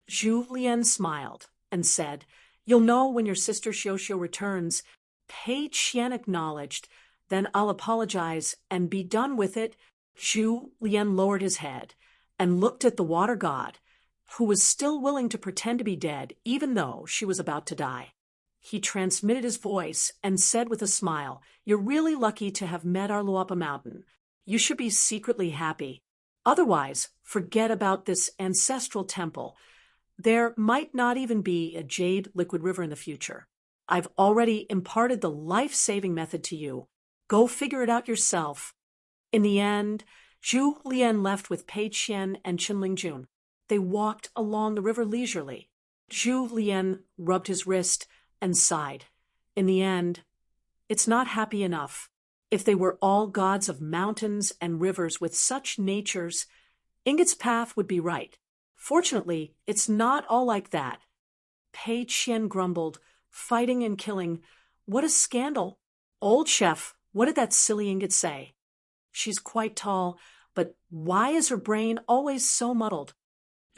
Zhu Lian smiled and said, "You'll know when your sister Xiuxiu returns." Pei Qian acknowledged, "Then I'll apologize and be done with it." Zhu Lian lowered his head and looked at the water god, who was still willing to pretend to be dead even though she was about to die. He transmitted his voice and said with a smile, "You're really lucky to have met our Luapa Mountain. You should be secretly happy. Otherwise, forget about this ancestral temple. There might not even be a Jade Liquid River in the future. I've already imparted the life-saving method to you. Go figure it out yourself." In the end, Zhu Lian left with Pei Qian and Qinling Jun. They walked along the river leisurely. Zhu Lian rubbed his wrist and sighed. In the end, it's not happy enough. If they were all gods of mountains and rivers with such natures, Ingot's path would be right. Fortunately, it's not all like that. Pei Qian grumbled, "Fighting and killing. What a scandal. Old chef, what did that silly Ingot say? She's quite tall, but why is her brain always so muddled?"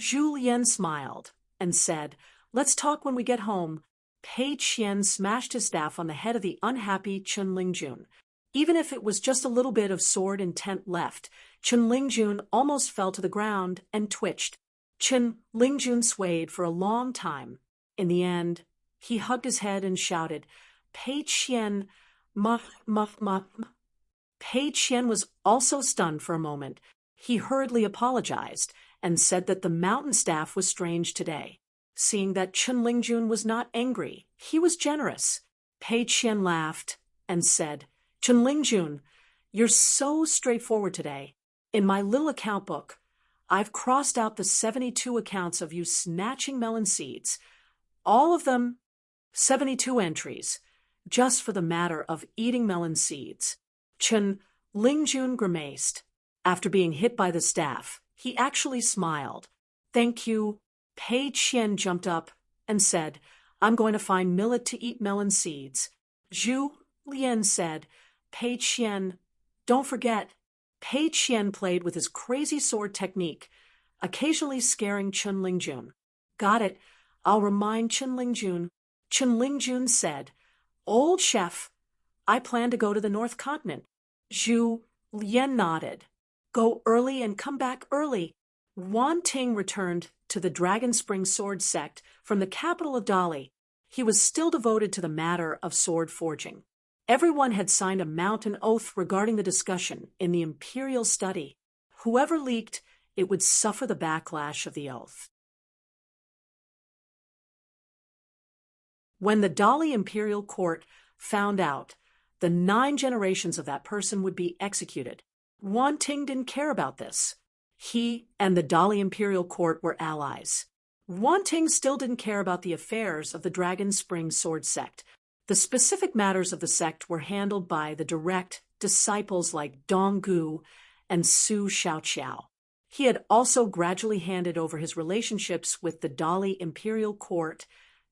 Zhu Lian smiled and said, "Let's talk when we get home." Pei Qian smashed his staff on the head of the unhappy Qinling Jun. Even if it was just a little bit of sword intent left, Qinling Jun almost fell to the ground and twitched. Qinling Jun swayed for a long time. In the end, he hugged his head and shouted, "Pei Qian, ma." Pei Qian was also stunned for a moment. He hurriedly apologized and said that the mountain staff was strange today. Seeing that Qinling Jun was not angry, he was generous. Pei Qian laughed and said, "Qinling Jun, you're so straightforward today. In my little account book, I've crossed out the 72 accounts of you snatching melon seeds. All of them 72 entries, just for the matter of eating melon seeds." Qinling Jun grimaced. After being hit by the staff, he actually smiled. "Thank you." Pei Qian jumped up and said, "I'm going to find millet to eat melon seeds." Zhu Lian said, "Pei Qian, don't forget." Pei Qian played with his crazy sword technique, occasionally scaring Qinling Jun. "Got it. I'll remind Qinling Jun." Qinling Jun said, "Old chef, I plan to go to the North Continent." Zhu Lian nodded. "Go early and come back early." Wan Ting returned to the Dragon Spring sword sect from the capital of Dali. He was still devoted to the matter of sword forging. Everyone had signed a mountain oath regarding the discussion in the imperial study. Whoever leaked, it would suffer the backlash of the oath. When the Dali imperial court found out, the 9 generations of that person would be executed. Wan Ting didn't care about this. He and the Dali imperial court were allies. Wan Ting still didn't care about the affairs of the Dragon Spring sword sect. The specific matters of the sect were handled by the direct disciples like Dong Gu and Su Xiaoqiao. He had also gradually handed over his relationships with the Dali imperial court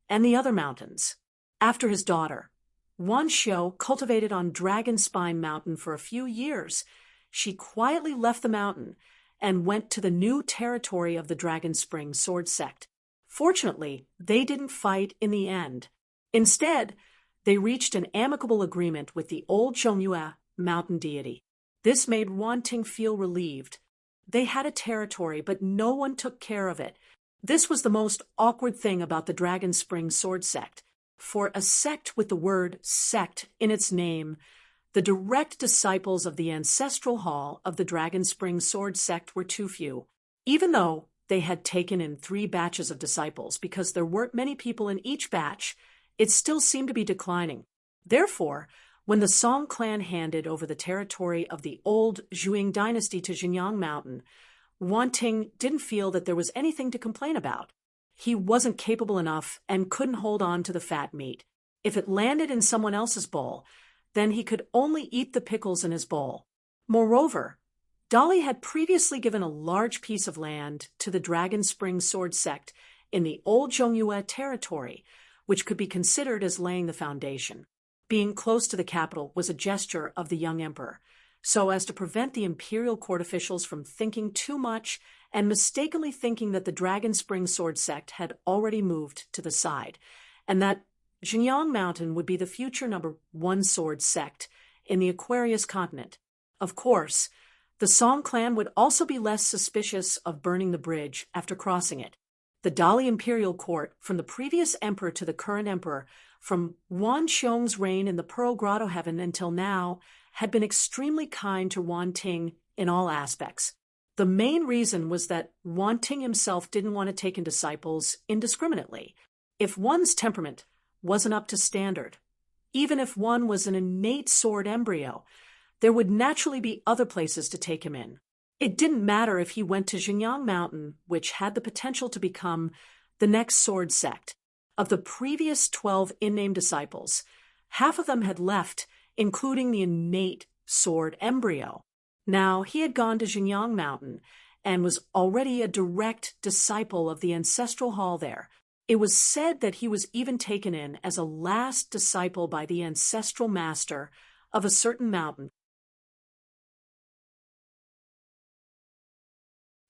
and the other mountains. After his daughter, Wan Xiu cultivated on Dragon Spine Mountain for a few years. She quietly left the mountain and went to the new territory of the Dragon Spring sword sect. Fortunately, they didn't fight in the end. Instead, they reached an amicable agreement with the old Zhongyue mountain deity. This made Wan Ting feel relieved. They had a territory, but no one took care of it. This was the most awkward thing about the Dragon Spring sword sect. For a sect with the word sect in its name, the direct disciples of the ancestral hall of the Dragon Spring sword sect were too few. Even though they had taken in 3 batches of disciples, because there weren't many people in each batch, it still seemed to be declining. Therefore, when the Song clan handed over the territory of the old Zhuang dynasty to Xinjiang Mountain, Wan Ting didn't feel that there was anything to complain about. He wasn't capable enough and couldn't hold on to the fat meat. If it landed in someone else's bowl, then he could only eat the pickles in his bowl. Moreover, Dolly had previously given a large piece of land to the Dragon Spring sword sect in the old Zhongyue territory, which could be considered as laying the foundation. Being close to the capital was a gesture of the young emperor, so as to prevent the imperial court officials from thinking too much and mistakenly thinking that the Dragon Spring sword sect had already moved to the side, and that Xinjiang Mountain would be the future #1 sword sect in the Aquarius continent. Of course, the Song clan would also be less suspicious of burning the bridge after crossing it. The Dali imperial court, from the previous emperor to the current emperor, from Wan Xiong's reign in the Pearl Grotto Heaven until now, had been extremely kind to Wan Ting in all aspects. The main reason was that Wan Ting himself didn't want to take in disciples indiscriminately. If one's temperament wasn't up to standard, even if one was an innate sword embryo, there would naturally be other places to take him in. It didn't matter if he went to Xinjiang Mountain, which had the potential to become the next sword sect. Of the previous 12 in-name disciples, half of them had left, including the innate sword embryo. Now he had gone to Xinjiang Mountain and was already a direct disciple of the ancestral hall there. It was said that he was even taken in as a last disciple by the ancestral master of a certain mountain.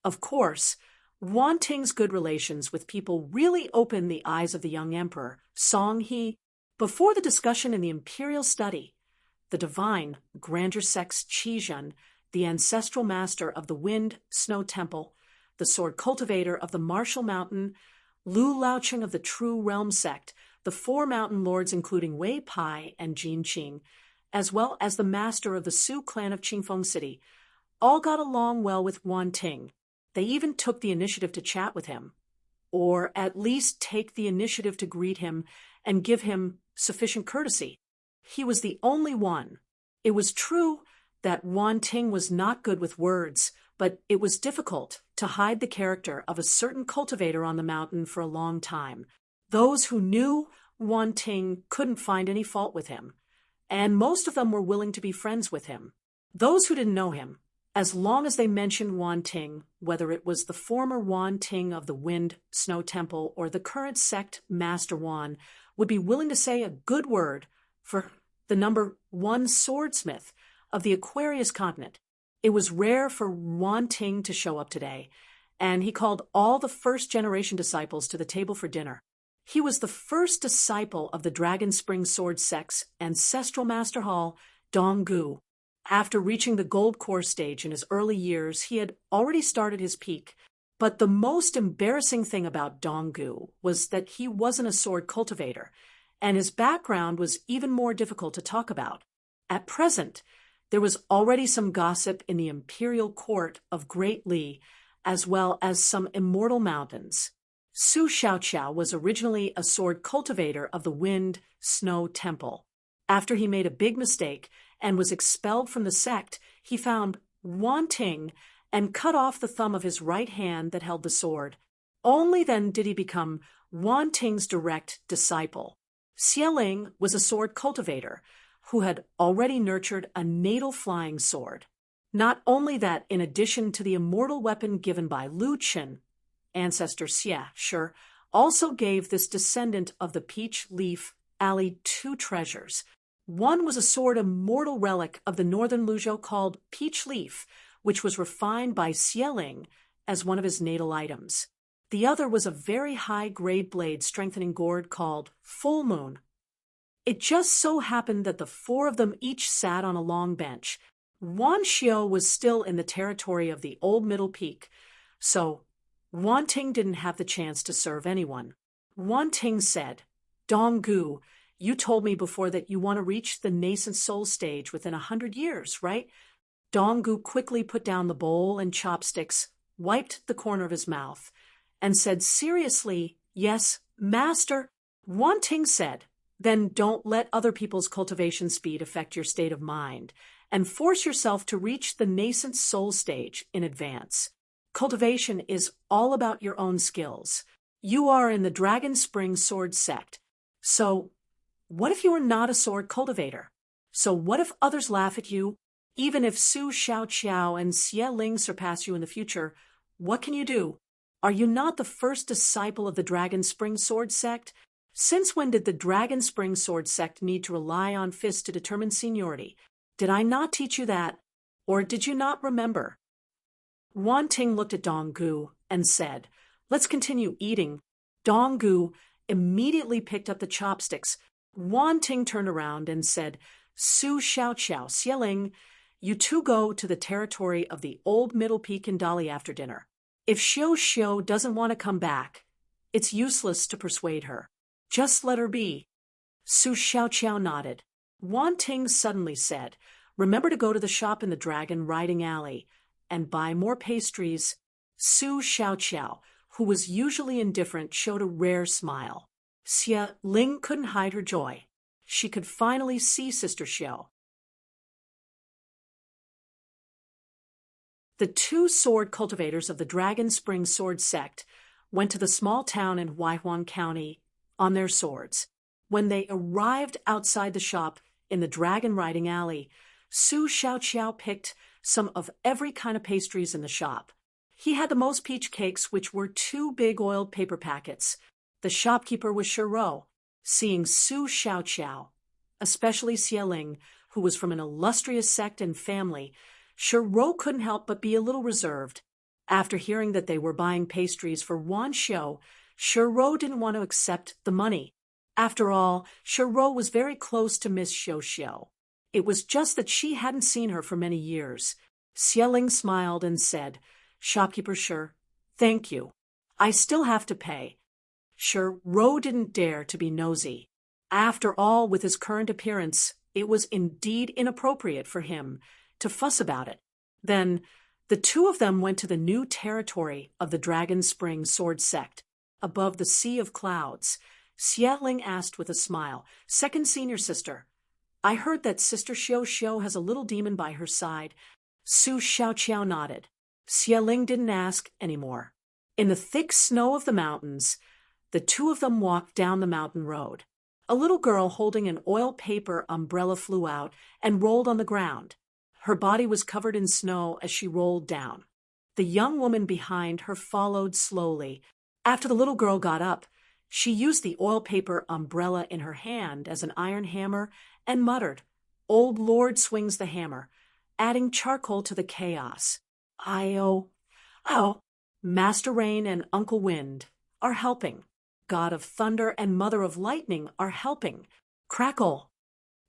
Of course, Wan Ting's good relations with people really opened the eyes of the young emperor, Song He. Before the discussion in the imperial study, the divine grandeur sect's Qizhen, the ancestral master of the Wind Snow Temple, the sword cultivator of the Martial Mountain, Lu Laocheng of the True Realm sect, the 4 mountain lords including Wei Pai and Jin Qing, as well as the master of the Su clan of Qingfeng City, all got along well with Wan Ting. They even took the initiative to chat with him, or at least take the initiative to greet him and give him sufficient courtesy. He was the only one. It was true that Wan Ting was not good with words, but it was difficult to hide the character of a certain cultivator on the mountain for a long time. Those who knew Wan Ting couldn't find any fault with him, and most of them were willing to be friends with him. Those who didn't know him, as long as they mentioned Wan Ting, whether it was the former Wan Ting of the Wind Snow Temple or the current sect Master Wan, would be willing to say a good word for the #1 swordsmith of the Aquarius continent. It was rare for Wan Ting to show up today, and he called all the first-generation disciples to the table for dinner. He was the first disciple of the Dragon Spring sword sect's ancestral master hall, Donggu. After reaching the gold core stage in his early years, he had already started his peak. But the most embarrassing thing about Donggu was that he wasn't a sword cultivator, and his background was even more difficult to talk about. At present, there was already some gossip in the imperial court of Great Li, as well as some immortal mountains. Su Xiaoqiao was originally a sword cultivator of the Wind Snow Temple. After he made a big mistake and was expelled from the sect, he found Wan Ting and cut off the thumb of his right hand that held the sword. Only then did he become Wan Ting's direct disciple. Xieling was a sword cultivator who had already nurtured a natal flying sword. Not only that, in addition to the immortal weapon given by Lu Qin, ancestor Xie Shi also gave this descendant of the Peach Leaf Alley 2 treasures. One was a sword immortal relic of the northern Luzhou called Peach Leaf, which was refined by Xieling as one of his natal items. The other was a very high-grade blade strengthening gourd called Full Moon. It just so happened that the 4 of them each sat on a long bench. Wan Xiao was still in the territory of the old Middle Peak, so Wan Ting didn't have the chance to serve anyone. Wan Ting said, Dong Gu, you told me before that you want to reach the nascent soul stage within 100 years, right? Dong Gu quickly put down the bowl and chopsticks, wiped the corner of his mouth, and said seriously, Yes, master. Wan Ting said, Then don't let other people's cultivation speed affect your state of mind, and force yourself to reach the nascent soul stage in advance. Cultivation is all about your own skills. You are in the Dragon Spring Sword sect. So, what if you are not a sword cultivator? So what if others laugh at you? Even if Su Xiaoqiao and Xie Ling surpass you in the future, what can you do? Are you not the first disciple of the Dragon Spring Sword sect? Since when did the Dragon Spring Sword sect need to rely on fists to determine seniority? Did I not teach you that? Or did you not remember? Wan Ting looked at Dong Gu and said, Let's continue eating. Dong Gu immediately picked up the chopsticks. Wan Ting turned around and said, Su Xiaoqiao, Xie Ling, you two go to the territory of the old Middle Peak in Dali after dinner. If Xiao Xiao doesn't want to come back, it's useless to persuade her. Just let her be. Su Xiaoqiao nodded. Wan Ting suddenly said, Remember to go to the shop in the Dragon Riding Alley and buy more pastries. Su Xiaoqiao, who was usually indifferent, showed a rare smile. Xie Ling couldn't hide her joy. She could finally see Sister Xiao. The two sword cultivators of the Dragon Spring Sword sect went to the small town in Huaihuan County on their swords. When they arrived outside the shop in the Dragon Riding Alley, Su Xiaoqiao picked some of every kind of pastries in the shop. He had the most peach cakes, which were 2 big oiled paper packets. The shopkeeper was Shiro. Seeing Su Xiaoqiao, especially Xie Ling, who was from an illustrious sect and family, Shiro couldn't help but be a little reserved. After hearing that they were buying pastries for Wan Shou, Shiro didn't want to accept the money. After all, Shiro was very close to Miss Xiao Xiao. It was just that she hadn't seen her for many years. Xie Ling smiled and said, Shopkeeper Shi, thank you. I still have to pay. Shiro didn't dare to be nosy. After all, with his current appearance, it was indeed inappropriate for him to fuss about it. Then, the two of them went to the new territory of the Dragon Spring Sword sect, above the Sea of Clouds. Xie Ling asked with a smile, Second senior sister, I heard that Sister Xiao Xiao has a little demon by her side. Su Xiaoqiao nodded. Xie Ling didn't ask any more. In the thick snow of the mountains, the two of them walked down the mountain road. A little girl holding an oil paper umbrella flew out and rolled on the ground. Her body was covered in snow as she rolled down. The young woman behind her followed slowly. After the little girl got up, she used the oil paper umbrella in her hand as an iron hammer and muttered, Old Lord swings the hammer, adding charcoal to the chaos. Oh, Master Rain and Uncle Wind are helping. God of Thunder and Mother of Lightning are helping. Crackle.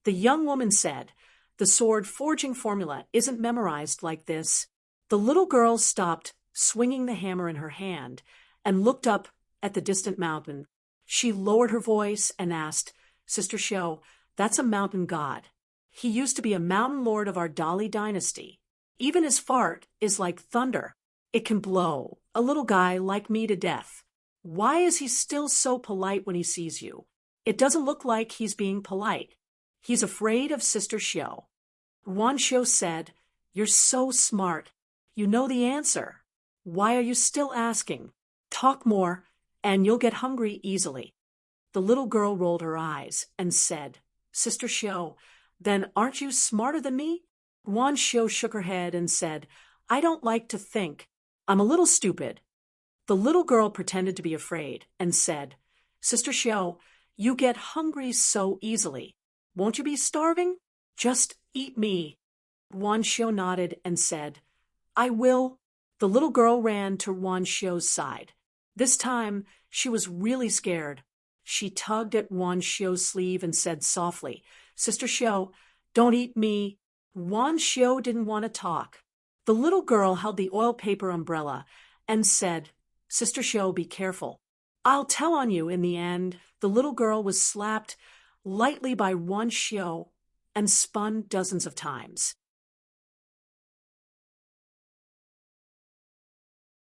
The young woman said, The sword forging formula isn't memorized like this. The little girl stopped, swinging the hammer in her hand, and looked up at the distant mountain. She lowered her voice and asked, Sister Xiao, that's a mountain god. He used to be a mountain lord of our Dali dynasty. Even his fart is like thunder. It can blow a little guy like me to death. Why is he still so polite when he sees you? It doesn't look like he's being polite. He's afraid of Sister Xiao. Wan Shou said, You're so smart. You know the answer. Why are you still asking? Talk more, and you'll get hungry easily. The little girl rolled her eyes and said, Sister Xiao, then aren't you smarter than me? Wan Shou shook her head and said, I don't like to think. I'm a little stupid. The little girl pretended to be afraid and said, Sister Xiao, you get hungry so easily. Won't you be starving? Just eat me. Wan Shou nodded and said, I will. The little girl ran to Wan Shou's side. This time, she was really scared. She tugged at Wan Shou's sleeve and said softly, Sister Xiao, don't eat me. Wan Shou didn't want to talk. The little girl held the oil paper umbrella and said, Sister Show, be careful. I'll tell on you." In the end, the little girl was slapped lightly by Wan Xiao and spun dozens of times.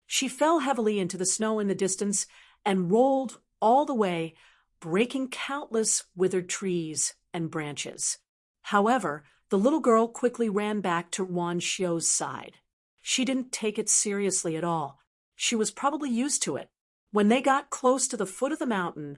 She fell heavily into the snow in the distance and rolled all the way, breaking countless withered trees and branches. However, the little girl quickly ran back to Wan Xiao's side. She didn't take it seriously at all. She was probably used to it. When they got close to the foot of the mountain,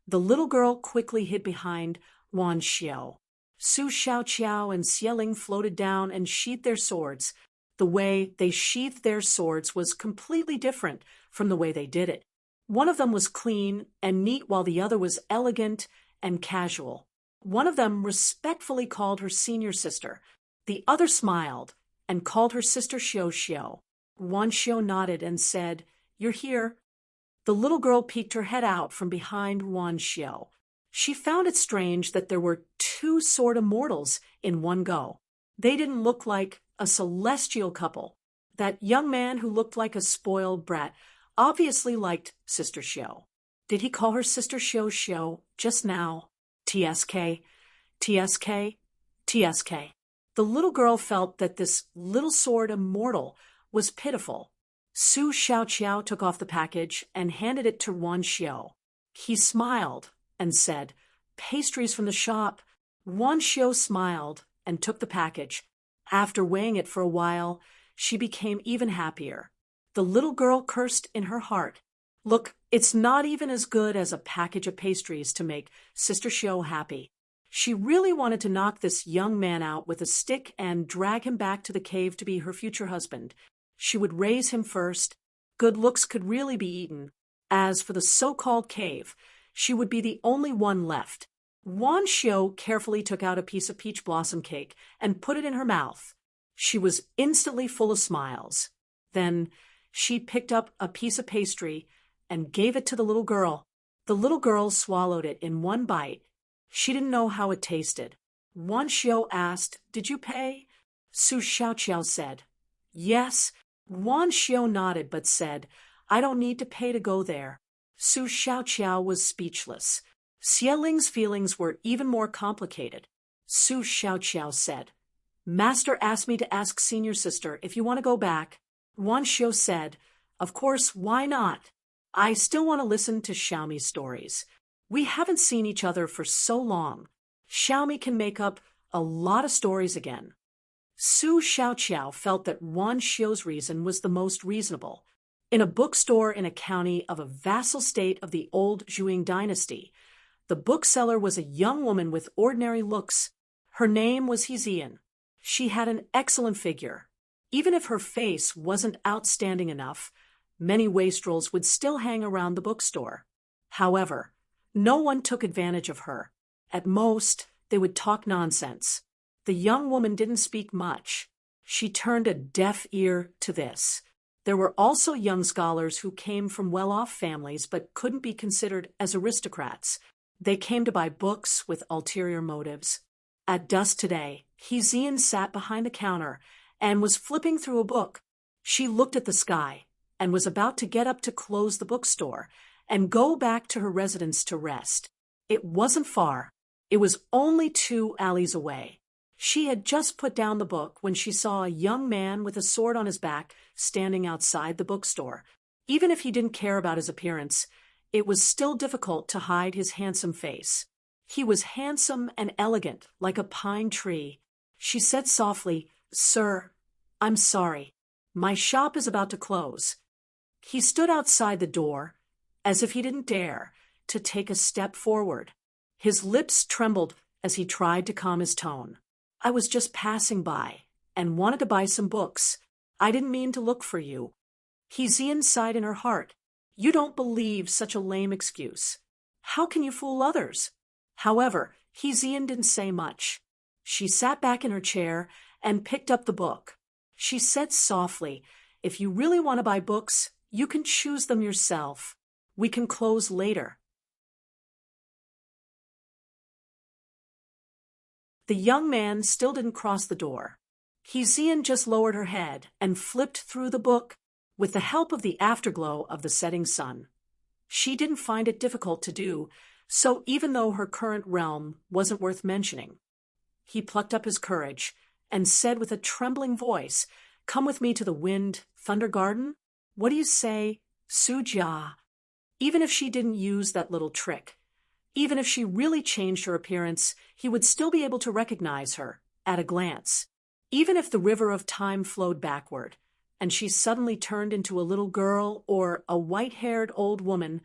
the little girl quickly hid behind Wan Xiao. Su Xiaoqiao and Xieling floated down and sheathed their swords. The way they sheathed their swords was completely different from the way they did it. One of them was clean and neat, while the other was elegant and casual. One of them respectfully called her senior sister. The other smiled and called her sister Xiao Xiao. Wan Xiao nodded and said, "You're here." The little girl peeked her head out from behind Wan Xiao. She found it strange that there were two sword immortals in one go. They didn't look like a celestial couple. That young man who looked like a spoiled brat obviously liked Sister Xiao. Did he call her Sister Xiao Xiao just now? TSK, TSK, TSK. The little girl felt that this little sword immortal was pitiful. Su Xiaoqiao took off the package and handed it to Wan Xiao. He smiled and said, "Pastries from the shop." Wan Xiao smiled and took the package. After weighing it for a while, she became even happier. The little girl cursed in her heart. Look, it's not even as good as a package of pastries to make Sister Xiao happy. She really wanted to knock this young man out with a stick and drag him back to the cave to be her future husband. She would raise him first. Good looks could really be eaten. As for the so-called cave, she would be the only one left. Wan Xiao carefully took out a piece of peach blossom cake and put it in her mouth. She was instantly full of smiles. Then she picked up a piece of pastry and gave it to the little girl. The little girl swallowed it in one bite. She didn't know how it tasted. Wan Xiao asked, "Did you pay?" Su Xiaoqiao said, "Yes." Wan Xiao nodded but said, "I don't need to pay to go there." Su Xiaoqiao was speechless. Xieling's feelings were even more complicated. Su Xiaoqiao said, "Master asked me to ask senior sister if you want to go back." Wan Xiao said, "Of course, why not? I still want to listen to Xiaomi's stories. We haven't seen each other for so long. Xiaomi can make up a lot of stories again." Su Xiaoqiao felt that Wan Xiao's reason was the most reasonable. In a bookstore in a county of a vassal state of the old Zhuang dynasty, the bookseller was a young woman with ordinary looks. Her name was Hezian. She had an excellent figure. Even if her face wasn't outstanding enough, many wastrels would still hang around the bookstore. However, no one took advantage of her. At most, they would talk nonsense. The young woman didn't speak much. She turned a deaf ear to this. There were also young scholars who came from well-off families but couldn't be considered as aristocrats. They came to buy books with ulterior motives. At dusk today, Hezian sat behind the counter and was flipping through a book. She looked at the sky and was about to get up to close the bookstore and go back to her residence to rest. It wasn't far. It was only 2 alleys away. She had just put down the book when she saw a young man with a sword on his back standing outside the bookstore. Even if he didn't care about his appearance, it was still difficult to hide his handsome face. He was handsome and elegant, like a pine tree. She said softly, "Sir, I'm sorry. My shop is about to close." He stood outside the door, as if he didn't dare to take a step forward. His lips trembled as he tried to calm his tone. "I was just passing by and wanted to buy some books. I didn't mean to look for you." Hezian sighed in her heart. "You don't believe such a lame excuse. How can you fool others?" However, Hezian didn't say much. She sat back in her chair and picked up the book. She said softly, "If you really want to buy books, you can choose them yourself. We can close later." The young man still didn't cross the door. Hezian just lowered her head and flipped through the book. with the help of the afterglow of the setting sun. She didn't find it difficult to do, so even though her current realm wasn't worth mentioning. He plucked up his courage and said with a trembling voice, "Come with me to the Wind Thunder Garden? What do you say, Sujia?" Even if she didn't use that little trick, even if she really changed her appearance, he would still be able to recognize her at a glance. Even if the river of time flowed backward, and she suddenly turned into a little girl or a white-haired old woman,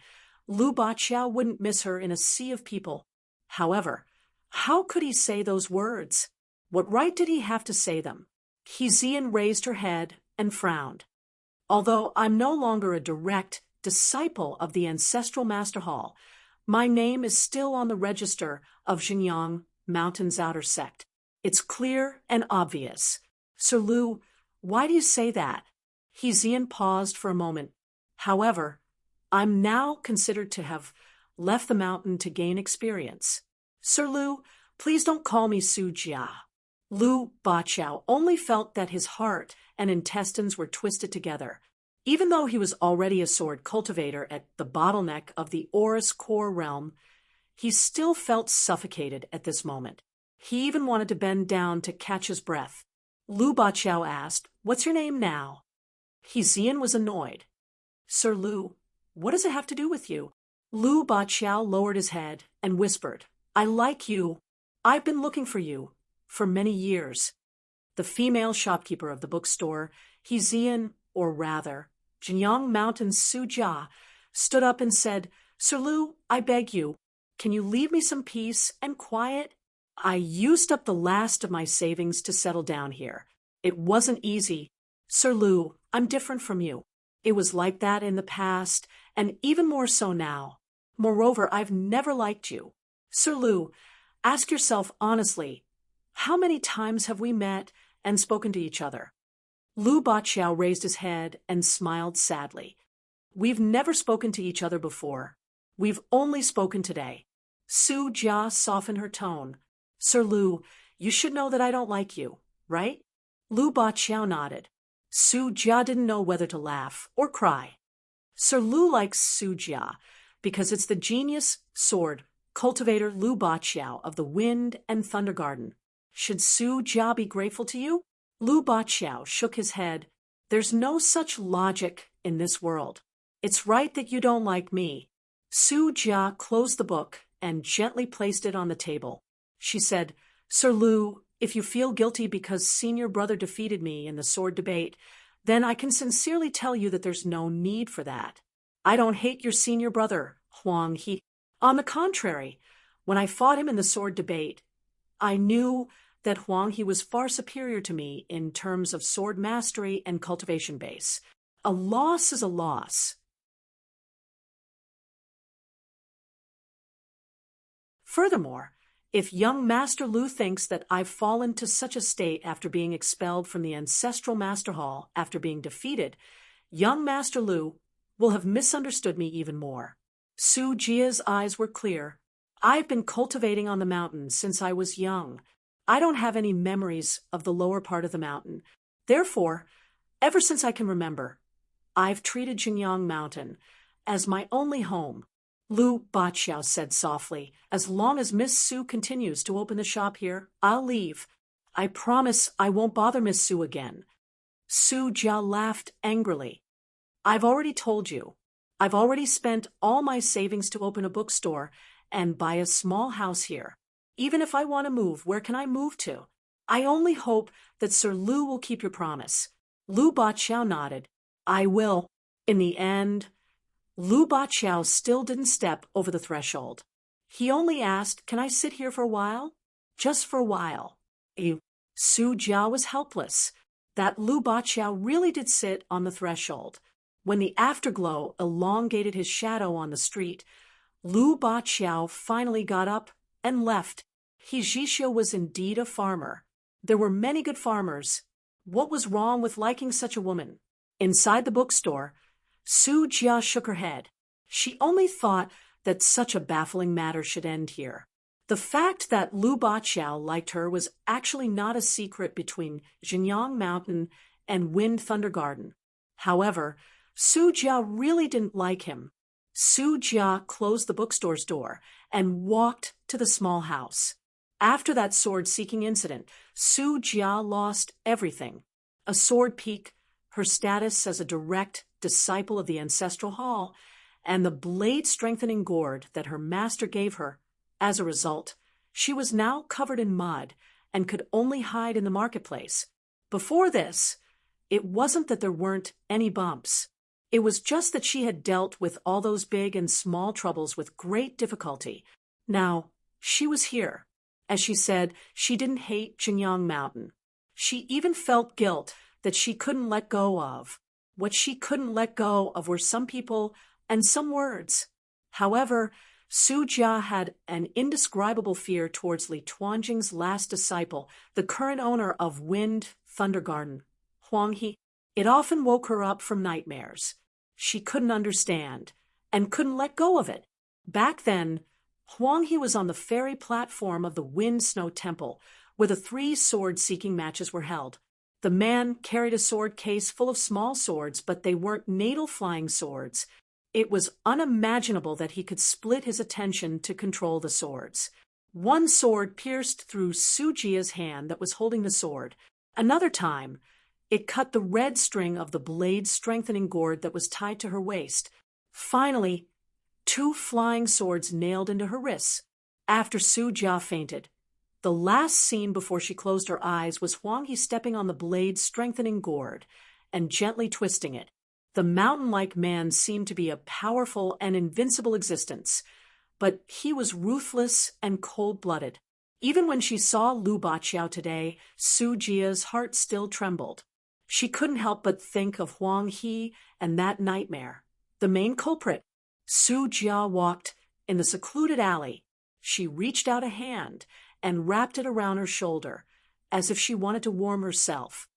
Lu Baqiao wouldn't miss her in a sea of people. However, how could he say those words? What right did he have to say them? Xian raised her head and frowned. Although I'm no longer a direct disciple of the ancestral Master Hall, my name is still on the register of Xinjiang Mountain's outer sect. It's clear and obvious. Sir Lu, why do you say that? Xian paused for a moment. However, I'm now considered to have left the mountain to gain experience. Sir Lu, please don't call me Su Jia. Lu Baqiao only felt that his heart and intestines were twisted together. Even though he was already a sword cultivator at the bottleneck of the Aurus core realm, he still felt suffocated at this moment. He even wanted to bend down to catch his breath. Lu Baqiao asked, "What's your name now?" Xian was annoyed. "Sir Lu, what does it have to do with you?" Lu Baqiao lowered his head and whispered, "I like you. I've been looking for you for many years." The female shopkeeper of the bookstore, Xian, or rather, Jinyang Mountain's Su Jia, stood up and said, "Sir Lu, I beg you, can you leave me some peace and quiet? I used up the last of my savings to settle down here. It wasn't easy. Sir Lu, I'm different from you. It was like that in the past, and even more so now. Moreover, I've never liked you. Sir Lu, ask yourself honestly, how many times have we met and spoken to each other?" Lu Baqiao raised his head and smiled sadly. "We've never spoken to each other before. We've only spoken today." Su Jia softened her tone. "Sir Lu, you should know that I don't like you, right?" Lu Baqiao nodded. Su Jia didn't know whether to laugh or cry. Sir Lu likes Su Jia because it's the genius sword cultivator Lu Baqiao of the Wind and Thunder Garden. Should Su Jia be grateful to you? Lu Baqiao shook his head. "There's no such logic in this world. It's right that you don't like me." Su Jia closed the book and gently placed it on the table. She said, "Sir Lu, if you feel guilty because senior brother defeated me in the sword debate, then I can sincerely tell you that there's no need for that. I don't hate your senior brother, Huang He. On the contrary, when I fought him in the sword debate, I knew that Huang He was far superior to me in terms of sword mastery and cultivation base. A loss is a loss." Furthermore, if young Master Lu thinks that I've fallen to such a state after being expelled from the ancestral Master Hall after being defeated, young Master Lu will have misunderstood me even more. Su Jia's eyes were clear. "I've been cultivating on the mountain since I was young. I don't have any memories of the lower part of the mountain. Therefore, ever since I can remember, I've treated Jinyang Mountain as my only home." Lu Baqiao said softly, "As long as Miss Su continues to open the shop here, I'll leave. I promise I won't bother Miss Su again." Su Jia laughed angrily. "I've already told you. I've already spent all my savings to open a bookstore and buy a small house here. Even if I want to move, where can I move to? I only hope that Sir Lu will keep your promise." Lu Baqiao nodded. "I will." In the end, Lu Baqiao still didn't step over the threshold. He only asked, "Can I sit here for a while?" Just for a while. Su Jia was helpless. That Lu Baqiao really did sit on the threshold. When the afterglow elongated his shadow on the street, Lu Baqiao finally got up and left. Hijishio was indeed a farmer. There were many good farmers. What was wrong with liking such a woman? Inside the bookstore, Su Jia shook her head. She only thought that such a baffling matter should end here. The fact that Lu Baqiao liked her was actually not a secret between Jinyang Mountain and Wind Thunder Garden. However, Su Jia really didn't like him. Su Jia closed the bookstore's door and walked to the small house. After that sword-seeking incident, Su Jia lost everything. A sword peak, her status as a direct disciple of the ancestral hall, and the blade-strengthening gourd that her master gave her. As a result, she was now covered in mud and could only hide in the marketplace. Before this, it wasn't that there weren't any bumps. It was just that she had dealt with all those big and small troubles with great difficulty. Now, she was here. As she said, she didn't hate Jinyang Mountain. She even felt guilt that she couldn't let go of. What she couldn't let go of were some people and some words. However, Su Jia had an indescribable fear towards Li Tuanjing's last disciple, the current owner of Wind Thunder Garden, Huang He. It often woke her up from nightmares. She couldn't understand and couldn't let go of it. Back then, Huang He was on the ferry platform of the Wind Snow Temple, where the 3 sword-seeking matches were held. The man carried a sword case full of small swords, but they weren't natal-flying swords. It was unimaginable that he could split his attention to control the swords. One sword pierced through Su Jia's hand that was holding the sword. Another time, it cut the red string of the blade-strengthening gourd that was tied to her waist. Finally, 2 flying swords nailed into her wrists. After Su Jia fainted, the last scene before she closed her eyes was Huang He stepping on the blade-strengthening gourd and gently twisting it. The mountain-like man seemed to be a powerful and invincible existence, but he was ruthless and cold-blooded. Even when she saw Lu Baqiao today, Su Jia's heart still trembled. She couldn't help but think of Huang He and that nightmare. The main culprit. Su Jia walked in the secluded alley. She reached out a hand and wrapped it around her shoulder, as if she wanted to warm herself.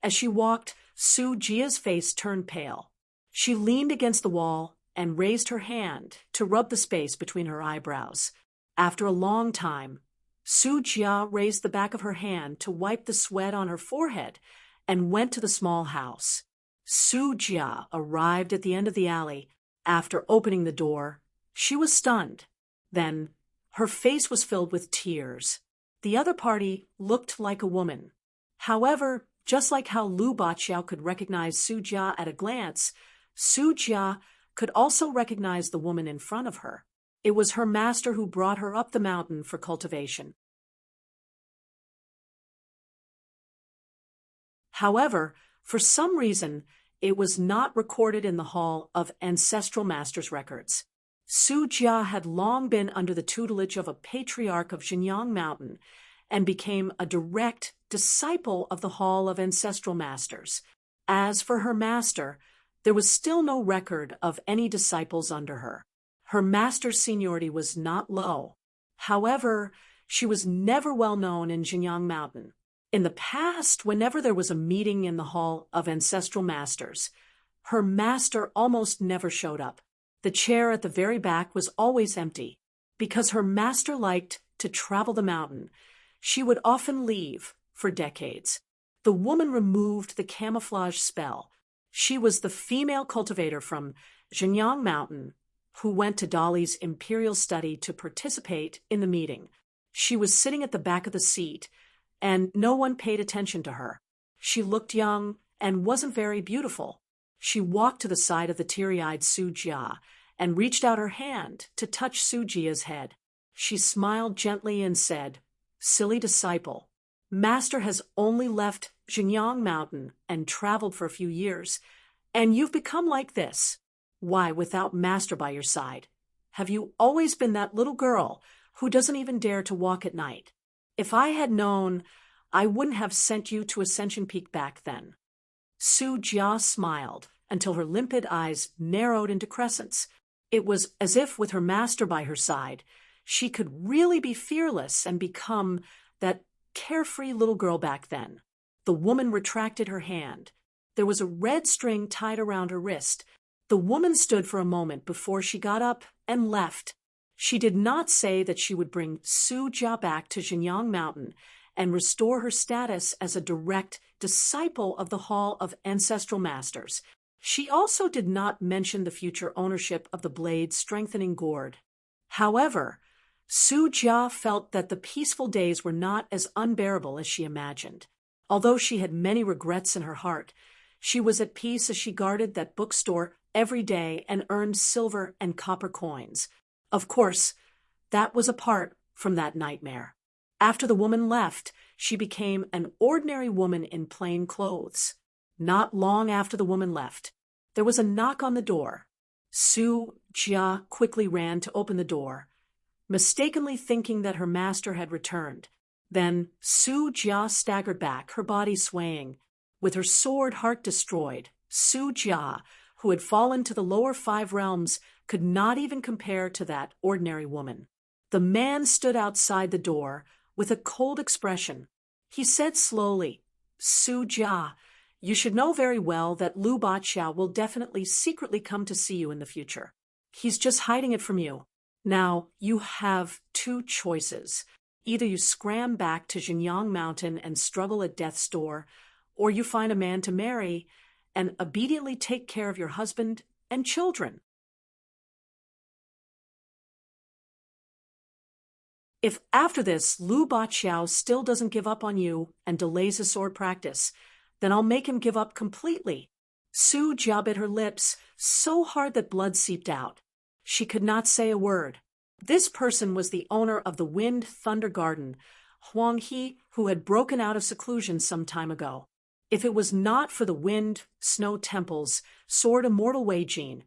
As she walked, Su Jia's face turned pale. She leaned against the wall and raised her hand to rub the space between her eyebrows. After a long time, Su Jia raised the back of her hand to wipe the sweat on her forehead and went to the small house. Su Jia arrived at the end of the alley. After opening the door, she was stunned. Then, her face was filled with tears. The other party looked like a woman. However, just like how Lu Baqiao could recognize Su Jia at a glance, Su Jia could also recognize the woman in front of her. It was her master who brought her up the mountain for cultivation. However, for some reason, it was not recorded in the Hall of Ancestral Masters records. Su Jia had long been under the tutelage of a patriarch of Jinyang Mountain and became a direct disciple of the Hall of Ancestral Masters. As for her master, there was still no record of any disciples under her. Her master's seniority was not low. However, she was never well known in Jinyang Mountain. In the past, whenever there was a meeting in the Hall of Ancestral Masters, her master almost never showed up. The chair at the very back was always empty. Because her master liked to travel the mountain, she would often leave for decades. The woman removed the camouflage spell. She was the female cultivator from Jinyang Mountain who went to Dali's imperial study to participate in the meeting. She was sitting at the back of the seat, and no one paid attention to her. She looked young and wasn't very beautiful. She walked to the side of the teary-eyed Su Jia and reached out her hand to touch Su Jia's head. She smiled gently and said, "Silly disciple, Master has only left Jinyang Mountain and traveled for a few years, and you've become like this. Why, without Master by your side, have you always been that little girl who doesn't even dare to walk at night? If I had known, I wouldn't have sent you to Ascension Peak back then." Su Jia smiled until her limpid eyes narrowed into crescents. It was as if, with her master by her side, she could really be fearless and become that carefree little girl back then. The woman retracted her hand. There was a red string tied around her wrist. The woman stood for a moment before she got up and left. She did not say that she would bring Su Jia back to Jinyang Mountain and restore her status as a direct disciple of the Hall of Ancestral Masters. She also did not mention the future ownership of the blade's strengthening gourd. However, Su Jia felt that the peaceful days were not as unbearable as she imagined. Although she had many regrets in her heart, she was at peace as she guarded that bookstore every day and earned silver and copper coins. Of course, that was apart from that nightmare. After the woman left, she became an ordinary woman in plain clothes. Not long after the woman left, there was a knock on the door. Su Jia quickly ran to open the door, mistakenly thinking that her master had returned. Then Su Jia staggered back, her body swaying. With her sword heart destroyed, Su Jia, who had fallen to the lower 5 realms, could not even compare to that ordinary woman. The man stood outside the door with a cold expression. He said slowly, "Su Jia, you should know very well that Lu Baqiao will definitely secretly come to see you in the future. He's just hiding it from you. Now, you have 2 choices. Either you scram back to Jinyang Mountain and struggle at death's door, or you find a man to marry and obediently take care of your husband and children." If after this Lu Baqiao still doesn't give up on you and delays his sword practice, then I'll make him give up completely. Su Jia bit her lips so hard that blood seeped out. She could not say a word. This person was the owner of the Wind Thunder Garden, Huang He, who had broken out of seclusion some time ago. If it was not for the Wind Snow Temple's Sword Immortal Wei Jin,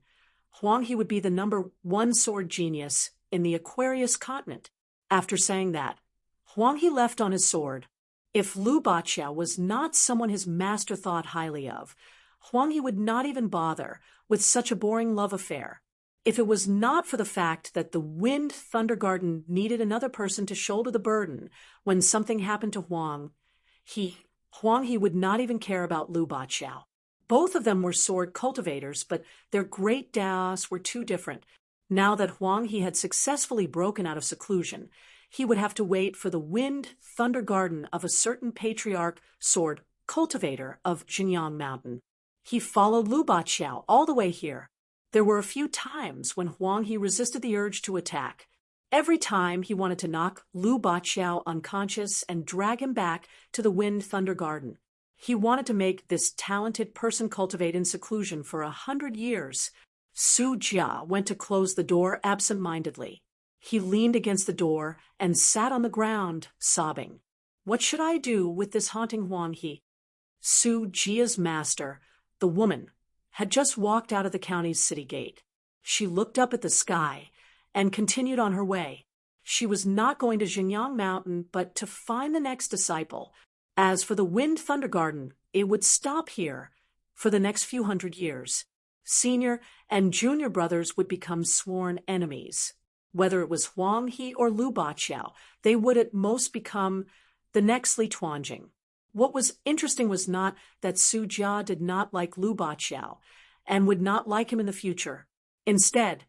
Huang He would be the #1 sword genius in the Aquarius continent. After saying that, Huang He left on his sword. If Lu Baqiao was not someone his master thought highly of, Huang He would not even bother with such a boring love affair. If it was not for the fact that the Wind Thunder Garden needed another person to shoulder the burden when something happened to Huang He would not even care about Lu Baqiao. Both of them were sword cultivators, but their great daos were too different. Now that Huang He had successfully broken out of seclusion, he would have to wait for the Wind Thunder Garden of a certain patriarch sword cultivator of Jinyang Mountain. He followed Lu Baqiao all the way here. There were a few times when Huang He resisted the urge to attack. Every time he wanted to knock Lu Baqiao unconscious and drag him back to the Wind Thunder Garden. He wanted to make this talented person cultivate in seclusion for 100 years. Su Jia went to close the door absent-mindedly. He leaned against the door and sat on the ground, sobbing. What should I do with this haunting Huang He? Su Jia's master, the woman, had just walked out of the county's city gate. She looked up at the sky and continued on her way. She was not going to Jinyang Mountain, but to find the next disciple. As for the Wind Thunder Garden, it would stop here for the next few hundred years. Senior and junior brothers would become sworn enemies. Whether it was Huang He or Lu Baqiao, they would at most become the next Li Tuanjing. What was interesting was not that Su Jia did not like Lu Baqiao and would not like him in the future. Instead,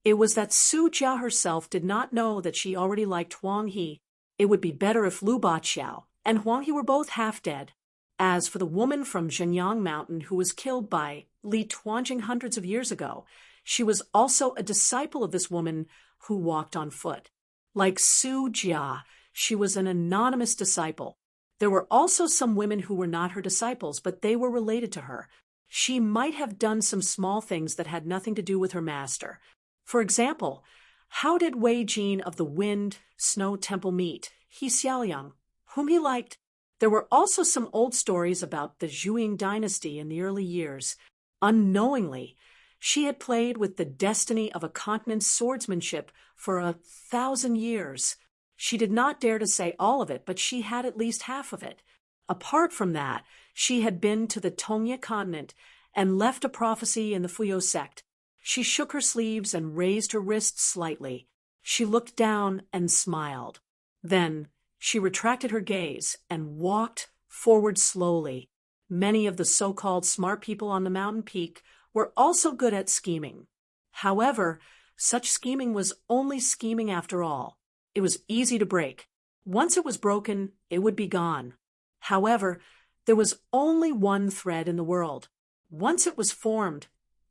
it was that Su Jia herself did not know that she already liked Huang He. It would be better if Lu Baqiao and Huang He were both half dead. As for the woman from Jinyang Mountain who was killed by Li Tuanjing hundreds of years ago, she was also a disciple of this woman who walked on foot. Like Su Jia, she was an anonymous disciple. There were also some women who were not her disciples, but they were related to her. She might have done some small things that had nothing to do with her master. For example, how did Wei Jin of the Wind Snow Temple meet He Xiaoliang, whom he liked? There were also some old stories about the Zhuang dynasty in the early years. Unknowingly, she had played with the destiny of a continent's swordsmanship for 1,000 years. She did not dare to say all of it, but she had at least half of it. Apart from that, she had been to the Tongye continent and left a prophecy in the Fuyo sect. She shook her sleeves and raised her wrists slightly. She looked down and smiled. Then she retracted her gaze and walked forward slowly. Many of the so-called smart people on the mountain peak were also good at scheming. However, such scheming was only scheming after all. It was easy to break. Once it was broken, it would be gone. However, there was only one thread in the world. Once it was formed,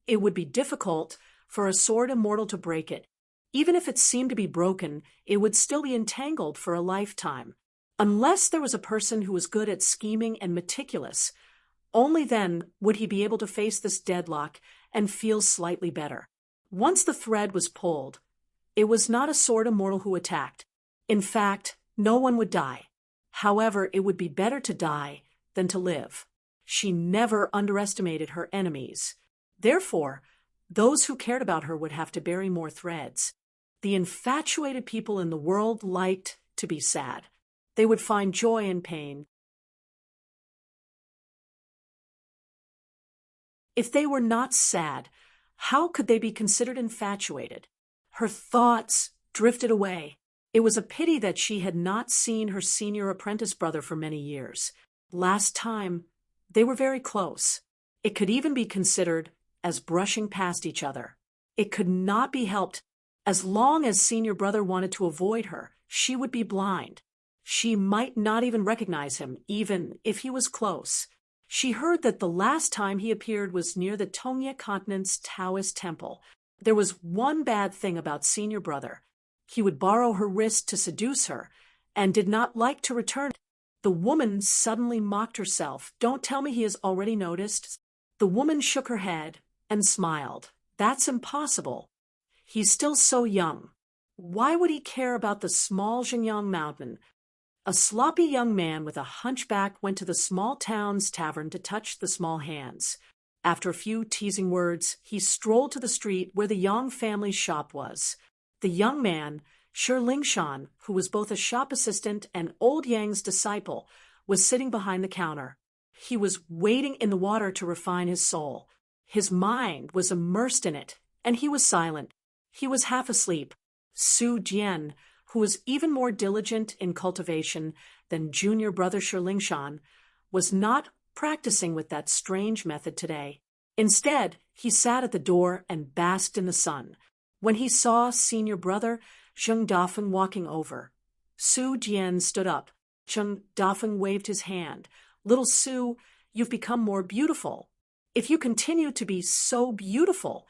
it would be difficult for a sword immortal to break it. Even if it seemed to be broken, it would still be entangled for a lifetime. Unless there was a person who was good at scheming and meticulous, only then would he be able to face this deadlock and feel slightly better. Once the thread was pulled, it was not a sword immortal who attacked. In fact, no one would die. However, it would be better to die than to live. She never underestimated her enemies. Therefore, those who cared about her would have to bury more threads. The infatuated people in the world liked to be sad. They would find joy in pain. If they were not sad, how could they be considered infatuated? Her thoughts drifted away. It was a pity that she had not seen her senior apprentice brother for many years. Last time, they were very close. It could even be considered as brushing past each other. It could not be helped. As long as senior brother wanted to avoid her, she would be blind. She might not even recognize him, even if he was close. She heard that the last time he appeared was near the Tongye continent's Taoist temple. There was one bad thing about senior brother. He would borrow her wrist to seduce her, and did not like to return. The woman suddenly mocked herself. Don't tell me he has already noticed. The woman shook her head and smiled. That's impossible. He's still so young. Why would he care about the small Xinjiang mountain? A sloppy young man with a hunchback went to the small town's tavern to touch the small hands. After a few teasing words, he strolled to the street where the Yang family's shop was. The young man, Shi Lingshan, who was both a shop assistant and old Yang's disciple, was sitting behind the counter. He was wading in the water to refine his soul. His mind was immersed in it, and he was silent. He was half asleep. Su Jian, who was even more diligent in cultivation than junior brother Shi Lingshan, was not practicing with that strange method today. Instead, he sat at the door and basked in the sun. When he saw senior brother Zheng Dafeng walking over, Su Jian stood up. Zheng Dafeng waved his hand. Little Su, you've become more beautiful. If you continue to be so beautiful,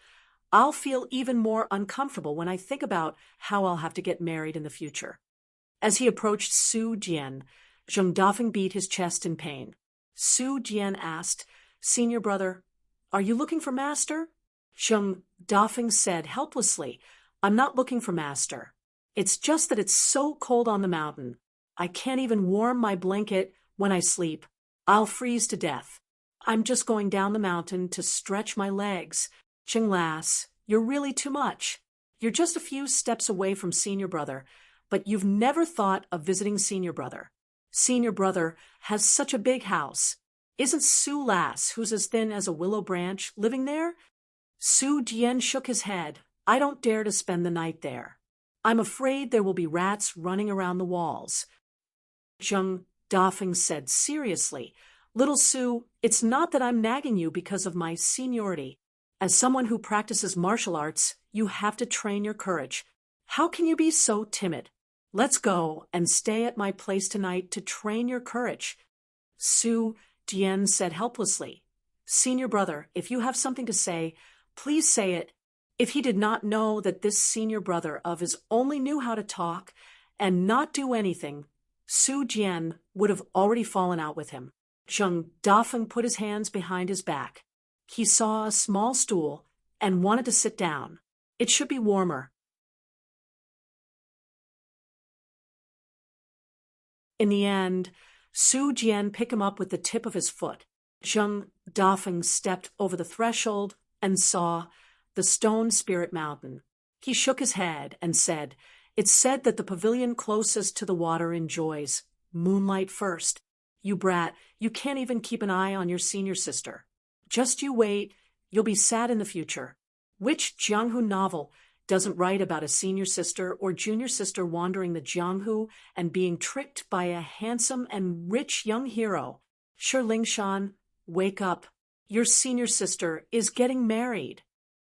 I'll feel even more uncomfortable when I think about how I'll have to get married in the future. As he approached Su Jian, Zheng Dafeng beat his chest in pain. Su Jian asked, Senior brother, are you looking for master? Zheng Dafeng said helplessly, I'm not looking for master. It's just that it's so cold on the mountain. I can't even warm my blanket when I sleep. I'll freeze to death. I'm just going down the mountain to stretch my legs. Cheng Lass, you're really too much. You're just a few steps away from senior brother, but you've never thought of visiting senior brother. Senior brother has such a big house. Isn't Su Lass, who's as thin as a willow branch, living there? Su Jian shook his head. I don't dare to spend the night there. I'm afraid there will be rats running around the walls. Zheng Dafeng said seriously, Little Su, it's not that I'm nagging you because of my seniority. As someone who practices martial arts, you have to train your courage. How can you be so timid? Let's go and stay at my place tonight to train your courage. Su Jian said helplessly, Senior brother, if you have something to say, please say it. If he did not know that this senior brother of his only knew how to talk and not do anything, Su Jian would have already fallen out with him. Zheng Dafeng put his hands behind his back. He saw a small stool and wanted to sit down. It should be warmer. In the end, Su Jian picked him up with the tip of his foot. Zheng Dafeng stepped over the threshold and saw the stone spirit mountain. He shook his head and said, It's said that the pavilion closest to the water enjoys moonlight first. You brat, you can't even keep an eye on your senior sister. Just you wait, you'll be sad in the future. Which Jianghu novel doesn't write about a senior sister or junior sister wandering the Jianghu and being tricked by a handsome and rich young hero? Shi Lingshan, wake up. Your senior sister is getting married.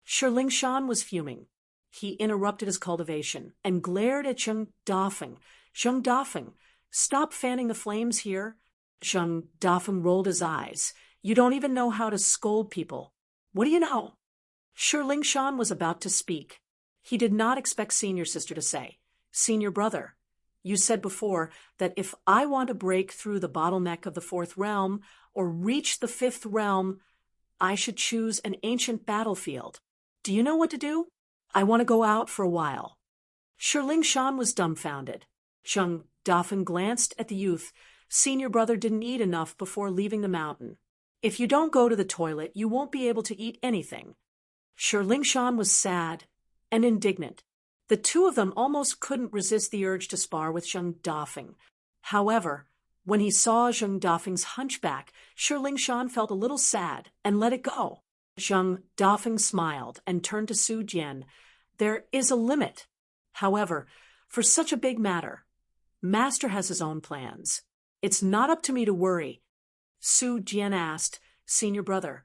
Shi Lingshan was fuming. He interrupted his cultivation and glared at Zheng Dafeng. Zheng Dafeng, stop fanning the flames here. Zheng Dafeng rolled his eyes. You don't even know how to scold people. What do you know?" Ling Shan was about to speak. He did not expect Senior Sister to say, "Senior Brother, you said before that if I want to break through the bottleneck of the fourth realm or reach the fifth realm, I should choose an ancient battlefield. Do you know what to do? I want to go out for a while." Ling Shan was dumbfounded. Zheng Dafeng glanced at the youth. "Senior Brother didn't eat enough before leaving the mountain. If you don't go to the toilet, you won't be able to eat anything." Ling Shan was sad and indignant. The two of them almost couldn't resist the urge to spar with Zheng Dafeng. However, when he saw Zheng Dafeng's hunchback, Ling Shan felt a little sad and let it go. Zheng Dafeng smiled and turned to Su Jian. "There is a limit. However, for such a big matter, Master has his own plans. It's not up to me to worry." Su Jian asked, "Senior Brother,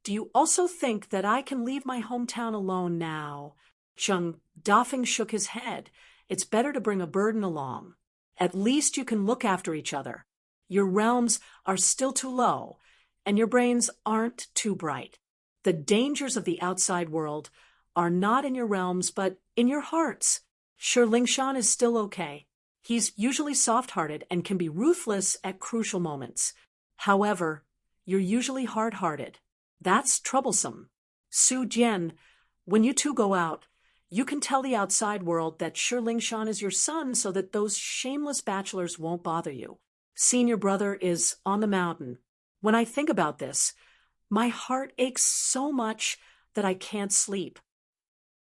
do you also think that I can leave my hometown alone now?" Zheng Dafeng shook his head. "It's better to bring a burden along. At least you can look after each other. Your realms are still too low, and your brains aren't too bright. The dangers of the outside world are not in your realms, but in your hearts. Ling Shan is still okay. He's usually soft-hearted and can be ruthless at crucial moments. However, you're usually hard-hearted. That's troublesome. Su Jian, when you two go out, you can tell the outside world that Ling Shan is your son so that those shameless bachelors won't bother you. Senior Brother is on the mountain. When I think about this, my heart aches so much that I can't sleep."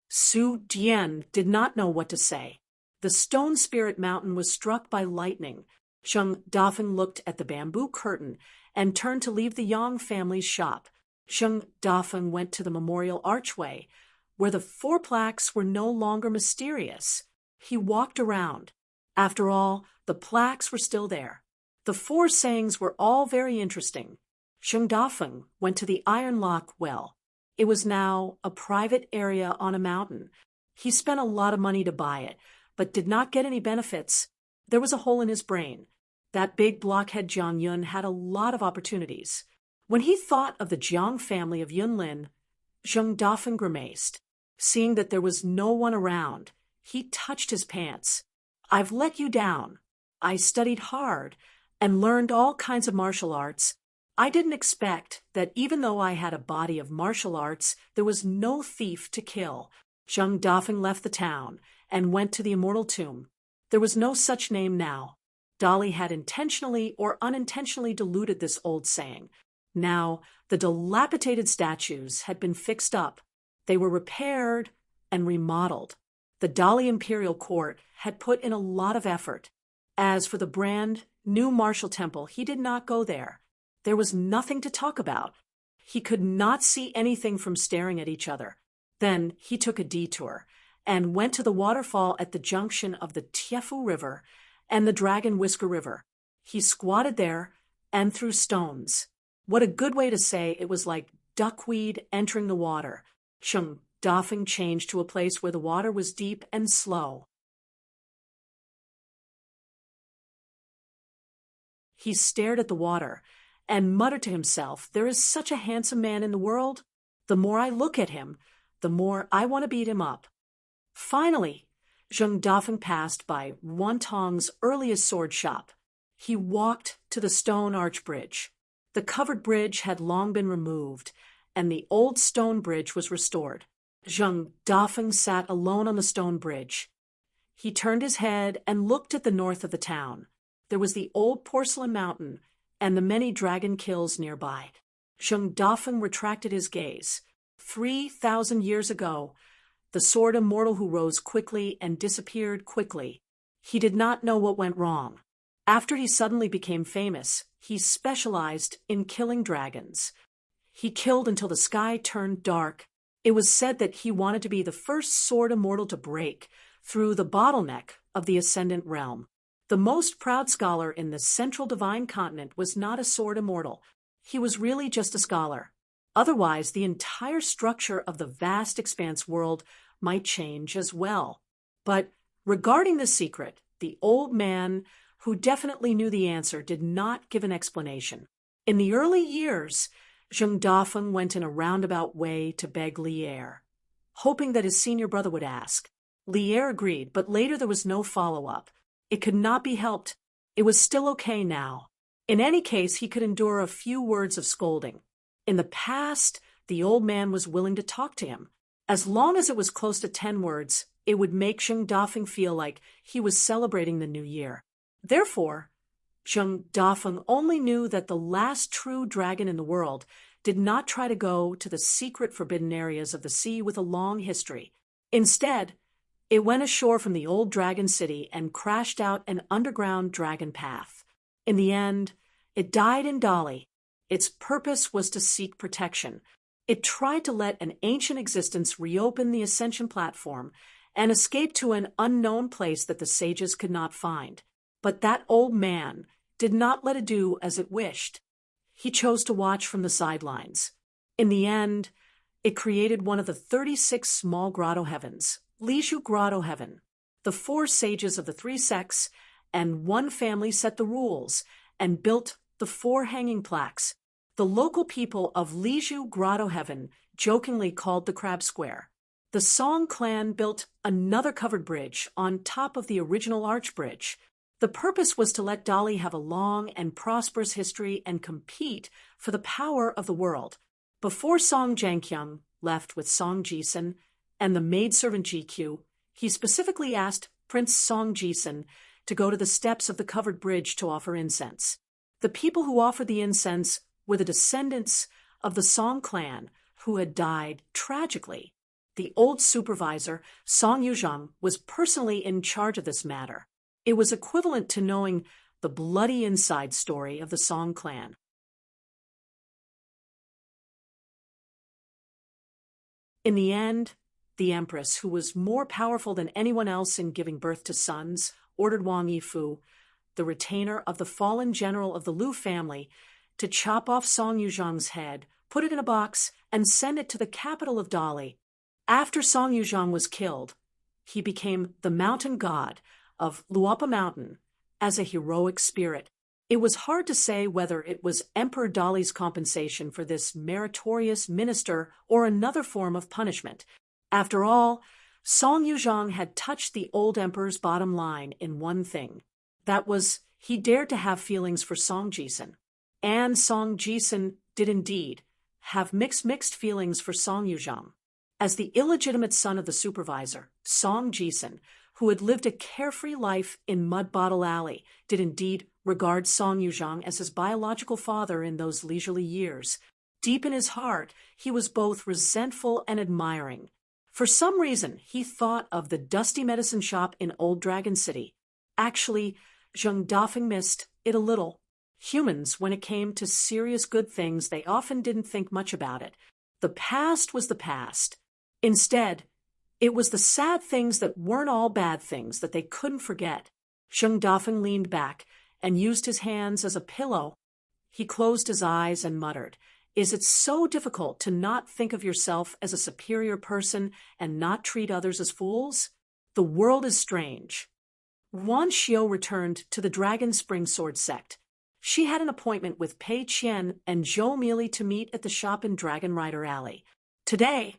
Su Jian did not know what to say. The Stone Spirit Mountain was struck by lightning. Zheng Dafeng looked at the bamboo curtain and turned to leave the Yang family's shop. Zheng Dafeng went to the memorial archway, where the 4 plaques were no longer mysterious. He walked around. After all, the plaques were still there. The 4 sayings were all very interesting. Zheng Dafeng went to the Iron Lock well. It was now a private area on a mountain. He spent a lot of money to buy it, but did not get any benefits. There was a hole in his brain. That big blockhead Jiang Yun had a lot of opportunities. When he thought of the Jiang family of Yunlin, Zheng Dafeng grimaced. Seeing that there was no one around, he touched his pants. "I've let you down. I studied hard and learned all kinds of martial arts. I didn't expect that even though I had a body of martial arts, there was no thief to kill." Zheng Dafeng left the town and went to the immortal tomb. There was no such name now. Dolly had intentionally or unintentionally diluted this old saying. Now, the dilapidated statues had been fixed up. They were repaired and remodeled. The Dolly Imperial Court had put in a lot of effort. As for the brand new martial temple, he did not go there. There was nothing to talk about. He could not see anything from staring at each other. Then he took a detour and went to the waterfall at the junction of the Tiefu River and the Dragon Whisker River. He squatted there and threw stones. What a good way to say it was like duckweed entering the water. Zheng Dafeng changed to a place where the water was deep and slow. He stared at the water and muttered to himself, "There is such a handsome man in the world. The more I look at him, the more I want to beat him up." Finally, Zheng Dafeng passed by Wantong's earliest sword shop. He walked to the stone arch bridge. The covered bridge had long been removed, and the old stone bridge was restored. Zheng Dafeng sat alone on the stone bridge. He turned his head and looked at the north of the town. There was the old porcelain mountain and the many dragon kills nearby. Zheng Dafeng retracted his gaze. 3,000 years ago, the sword immortal who rose quickly and disappeared quickly. He did not know what went wrong. After he suddenly became famous, he specialized in killing dragons. He killed until the sky turned dark. It was said that he wanted to be the first sword immortal to break through the bottleneck of the Ascendant Realm. The most proud scholar in the Central Divine Continent was not a sword immortal. He was really just a scholar. Otherwise, the entire structure of the vast expanse world might change as well. But regarding the secret, the old man, who definitely knew the answer, did not give an explanation. In the early years, Zheng Dafeng went in a roundabout way to beg Li Er, hoping that his senior brother would ask. Li Er agreed, but later there was no follow-up. It could not be helped. It was still okay now. In any case, he could endure a few words of scolding. In the past, the old man was willing to talk to him. As long as it was close to 10 words, it would make Zheng Dafeng feel like he was celebrating the new year. Therefore, Zheng Dafeng only knew that the last true dragon in the world did not try to go to the secret forbidden areas of the sea with a long history. Instead, it went ashore from the old dragon city and crashed out an underground dragon path. In the end, it died in Dali. Its purpose was to seek protection. It tried to let an ancient existence reopen the ascension platform and escape to an unknown place that the sages could not find. But that old man did not let it do as it wished. He chose to watch from the sidelines. In the end, it created one of the 36 small grotto heavens, Liju Grotto Heaven. The 4 sages of the 3 sects and 1 family set the rules and built the 4 hanging plaques. The local people of Liju Grotto Heaven jokingly called the Crab Square. The Song clan built another covered bridge on top of the original arch bridge. The purpose was to let Dali have a long and prosperous history and compete for the power of the world. Before Song Jianqiang left with Song Jisun and the maidservant GQ, he specifically asked Prince Song Jisun to go to the steps of the covered bridge to offer incense. The people who offered the incense were the descendants of the Song clan who had died tragically. The old supervisor, Song Yuzhang, was personally in charge of this matter. It was equivalent to knowing the bloody inside story of the Song clan. In the end, the empress, who was more powerful than anyone else in giving birth to sons, ordered Wang Yifu, the retainer of the fallen general of the Lu family, to chop off Song Yuzhang's head, put it in a box, and send it to the capital of Dali. After Song Yuzhang was killed, he became the mountain god of Luopa Mountain as a heroic spirit. It was hard to say whether it was Emperor Dali's compensation for this meritorious minister or another form of punishment. After all, Song Yuzhang had touched the old emperor's bottom line in one thing. That was, he dared to have feelings for Song Jisun. And Song Jisun did indeed have mixed feelings for Song Yuzhang. As the illegitimate son of the supervisor, Song Jisun, who had lived a carefree life in Mud Bottle Alley, did indeed regard Song Yuzhang as his biological father in those leisurely years. Deep in his heart, he was both resentful and admiring. For some reason, he thought of the dusty medicine shop in Old Dragon City. Actually, Zheng Dafeng missed it a little. Humans, when it came to serious good things, they often didn't think much about it. The past was the past. Instead, it was the sad things that weren't all bad things that they couldn't forget. Zheng Dafeng leaned back and used his hands as a pillow. He closed his eyes and muttered, "Is it so difficult to not think of yourself as a superior person and not treat others as fools? The world is strange." Wan Xiu returned to the Dragon Spring Sword sect. She had an appointment with Pei Qian and Zhou Meili to meet at the shop in Dragon Rider Alley. Today,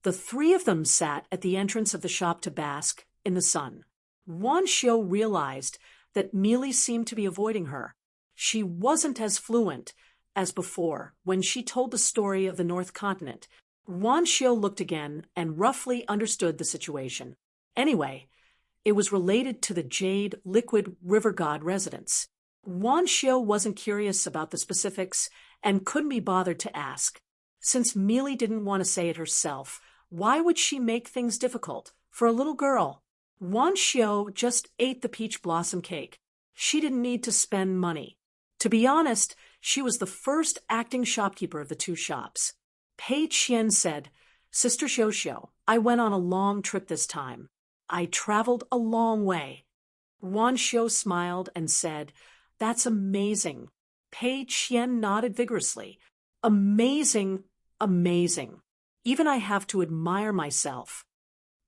the 3 of them sat at the entrance of the shop to bask in the sun. Wan Xiu realized that Meili seemed to be avoiding her. She wasn't as fluent as before when she told the story of the North Continent. Wan Xiu looked again and roughly understood the situation. Anyway, it was related to the Jade Liquid River God residence. Wan Xiu wasn't curious about the specifics and couldn't be bothered to ask. Since Meili didn't want to say it herself, why would she make things difficult for a little girl? Wan Xiu just ate the peach blossom cake. She didn't need to spend money. To be honest, she was the first acting shopkeeper of the 2 shops. Pei Qian said, "Sister Xiu, I went on a long trip this time. I traveled a long way." Wan Xiu smiled and said, "That's amazing." Pei Qian nodded vigorously. "Amazing, amazing. Even I have to admire myself."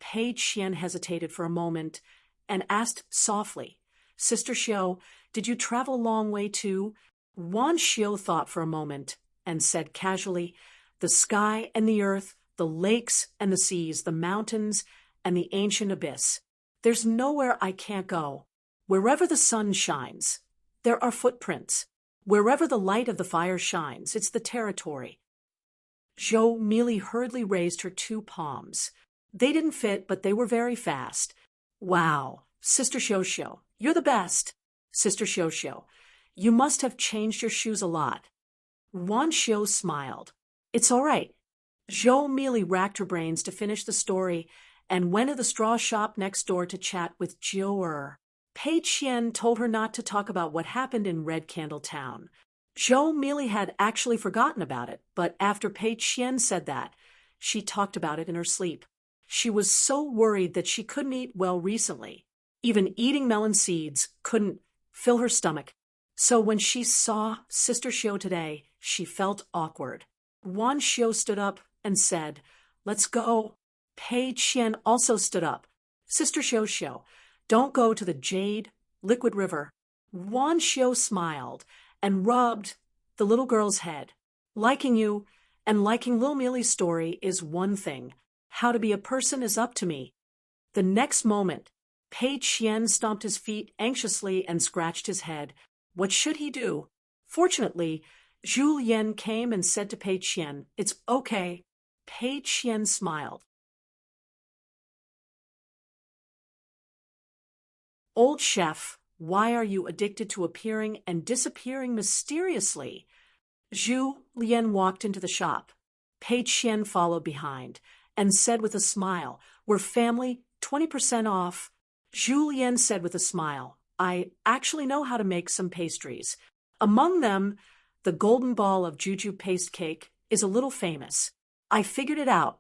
Pei Qian hesitated for a moment and asked softly, "Sister Xiu, did you travel a long way too?" Wan Xiu thought for a moment and said casually, "The sky and the earth, the lakes and the seas, the mountains and the ancient abyss. There's nowhere I can't go. Wherever the sun shines, there are footprints. Wherever the light of the fire shines, it's the territory." Zhou Mili hurriedly raised her two palms. They didn't fit, but they were very fast. "Wow, Sister Xiuxiu, you're the best. Sister Xiuxiu, you must have changed your shoes a lot." Wan Xiu smiled. "It's all right." Zhou Mili racked her brains to finish the story and went to the straw shop next door to chat with Jiu Er. Pei Qian told her not to talk about what happened in Red Candle Town. Zhou Mili had actually forgotten about it, but after Pei Qian said that, she talked about it in her sleep. She was so worried that she couldn't eat well recently. Even eating melon seeds couldn't fill her stomach. So when she saw Sister Xiu today, she felt awkward. Wan Xiu stood up and said, "Let's go." Pei Qian also stood up. "Sister Xiu, don't go to the Jade Liquid River." Wan Xiu smiled and rubbed the little girl's head. "Liking you and liking Lil Mili's story is one thing. How to be a person is up to me." The next moment, Pei Qian stomped his feet anxiously and scratched his head. What should he do? Fortunately, Zhu Yan came and said to Pei Qian, "It's okay." Pei Qian smiled. "Old chef, why are you addicted to appearing and disappearing mysteriously?" Zhu Lian walked into the shop. Pei Qian followed behind and said with a smile, "We're family, 20% off." Zhu Lian said with a smile, "I actually know how to make some pastries. Among them, the golden ball of Juju paste cake is a little famous. I figured it out."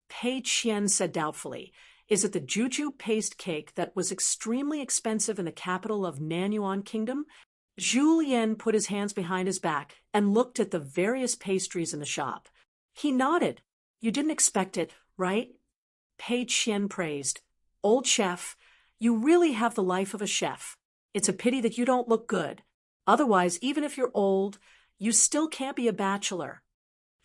Pei Qian said doubtfully, "Is it the Juju paste cake that was extremely expensive in the capital of Nanyuan Kingdom?" Zhu Lian put his hands behind his back and looked at the various pastries in the shop. He nodded. "You didn't expect it, right?" Pei Qian praised. "Old chef, you really have the life of a chef. It's a pity that you don't look good. Otherwise, even if you're old, you still can't be a bachelor."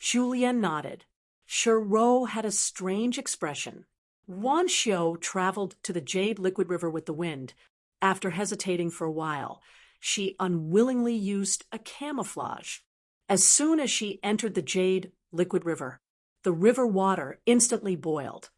Zhu Lian nodded. Shiro had a strange expression. Wan Xiu traveled to the Jade Liquid River with the wind. After hesitating for a while, she unwillingly used a camouflage. As soon as she entered the Jade Liquid River, the river water instantly boiled,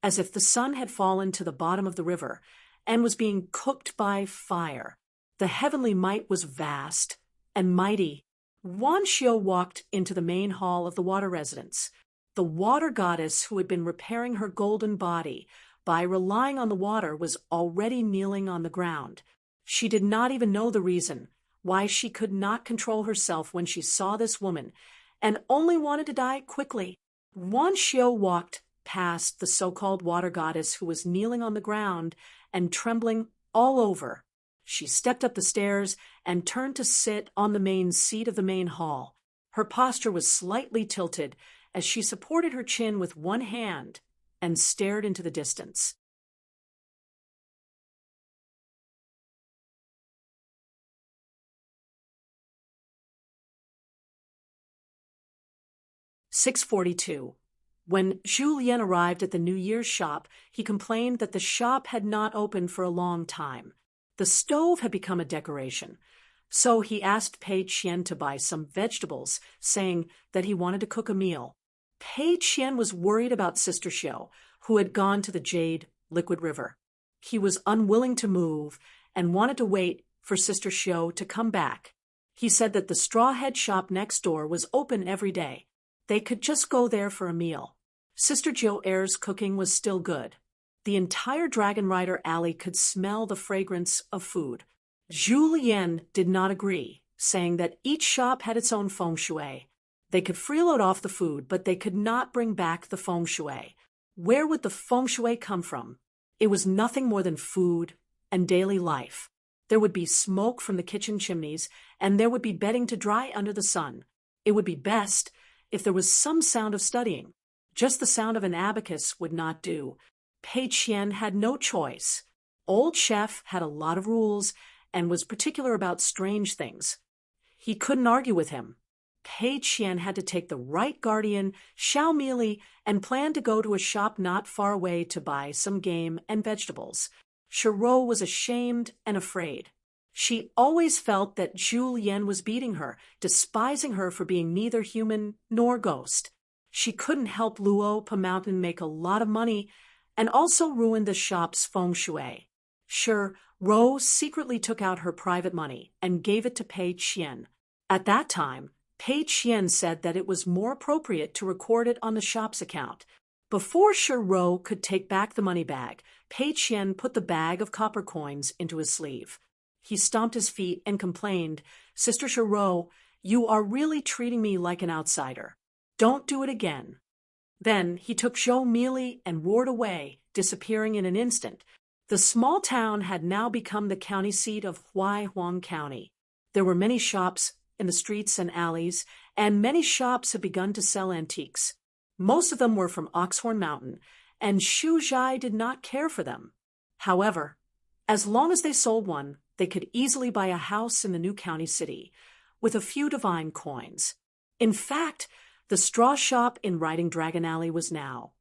as if the sun had fallen to the bottom of the river and was being cooked by fire. The heavenly might was vast and mighty. Wan Xiu walked into the main hall of the water residence. The water goddess who had been repairing her golden body by relying on the water was already kneeling on the ground. She did not even know the reason why she could not control herself when she saw this woman and only wanted to die quickly. Wan Xiu walked past the so-called water goddess who was kneeling on the ground and trembling all over. She stepped up the stairs and turned to sit on the main seat of the main hall. Her posture was slightly tilted as she supported her chin with one hand and stared into the distance. "6:42. When Zhu Lian arrived at the New Year's shop, he complained that the shop had not opened for a long time. The stove had become a decoration, so he asked Pei Qian to buy some vegetables, saying that he wanted to cook a meal. Pei Qian was worried about Sister Xiu, who had gone to the Jade Liquid River. He was unwilling to move and wanted to wait for Sister Xiu to come back. He said that the straw head shop next door was open every day. They could just go there for a meal. Sister Jiu Er's cooking was still good. The entire Dragon Rider alley could smell the fragrance of food. Zhu Lian did not agree, saying that each shop had its own feng shui. They could freeload off the food, but they could not bring back the feng shui. Where would the feng shui come from? It was nothing more than food and daily life. There would be smoke from the kitchen chimneys, and there would be bedding to dry under the sun. It would be best if there was some sound of studying. Just the sound of an abacus would not do. Pei Qian had no choice. Old chef had a lot of rules and was particular about strange things. He couldn't argue with him. Pei Qian had to take the right guardian, Xiao Mili, and planned to go to a shop not far away to buy some game and vegetables. Shiro was ashamed and afraid. She always felt that Zhu Yan was beating her, despising her for being neither human nor ghost. She couldn't help Luopa Mountain make a lot of money and also ruined the shop's feng shui. Sure, Ro secretly took out her private money and gave it to Pei Qian. At that time, Pei Qian said that it was more appropriate to record it on the shop's account. Before Shiro could take back the money bag, Pei Qian put the bag of copper coins into his sleeve. He stomped his feet and complained, "Sister Shiro, you are really treating me like an outsider. Don't do it again." Then he took Zhou Mili and roared away, disappearing in an instant. The small town had now become the county seat of Huaihuang County. There were many shops in the streets and alleys, and many shops had begun to sell antiques. Most of them were from Oxhorn Mountain, and Xu Zhai did not care for them. However, as long as they sold one, they could easily buy a house in the new county city, with a few divine coins. In fact, the straw shop in Riding Dragon Alley was now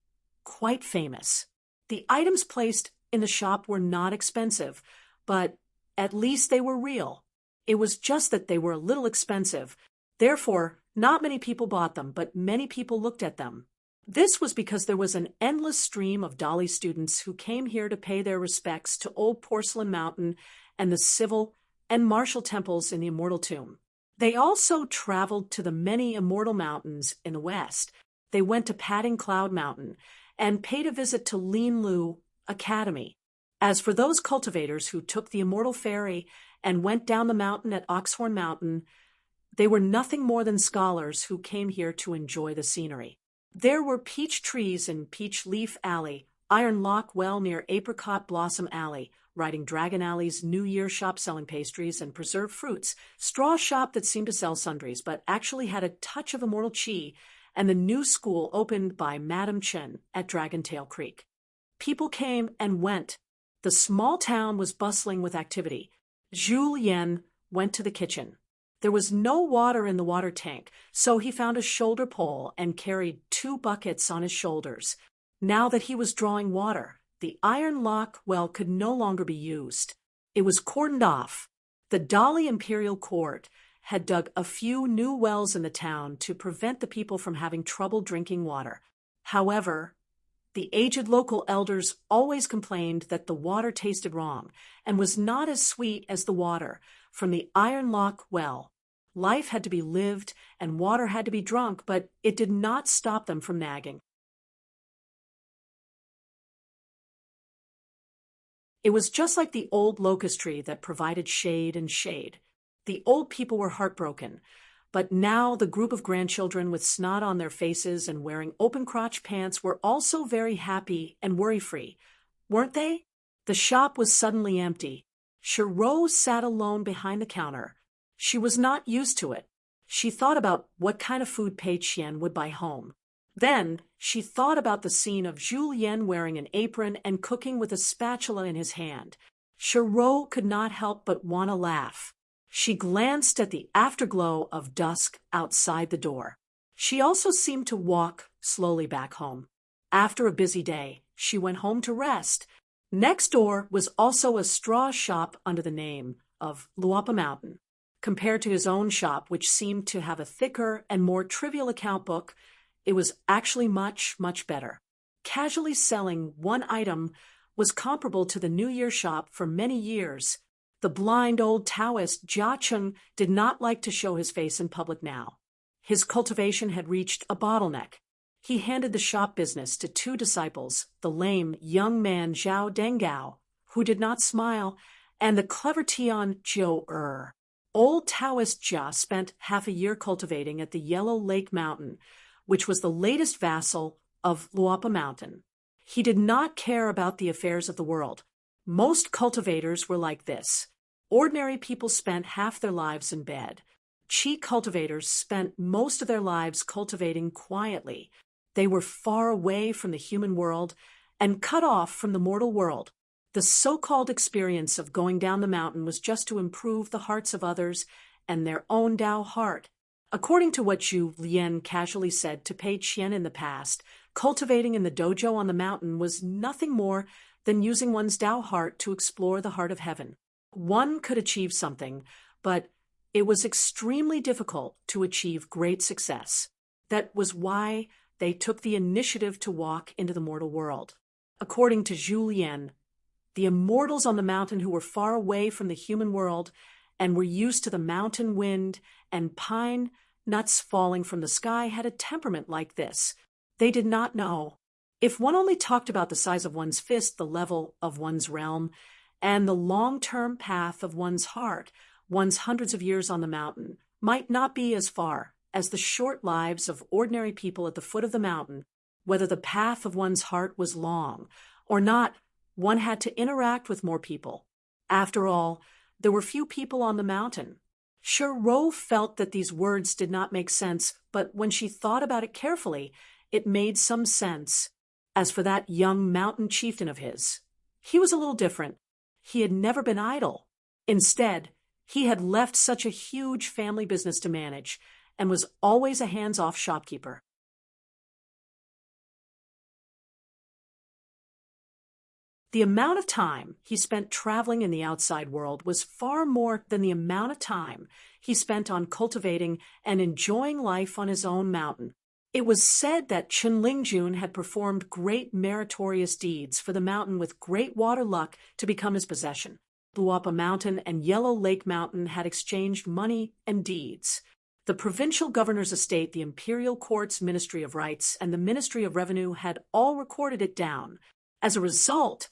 quite famous. The items placed in the shop were not expensive, but at least they were real. It was just that they were a little expensive. Therefore, not many people bought them, but many people looked at them. This was because there was an endless stream of Dali students who came here to pay their respects to Old Porcelain Mountain and the civil and martial temples in the Immortal Tomb. They also traveled to the many immortal mountains in the west. They went to Padding Cloud Mountain and paid a visit to Linlu Academy. As for those cultivators who took the Immortal Ferry and went down the mountain at Oxhorn Mountain, they were nothing more than scholars who came here to enjoy the scenery. There were peach trees in Peach Leaf Alley, Iron Lock Well near Apricot Blossom Alley, Riding Dragon Alley's New Year shop selling pastries and preserved fruits, Straw shop that seemed to sell sundries but actually had a touch of immortal chi, and the new school opened by Madam Chen at Dragon Tail Creek. People came and went. The small town was bustling with activity. Zhu Yan went to the kitchen. There was no water in the water tank, so he found a shoulder pole and carried 2 buckets on his shoulders. Now that he was drawing water, the Iron Lock well could no longer be used. It was cordoned off. The Dali Imperial Court had dug a few new wells in the town to prevent the people from having trouble drinking water. However, the aged local elders always complained that the water tasted wrong and was not as sweet as the water from the Iron Lock well. Life had to be lived and water had to be drunk, but it did not stop them from nagging. It was just like the old locust tree that provided shade and shade. The old people were heartbroken, but now the group of grandchildren with snot on their faces and wearing open-crotch pants were also very happy and worry-free, weren't they? The shop was suddenly empty. Shiro sat alone behind the counter. She was not used to it. She thought about what kind of food Pei Qian would buy home. Then she thought about the scene of Zhu Yan wearing an apron and cooking with a spatula in his hand. Shiro could not help but want to laugh. She glanced at the afterglow of dusk outside the door. She also seemed to walk slowly back home. After a busy day, she went home to rest. Next door was also a straw shop under the name of Luopa Mountain. Compared to his own shop, which seemed to have a thicker and more trivial account book, it was actually much, much better. Casually selling one item was comparable to the New Year shop for many years. The blind old Taoist Jia Cheng did not like to show his face in public now. His cultivation had reached a bottleneck. He handed the shop business to 2 disciples, the lame young man Zhao Dengao, who did not smile, and the clever Tian Zhou. Old Taoist Jia spent half a year cultivating at the Yellow Lake Mountain, which was the latest vassal of Luopa Mountain. He did not care about the affairs of the world. Most cultivators were like this. Ordinary people spent half their lives in bed. Qi cultivators spent most of their lives cultivating quietly. They were far away from the human world and cut off from the mortal world. The so-called experience of going down the mountain was just to improve the hearts of others and their own Tao heart. According to what Zhu Lian casually said to Pei Qian in the past, cultivating in the dojo on the mountain was nothing more than using one's Tao heart to explore the heart of heaven. One could achieve something, but it was extremely difficult to achieve great success. That was why they took the initiative to walk into the mortal world. According to Zhu Lian, the immortals on the mountain who were far away from the human world and were used to the mountain wind and pine nuts falling from the sky had a temperament like this. They did not know. If one only talked about the size of one's fist, the level of one's realm, and the long-term path of one's heart, one's hundreds of years on the mountain might not be as far as the short lives of ordinary people at the foot of the mountain. Whether the path of one's heart was long or not, one had to interact with more people. After all, there were few people on the mountain. Ro felt that these words did not make sense, but when she thought about it carefully, it made some sense. As for that young mountain chieftain of his, he was a little different. He had never been idle. Instead, he had left such a huge family business to manage and was always a hands-off shopkeeper. The amount of time he spent traveling in the outside world was far more than the amount of time he spent on cultivating and enjoying life on his own mountain. It was said that Chen Lingjun had performed great meritorious deeds for the mountain with great water luck to become his possession. Luapa Mountain and Yellow Lake Mountain had exchanged money and deeds. The provincial governor's estate, the imperial court's Ministry of Rights, and the Ministry of Revenue had all recorded it down. As a result,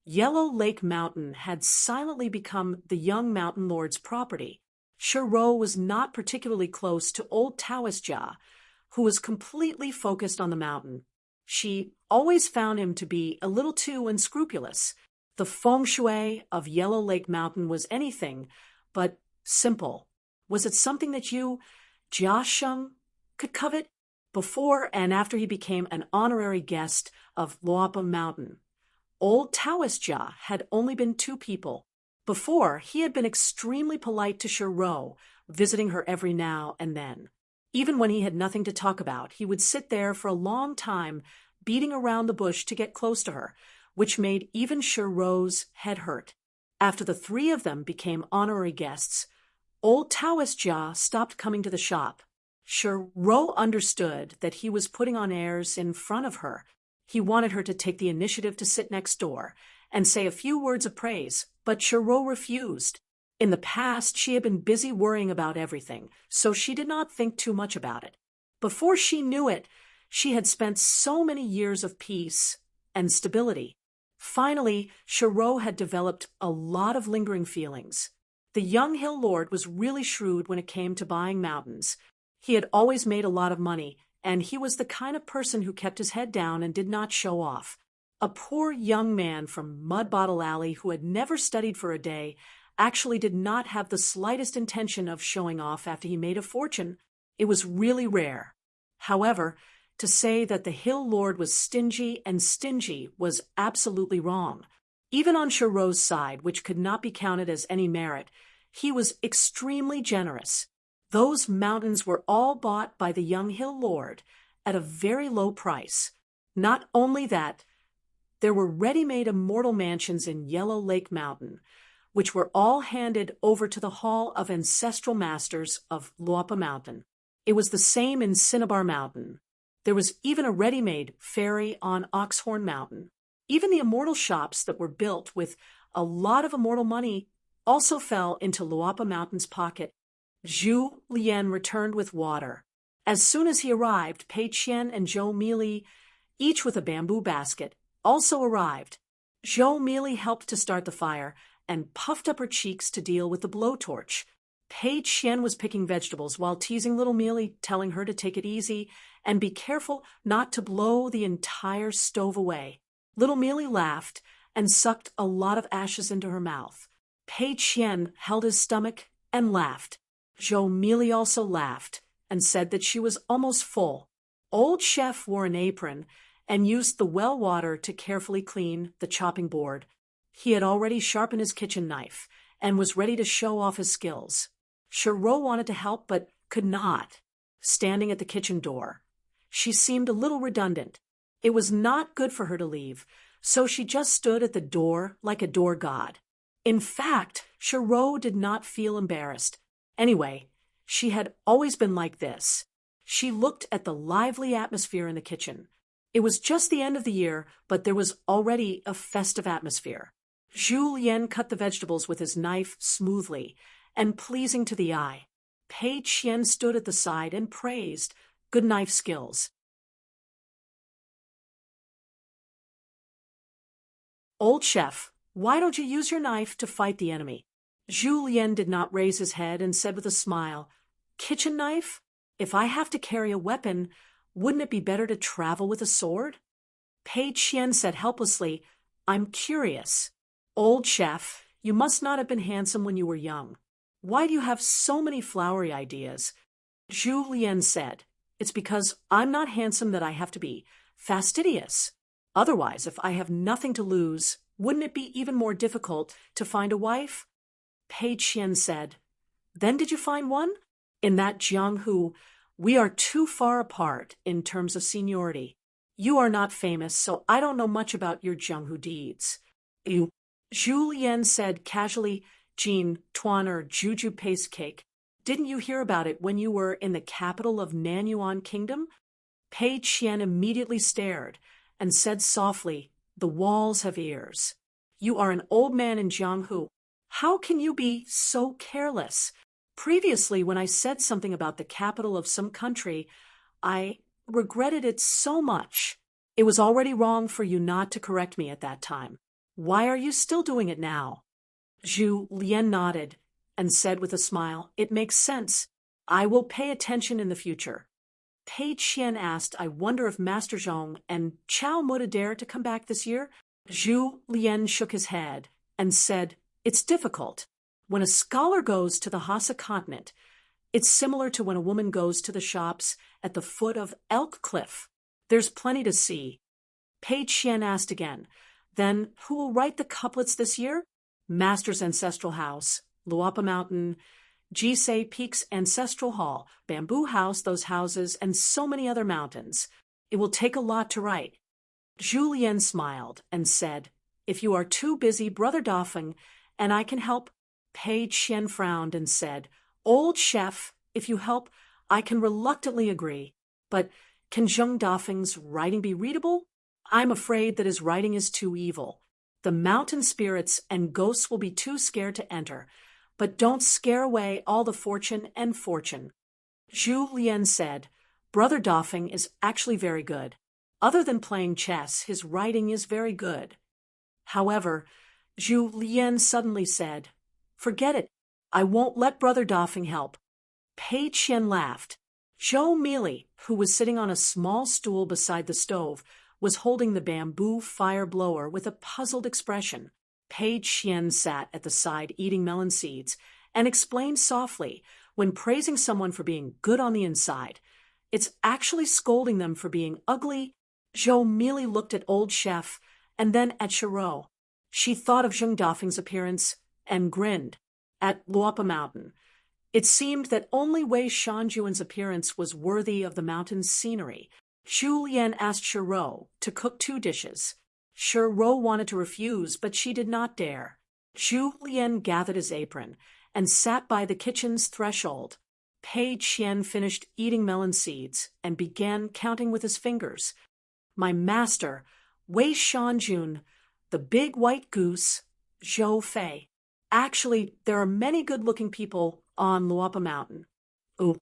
Yellow Lake Mountain had silently become the young mountain lord's property. Ro was not particularly close to old Taoist Jia, who was completely focused on the mountain. She always found him to be a little too unscrupulous. The feng shui of Yellow Lake Mountain was anything but simple. Was it something that you, Jia Sheng, could covet? Before and after he became an honorary guest of Luapa Mountain, old Taoist Jia had only been two people. Before, he had been extremely polite to Ro, visiting her every now and then. Even when he had nothing to talk about, he would sit there for a long time, beating around the bush to get close to her, which made even Ro's head hurt. After the three of them became honorary guests, old Taoist Jia stopped coming to the shop. Ro understood that he was putting on airs in front of her. He wanted her to take the initiative to sit next door and say a few words of praise, but Ro refused. In the past, she had been busy worrying about everything, so she did not think too much about it. Before she knew it, she had spent so many years of peace and stability. Finally, Ro had developed a lot of lingering feelings. The young hill lord was really shrewd when it came to buying mountains. He had always made a lot of money, and he was the kind of person who kept his head down and did not show off. A poor young man from Mud Bottle Alley who had never studied for a day actually did not have the slightest intention of showing off after he made a fortune. It was really rare. However, to say that the hill lord was stingy was absolutely wrong. Even on Ro's side, which could not be counted as any merit, he was extremely generous. Those mountains were all bought by the young hill lord at a very low price. Not only that, there were ready-made immortal mansions in Yellow Lake Mountain, which were all handed over to the Hall of Ancestral Masters of Luapa Mountain. It was the same in Cinnabar Mountain. There was even a ready-made ferry on Oxhorn Mountain. Even the immortal shops that were built with a lot of immortal money also fell into Luapa Mountain's pocket. Zhu Lian returned with water. As soon as he arrived, Pei Qian and Zhou Mili, each with a bamboo basket, also arrived. Zhou Mili helped to start the fire and puffed up her cheeks to deal with the blowtorch. Pei Qian was picking vegetables while teasing little Mili, telling her to take it easy and be careful not to blow the entire stove away. Little Mili laughed and sucked a lot of ashes into her mouth. Pei Qian held his stomach and laughed. Zhou Mili also laughed and said that she was almost full. Old Chef wore an apron and used the well water to carefully clean the chopping board. He had already sharpened his kitchen knife and was ready to show off his skills. Shiro wanted to help but could not. Standing at the kitchen door, she seemed a little redundant. It was not good for her to leave, so she just stood at the door like a door god. In fact, Shiro did not feel embarrassed. Anyway, she had always been like this. She looked at the lively atmosphere in the kitchen. It was just the end of the year, but there was already a festive atmosphere. Zhu Lian cut the vegetables with his knife smoothly and pleasing to the eye. Pei Qian stood at the side and praised good knife skills. Old chef, why don't you use your knife to fight the enemy? Zhu Lian did not raise his head and said with a smile, Kitchen knife? If I have to carry a weapon, wouldn't it be better to travel with a sword? Pei Qian said helplessly, I'm curious. Old chef, you must not have been handsome when you were young. Why do you have so many flowery ideas? Zhu Lian said, It's because I'm not handsome that I have to be fastidious. Otherwise, if I have nothing to lose, wouldn't it be even more difficult to find a wife? Pei Qian said, Then did you find one? In that Jianghu, we are too far apart in terms of seniority. You are not famous, so I don't know much about your Jianghu deeds. Zhu Lian said casually, Jean, Tuan or Juju paste cake. Didn't you hear about it when you were in the capital of Nanyuan Kingdom? Pei Qian immediately stared and said softly, The walls have ears. You are an old man in Jianghu. How can you be so careless? Previously, when I said something about the capital of some country, I regretted it so much. It was already wrong for you not to correct me at that time. Why are you still doing it now? Zhu Lian nodded and said with a smile, It makes sense. I will pay attention in the future. Pei Qian asked, I wonder if Master Zhong and Chao Muda dare to come back this year? Zhu Lian shook his head and said, It's difficult. When a scholar goes to the Hassa continent, it's similar to when a woman goes to the shops at the foot of Elk Cliff. There's plenty to see. Pei Qian asked again, Then who will write the couplets this year? Master's Ancestral House, Luapa Mountain, Jisei Peak's Ancestral Hall, Bamboo House, those houses, and so many other mountains. It will take a lot to write. Zhu Lian smiled and said, If you are too busy, Brother Dafeng, and I can help. Pei Qian frowned and said, Old chef, if you help, I can reluctantly agree. But can Zheng Dafeng's writing be readable? I'm afraid that his writing is too evil. The mountain spirits and ghosts will be too scared to enter. But don't scare away all the fortune and fortune. Zhu Lian said, Brother Dafeng is actually very good. Other than playing chess, his writing is very good. However, Zhu Lian suddenly said, Forget it. I won't let Brother Dafeng help. Pei Qian laughed. Zhou Meili, who was sitting on a small stool beside the stove, was holding the bamboo fire blower with a puzzled expression. Pei Qian sat at the side eating melon seeds and explained softly, when praising someone for being good on the inside, it's actually scolding them for being ugly. Zhou Meili looked at old chef and then at Shiro. She thought of Zheng Dafeng's appearance and grinned. At Luapa Mountain, it seemed that only Wei Shanjuan's appearance was worthy of the mountain's scenery. Zhu Lian asked Shiro to cook 2 dishes. Shiro wanted to refuse, but she did not dare. Zhu Lian gathered his apron and sat by the kitchen's threshold. Pei Qian finished eating melon seeds and began counting with his fingers. My master, Wei Shanjun, the big white goose, Zhou Fei. Actually, there are many good-looking people on Luapa Mountain. Ooh.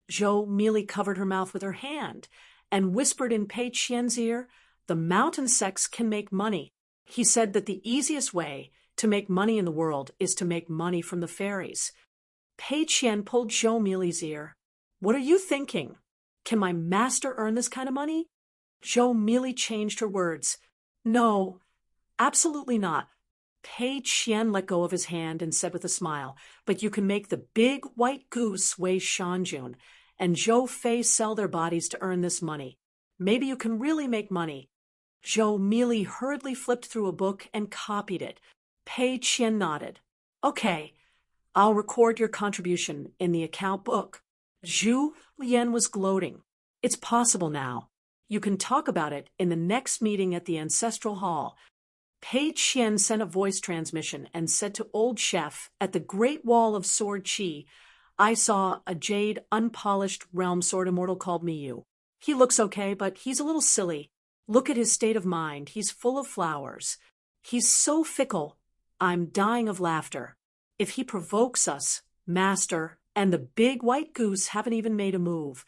Zhou Meili covered her mouth with her hand and whispered in Pei Qian's ear, The mountain sects can make money. He said that the easiest way to make money in the world is to make money from the fairies. Pei Qian pulled Zhou Meili's ear. What are you thinking? Can my master earn this kind of money? Zhou Meili changed her words. No, absolutely not. Pei Qian let go of his hand and said with a smile, But you can make the big white goose Wei Shanjun and Zhou Fei sell their bodies to earn this money. Maybe you can really make money. Zhou Mili hurriedly flipped through a book and copied it. Pei Qian nodded. Okay, I'll record your contribution in the account book. Zhu Lian was gloating. It's possible now. You can talk about it in the next meeting at the Ancestral Hall. Pei Qian sent a voice transmission and said to Old Chef, at the Great Wall of Sword Qi, I saw a jade, unpolished realm sword immortal called Miyu. He looks okay, but he's a little silly. Look at his state of mind. He's full of flowers. He's so fickle. I'm dying of laughter. If he provokes us, Master, and the big white goose haven't even made a move.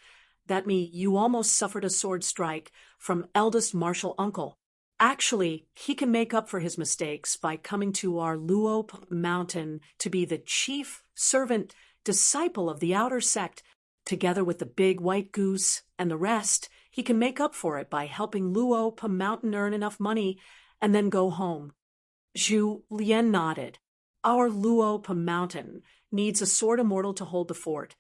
That you almost suffered a sword strike from eldest martial uncle. Actually, he can make up for his mistakes by coming to our Luop mountain to be the chief servant disciple of the outer sect. Together with the big white goose and the rest, he can make up for it by helping Luop mountain earn enough money and then go home. Zhu Lian nodded. Our Luop mountain needs a sword immortal to hold the fort.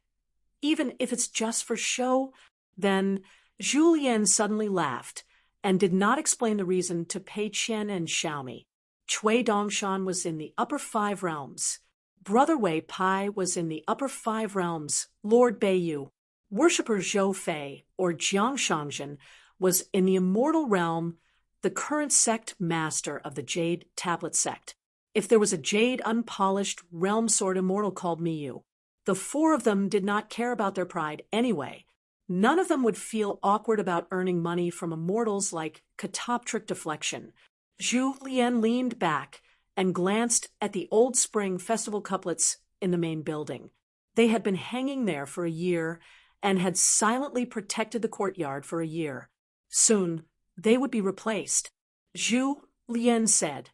Even if it's just for show, then Zhu Lian suddenly laughed and did not explain the reason to Pei Qian and Xiaomi. Cui Dongshan was in the upper 5 realms. Brother Wei Pai was in the upper 5 realms. Lord Beiyu, worshipper Zhou Fei, or Jiang Shangzhen, was in the immortal realm, the current sect master of the Jade Tablet sect. If there was a jade unpolished realm sword immortal called Miyu, the 4 of them did not care about their pride anyway. None of them would feel awkward about earning money from immortals like catoptric deflection. Zhu Lian leaned back and glanced at the Old Spring Festival couplets in the main building. They had been hanging there for a year and had silently protected the courtyard for a year. Soon, they would be replaced. Zhu Lian said,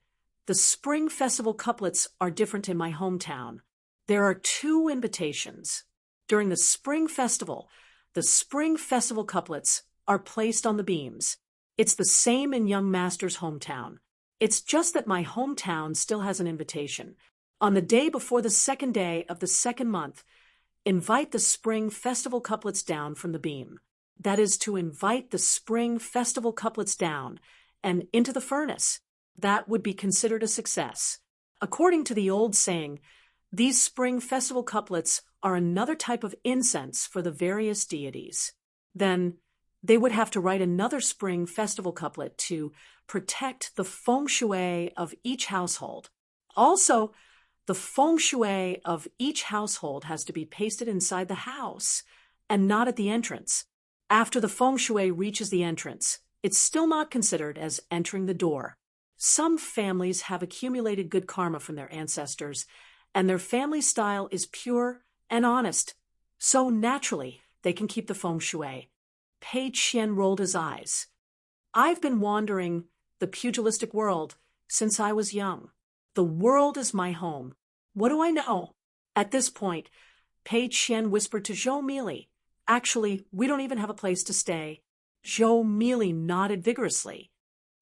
the Spring Festival couplets are different in my hometown. There are 2 invitations. During the Spring Festival couplets are placed on the beams. It's the same in young master's hometown. It's just that my hometown still has an invitation. On the day before the 2nd day of the 2nd month, invite the Spring Festival couplets down from the beam. That is to invite the Spring Festival couplets down and into the furnace. That would be considered a success. According to the old saying, these Spring Festival couplets are another type of incense for the various deities. Then they would have to write another Spring Festival couplet to protect the feng shui of each household. Also, the feng shui of each household has to be pasted inside the house and not at the entrance. After the feng shui reaches the entrance, it's still not considered as entering the door. Some families have accumulated good karma from their ancestors, and their family style is pure and honest. So naturally, they can keep the feng shui. Pei Qian rolled his eyes. I've been wandering the pugilistic world since I was young. The world is my home. What do I know? At this point, Pei Qian whispered to Zhou Mili, actually, we don't even have a place to stay. Zhou Mili nodded vigorously.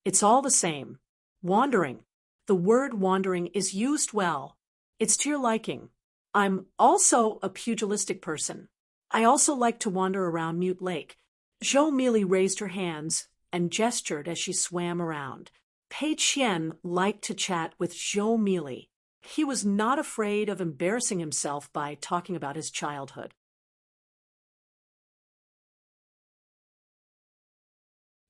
It's all the same. Wandering. The word wandering is used well. It's to your liking. I'm also a pugilistic person. I also like to wander around Mute Lake. Zhou Mili raised her hands and gestured as she swam around. Pei Qian liked to chat with Zhou Mili. He was not afraid of embarrassing himself by talking about his childhood.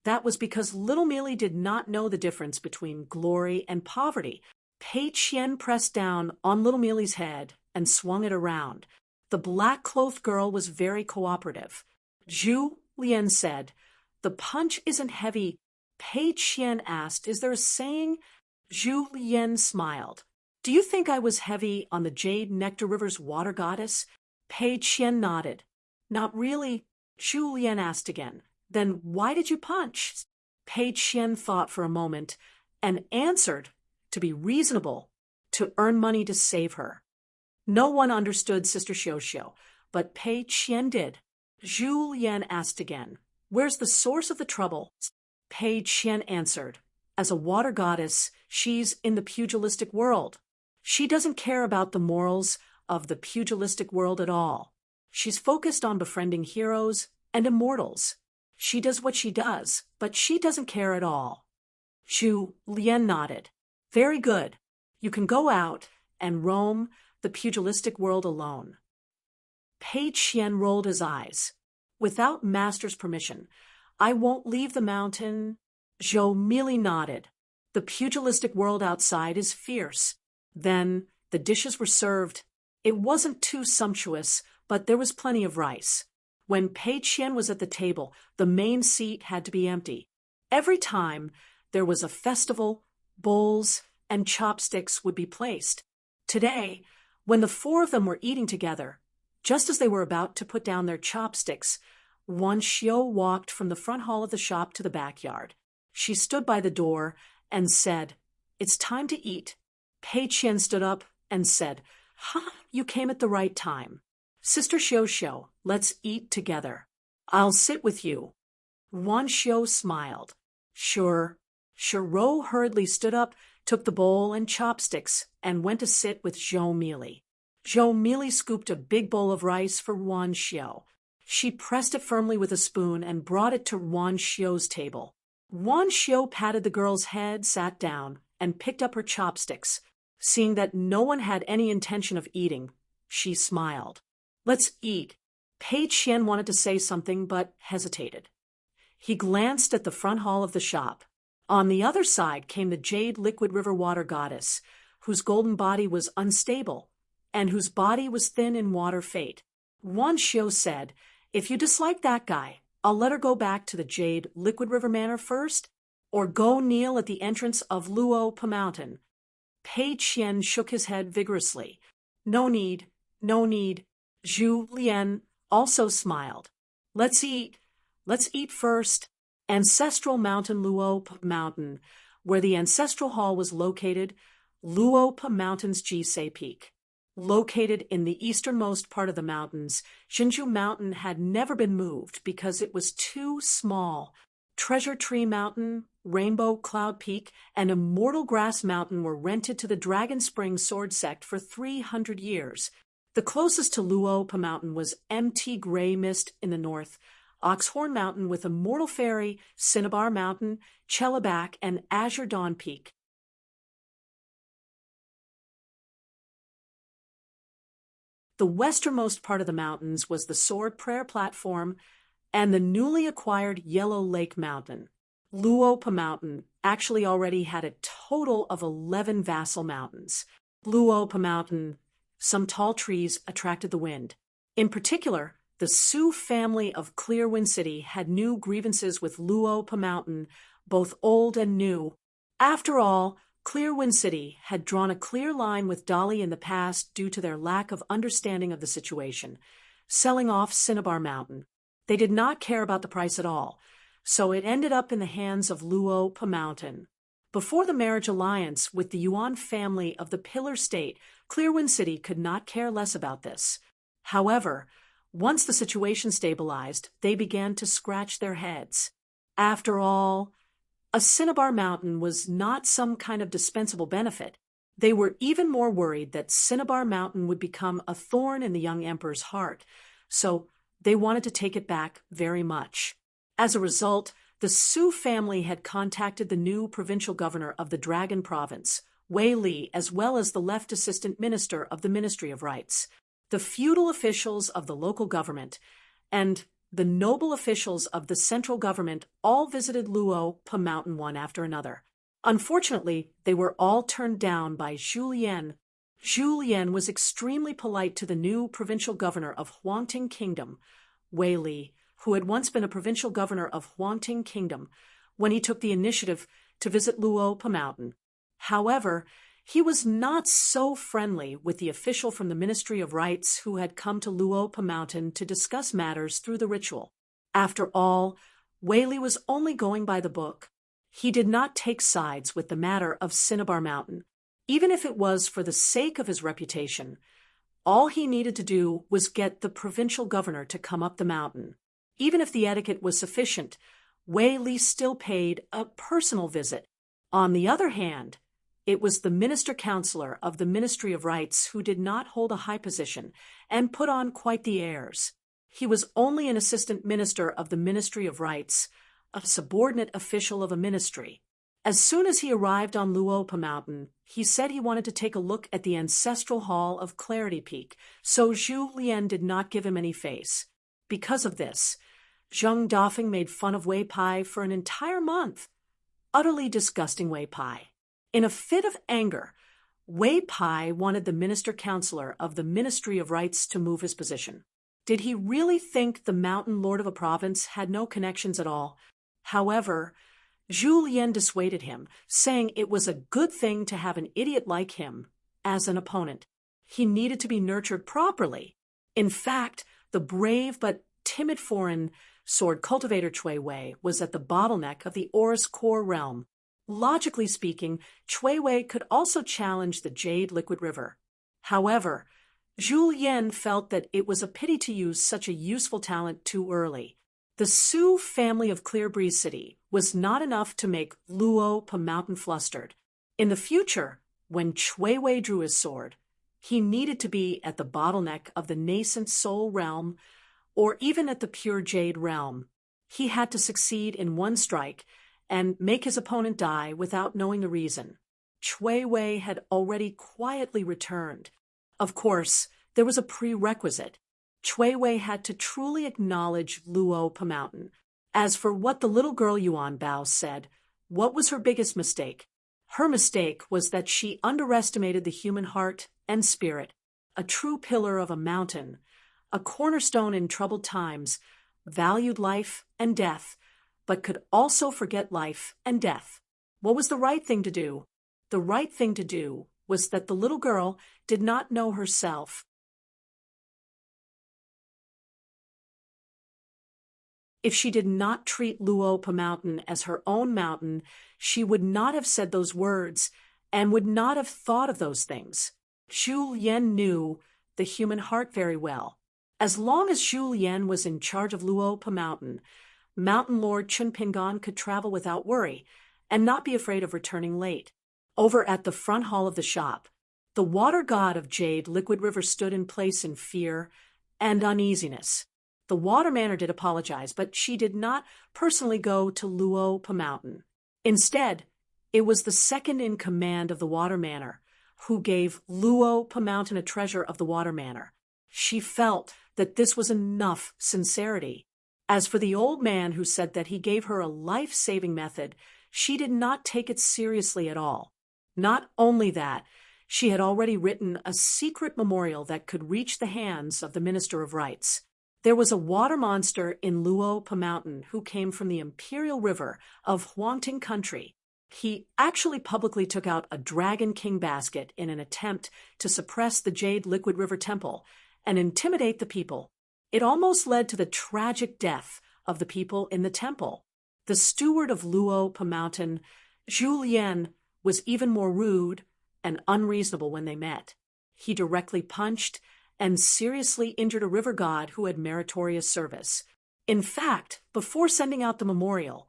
That was because little Mili did not know the difference between glory and poverty. Pei Qian pressed down on little Mili's head and swung it around. The black-clothed girl was very cooperative. Zhu Lian said, the punch isn't heavy. Pei Qian asked, is there a saying? Zhu Lian smiled. Do you think I was heavy on the Jade Nectar River's water goddess? Pei Qian nodded. Not really. Zhu Lian asked again. Then why did you punch? Pei Qian thought for a moment and answered, to be reasonable, to earn money to save her. No one understood Sister Xiuxiu, but Pei Qian did. Zhu Lian asked again, where's the source of the trouble? Pei Qian answered, as a water goddess, she's in the pugilistic world. She doesn't care about the morals of the pugilistic world at all. She's focused on befriending heroes and immortals. She does what she does, but she doesn't care at all. Zhu Lian nodded. Very good. You can go out and roam the pugilistic world alone. Pei Qian rolled his eyes. Without master's permission, I won't leave the mountain. Zhou merely nodded. The pugilistic world outside is fierce. Then the dishes were served. It wasn't too sumptuous, but there was plenty of rice. When Pei Qian was at the table, the main seat had to be empty. Every time there was a festival, bowls and chopsticks would be placed. Today, when the four of them were eating together, just as they were about to put down their chopsticks, Wan Xiu walked from the front hall of the shop to the backyard. She stood by the door and said, "It's time to eat." Pei Qian stood up and said, "Ha, you came at the right time. Sister Xiu, let's eat together. I'll sit with you." Wan Xiu smiled. Sure. Rou hurriedly stood up, took the bowl and chopsticks, and went to sit with Zhou Meili. Zhou Meili scooped a big bowl of rice for Wan Xiu. She pressed it firmly with a spoon and brought it to Wan Xiu's table. Wan Xiu patted the girl's head, sat down, and picked up her chopsticks. Seeing that no one had any intention of eating, she smiled. "Let's eat." Pei Qian wanted to say something but hesitated. He glanced at the front hall of the shop. On the other side came the jade liquid river water goddess, whose golden body was unstable, and whose body was thin in water fate. Wan Xiu said, "If you dislike that guy, I'll let her go back to the jade liquid river manor first, or go kneel at the entrance of Luo Pa Mountain." Pei Qian shook his head vigorously. "No need, no need." Zhu Lian also smiled. Let's eat first." Ancestral Mountain Luo Pa Mountain, where the ancestral hall was located, Luo Pa Mountain's Jisei Peak. Located in the easternmost part of the mountains, Jinju Mountain had never been moved because it was too small. Treasure Tree Mountain, Rainbow Cloud Peak, and Immortal Grass Mountain were rented to the Dragon Spring Sword Sect for 300 years. The closest to Luo Pa Mountain was Mt. Gray Mist in the north, Oxhorn Mountain with Immortal Fairy, Cinnabar Mountain, Chelabak, and Azure Dawn Peak. The westernmost part of the mountains was the Sword Prayer Platform and the newly acquired Yellow Lake Mountain. Luo Pa Mountain actually already had a total of 11 vassal mountains. Luo Pa Mountain, some tall trees attracted the wind. In particular, the Sioux family of Clearwind City had new grievances with Luo Pa Mountain, both old and new. After all, Clearwind City had drawn a clear line with Dali in the past due to their lack of understanding of the situation, selling off Cinnabar Mountain. They did not care about the price at all, so it ended up in the hands of Luo Pa Mountain. Before the marriage alliance with the Yuan family of the Pillar State, Clearwind City could not care less about this. However, once the situation stabilized, they began to scratch their heads. After all, a Cinnabar Mountain was not some kind of dispensable benefit. They were even more worried that Cinnabar Mountain would become a thorn in the young emperor's heart, so they wanted to take it back very much. As a result, the Sioux family had contacted the new provincial governor of the Dragon Province, Wei Li, as well as the left assistant minister of the Ministry of Rights. The feudal officials of the local government and the noble officials of the central government all visited Luo Pa Mountain one after another. Unfortunately, they were all turned down by Zhu Lian. Zhu Lian was extremely polite to the new provincial governor of Huangting Kingdom, Wei Li, who had once been a provincial governor of Huangting Kingdom, when he took the initiative to visit Luo Pa Mountain. However, he was not so friendly with the official from the Ministry of Rights who had come to Luo Pa Mountain to discuss matters through the ritual. After all, Wei Li was only going by the book. He did not take sides with the matter of Cinnabar Mountain. Even if it was for the sake of his reputation, all he needed to do was get the provincial governor to come up the mountain. Even if the etiquette was sufficient, Wei Li still paid a personal visit. On the other hand, it was the minister-counselor of the Ministry of Rights who did not hold a high position and put on quite the airs. He was only an assistant minister of the Ministry of Rights, a subordinate official of a ministry. As soon as he arrived on Luopa Mountain, he said he wanted to take a look at the ancestral hall of Clarity Peak, so Zhu Lian did not give him any face. Because of this, Zheng Dafeng made fun of Wei Pai for an entire month. Utterly disgusting Wei Pai. In a fit of anger, Wei Pai wanted the minister-counselor of the Ministry of Rights to move his position. Did he really think the mountain lord of a province had no connections at all? However, Zhu Lian dissuaded him, saying it was a good thing to have an idiot like him as an opponent. He needed to be nurtured properly. In fact, the brave but timid foreign sword cultivator Cui Wei was at the bottleneck of the Aurus Core realm. Logically speaking, Cui Wei could also challenge the Jade Liquid River. However, Zhu Lian felt that it was a pity to use such a useful talent too early. The Su family of Clear Breeze City was not enough to make Luopa Mountain flustered. In the future, when Cui Wei drew his sword, he needed to be at the bottleneck of the nascent Soul realm or even at the pure Jade realm. He had to succeed in one strike and make his opponent die without knowing the reason. Cui Wei had already quietly returned. Of course, there was a prerequisite. Cui Wei had to truly acknowledge Luopa Mountain. As for what the little girl Yuan Bao said, what was her biggest mistake? Her mistake was that she underestimated the human heart and spirit, a true pillar of a mountain, a cornerstone in troubled times, valued life and death, but could also forget life and death. What was the right thing to do? The right thing to do was that the little girl did not know herself. If she did not treat Luopa Mountain as her own mountain, she would not have said those words and would not have thought of those things. Zhu Lian knew the human heart very well. As long as Zhu Lian was in charge of Luopa Mountain, Mountain Lord Chun Pingon could travel without worry and not be afraid of returning late. Over at the front hall of the shop, the water god of Jade Liquid River stood in place in fear and uneasiness. The Water Manor did apologize, but she did not personally go to Luopa Mountain. Instead, it was the second in command of the Water Manor who gave Luopa Mountain a treasure of the Water Manor. She felt that this was enough sincerity. As for the old man who said that he gave her a life-saving method, she did not take it seriously at all. Not only that, she had already written a secret memorial that could reach the hands of the Minister of Rights. There was a water monster in Luopa Mountain who came from the imperial river of Huangting country. He actually publicly took out a Dragon King basket in an attempt to suppress the Jade Liquid River Temple and intimidate the people. It almost led to the tragic death of the people in the temple. The steward of Luopa Mountain, Zhu Lian, was even more rude and unreasonable when they met. He directly punched and seriously injured a river god who had meritorious service. In fact, before sending out the memorial,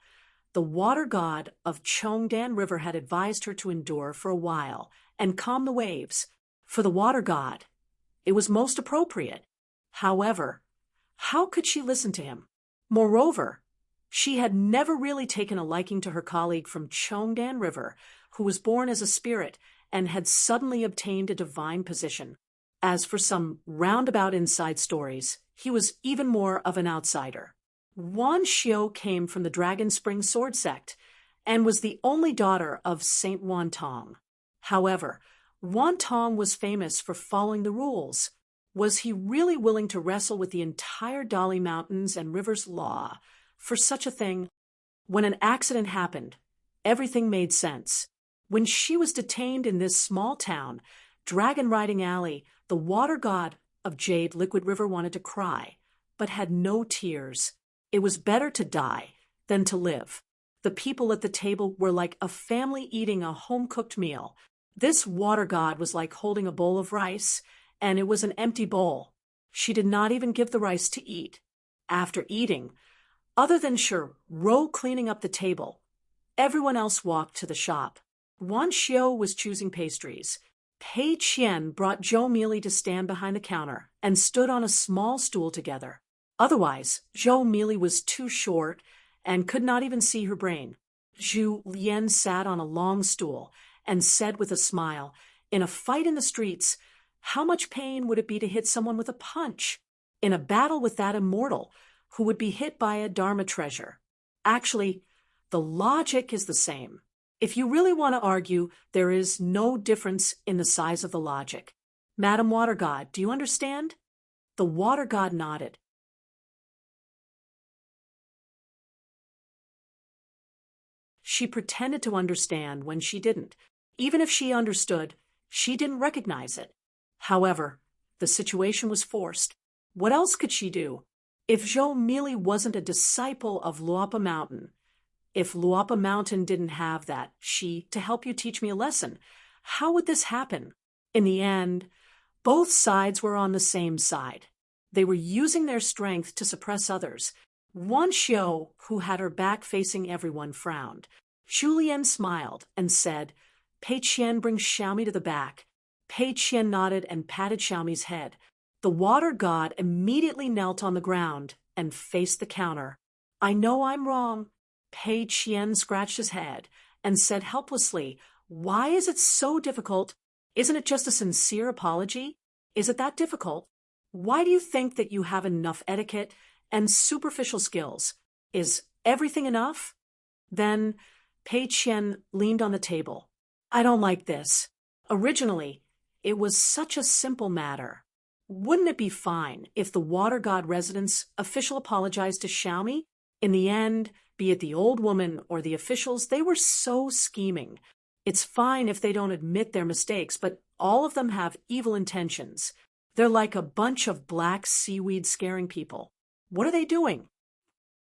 the water god of Chongdan River had advised her to endure for a while and calm the waves. For the water god, it was most appropriate. However, how could she listen to him? Moreover, she had never really taken a liking to her colleague from Chongdan River, who was born as a spirit and had suddenly obtained a divine position. As for some roundabout inside stories, he was even more of an outsider. Wan Xiu came from the Dragon Spring Sword sect and was the only daughter of Saint Wan Tong. However, Wan Tong was famous for following the rules. Was he really willing to wrestle with the entire Dali Mountains and River's law for such a thing? When an accident happened, everything made sense. When she was detained in this small town, Dragon Riding Alley, the water god of Jade Liquid River wanted to cry, but had no tears. It was better to die than to live. The people at the table were like a family eating a home-cooked meal. This water god was like holding a bowl of rice, and it was an empty bowl. She did not even give the rice to eat. After eating, other than Ro cleaning up the table, everyone else walked to the shop. Wan Xiu was choosing pastries. Pei Qian brought Zhou Meili to stand behind the counter and stood on a small stool together. Otherwise, Zhou Meili was too short and could not even see her brain. Zhu Lian sat on a long stool and said with a smile, "In a fight in the streets, how much pain would it be to hit someone with a punch? In a battle with that immortal who would be hit by a Dharma treasure. Actually, the logic is the same. If you really want to argue, there is no difference in the size of the logic. Madam Water God, do you understand?" The Water God nodded. She pretended to understand when she didn't. Even if she understood, she didn't recognize it. However, the situation was forced. What else could she do? If Zhou Mili wasn't a disciple of Luopa Mountain, if Luopa Mountain didn't have that she to help you teach me a lesson, how would this happen? In the end, both sides were on the same side. They were using their strength to suppress others. Wan Xiu, who had her back facing everyone, frowned. Zhu Lian smiled and said, "Pei Qian brings Xiaomi to the back." Pei Qian nodded and patted Xiaomi's head. The water god immediately knelt on the ground and faced the counter. "I know I'm wrong." Pei Qian scratched his head and said helplessly, "Why is it so difficult? Isn't it just a sincere apology? Is it that difficult? Why do you think that you have enough etiquette and superficial skills? Is everything enough?" Then Pei Qian leaned on the table. "I don't like this. Originally, it was such a simple matter. Wouldn't it be fine if the Water God residence official apologized to Xiaomi? In the end, be it the old woman or the officials, they were so scheming. It's fine if they don't admit their mistakes, but all of them have evil intentions. They're like a bunch of black seaweed scaring people. What are they doing?"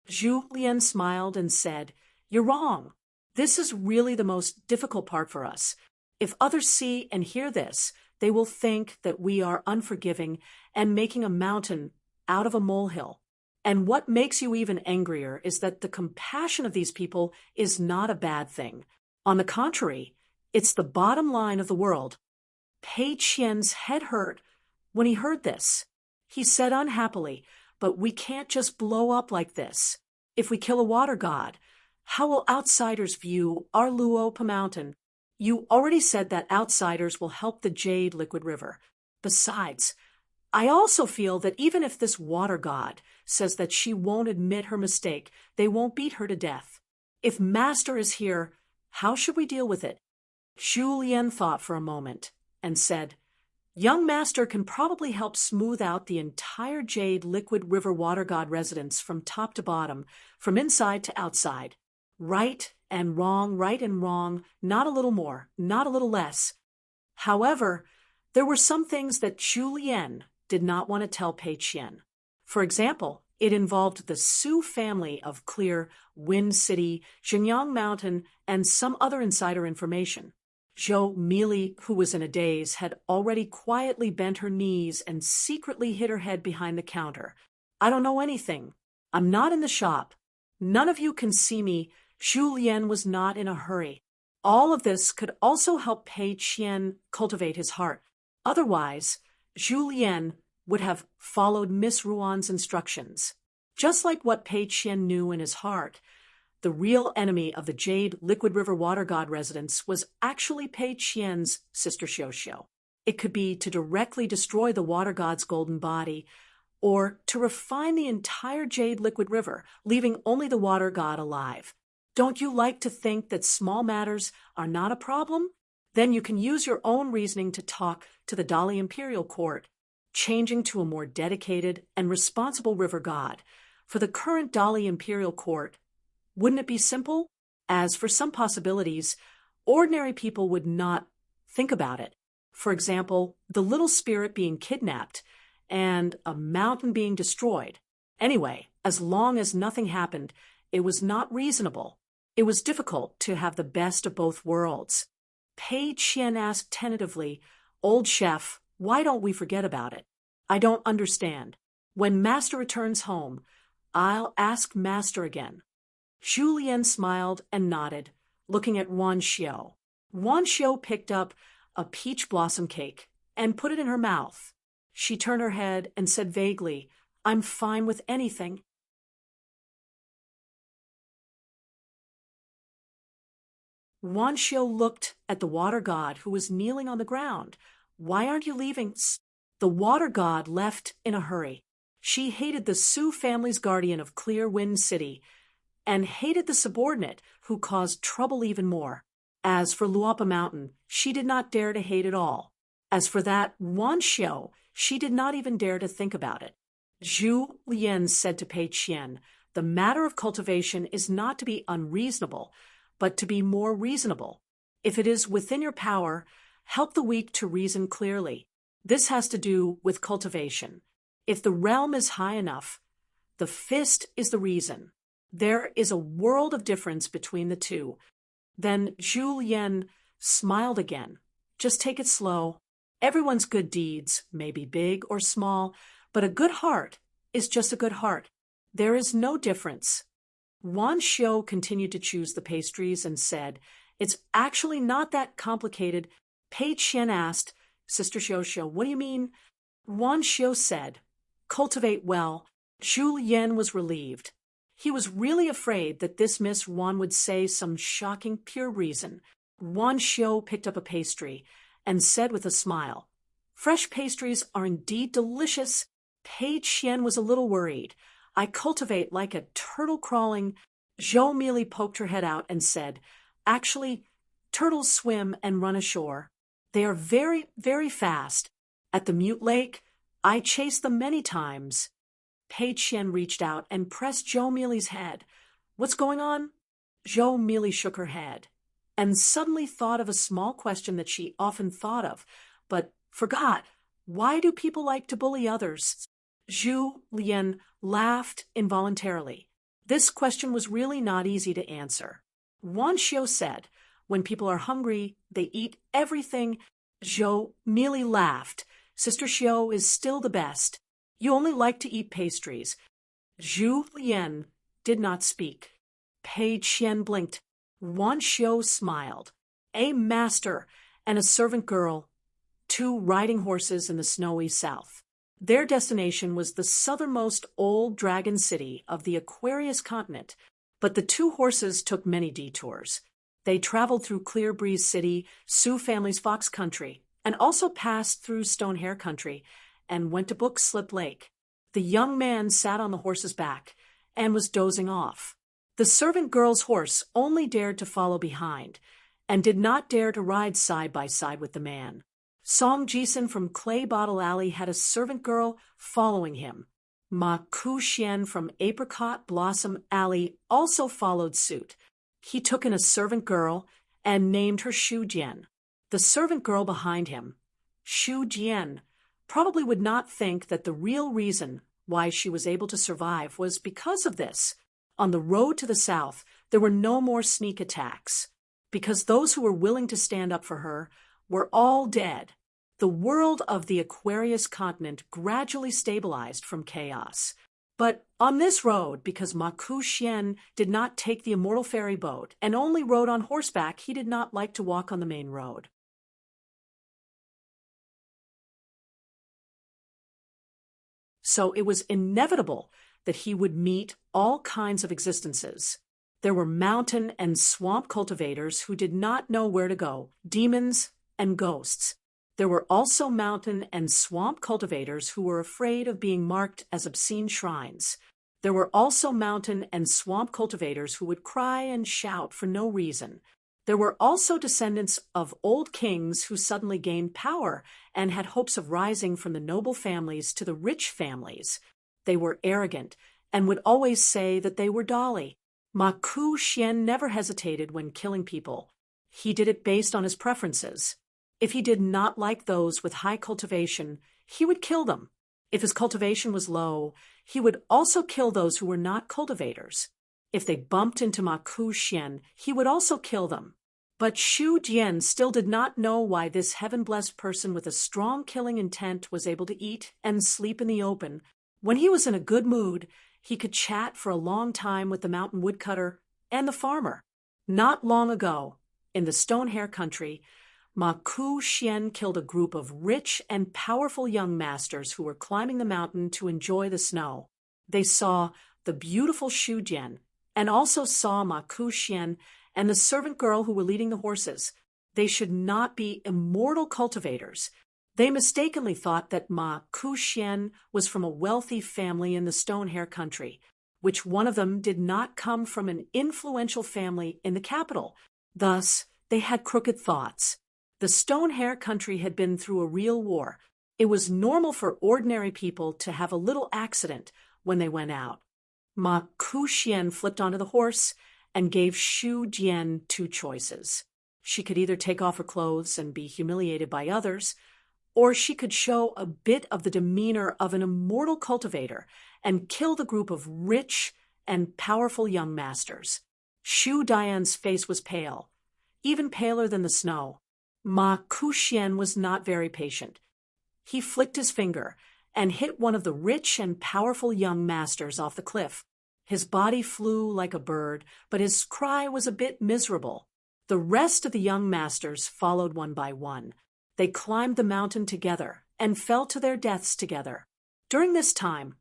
Zhu Lian smiled and said, "You're wrong. This is really the most difficult part for us. If others see and hear this, they will think that we are unforgiving and making a mountain out of a molehill. And what makes you even angrier is that the compassion of these people is not a bad thing. On the contrary, it's the bottom line of the world." Pei Qian's head hurt when he heard this. He said unhappily, "But we can't just blow up like this. If we kill a water god, how will outsiders view our Luopa Mountain? You already said that outsiders will help the Jade Liquid River. Besides, I also feel that even if this water god says that she won't admit her mistake, they won't beat her to death. If Master is here, how should we deal with it?" Zhu Lian thought for a moment and said, "Young Master can probably help smooth out the entire Jade Liquid River Water God residence from top to bottom, from inside to outside. Right and wrong, not a little more, not a little less." However, there were some things that Zhu Lian did not want to tell Pei Qian. For example, it involved the Su family of Clear, Wind City, Xinjiang Mountain, and some other insider information. Zhou Mili, who was in a daze, had already quietly bent her knees and secretly hid her head behind the counter. "I don't know anything. I'm not in the shop. None of you can see me." Zhu Lian was not in a hurry. All of this could also help Pei Qian cultivate his heart. Otherwise, Zhu Lian would have followed Miss Ruan's instructions. Just like what Pei Qian knew in his heart, the real enemy of the Jade Liquid River Water God residence was actually Pei Qian's sister Xiuxiu. It could be to directly destroy the Water God's golden body, or to refine the entire Jade Liquid River, leaving only the Water God alive. Don't you like to think that small matters are not a problem? Then you can use your own reasoning to talk to the Dali Imperial Court, changing to a more dedicated and responsible river god. For the current Dali Imperial Court, wouldn't it be simple? As for some possibilities, ordinary people would not think about it. For example, the little spirit being kidnapped and a mountain being destroyed. Anyway, as long as nothing happened, it was not reasonable. It was difficult to have the best of both worlds. Pei Qian asked tentatively, "Old chef, why don't we forget about it?" "I don't understand. When Master returns home, I'll ask Master again." Zhu Lian smiled and nodded, looking at Wan Xiu. Wan Xiu picked up a peach blossom cake and put it in her mouth. She turned her head and said vaguely, "I'm fine with anything." Wan Xiu looked at the water god who was kneeling on the ground. Why aren't you leaving? The water god left in a hurry. She hated the Su family's guardian of Clear Wind City and hated the subordinate who caused trouble even more. As for Luopa Mountain, she did not dare to hate at all. As for that Wan Xiu, she did not even dare to think about it. Zhu Lian said to Pei Qian, the matter of cultivation is not to be unreasonable, but to be more reasonable. If it is within your power, help the weak to reason clearly. This has to do with cultivation. If the realm is high enough, the fist is the reason. There is a world of difference between the two. Then Zhu Lian smiled again. Just take it slow. Everyone's good deeds may be big or small, but a good heart is just a good heart. There is no difference. Wan Xiu continued to choose the pastries and said, it's actually not that complicated. Pei Qian asked, Sister Xiu, what do you mean? Wan Xiu said, cultivate well. Zhu Lian was relieved. He was really afraid that this Miss Wan would say some shocking pure reason. Wan Xiu picked up a pastry and said with a smile, fresh pastries are indeed delicious. Pei Qian was a little worried. I cultivate like a turtle crawling. Zhou merely poked her head out and said, actually, turtles swim and run ashore. They are very, very fast. At the Mute Lake, I chased them many times. Pei Qian reached out and pressed Zhou Mealy's head. What's going on? Zhou Mealy shook her head and suddenly thought of a small question that she often thought of, but forgot. Why do people like to bully others? Zhu Lian laughed involuntarily. This question was really not easy to answer. Wan Xiu said, when people are hungry, they eat everything. Zhou Mealy laughed. Sister Xiu is still the best. You only like to eat pastries. Zhu Lian did not speak. Pei Qian blinked. Wan Xiu smiled. A master and a servant girl, 2 riding horses in the snowy south. Their destination was the southernmost old dragon city of the Aquarius continent, but the 2 horses took many detours. They traveled through Clear Breeze City, Sioux family's Fox Country, and also passed through Stonehair Country and went to Book Slip Lake. The young man sat on the horse's back and was dozing off. The servant girl's horse only dared to follow behind and did not dare to ride side by side with the man. Song Jisen from Clay Bottle Alley had a servant girl following him. Ma Ku Xian from Apricot Blossom Alley also followed suit. He took in a servant girl and named her Shu Jian. The servant girl behind him, Shu Jian, probably would not think that the real reason why she was able to survive was because of this. On the road to the south, there were no more sneak attacks, because those who were willing to stand up for her were all dead. The world of the Aquarius continent gradually stabilized from chaos. But on this road, because Ma Ku Xian did not take the immortal ferry boat and only rode on horseback, he did not like to walk on the main road. So it was inevitable that he would meet all kinds of existences. There were mountain and swamp cultivators who did not know where to go, demons and ghosts. There were also mountain and swamp cultivators who were afraid of being marked as obscene shrines. There were also mountain and swamp cultivators who would cry and shout for no reason. There were also descendants of old kings who suddenly gained power and had hopes of rising from the noble families to the rich families. They were arrogant and would always say that they were Dolly. Ma Ku Xian never hesitated when killing people. He did it based on his preferences. If he did not like those with high cultivation, he would kill them. If his cultivation was low, he would also kill those who were not cultivators. If they bumped into Ma Ku Xian, he would also kill them. But Shu Jian still did not know why this heaven-blessed person with a strong killing intent was able to eat and sleep in the open. When he was in a good mood, he could chat for a long time with the mountain woodcutter and the farmer. Not long ago, in the Stonehair country, Ma Ku Xian killed a group of rich and powerful young masters who were climbing the mountain to enjoy the snow. They saw the beautiful Shu Jian and also saw Ma Ku Xian and the servant girl who were leading the horses. They should not be immortal cultivators. They mistakenly thought that Ma Kuxian was from a wealthy family in the Stone-Hair country, which one of them did not come from an influential family in the capital. Thus, they had crooked thoughts. The Stone-Hair country had been through a real war. It was normal for ordinary people to have a little accident when they went out. Ma Kuxian flipped onto the horse and gave Xu Jian two choices. She could either take off her clothes and be humiliated by others, or she could show a bit of the demeanor of an immortal cultivator and kill the group of rich and powerful young masters. Xu Dian's face was pale, even paler than the snow. Ma Kuxian was not very patient. He flicked his finger and hit one of the rich and powerful young masters off the cliff. His body flew like a bird, but his cry was a bit miserable. The rest of the young masters followed one by one. They climbed the mountain together and fell to their deaths together. During this time,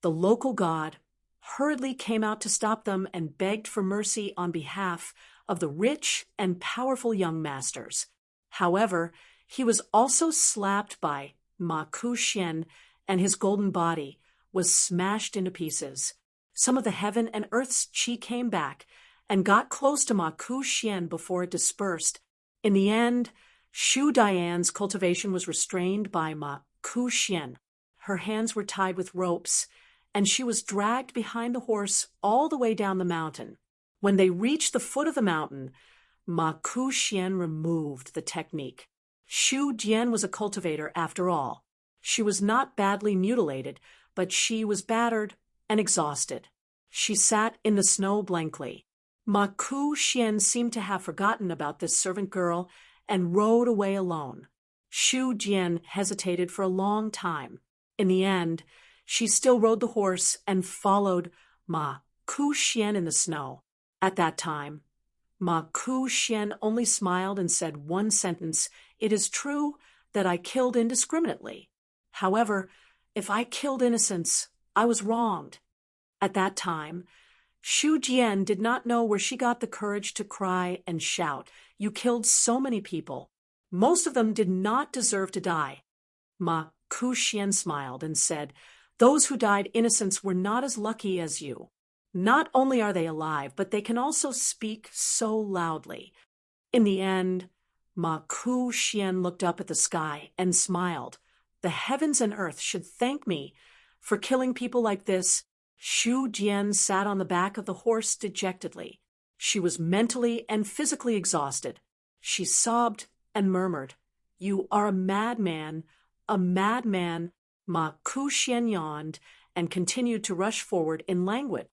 the local god hurriedly came out to stop them and begged for mercy on behalf of the rich and powerful young masters. However, he was also slapped by Ma Kuxian, and his golden body was smashed into pieces. Some of the heaven and earth's qi came back and got close to Ma Kuxian before it dispersed. In the end, Xu Dian's cultivation was restrained by Ma Kuxian. Her hands were tied with ropes, and she was dragged behind the horse all the way down the mountain. When they reached the foot of the mountain, Ma Kuxian removed the technique. Xu Jian was a cultivator after all. She was not badly mutilated, but she was battered and exhausted. She sat in the snow blankly. Ma Kuxian seemed to have forgotten about this servant girl and rode away alone. Xu Jian hesitated for a long time. In the end, she still rode the horse and followed Ma Kuxian in the snow. At that time, Ma Kuxian only smiled and said one sentence: "It is true that I killed indiscriminately. However, if I killed innocents, I was wronged." At that time, Xu Jian did not know where she got the courage to cry and shout, "You killed so many people. Most of them did not deserve to die." Ma Kuxian smiled and said, "Those who died innocents were not as lucky as you. Not only are they alive, but they can also speak so loudly." In the end, Ma Kuxian looked up at the sky and smiled. "The heavens and earth should thank me for killing people like this." Xu Jian sat on the back of the horse dejectedly. She was mentally and physically exhausted. She sobbed and murmured, "You are a madman, a madman." Ma Kuxian yawned and continued to rush forward in languid.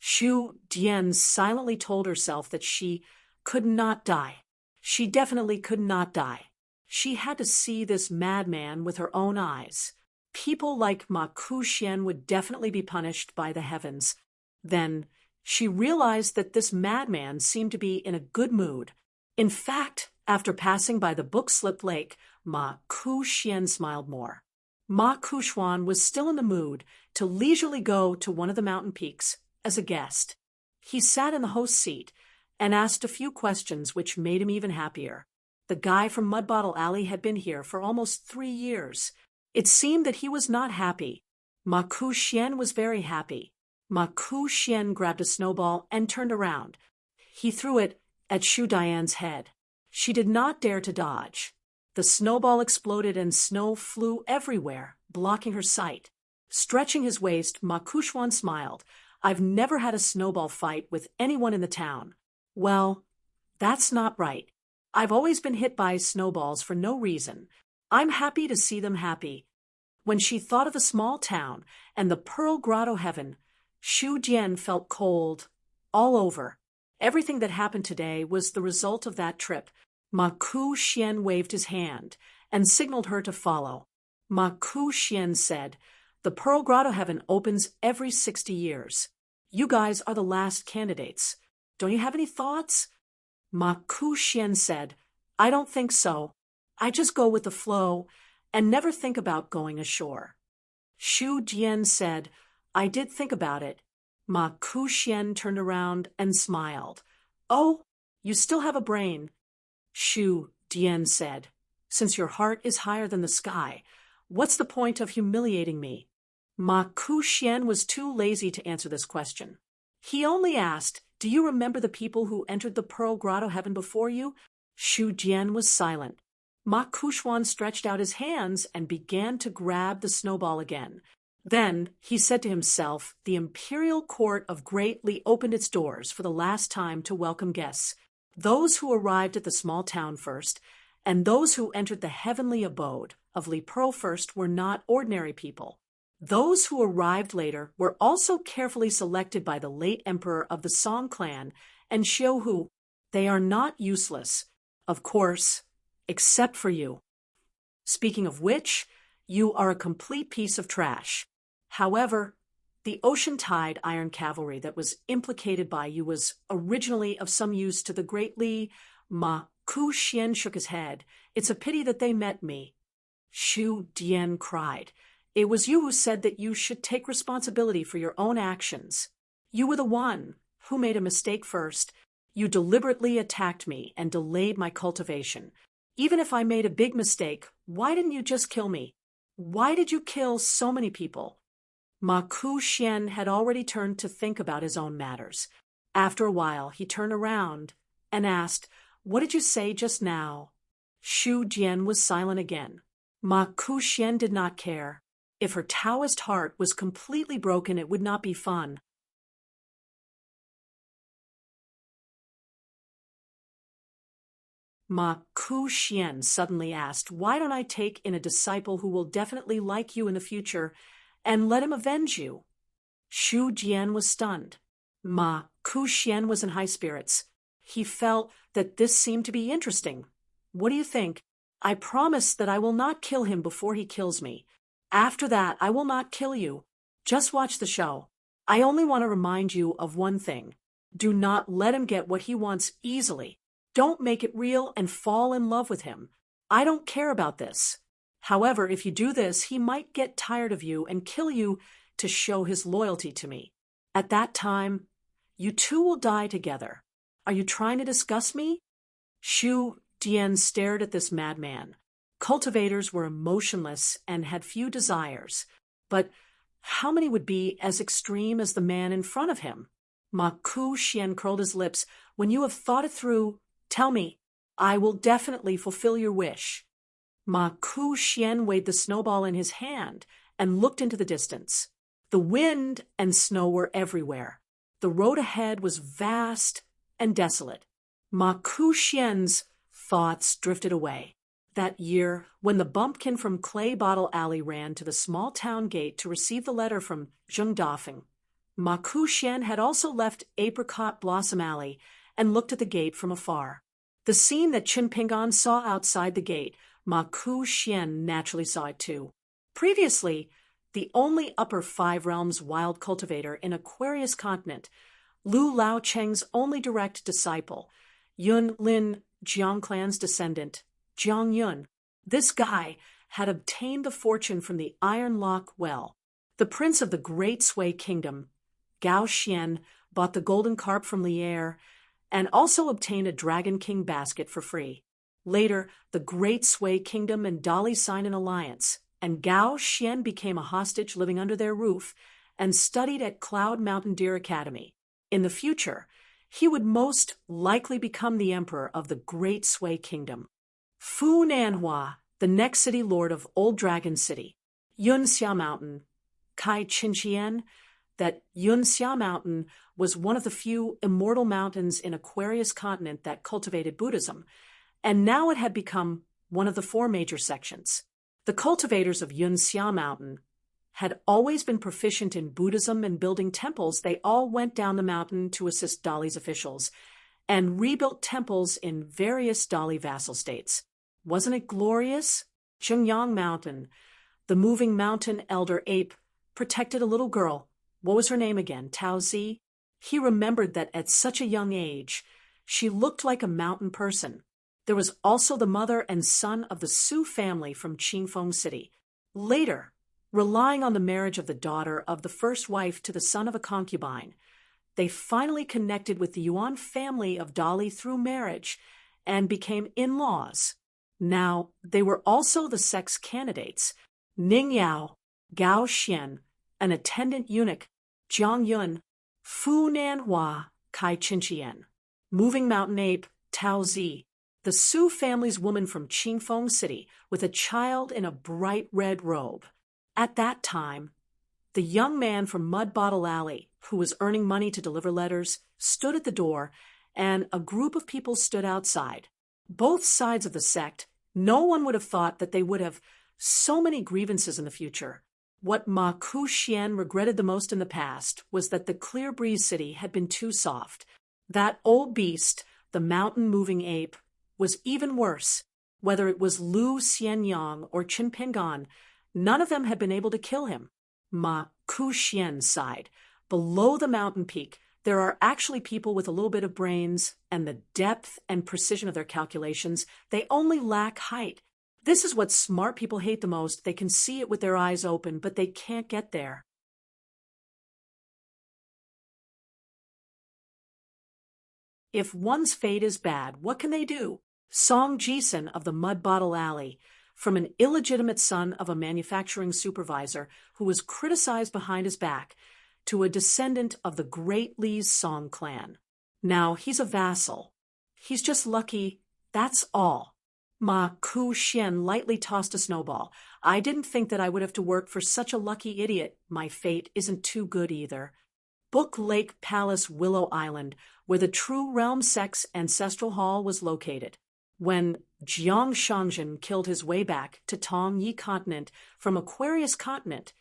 Xu Jian silently told herself that she could not die. She definitely could not die. She had to see this madman with her own eyes. People like Ma Kuxian would definitely be punished by the heavens. Then she realized that this madman seemed to be in a good mood. In fact, after passing by the book-slipped lake, Ma Kuxian smiled more. Ma Kuxian was still in the mood to leisurely go to one of the mountain peaks as a guest. He sat in the host's seat and asked a few questions which made him even happier. The guy from Mud Bottle Alley had been here for almost 3 years. It seemed that he was not happy. Ma Kuxian was very happy. Ma Kuxian grabbed a snowball and turned around. He threw it at Xu Dian's head. She did not dare to dodge. The snowball exploded and snow flew everywhere, blocking her sight. Stretching his waist, Ma Kuxian smiled. "I've never had a snowball fight with anyone in the town." "Well, that's not right. I've always been hit by snowballs for no reason. I'm happy to see them happy." When she thought of the small town and the Pearl Grotto heaven, Xu Jian felt cold all over. Everything that happened today was the result of that trip. Ma Kuxian waved his hand and signaled her to follow. Ma Kuxian said, "The Pearl Grotto heaven opens every 60 years. You guys are the last candidates. Don't you have any thoughts?" Ma Kuxian said, "I don't think so. I just go with the flow and never think about going ashore." Xu Jian said, I did think about it. Ma Kuxian turned around and smiled. Oh, you still have a brain, Shu Dian said. Since your heart is higher than the sky, what's the point of humiliating me? Ma Kuxian was too lazy to answer this question. He only asked, do you remember the people who entered the Pearl Grotto heaven before you? Shu Jian was silent. Ma Kuxuan stretched out his hands and began to grab the snowball again. Then he said to himself, the imperial court of Great Li opened its doors for the last time to welcome guests, those who arrived at the small town first, and those who entered the heavenly abode of Li Pearl first were not ordinary people. Those who arrived later were also carefully selected by the late emperor of the Song clan and Xiuhu. They are not useless, of course, except for you. Speaking of which, you are a complete piece of trash. However, the ocean tide iron cavalry that was implicated by you was originally of some use to the Great Li. Ma Kuxian shook his head. It's a pity that they met me. Shu Dian cried. It was you who said that you should take responsibility for your own actions. You were the one who made a mistake first. You deliberately attacked me and delayed my cultivation. Even if I made a big mistake, why didn't you just kill me? Why did you kill so many people? Ma Kuxian had already turned to think about his own matters. After a while, he turned around and asked, what did you say just now? Shu Jian was silent again. Ma Kuxian did not care. If her Taoist heart was completely broken, it would not be fun. Ma Kuxian suddenly asked, why don't I take in a disciple who will definitely like you in the future and let him avenge you? Shu Jian was stunned. Ma Kuxian was in high spirits. He felt that this seemed to be interesting. What do you think? I promise that I will not kill him before he kills me. After that, I will not kill you. Just watch the show. I only want to remind you of one thing. Do not let him get what he wants easily. Don't make it real and fall in love with him. I don't care about this. However, if you do this, he might get tired of you and kill you to show his loyalty to me. At that time, you two will die together. Are you trying to discuss me? Shu Dian stared at this madman. Cultivators were emotionless and had few desires, but how many would be as extreme as the man in front of him? Ma Kuxian curled his lips. When you have thought it through, tell me. I will definitely fulfill your wish. Ma Kuxian weighed the snowball in his hand and looked into the distance. The wind and snow were everywhere. The road ahead was vast and desolate. Ma Kuxian's thoughts drifted away. That year, when the bumpkin from Clay Bottle Alley ran to the small town gate to receive the letter from Zheng Dafeng, Ma Kuxian had also left Apricot Blossom Alley and looked at the gate from afar. The scene that Qin Pingan saw outside the gate, Ma Kuxian naturally saw it too. Previously, the only upper five realms wild cultivator in Aquarius continent, Lu Lao Cheng's only direct disciple, Yun Lin Jiang clan's descendant, Jiang Yun. This guy had obtained the fortune from the Iron Lock Well. The prince of the Great Sui Kingdom, Gao Xian, bought the golden carp from Lier and also obtained a Dragon King basket for free. Later, the Great Sui Kingdom and Dali signed an alliance, and Gao Xian became a hostage living under their roof and studied at Cloud Mountain Deer Academy. In the future, he would most likely become the emperor of the Great Sui Kingdom. Fu Nanhua, the next city lord of Old Dragon City, Yunxia Mountain, Kai Qinqian, that Yunxia Mountain was one of the few immortal mountains in Aquarius continent that cultivated Buddhism, and now it had become one of the four major sections. The cultivators of Yunxia Mountain had always been proficient in Buddhism and building temples. They all went down the mountain to assist Dali's officials and rebuilt temples in various Dali vassal states. Wasn't it glorious? Zhengyang Mountain, the moving mountain elder ape, protected a little girl. What was her name again? Tao Zi? He remembered that at such a young age, she looked like a mountain person. There was also the mother and son of the Su family from Qingfeng City. Later, Relying on the marriage of the daughter of the first wife to the son of a concubine, they finally connected with the Yuan family of Dali through marriage and became in-laws. Now, they were also the sex candidates. Ning Yao, Gao Xian, an attendant eunuch, Jiang Yun, Fu Nanhua, Kai Qinqian, moving mountain ape, Tao Zi, the Su family's woman from Qingfeng City with a child in a bright red robe. At that time, the young man from Mud Bottle Alley, who was earning money to deliver letters, stood at the door, and a group of people stood outside. Both sides of the sect, no one would have thought that they would have so many grievances in the future. What Ma Ku-xian regretted the most in the past was that the Clear Breeze City had been too soft. That old beast, the mountain-moving ape, was even worse. Whether it was Lu Xianyang or Qin Pingan, none of them had been able to kill him. Ma Ku-xian sighed. Below the mountain peak, there are actually people with a little bit of brains and the depth and precision of their calculations. They only lack height. This is what smart people hate the most. They can see it with their eyes open, but they can't get there. If one's fate is bad, what can they do? Song Jisun of the Mud Bottle Alley, from an illegitimate son of a manufacturing supervisor who was criticized behind his back, to a descendant of the Great Li's Song clan. Now, he's a vassal. He's just lucky, that's all. Ma Ku-xian lightly tossed a snowball. I didn't think that I would have to work for such a lucky idiot. My fate isn't too good either. Book Lake Palace, Willow Island, where the True Realm Sect's ancestral hall was located. When Jiang Shangzhen killed his way back to Tong Yi continent from Aquarius continent,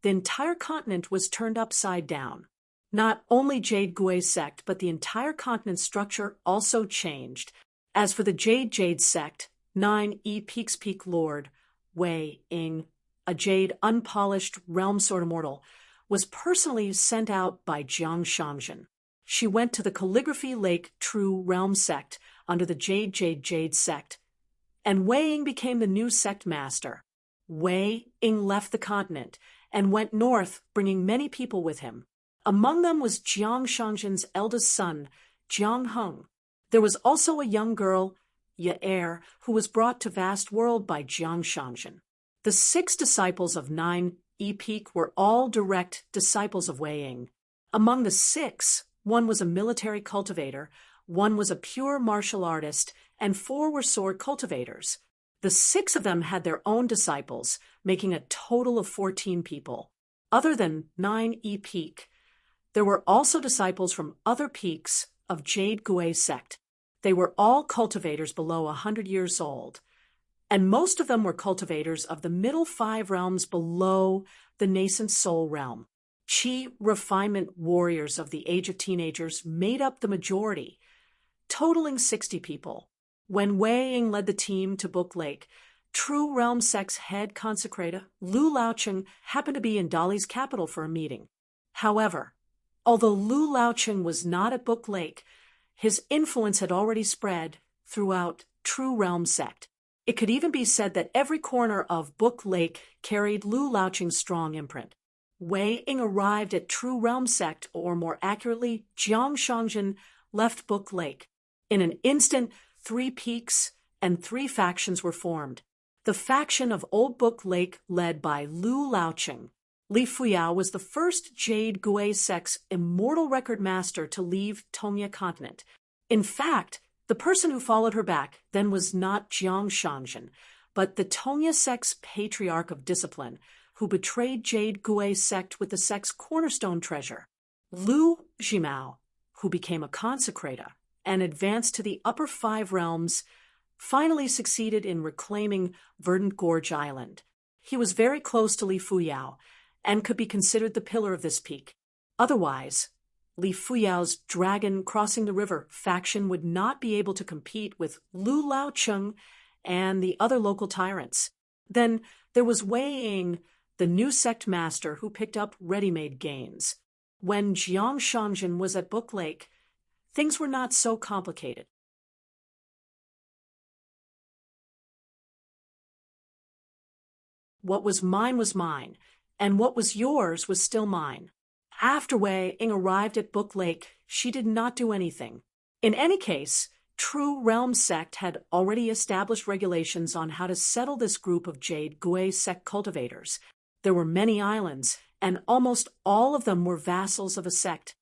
the entire continent was turned upside down. Not only Jade Gui sect, but the entire continent's structure also changed. As for the Jade sect, 9 Peaks Peak Lord, Wei Ying, a Jade unpolished realm sword immortal, was personally sent out by Jiang Shangzhen. She went to the Calligraphy Lake True Realm sect under the Jade sect, and Wei Ying became the new sect master. Wei Ying left the continent and went north, bringing many people with him. Among them was Jiang Shangzhen's eldest son, Jiang Heng. There was also a young girl, Yair, who was brought to Vast World by Jiang Shangzhen. The 6 disciples of 9 Peak were all direct disciples of Wei Ying. Among the 6, 1 was a military cultivator, 1 was a pure martial artist, and 4 were sword cultivators. The 6 of them had their own disciples, making a total of 14 people. Other than 9 Peak, there were also disciples from other peaks of Jade Gui sect. They were all cultivators below 100 years old, and most of them were cultivators of the middle 5 realms below the nascent soul realm. Qi refinement warriors of the age of teenagers made up the majority, totaling 60 people. When Wei Ying led the team to Book Lake, True Realm Sect's head consecrator, Lu Laocheng, happened to be in Dali's capital for a meeting. However, although Lu Laocheng was not at Book Lake, his influence had already spread throughout True Realm Sect. It could even be said that every corner of Book Lake carried Lu Laocheng's strong imprint. Wei Ying arrived at True Realm Sect, or more accurately, Jiang Shangzhen left Book Lake. In an instant, 3 peaks and 3 factions were formed. The faction of Old Book Lake, led by Lu Laocheng. Li Fuyao was the first Jade Gui sect's immortal record master to leave Tongya continent. In fact, the person who followed her back then was not Jiang Shangzhen, but the Tongya sect's patriarch of discipline, who betrayed Jade Gui sect with the sect's cornerstone treasure. Lu Jimao, who became a consecrator and advanced to the upper 5 realms, finally succeeded in reclaiming Verdant Gorge Island. He was very close to Li Fuyao and could be considered the pillar of this peak. Otherwise, Li Fuyao's Dragon Crossing the River faction would not be able to compete with Lu Laocheng and the other local tyrants. Then there was Wei Ying, the new sect master who picked up ready-made gains. When Jiang Shangzhen was at Book Lake, things were not so complicated. What was mine was mine. and what was yours was still mine. After Wei Ying arrived at Book Lake, she did not do anything. In any case, True Realm Sect had already established regulations on how to settle this group of Jade Gui sect cultivators. There were many islands, and almost all of them were vassals of a sect.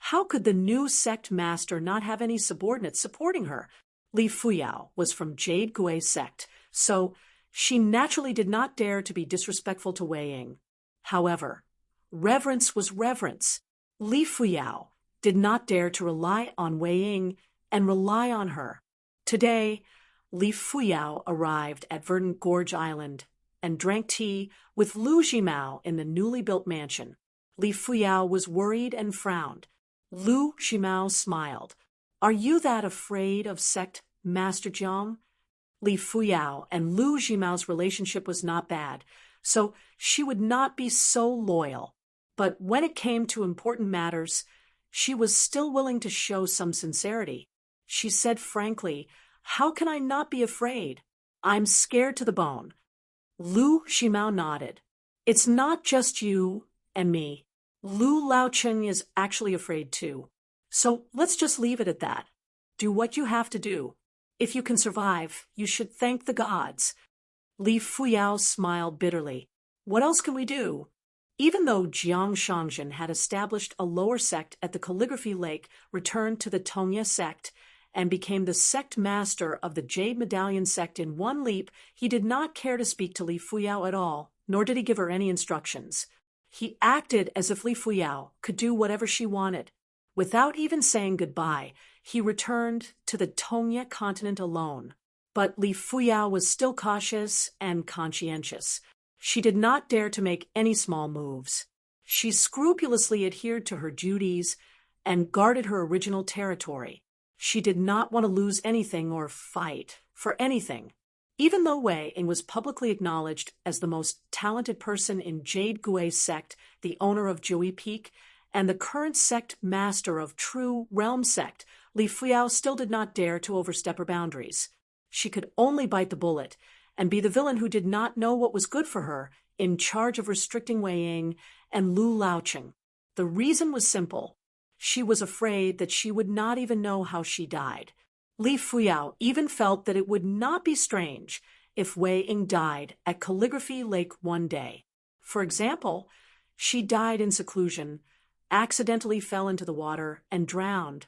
How could the new sect master not have any subordinates supporting her? Li Fuyao was from Jade Gui sect, so she naturally did not dare to be disrespectful to Wei Ying. However, reverence was reverence. Li Fuyao did not dare to rely on Wei Ying and rely on her. Today, Li Fuyao arrived at Verdant Gorge Island and drank tea with Lu Jimao in the newly built mansion. Li Fuyao was worried and frowned. Lu Jimao smiled. "Are you that afraid of sect, Master Jiang?" Li Fuyao and Lu Jimao's relationship was not bad, so she would not be so loyal. But when it came to important matters, she was still willing to show some sincerity. She said frankly, "How can I not be afraid? I'm scared to the bone." Lu Jimao nodded. "It's not just you and me. Lu Laocheng is actually afraid too. So let's just leave it at that. Do what you have to do. If you can survive, you should thank the gods." Li Fuyao smiled bitterly. "What else can we do?" Even though Jiang Shangzhen had established a lower sect at the Calligraphy Lake, returned to the Tongya sect, and became the sect master of the Jade Medallion sect in one leap, he did not care to speak to Li Fuyao at all, nor did he give her any instructions. He acted as if Li Fuyao could do whatever she wanted. Without even saying goodbye, he returned to the Tongya continent alone. But Li Fuyao was still cautious and conscientious. She did not dare to make any small moves. She scrupulously adhered to her duties and guarded her original territory. She did not want to lose anything or fight for anything. Even though Wei Ying was publicly acknowledged as the most talented person in Jade Gui sect, the owner of Jui Peak, and the current sect master of True Realm sect, Li Fuyao still did not dare to overstep her boundaries. She could only bite the bullet and be the villain who did not know what was good for her, in charge of restricting Wei Ying and Lu Laocheng. The reason was simple. She was afraid that she would not even know how she died. Li Fuyao even felt that it would not be strange if Wei Ying died at Calligraphy Lake one day. For example, she died in seclusion, accidentally fell into the water and drowned,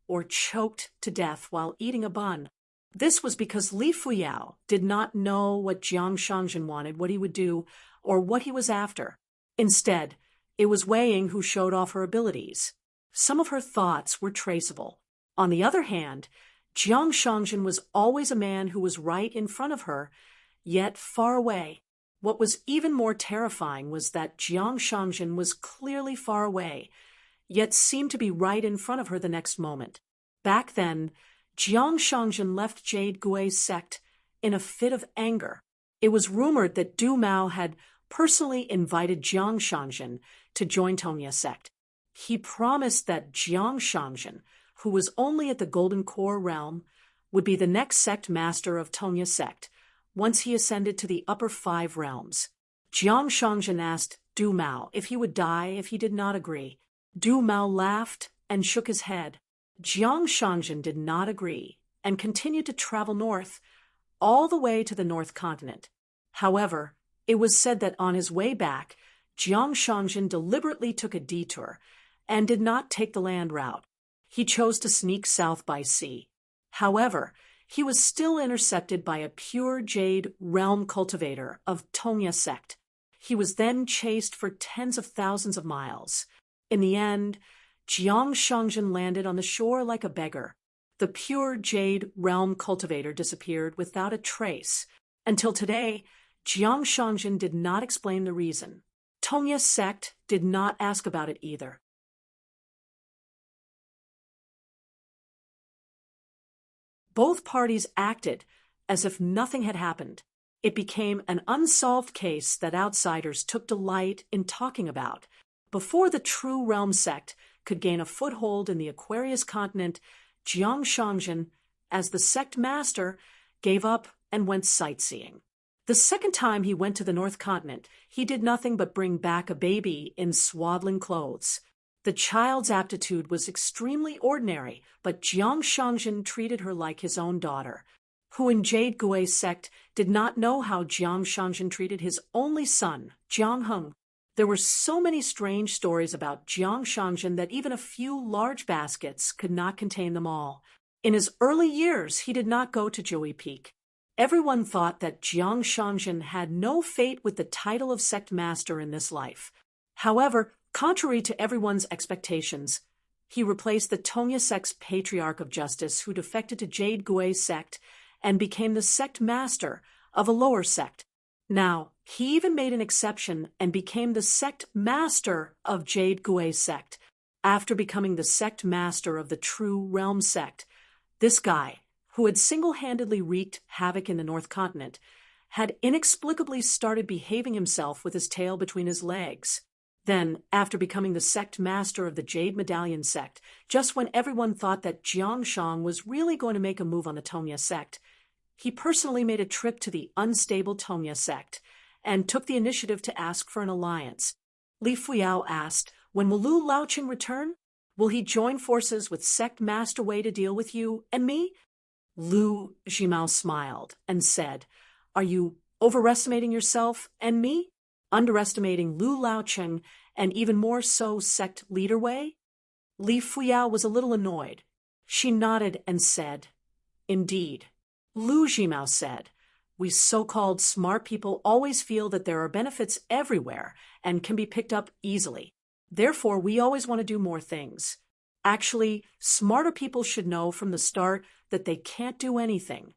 or choked to death while eating a bun. This was because Li Fuyao did not know what Jiang Shangzhen wanted, what he would do, or what he was after. Instead, it was Wei Ying who showed off her abilities. Some of her thoughts were traceable. On the other hand, Jiang Shangzhen was always a man who was right in front of her, yet far away. What was even more terrifying was that Jiang Shangzhen was clearly far away, yet seemed to be right in front of her the next moment. Back then, Jiang Shangzhen left Jade Gui's sect in a fit of anger. It was rumored that Du Mao had personally invited Jiang Shangzhen to join Tongya sect. He promised that Jiang Shangzhen, who was only at the Golden Core realm, would be the next sect master of Tongya sect, once he ascended to the upper 5 realms. Jiang Shangzhen asked Du Mao if he would die if he did not agree. Du Mao laughed and shook his head. Jiang Shangzhen did not agree and continued to travel north, all the way to the North Continent. However, it was said that on his way back, Jiang Shangzhen deliberately took a detour and did not take the land route. He chose to sneak south by sea. However, he was still intercepted by a pure jade realm cultivator of Tongya sect. He was then chased for tens of thousands of miles. In the end, Jiang Shangzhen landed on the shore like a beggar. The pure jade realm cultivator disappeared without a trace. Until today, Jiang Shangzhen did not explain the reason. Tongya sect did not ask about it either. Both parties acted as if nothing had happened. It became an unsolved case that outsiders took delight in talking about. Before the True Realm sect could gain a foothold in the Aquarius continent, Jiang Shangzhen, as the sect master, gave up and went sightseeing. The second time he went to the North Continent, he did nothing but bring back a baby in swaddling clothes. The child's aptitude was extremely ordinary, but Jiang Shangjin treated her like his own daughter. Who in Jade Gui's sect did not know how Jiang Shangjin treated his only son, Jiang Heng. There were so many strange stories about Jiang Shangjin that even a few large baskets could not contain them all. In his early years, he did not go to Joey Peak. Everyone thought that Jiang Shangjin had no fate with the title of sect master in this life. However, contrary to everyone's expectations, he replaced the Tongya sect's patriarch of justice who defected to Jade Gui's sect and became the sect master of a lower sect. Now, he even made an exception and became the sect master of Jade Gui's sect. After becoming the sect master of the True Realm sect, this guy, who had single-handedly wreaked havoc in the North Continent, had inexplicably started behaving himself with his tail between his legs. Then, after becoming the sect master of the Jade Medallion sect, just when everyone thought that Jiang Shang was really going to make a move on the Tongya sect, he personally made a trip to the unstable Tongya sect and took the initiative to ask for an alliance. Li Fuyao asked, "When will Lu Laoqing return? Will he join forces with sect master Wei to deal with you and me?" Lu Jimao smiled and said, "Are you overestimating yourself and me? Underestimating Lu Laoqing and even more so sect leader Wei?" Li Fuyao was a little annoyed. She nodded and said, "Indeed." Lu Jimao said, "We so-called smart people always feel that there are benefits everywhere and can be picked up easily. Therefore, we always want to do more things. Actually, smarter people should know from the start that they can't do anything."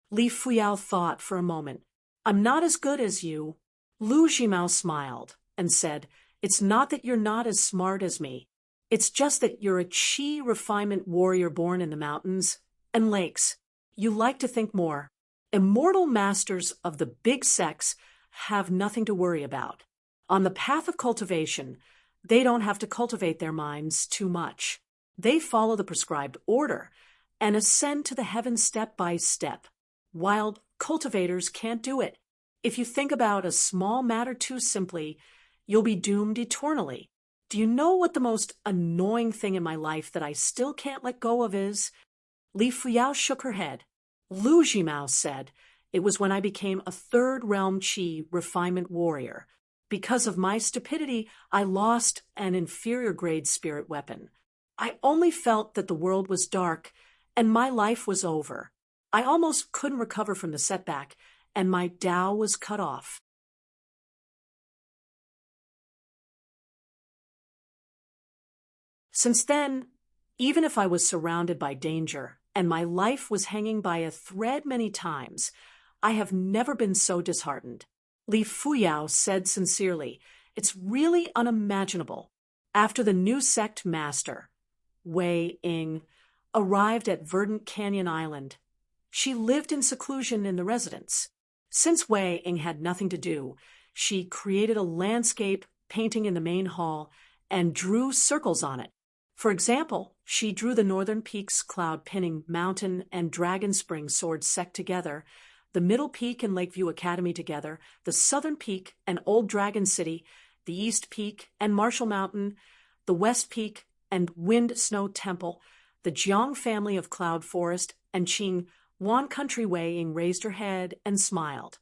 Li Fuyao thought for a moment. "I'm not as good as you." Lu Jimao smiled and said, "It's not that you're not as smart as me. It's just that you're a qi refinement warrior born in the mountains and lakes. You like to think more. Immortal masters of the big sects have nothing to worry about. On the path of cultivation, they don't have to cultivate their minds too much. They follow the prescribed order and ascend to the heavens step by step, while cultivators can't do it. If you think about a small matter too simply, you'll be doomed eternally. Do you know what the most annoying thing in my life that I still can't let go of is?" Li Fuyao shook her head. Lu Jimao said, "It was when I became a third realm qi refinement warrior. Because of my stupidity, I lost an inferior grade spirit weapon. I only felt that the world was dark and my life was over. I almost couldn't recover from the setback, and my Tao was cut off." Since then, even if I was surrounded by danger and my life was hanging by a thread many times, I have never been so disheartened. Li Fuyao said sincerely, "It's really unimaginable." After the new sect master, Wei Ying, arrived at Verdant Canyon Island, she lived in seclusion in the residence. Since Wei Ying had nothing to do, she created a landscape painting in the main hall and drew circles on it. For example, she drew the Northern Peaks cloud pinning Mountain and Dragon Spring Sword sect together, the Middle Peak and Lakeview Academy together, the Southern Peak and Old Dragon City, the East Peak and Marshall Mountain, the West Peak and Wind Snow Temple, the Jiang family of Cloud Forest, and Qing Wan Country. Wei Ying raised her head and smiled.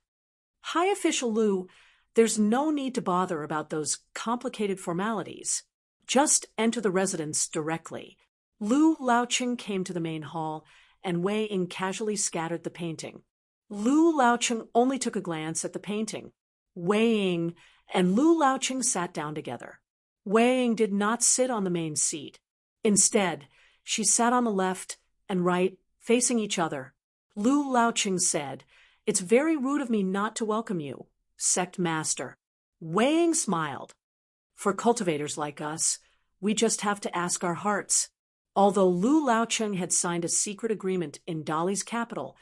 "High Official Lu, there's no need to bother about those complicated formalities. Just enter the residence directly." Lu Laoqing came to the main hall, and Wei Ying casually scattered the painting. Lu Laoqing only took a glance at the painting. Wei Ying and Lu Laoqing sat down together. Wei Ying did not sit on the main seat. Instead, she sat on the left and right, facing each other. Lu Laoqing said, "It's very rude of me not to welcome you, sect master." Wei Ying smiled. "For cultivators like us, we just have to ask our hearts." Although Lu Laoqing had signed a secret agreement in Dali's capital,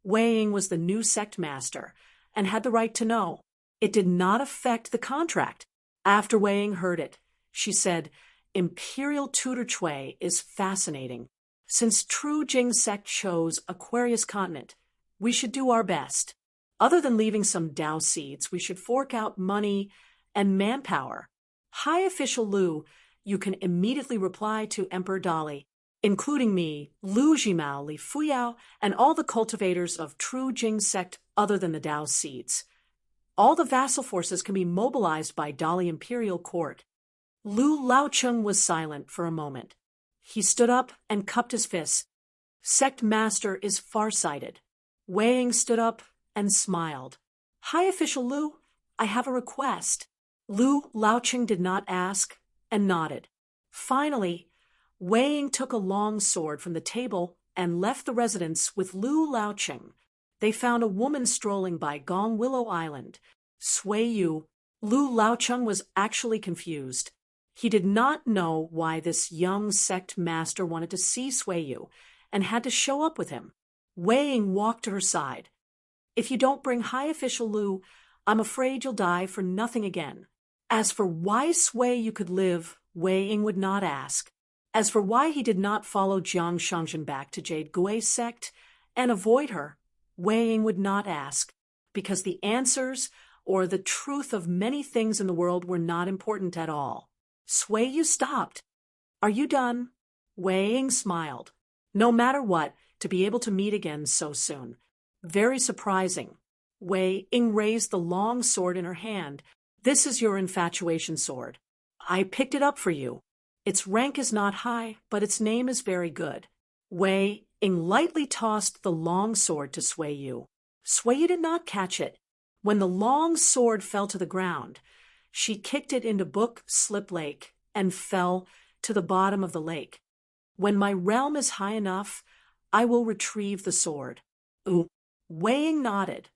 Wei Ying was the new sect master and had the right to know. It did not affect the contract. After Wei Ying heard it, she said, "Imperial Tutor Chui is fascinating. Since True Jing sect chose Aquarius Continent, we should do our best." Other than leaving some Dao seeds, we should fork out money and manpower. High Official Lu, you can immediately reply to Emperor Dali, including me, Lu Jimao, Li Fuyao, and all the cultivators of true Jing sect other than the Dao seeds. All the vassal forces can be mobilized by Dali Imperial Court. Lu Laocheng was silent for a moment. He stood up and cupped his fists. Sect Master is farsighted. Wei Ying stood up and smiled. High Official Lu, I have a request. Lu Laocheng did not ask and nodded. Finally, Wei Ying took a long sword from the table and left the residence with Lu Laocheng. They found a woman strolling by Gong Willow Island. Sui Yu. Lu Laocheng was actually confused. He did not know why this young sect master wanted to see Sui Yu and had to show up with him. Wei Ying walked to her side. If you don't bring High Official Lu, I'm afraid you'll die for nothing again. As for why Sui Yu could live, Wei Ying would not ask. As for why he did not follow Jiang Shangjin back to Jade Gui's sect and avoid her, Wei Ying would not ask, because the answers or the truth of many things in the world were not important at all. Sui Yu stopped. Are you done? Wei Ying smiled. No matter what, to be able to meet again so soon. Very surprising. Wei Ying raised the long sword in her hand. This is your infatuation sword. I picked it up for you. Its rank is not high, but its name is very good. Wei Ying lightly tossed the long sword to Sui Yu. Sui Yu did not catch it. When the long sword fell to the ground, she kicked it into Book Slip Lake and fell to the bottom of the lake. When my realm is high enough, I will retrieve the sword. Ooh. Wei Ying nodded.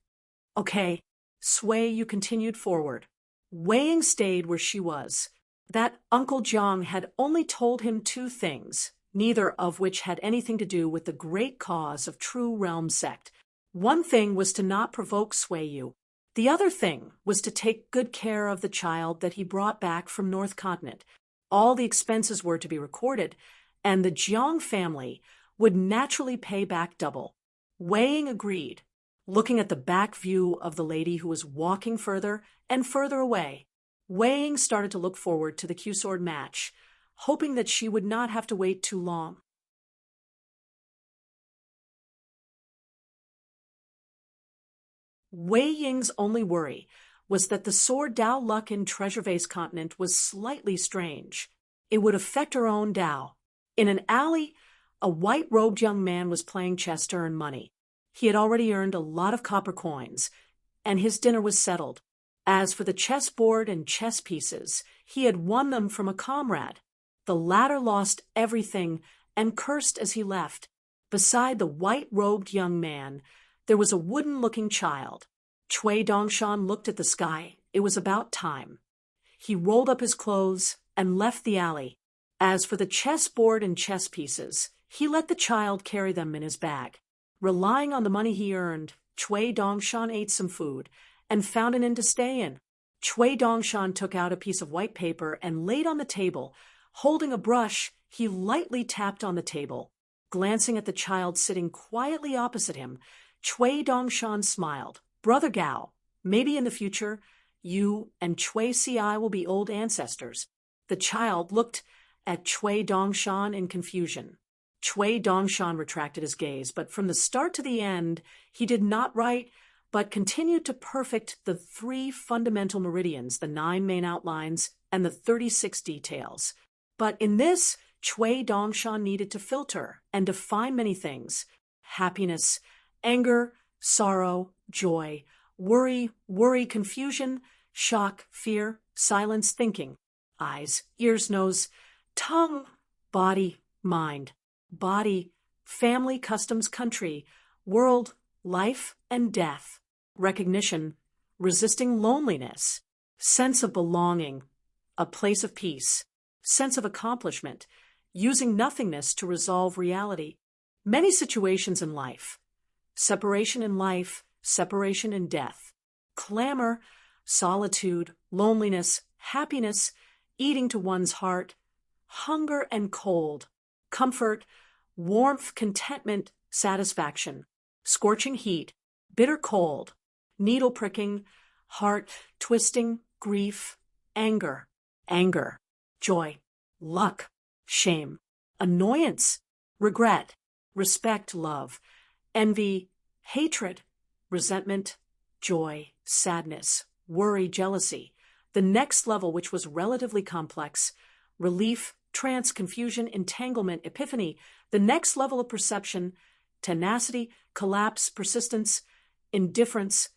Okay. Sui Yu continued forward. Wei Ying stayed where she was. That Uncle Jiang had only told him two things, neither of which had anything to do with the great cause of True Realm Sect. One thing was to not provoke Sui Yu. The other thing was to take good care of the child that he brought back from North Continent. All the expenses were to be recorded, and the Jiang family would naturally pay back double. Wei Ying agreed, looking at the back view of the lady who was walking further and further away. Wei Ying started to look forward to the Q-sword match, hoping that she would not have to wait too long. Wei Ying's only worry was that the sword Dao luck in Treasure Vase Continent was slightly strange. It would affect her own Dao. In an alley, a white-robed young man was playing chess to earn money. He had already earned a lot of copper coins, and his dinner was settled. As for the chessboard and chess pieces, he had won them from a comrade. The latter lost everything and cursed as he left. Beside the white-robed young man, there was a wooden-looking child. Cui Dongshan looked at the sky. It was about time. He rolled up his clothes and left the alley. As for the chessboard and chess pieces, he let the child carry them in his bag. Relying on the money he earned, Cui Dongshan ate some food and found an inn to stay in. Cui Dongshan took out a piece of white paper and laid on the table. Holding a brush, he lightly tapped on the table. Glancing at the child sitting quietly opposite him, Cui Dongshan smiled. Brother Gao, maybe in the future, you and Cui Ci will be old ancestors. The child looked at Cui Dongshan in confusion. Cui Dongshan retracted his gaze, but from the start to the end, he did not write, but continued to perfect the 3 fundamental meridians, the 9 main outlines, and the 36 details. But in this, Cui Dongshan needed to filter and define many things: happiness, anger, sorrow, joy, worry, confusion, shock, fear, silence, thinking, eyes, ears, nose, tongue, body, mind, body, family, customs, country, world, life, and death, recognition, resisting loneliness, sense of belonging, a place of peace, sense of accomplishment, using nothingness to resolve reality. Many situations in life: separation in life, separation in death, clamor, solitude, loneliness, happiness, eating to one's heart, hunger and cold, comfort, warmth, contentment, satisfaction, scorching heat, bitter cold, needle pricking, heart twisting, grief, anger, joy, luck, shame, annoyance, regret, respect, love, envy, hatred, resentment, joy, sadness, worry, jealousy. The next level, which was relatively complex, relief, trance, confusion, entanglement, epiphany. The next level of perception, tenacity, collapse, persistence, indifference,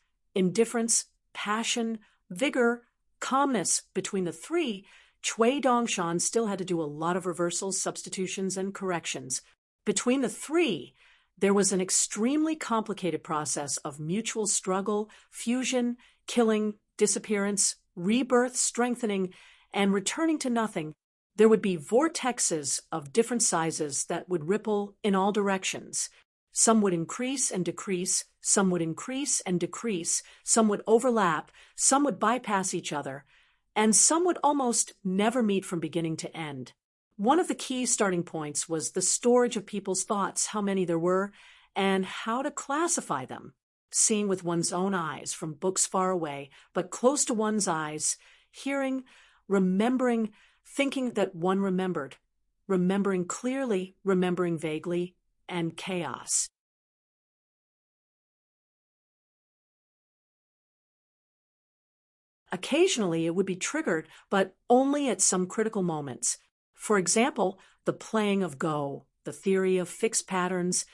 passion, vigor, calmness. Between the three, Chui Dongshan still had to do a lot of reversals, substitutions, and corrections. Between the three, there was an extremely complicated process of mutual struggle, fusion, killing, disappearance, rebirth, strengthening, and returning to nothing. There would be vortexes of different sizes that would ripple in all directions. Some would increase and decrease, some would increase and decrease, some would overlap, some would bypass each other, and some would almost never meet from beginning to end. One of the key starting points was the storage of people's thoughts, how many there were, and how to classify them. Seeing with one's own eyes from books far away, but close to one's eyes, hearing, remembering, thinking that one remembered, remembering clearly, remembering vaguely, and chaos. Occasionally it would be triggered, but only at some critical moments. For example, the playing of Go, the theory of fixed patterns,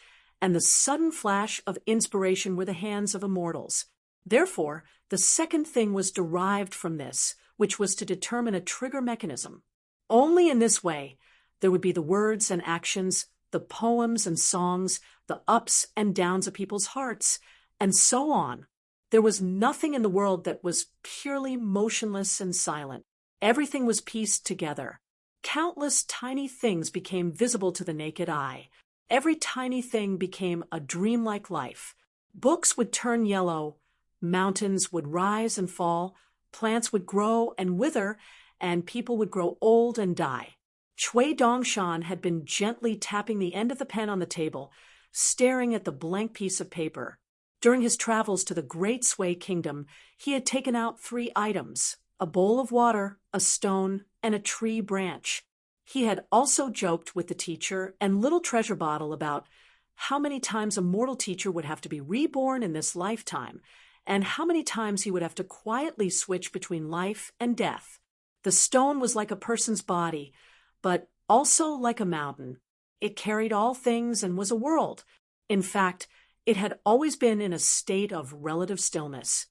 and the sudden flash of inspiration were the hands of immortals. Therefore, the second thing was derived from this, which was to determine a trigger mechanism. Only in this way there would be the words and actions, the poems and songs, the ups and downs of people's hearts, and so on. There was nothing in the world that was purely motionless and silent. Everything was pieced together. Countless tiny things became visible to the naked eye. Every tiny thing became a dreamlike life. Books would turn yellow, mountains would rise and fall, plants would grow and wither, and people would grow old and die. Chui Dongshan had been gently tapping the end of the pen on the table, staring at the blank piece of paper. During his travels to the Great Sui Kingdom, he had taken out 3 items: a bowl of water, a stone, and a tree branch. He had also joked with the teacher and little treasure bottle about how many times a mortal teacher would have to be reborn in this lifetime, and how many times he would have to quietly switch between life and death. The stone was like a person's body, but also like a mountain. It carried all things and was a world. In fact, it had always been in a state of relative stillness.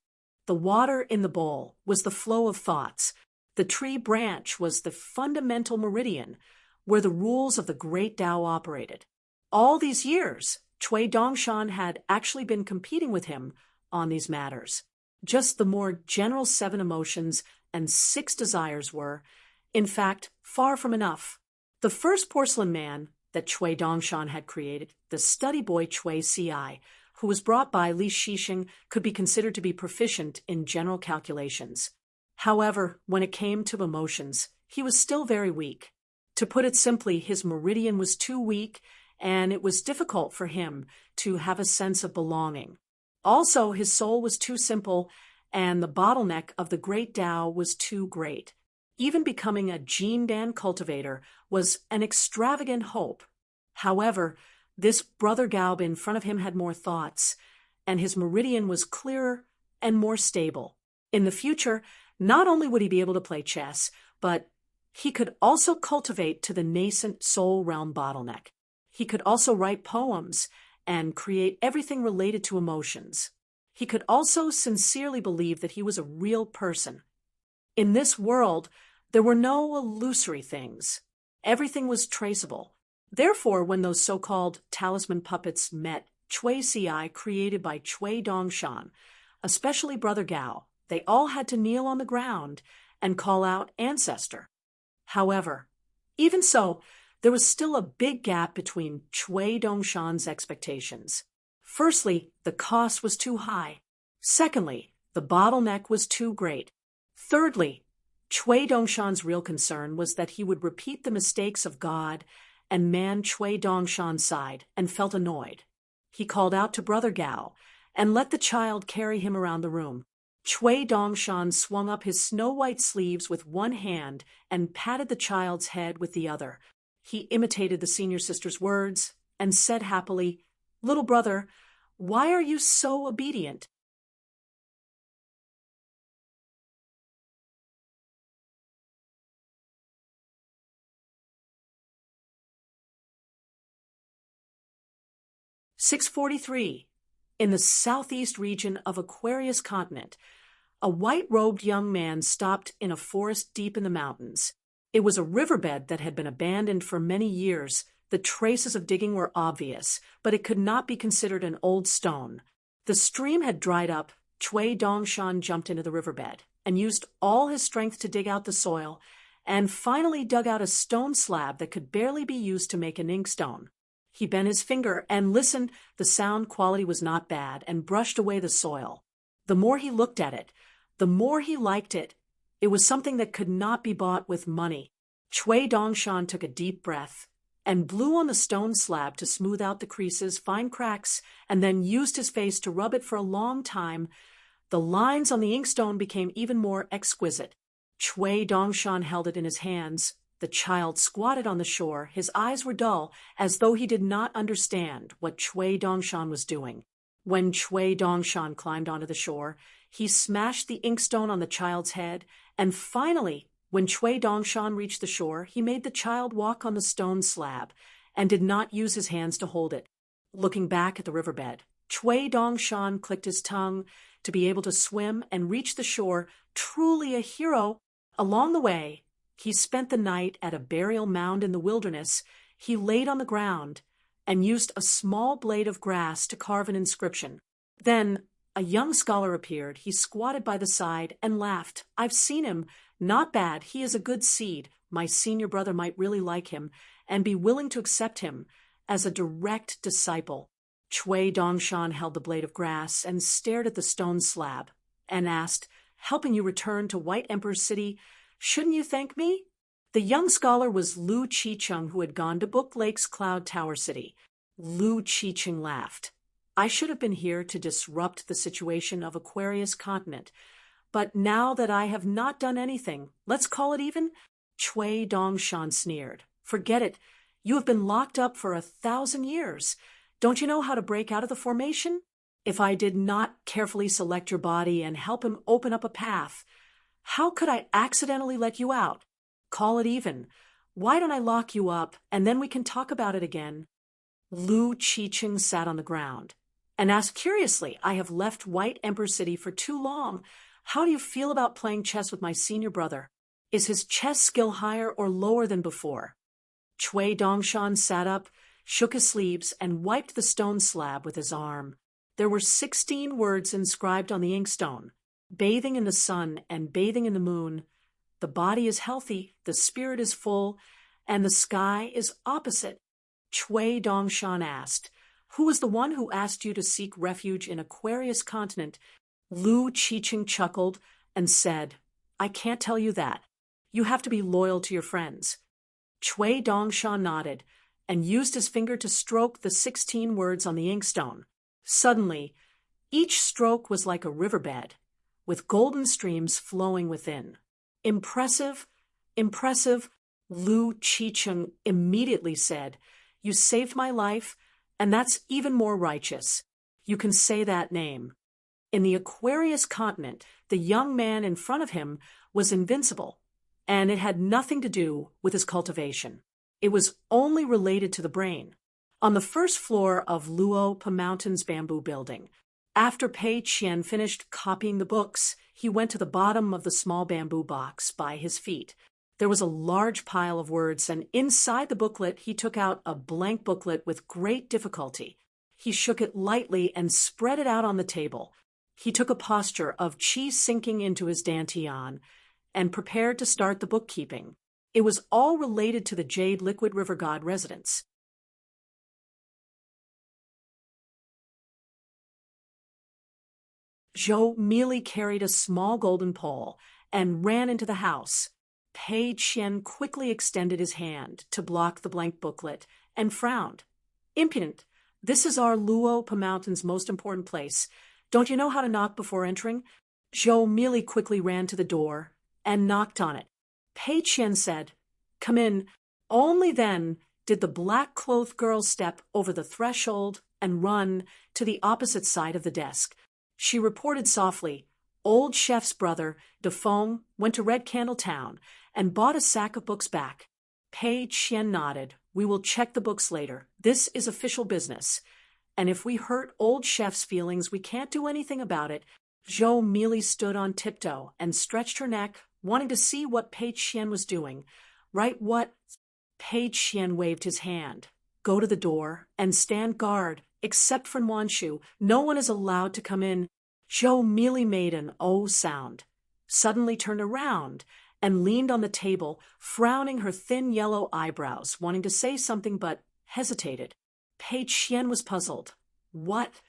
The water in the bowl was the flow of thoughts. The tree branch was the fundamental meridian where the rules of the great Tao operated. All these years, Chui Dongshan had actually been competing with him on these matters. Just the more general 7 emotions and 6 desires were, in fact, far from enough. The first porcelain man that Chui Dongshan had created, the study boy Chui Ci, who was brought by Li Shixing, could be considered to be proficient in general calculations. However, when it came to emotions, he was still very weak. To put it simply, his meridian was too weak, and it was difficult for him to have a sense of belonging. Also, his soul was too simple, and the bottleneck of the great Tao was too great. Even becoming a Jindan cultivator was an extravagant hope. However, this brother Gaub in front of him had more thoughts, and his meridian was clearer and more stable. In the future, not only would he be able to play chess, but he could also cultivate to the nascent soul realm bottleneck. He could also write poems and create everything related to emotions. He could also sincerely believe that he was a real person. In this world, there were no illusory things. Everything was traceable. Therefore, when those so-called talisman puppets met Chui Ci created by Chui Dongshan, especially Brother Gao, they all had to kneel on the ground and call out ancestor. However, even so, there was still a big gap between Chui Dongshan's expectations. Firstly, the cost was too high. Secondly, the bottleneck was too great. Thirdly, Chui Dongshan's real concern was that he would repeat the mistakes of God and man Chui Dongshan's side, and felt annoyed. He called out to Brother Gao and let the child carry him around the room. Chui Dongshan swung up his snow-white sleeves with one hand and patted the child's head with the other. He imitated the senior sister's words and said happily, "Little brother, why are you so obedient?" "643. In the southeast region of Aquarius continent, a white-robed young man stopped in a forest deep in the mountains. It was a riverbed that had been abandoned for many years. The traces of digging were obvious, but it could not be considered an old stone. The stream had dried up. Chui Dongshan jumped into the riverbed and used all his strength to dig out the soil, and finally dug out a stone slab that could barely be used to make an inkstone. He bent his finger and listened. The sound quality was not bad, and brushed away the soil. The more he looked at it, the more he liked it. It was something that could not be bought with money. Chui Dongshan took a deep breath and blew on the stone slab to smooth out the creases, fine cracks, and then used his face to rub it for a long time. The lines on the inkstone became even more exquisite. Chui Dongshan held it in his hands. The child squatted on the shore. His eyes were dull, as though he did not understand what Chui Dongshan was doing. When Chui Dongshan climbed onto the shore, he smashed the inkstone on the child's head, and finally, when Chui Dongshan reached the shore, he made the child walk on the stone slab and did not use his hands to hold it. Looking back at the riverbed, Chui Dongshan clicked his tongue to be able to swim and reach the shore, truly a hero. Along the way, he spent the night at a burial mound in the wilderness. He laid on the ground and used a small blade of grass to carve an inscription. Then a young scholar appeared. He squatted by the side and laughed. "I've seen him. Not bad. He is a good seed. My senior brother might really like him and be willing to accept him as a direct disciple." Chui Dongshan held the blade of grass and stared at the stone slab and asked, "Helping you return to White Emperor's city, shouldn't you thank me?" The young scholar was Lu Chicheng, who had gone to Book Lake's Cloud Tower City. Lu Chicheng laughed. "I should have been here to disrupt the situation of Aquarius continent. But now that I have not done anything, let's call it even." Chui Dongshan sneered. "Forget it. You have been locked up for 1,000 years. Don't you know how to break out of the formation? If I did not carefully select your body and help him open up a path, how could I accidentally let you out? Call it even. Why don't I lock you up, and then we can talk about it again?" Lu Chicheng sat on the ground and asked curiously, "I have left White Emperor City for too long. How do you feel about playing chess with my senior brother? Is his chess skill higher or lower than before?" Chui Dongshan sat up, shook his sleeves, and wiped the stone slab with his arm. There were 16 words inscribed on the inkstone: "Bathing in the sun and bathing in the moon. The body is healthy, the spirit is full, and the sky is opposite." Chui Dongshan asked, "Who was the one who asked you to seek refuge in Aquarius continent?" Lu Chicheng chuckled and said, "I can't tell you that. You have to be loyal to your friends." Chui Dongshan nodded and used his finger to stroke the 16 words on the inkstone. Suddenly, each stroke was like a riverbed, with golden streams flowing within. "Impressive, impressive," Lu Chicheng immediately said. "You saved my life, and that's even more righteous. You can say that name." In the Aquarius continent, the young man in front of him was invincible, and it had nothing to do with his cultivation. It was only related to the brain. On the first floor of Luopa Mountain's bamboo building, after Pei Qian finished copying the books, he went to the bottom of the small bamboo box by his feet. There was a large pile of words, and inside the booklet he took out a blank booklet with great difficulty. He shook it lightly and spread it out on the table. He took a posture of qi sinking into his dantian and prepared to start the bookkeeping. It was all related to the Jade Liquid River God residence. Zhou merely carried a small golden pole and ran into the house. Pei Qian quickly extended his hand to block the blank booklet and frowned. "Impudent. This is our Luopa Mountain's most important place. Don't you know how to knock before entering? Zhou Mili quickly ran to the door and knocked on it. Pei Qian said, "Come in." Only then did the black-clothed girl step over the threshold and run to the opposite side of the desk. She reported softly, "Old chef's brother, De Fong, went to Red Candle Town and bought a sack of books back." Pei Qian nodded. "We will check the books later. This is official business. And if we hurt old chef's feelings, we can't do anything about it." Zhou Mili stood on tiptoe and stretched her neck, wanting to see what Pei Qian was doing. "Right, what?" Pei Qian waved his hand. "Go to the door and stand guard. Except for Nuanshu, no one is allowed to come in." Zhou Mili made an "oh" sound, suddenly turned around and leaned on the table, frowning her thin yellow eyebrows, wanting to say something but hesitated. Pei Qian was puzzled. "What?"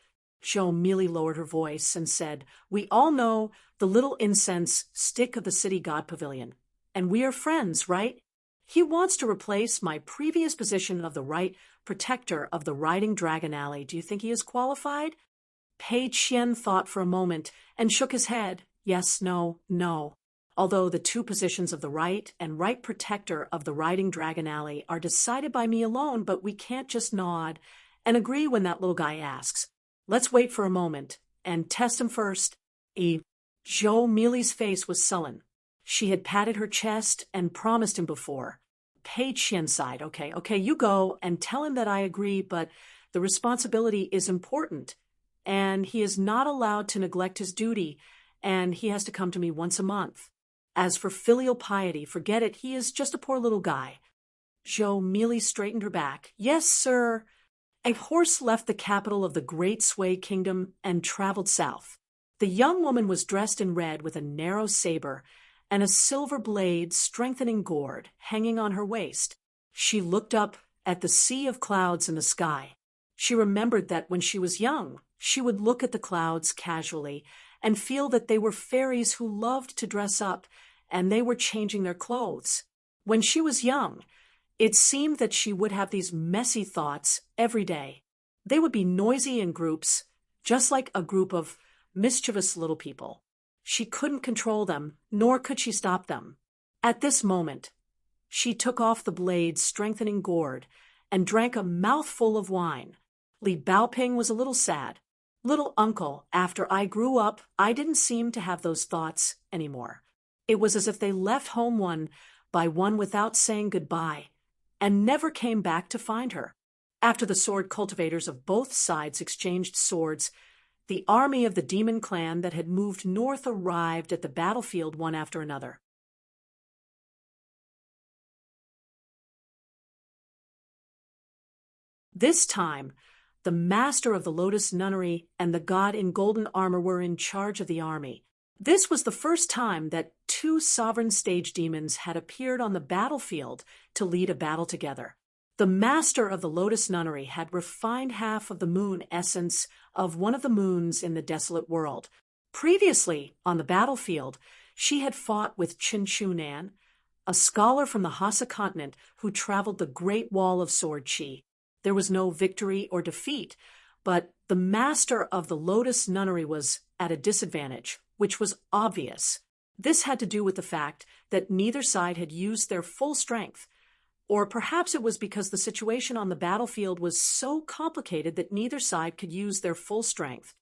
Zhou Mili lowered her voice and said, "We all know the little incense stick of the city god pavilion, and we are friends, right? He wants to replace my previous position of the right protector of the Riding Dragon Alley. Do you think he is qualified?" Pei Qian thought for a moment and shook his head. Yes, no, no. Although the two positions of the right and right protector of the Riding Dragon Alley are decided by me alone, but we can't just nod and agree when that little guy asks. Let's wait for a moment and test him first. Zhou Mili's face was sullen. She had patted her chest and promised him before. Pei Qian sighed. Okay, you go and tell him that I agree, but the responsibility is important, and he is not allowed to neglect his duty, and he has to come to me once a month. As for filial piety, forget it, he is just a poor little guy. Zhou Mili straightened her back. Yes, sir. A horse left the capital of the Great Sui Kingdom and traveled south. The young woman was dressed in red with a narrow saber and a silver blade strengthening gourd hanging on her waist. She looked up at the sea of clouds in the sky. She remembered that when she was young, she would look at the clouds casually and feel that they were fairies who loved to dress up, and they were changing their clothes. When she was young, it seemed that she would have these messy thoughts every day. They would be noisy in groups, just like a group of mischievous little people. She couldn't control them, nor could she stop them. At this moment, she took off the blade's strengthening gourd and drank a mouthful of wine. Li Baoping was a little sad. Little uncle, after I grew up, I didn't seem to have those thoughts anymore. It was as if they left home one by one without saying goodbye, and never came back to find her. After the sword cultivators of both sides exchanged swords, the army of the demon clan that had moved north arrived at the battlefield one after another. This time, the master of the Lotus Nunnery and the god in golden armor were in charge of the army. This was the first time that two sovereign stage demons had appeared on the battlefield to lead a battle together. The master of the Lotus Nunnery had refined half of the moon essence of one of the moons in the desolate world. Previously, on the battlefield, she had fought with Qin Chunan, a scholar from the Hassa continent who traveled the Great Wall of Sword Qi. There was no victory or defeat, but the master of the Lotus Nunnery was at a disadvantage, which was obvious. This had to do with the fact that neither side had used their full strength. Or perhaps it was because the situation on the battlefield was so complicated that neither side could use their full strength.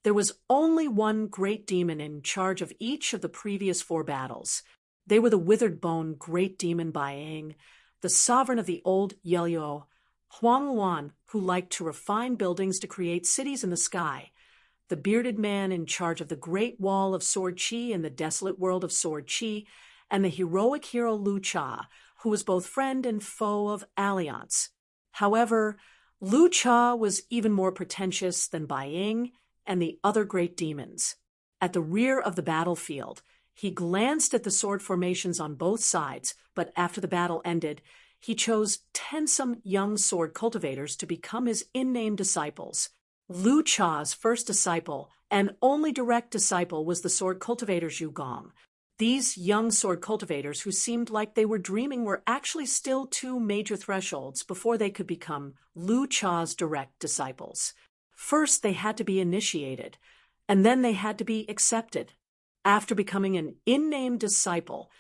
There was only one great demon in charge of each of the previous 4 battles. They were the withered bone great demon Baiying, the sovereign of the old Yelyuo, Huang Luan, who liked to refine buildings to create cities in the sky, the bearded man in charge of the Great Wall of Sword Qi in the desolate world of Sword Qi, and the heroic hero Lu Cha, who was both friend and foe of Alliance. However, Lu Cha was even more pretentious than Baiying and the other great demons. At the rear of the battlefield, he glanced at the sword formations on both sides, but after the battle ended, he chose 10 young sword cultivators to become his in-name disciples. Lu Cha's first disciple and only direct disciple was the sword cultivator Zhu Gong. These young sword cultivators who seemed like they were dreaming were actually still two major thresholds before they could become Lu Cha's direct disciples. First, they had to be initiated, and then they had to be accepted. After becoming an in-name disciple,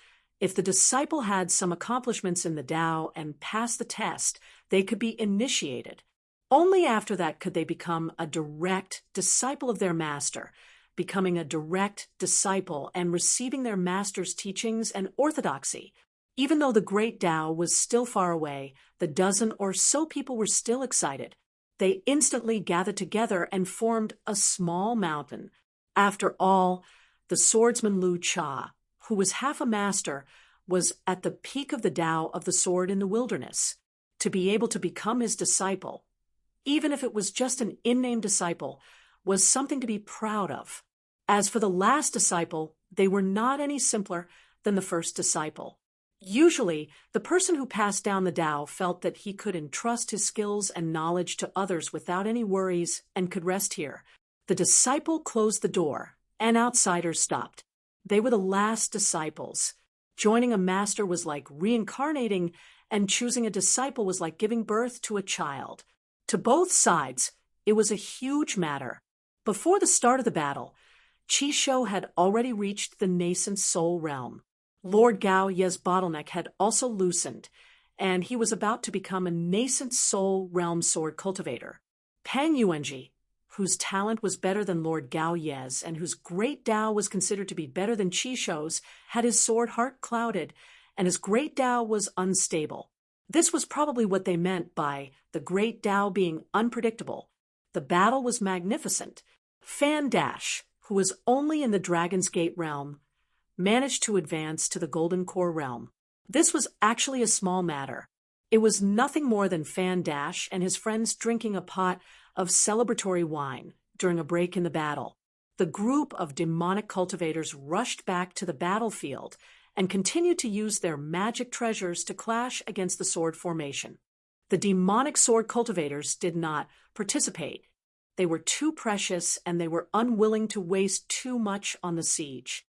if the disciple had some accomplishments in the Tao and passed the test, they could be initiated. Only after that could they become a direct disciple of their master, becoming a direct disciple and receiving their master's teachings and orthodoxy. Even though the great Tao was still far away, the dozen or so people were still excited. They instantly gathered together and formed a small mountain. After all, the swordsman Lu Cha, who was half a master, was at the peak of the Tao of the sword in the wilderness. To be able to become his disciple, even if it was just an in-name disciple, was something to be proud of. As for the last disciple, they were not any simpler than the first disciple. Usually, the person who passed down the Tao felt that he could entrust his skills and knowledge to others without any worries and could rest here. The disciple closed the door, and outsiders stopped. They were the last disciples. Joining a master was like reincarnating, and choosing a disciple was like giving birth to a child. To both sides, it was a huge matter. Before the start of the battle, Qi Shou had already reached the nascent soul realm. Lord Gao Ye's bottleneck had also loosened, and he was about to become a nascent soul realm sword cultivator. Pang Yuanji, whose talent was better than Lord Gao Ye's and whose great Tao was considered to be better than Qi Shou's, had his sword heart clouded, and his great Tao was unstable. This was probably what they meant by the great Tao being unpredictable. The battle was magnificent. Fan Dash, who was only in the Dragon's Gate realm, managed to advance to the Golden Core realm. This was actually a small matter. It was nothing more than Fan Dash and his friends drinking a pot of celebratory wine during a break in the battle. The group of demonic cultivators rushed back to the battlefield and continued to use their magic treasures to clash against the sword formation. The demonic sword cultivators did not participate. They were too precious and they were unwilling to waste too much on the siege.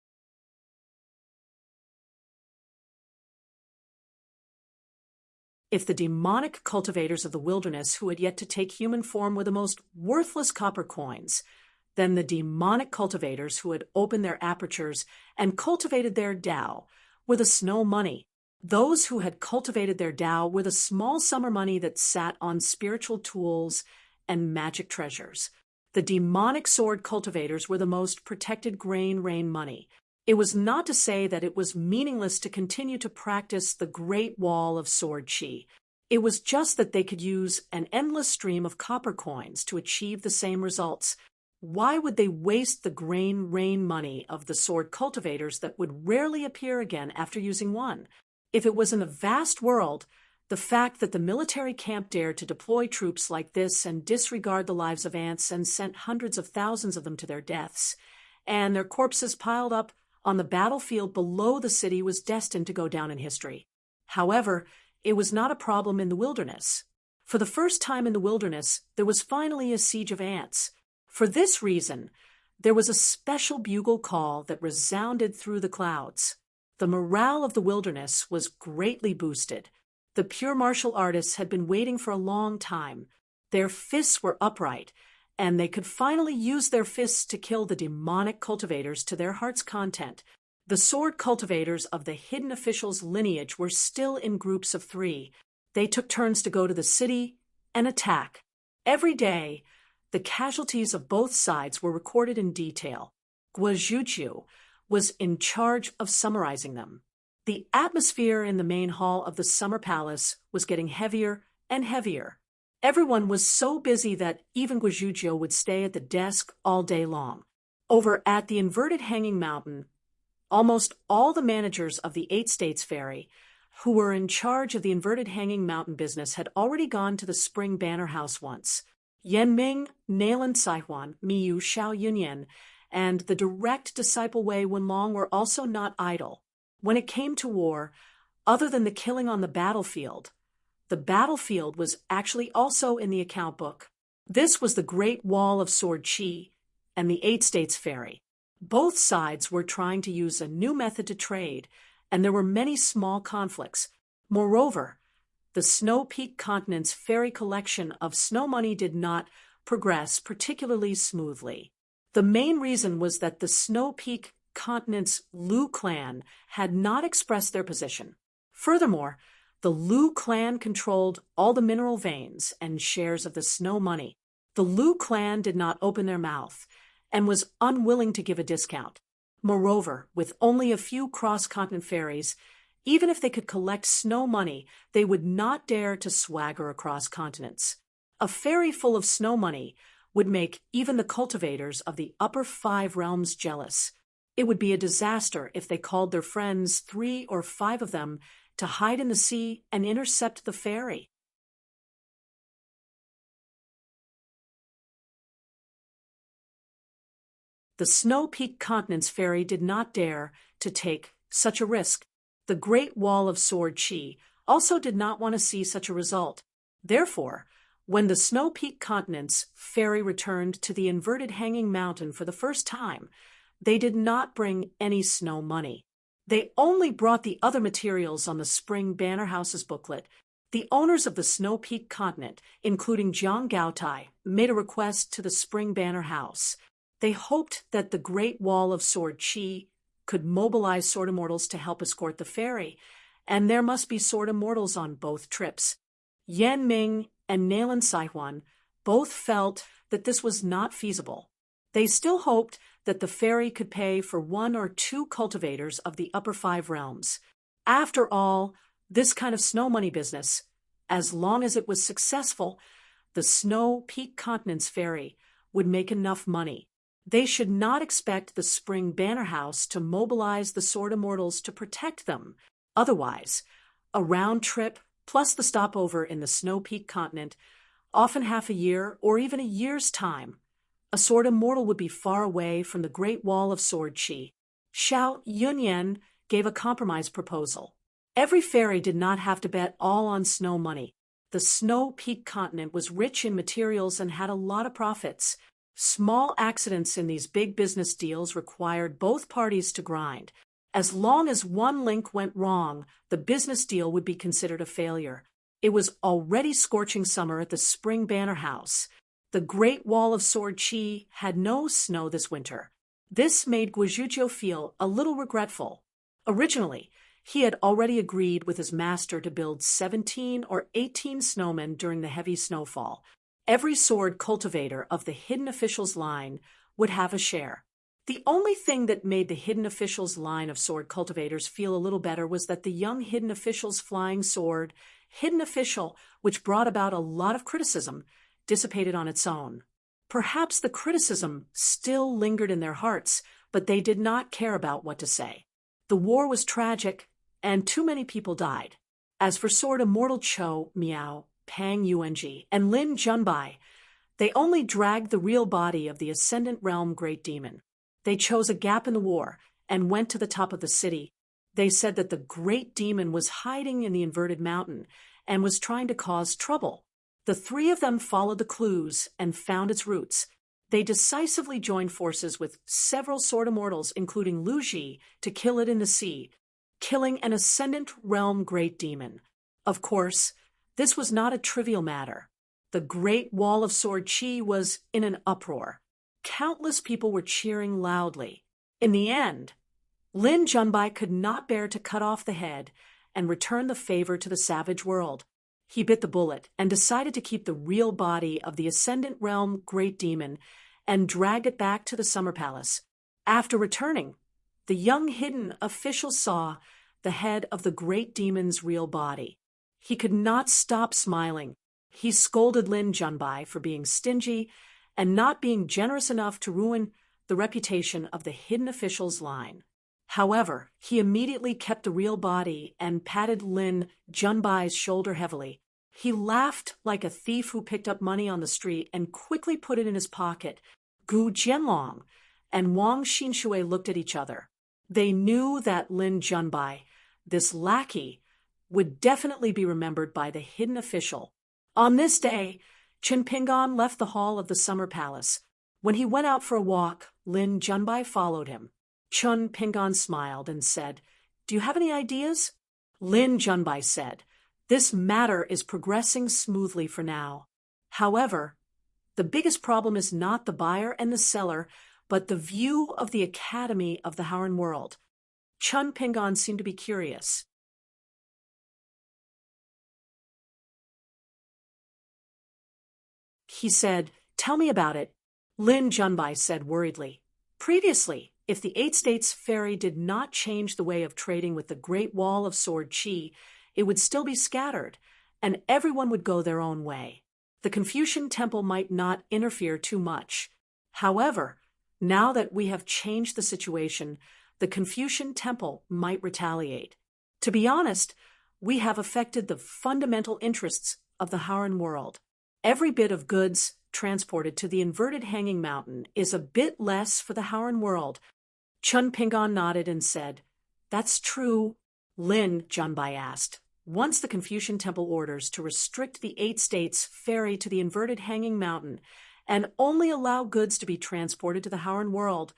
If the demonic cultivators of the wilderness who had yet to take human form were the most worthless copper coins, then the demonic cultivators who had opened their apertures and cultivated their Tao were the snow money. Those who had cultivated their Tao were the small summer money that sat on spiritual tools and magic treasures. The demonic sword cultivators were the most protected grain rain money. It was not to say that it was meaningless to continue to practice the Great Wall of Sword Qi. It was just that they could use an endless stream of copper coins to achieve the same results. Why would they waste the grain rain money of the sword cultivators that would rarely appear again after using one? If it was in a vast world, the fact that the military camp dared to deploy troops like this and disregard the lives of ants and sent hundreds of thousands of them to their deaths, and their corpses piled up on the battlefield below the city was destined to go down in history. However, it was not a problem in the wilderness. For the first time in the wilderness, there was finally a siege of ants. For this reason, there was a special bugle call that resounded through the clouds. The morale of the wilderness was greatly boosted. The pure martial artists had been waiting for a long time. Their fists were upright, and they could finally use their fists to kill the demonic cultivators to their heart's content. The sword cultivators of the hidden officials' lineage were still in groups of 3. They took turns to go to the city and attack. Every day, the casualties of both sides were recorded in detail. Guozhujiu was in charge of summarizing them. The atmosphere in the main hall of the Summer Palace was getting heavier and heavier. Everyone was so busy that even Guozhujiu would stay at the desk all day long. Over at the inverted hanging mountain, almost all the managers of the 8 States Ferry, who were in charge of the inverted hanging mountain business, had already gone to the spring banner house once. Yanming, Nailan Saihuan, Miyu Xiao Yunyan, and the direct disciple Wei Wenlong were also not idle. When it came to war, other than the killing on the battlefield was actually also in the account book. This was the Great Wall of Sword Qi and the 8 States Ferry. Both sides were trying to use a new method to trade, and there were many small conflicts. Moreover, the Snow Peak continent's fairy collection of snow money did not progress particularly smoothly. The main reason was that the Snow Peak continent's Lu clan had not expressed their position. Furthermore, the Lu clan controlled all the mineral veins and shares of the snow money. The Lu clan did not open their mouth and was unwilling to give a discount. Moreover, with only a few cross-continent fairies, even if they could collect snow money, they would not dare to swagger across continents. A fairy full of snow money would make even the cultivators of the upper 5 realms jealous. It would be a disaster if they called their friends, 3 or 5 of them, to hide in the sea and intercept the fairy. The Snow Peak continent's fairy did not dare to take such a risk. The Great Wall of Sword Chi also did not want to see such a result. Therefore, when the Snow Peak continent's fairy returned to the inverted hanging mountain for the first time, they did not bring any snow money. They only brought the other materials on the Spring Banner House's booklet. The owners of the Snow Peak continent, including Jiang Gaotai, made a request to the Spring Banner House. They hoped that the Great Wall of Sword Chi could mobilize sword immortals to help escort the fairy, and there must be sword immortals on both trips. Yan Ming and Nailan Saihuan both felt that this was not feasible. They still hoped that the fairy could pay for 1 or 2 cultivators of the upper 5 realms. After all, this kind of snow money business, as long as it was successful, the Snow Peak continent's fairy would make enough money. They should not expect the Spring Banner House to mobilize the sword immortals to protect them. Otherwise, a round trip plus the stopover in the Snow Peak continent, often half a year or even a year's time, a sword immortal would be far away from the Great Wall of Sword Chi. Xiao Yunyan gave a compromise proposal. Every fairy did not have to bet all on snow money. The Snow Peak continent was rich in materials and had a lot of profits. Small accidents in these big business deals required both parties to grind. As long as one link went wrong, the business deal would be considered a failure. It was already scorching summer at the Spring Banner House. The Great Wall of Sword Chi had no snow this winter. This made Guizhuzhou feel a little regretful. Originally, he had already agreed with his master to build 17 or 18 snowmen during the heavy snowfall. Every sword cultivator of the Hidden Officials line would have a share. The only thing that made the Hidden Officials line of sword cultivators feel a little better was that the young Hidden Officials flying sword, Hidden Official, which brought about a lot of criticism, dissipated on its own. Perhaps the criticism still lingered in their hearts, but they did not care about what to say. The war was tragic, and too many people died. As for Sword Immortal Cho Miao, Pang Yuanji, and Lin Junbai, they only dragged the real body of the Ascendant Realm Great Demon. They chose a gap in the war and went to the top of the city. They said that the Great Demon was hiding in the inverted mountain and was trying to cause trouble. The 3 of them followed the clues and found its roots. They decisively joined forces with several sword immortals, including Lu Ji, to kill it in the sea, killing an Ascendant Realm Great Demon. Of course, this was not a trivial matter. The Great Wall of Sword Chi was in an uproar. Countless people were cheering loudly. In the end, Lin Junbai could not bear to cut off the head and return the favor to the savage world. He bit the bullet and decided to keep the real body of the Ascendant Realm Great Demon and drag it back to the Summer Palace. After returning, the young Hidden Official saw the head of the Great Demon's real body. He could not stop smiling. He scolded Lin Junbai for being stingy and not being generous enough to ruin the reputation of the Hidden Officials line. However, he immediately kept the real body and patted Lin Junbai's shoulder heavily. He laughed like a thief who picked up money on the street and quickly put it in his pocket. Gu Jianlong and Wang Xinshui looked at each other. They knew that Lin Junbai, this lackey, would definitely be remembered by the Hidden Official. On this day, Qin Pingan left the hall of the Summer Palace. When he went out for a walk, Lin Junbai followed him. Chun Pingon smiled and said, "Do you have any ideas?" Lin Junbai said, "This matter is progressing smoothly for now. However, the biggest problem is not the buyer and the seller, but the view of the Academy of the Howren world." Chun Pingon seemed to be curious. He said, "Tell me about it." Lin Junbai said worriedly, "Previously, if the Eight States Ferry did not change the way of trading with the Great Wall of Sword Chi, it would still be scattered, and everyone would go their own way. The Confucian Temple might not interfere too much. However, now that we have changed the situation, the Confucian Temple might retaliate. To be honest, we have affected the fundamental interests of the Howren world. Every bit of goods transported to the inverted hanging mountain is a bit less for the Howren world." Chun Pingon nodded and said, "That's true." Lin Junbai asked, "Once the Confucian Temple orders to restrict the Eight States Ferry to the inverted hanging mountain and only allow goods to be transported to the Howren world,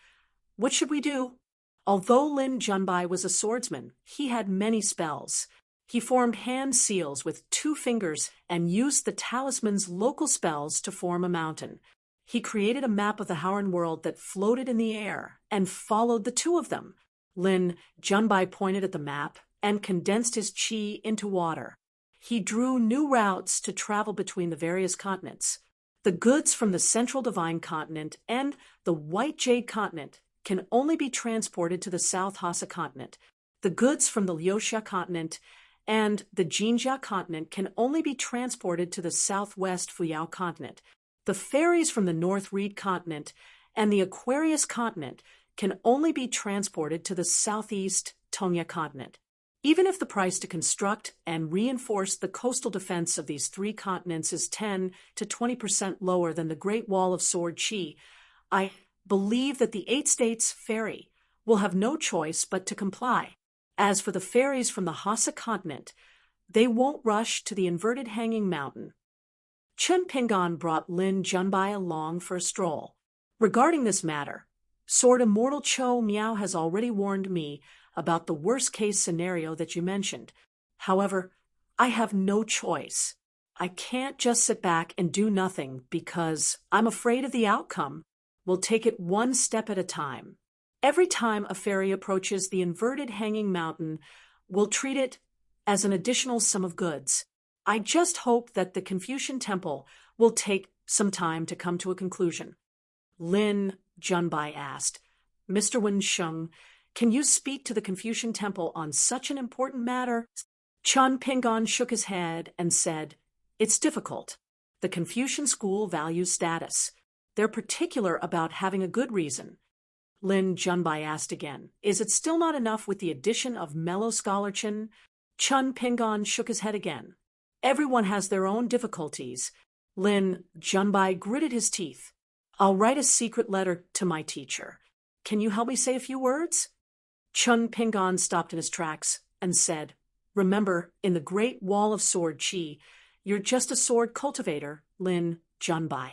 what should we do?" Although Lin Junbai was a swordsman, he had many spells. He formed hand seals with 2 fingers and used the talisman's local spells to form a mountain. He created a map of the Howren world that floated in the air and followed the 2 of them. Lin Junbai pointed at the map and condensed his chi into water. He drew new routes to travel between the various continents. The goods from the Central Divine Continent and the White Jade Continent can only be transported to the South Hassa Continent. The goods from the Liuxia Continent and the Jinjia Continent can only be transported to the Southwest Fuyao Continent. The ferries from the North Reed Continent and the Aquarius Continent can only be transported to the Southeast Tonya Continent. Even if the price to construct and reinforce the coastal defense of these 3 continents is 10 to 20% lower than the Great Wall of Sword Chi, I believe that the Eight States Ferry will have no choice but to comply. As for the ferries from the Hassa Continent, they won't rush to the inverted hanging mountain." Chun Pingon brought Lin Junbai along for a stroll. "Regarding this matter, Sword Immortal Cho Miao has already warned me about the worst-case scenario that you mentioned. However, I have no choice. I can't just sit back and do nothing because I'm afraid of the outcome. We'll take it one step at a time. Every time a ferry approaches the inverted hanging mountain, we'll treat it as an additional sum of goods. I just hope that the Confucian Temple will take some time to come to a conclusion." Lin Junbai asked, "Mr. Wensheng, can you speak to the Confucian Temple on such an important matter?" Chun Pingon shook his head and said, "It's difficult. The Confucian school values status. They're particular about having a good reason." Lin Junbai asked again, "Is it still not enough with the addition of mellow scholarchin?" Chun Pingon shook his head again. "Everyone has their own difficulties." Lin Junbai gritted his teeth. "I'll write a secret letter to my teacher. Can you help me say a few words?" Chun Pingon stopped in his tracks and said, "Remember, in the Great Wall of Sword Chi, you're just a sword cultivator, Lin Junbai."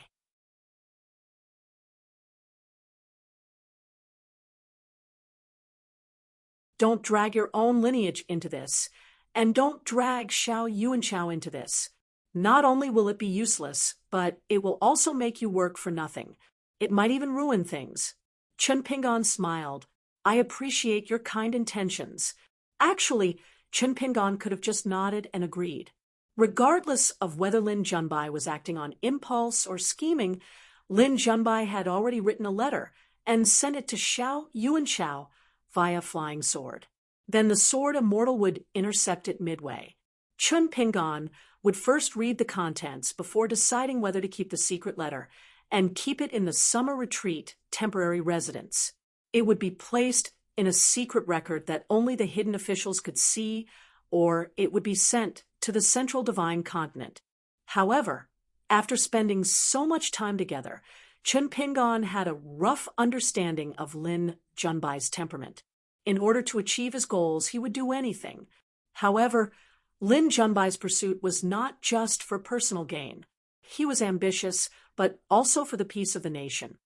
Don't drag your own lineage into this, and don't drag Xiao Yuanchao into this. Not only will it be useless, but it will also make you work for nothing. It might even ruin things." Chun Pingon smiled. "I appreciate your kind intentions." Actually, Chun Pingon could have just nodded and agreed. Regardless of whether Lin Junbai was acting on impulse or scheming, Lin Junbai had already written a letter and sent it to Xiao Yuanchao via flying sword. Then the sword immortal would intercept it midway. Chun Pingon would first read the contents before deciding whether to keep the secret letter and keep it in the summer retreat temporary residence. It would be placed in a secret record that only the hidden officials could see, or it would be sent to the Central Divine Continent. However, after spending so much time together, Chun Pingon had a rough understanding of Lin Junbai's temperament. In order to achieve his goals, he would do anything. However, Lin Junbai's pursuit was not just for personal gain. He was ambitious, but also for the peace of the nation.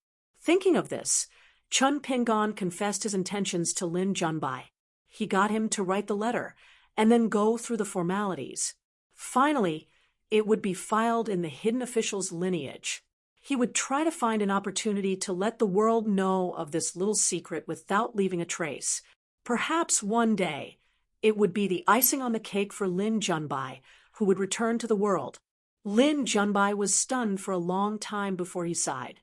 Thinking of this, Chun Pingon confessed his intentions to Lin Junbai. He got him to write the letter and then go through the formalities. Finally, it would be filed in the hidden official's lineage. He would try to find an opportunity to let the world know of this little secret without leaving a trace. Perhaps one day, it would be the icing on the cake for Lin Junbai, who would return to the world. Lin Junbai was stunned for a long time before he sighed.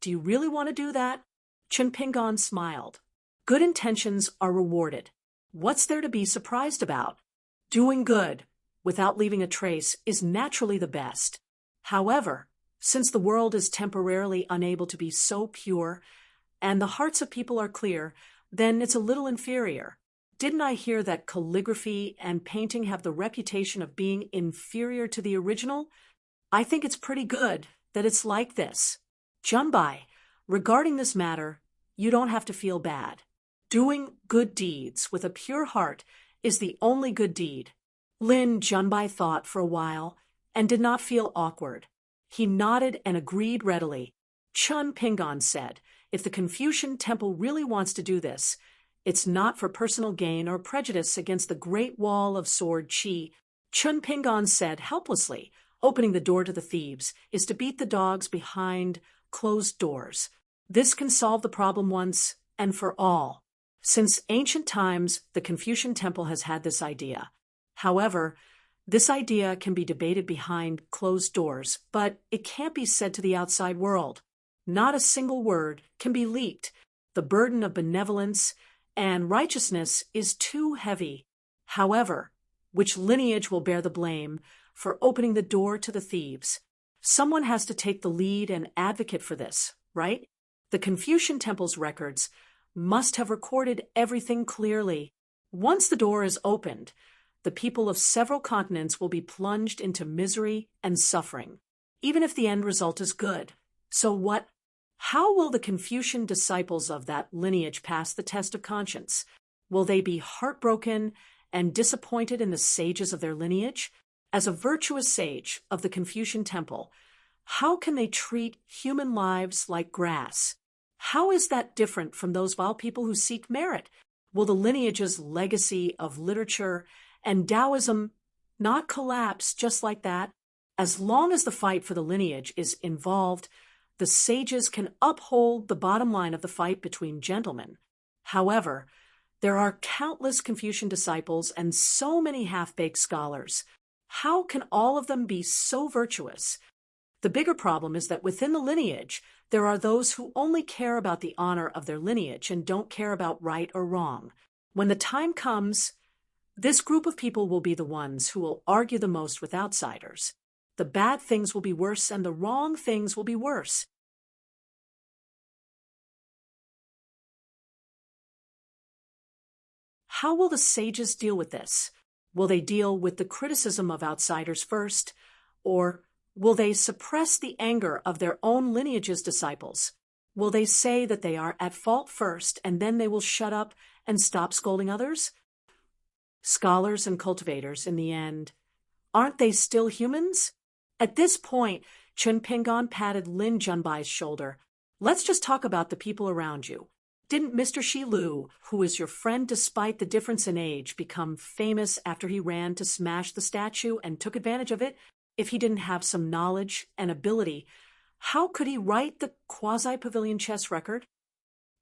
Do you really want to do that? Chun Pingon smiled. Good intentions are rewarded. What's there to be surprised about? Doing good, without leaving a trace, is naturally the best. However, since the world is temporarily unable to be so pure, and the hearts of people are clear, then it's a little inferior. Didn't I hear that calligraphy and painting have the reputation of being inferior to the original? I think it's pretty good that it's like this. Junbai, regarding this matter, you don't have to feel bad. Doing good deeds with a pure heart is the only good deed. Lin Junbai thought for a while and did not feel awkward. He nodded and agreed readily. Chun Pingon said, if the Confucian Temple really wants to do this, it's not for personal gain or prejudice against the Great Wall of Sword Chi. Chun Pingon said helplessly, opening the door to the thieves is to beat the dogs behind closed doors. This can solve the problem once and for all. Since ancient times, the Confucian Temple has had this idea. However, this idea can be debated behind closed doors, but it can't be said to the outside world. Not a single word can be leaked. The burden of benevolence and righteousness is too heavy. However, which lineage will bear the blame for opening the door to the thieves? Someone has to take the lead and advocate for this, right? The Confucian Temple's records must have recorded everything clearly. Once the door is opened, the people of several continents will be plunged into misery and suffering, even if the end result is good. So what? How will the Confucian disciples of that lineage pass the test of conscience? Will they be heartbroken and disappointed in the sages of their lineage? As a virtuous sage of the Confucian Temple, how can they treat human lives like grass? How is that different from those vile people who seek merit? Will the lineage's legacy of literature and Taoism not collapse just like that? As long as the fight for the lineage is involved, the sages can uphold the bottom line of the fight between gentlemen. However, there are countless Confucian disciples and so many half-baked scholars. How can all of them be so virtuous? The bigger problem is that within the lineage, there are those who only care about the honor of their lineage and don't care about right or wrong. When the time comes, this group of people will be the ones who will argue the most with outsiders. The bad things will be worse and the wrong things will be worse. How will the sages deal with this? Will they deal with the criticism of outsiders first, or will they suppress the anger of their own lineage's disciples? Will they say that they are at fault first and then they will shut up and stop scolding others? Scholars and cultivators, in the end, aren't they still humans? At this point, Chun Pingon patted Lin Junbai's shoulder. Let's just talk about the people around you. Didn't Mr. Shi Lu, who is your friend despite the difference in age, become famous after he ran to smash the statue and took advantage of it? If he didn't have some knowledge and ability, how could he write the quasi-pavilion chess record?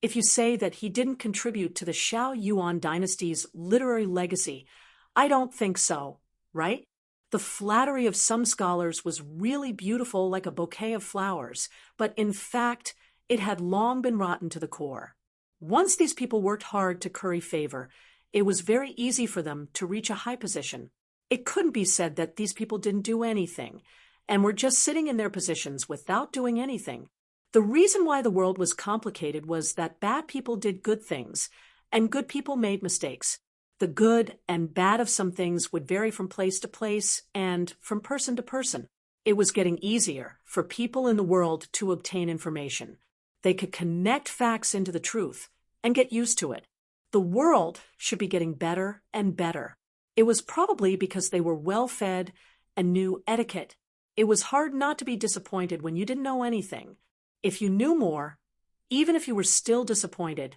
If you say that he didn't contribute to the Xiao Yuan dynasty's literary legacy, I don't think so, right? The flattery of some scholars was really beautiful like a bouquet of flowers, but in fact, it had long been rotten to the core. Once these people worked hard to curry favor, it was very easy for them to reach a high position. It couldn't be said that these people didn't do anything, and were just sitting in their positions without doing anything. The reason why the world was complicated was that bad people did good things, and good people made mistakes. The good and bad of some things would vary from place to place and from person to person. It was getting easier for people in the world to obtain information. They could connect facts into the truth and get used to it. The world should be getting better and better. It was probably because they were well-fed and knew etiquette. It was hard not to be disappointed when you didn't know anything. If you knew more, Even if you were still disappointed,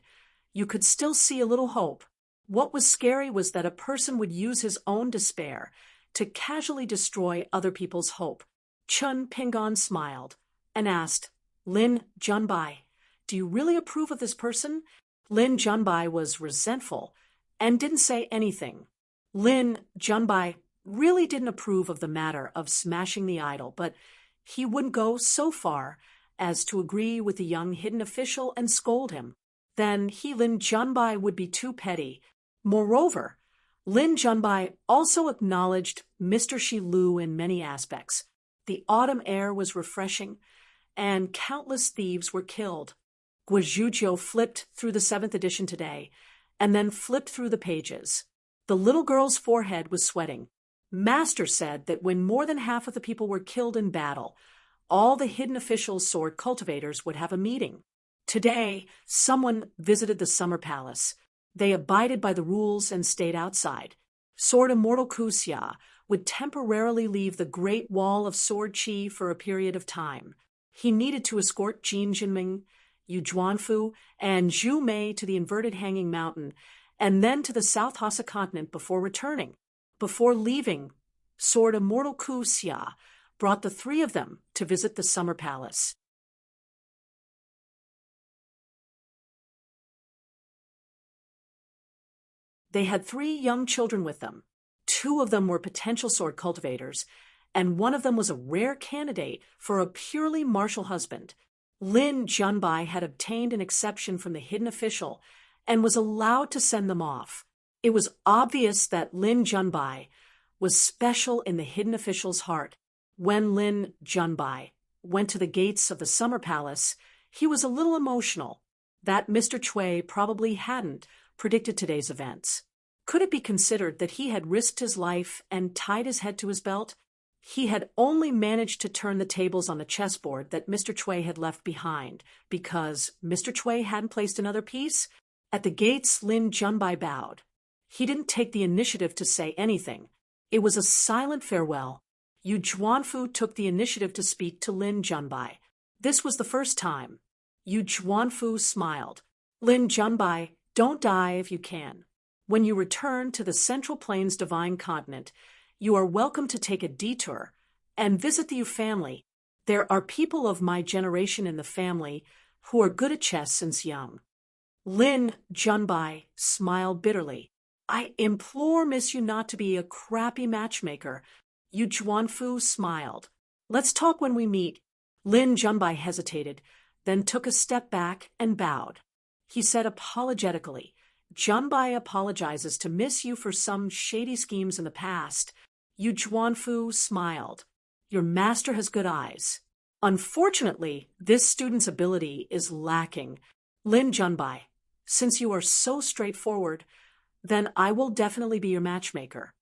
you could still see a little hope. What was scary was that a person would use his own despair to casually destroy other people's hope. Chun Pingon smiled and asked, Lin Junbai, do you really approve of this person? Lin Junbai was resentful and didn't say anything. Lin Junbai really didn't approve of the matter of smashing the idol, but he wouldn't go so far as to agree with the young hidden official and scold him. Then Lin Junbai would be too petty. Moreover, Lin Junbai also acknowledged Mr. Shi Lu in many aspects. The autumn air was refreshing, and countless thieves were killed. Guizhuzhou flipped through the 7th edition today, and then flipped through the pages. The little girl's forehead was sweating. Master said that when more than half of the people were killed in battle, all the hidden officials' sword cultivators would have a meeting. Today, someone visited the summer palace. They abided by the rules and stayed outside. Sword Immortal Kuxia would temporarily leave the Great Wall of Sword Qi for a period of time. He needed to escort Jin Jinming, Yu Zhuanfu, and Zhu Mei to the inverted hanging mountain, and then to the South Hassa continent before returning. Before leaving, Sword Immortal Kuxia brought the 3 of them to visit the summer palace. They had 3 young children with them. 2 of them were potential sword cultivators, and one of them was a rare candidate for a purely martial husband. Lin Junbai had obtained an exception from the hidden official and was allowed to send them off. It was obvious that Lin Junbai was special in the hidden official's heart. When Lin Junbai went to the gates of the summer palace, he was a little emotional. That Mr. Cui probably hadn't predicted today's events. Could it be considered that he had risked his life and tied his head to his belt? He had only managed to turn the tables on the chessboard that Mr. Cui had left behind because Mr. Cui hadn't placed another piece. At the gates, Lin Junbai bowed. He didn't take the initiative to say anything. It was a silent farewell. Yu Zhuanfu took the initiative to speak to Lin Junbai. This was the first time. Yu Zhuanfu smiled. Lin Junbai, don't die if you can. When you return to the Central Plains Divine Continent, you are welcome to take a detour and visit the Yu family. There are people of my generation in the family who are good at chess since young. Lin Junbai smiled bitterly. I implore Miss Yu not to be a crappy matchmaker. Yu Zhuanfu smiled. Let's talk when we meet. Lin Junbai hesitated, then took a step back and bowed. He said apologetically, Junbai apologizes to Miss Yu for some shady schemes in the past. Yu Zhuanfu smiled. Your master has good eyes. Unfortunately, this student's ability is lacking. Lin Junbai, since you are so straightforward, then I will definitely be your matchmaker.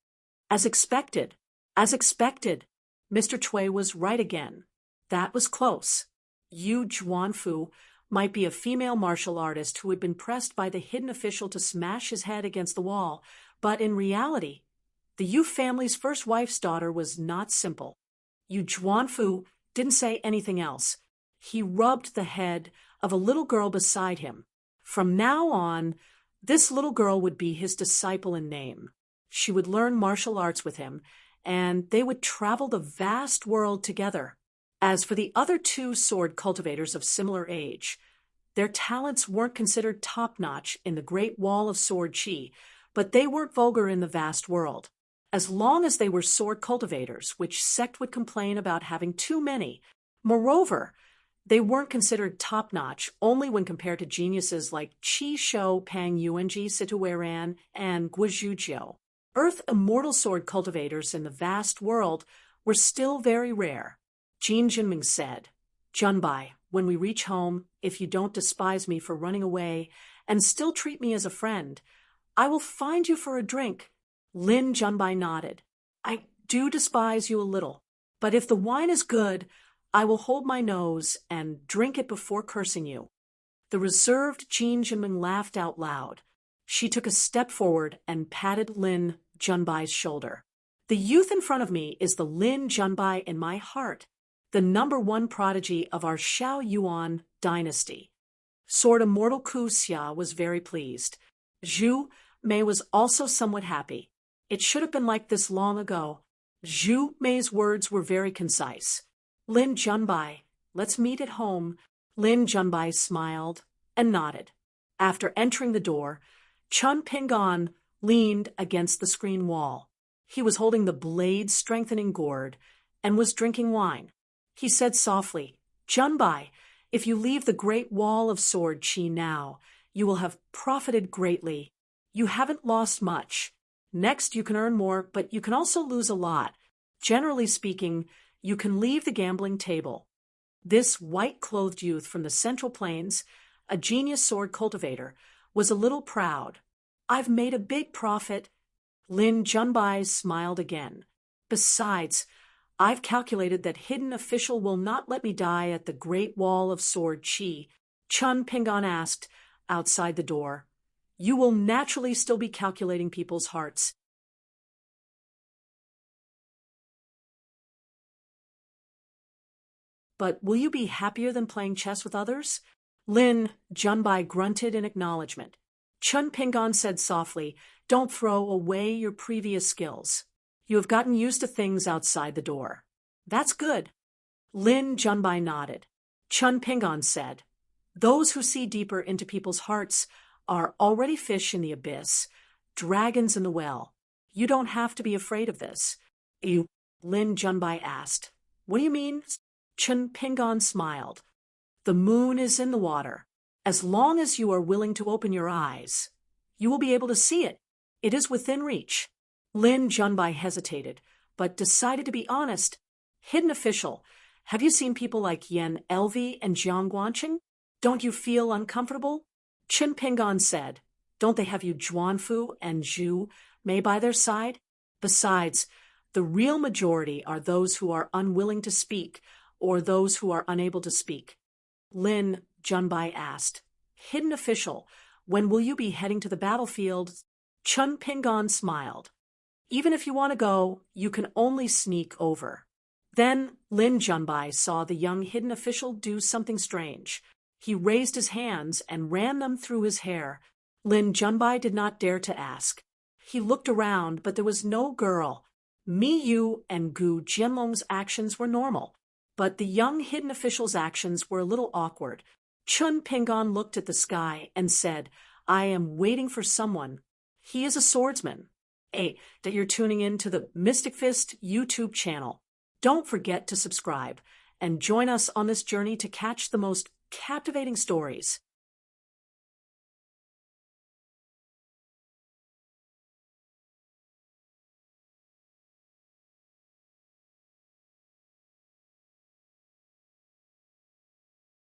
As expected. Mr. Cui was right again. That was close. Yu Zhuanfu might be a female martial artist who had been pressed by the hidden official to smash his head against the wall, but in reality, the Yu family's first wife's daughter was not simple. Yu Zhuanfu didn't say anything else. He rubbed the head of a little girl beside him. From now on, this little girl would be his disciple in name. She would learn martial arts with him, and they would travel the vast world together. As for the other 2 sword cultivators of similar age, their talents weren't considered top-notch in the Great Wall of Sword Qi, but they weren't vulgar in the vast world. As long as they were sword cultivators, which sect would complain about having too many. Moreover, they weren't considered top-notch only when compared to geniuses like Qi Shou Pang Yuanji Situeran and Guizhuzhou. Earth immortal sword cultivators in the vast world were still very rare. Jin Jinming said, Junbai, when we reach home, if you don't despise me for running away and still treat me as a friend, I will find you for a drink. Lin Junbai nodded. I do despise you a little, but if the wine is good, I will hold my nose and drink it before cursing you. The reserved Jin Jinming laughed out loud. She took a step forward and patted Lin Junbai's shoulder. The youth in front of me is the Lin Junbai in my heart, the #1 prodigy of our Xiao Yuan dynasty. Sword Immortal Ku Xia was very pleased. Zhu Mei was also somewhat happy. It should have been like this long ago. Zhu Mei's words were very concise. Lin Junbai, let's meet at home. Lin Junbai smiled and nodded. After entering the door, Chun Pingon leaned against the screen wall. He was holding the blade-strengthening gourd and was drinking wine. He said softly, Junbai, if you leave the Great Wall of Sword Qi now, you will have profited greatly. You haven't lost much. Next, you can earn more, but you can also lose a lot. Generally speaking, you can leave the gambling table. This white-clothed youth from the Central Plains, a genius sword cultivator, was a little proud. I've made a big profit. Lin Junbai smiled again. Besides, I've calculated that hidden official will not let me die at the Great Wall of Sword Qi. Chun Pingon asked, outside the door. You will naturally still be calculating people's hearts. But will you be happier than playing chess with others? Lin Junbai grunted in acknowledgement. Chun Pingon said softly, don't throw away your previous skills. You have gotten used to things outside the door. That's good. Lin Junbai nodded. Chun Pingon said, those who see deeper into people's hearts are already fish in the abyss, dragons in the well. You don't have to be afraid of this. Lin Junbai asked. What do you mean? Chun Pingon smiled. The moon is in the water. As long as you are willing to open your eyes, you will be able to see it. It is within reach. Lin Junbai hesitated, but decided to be honest. Hidden official, have you seen people like Yan Elvi and Jiang Guanqing? Don't you feel uncomfortable? Chun Pingon said, don't they have you Zhuanfu and Zhu Mei by their side? Besides, the real majority are those who are unwilling to speak or those who are unable to speak. Lin Junbai asked, hidden official, when will you be heading to the battlefield? Chun Pingon smiled. Even if you want to go, you can only sneak over. Then Lin Junbai saw the young hidden official do something strange. He raised his hands and ran them through his hair. Lin Junbai did not dare to ask. He looked around, but there was no girl. Mi Yu and Gu Jianlong's actions were normal, but the young hidden official's actions were a little awkward. Chun Pingon looked at the sky and said, I am waiting for someone. He is a swordsman. That you're tuning in to the Mystic Fist YouTube channel. Don't forget to subscribe and join us on this journey to catch the most captivating stories.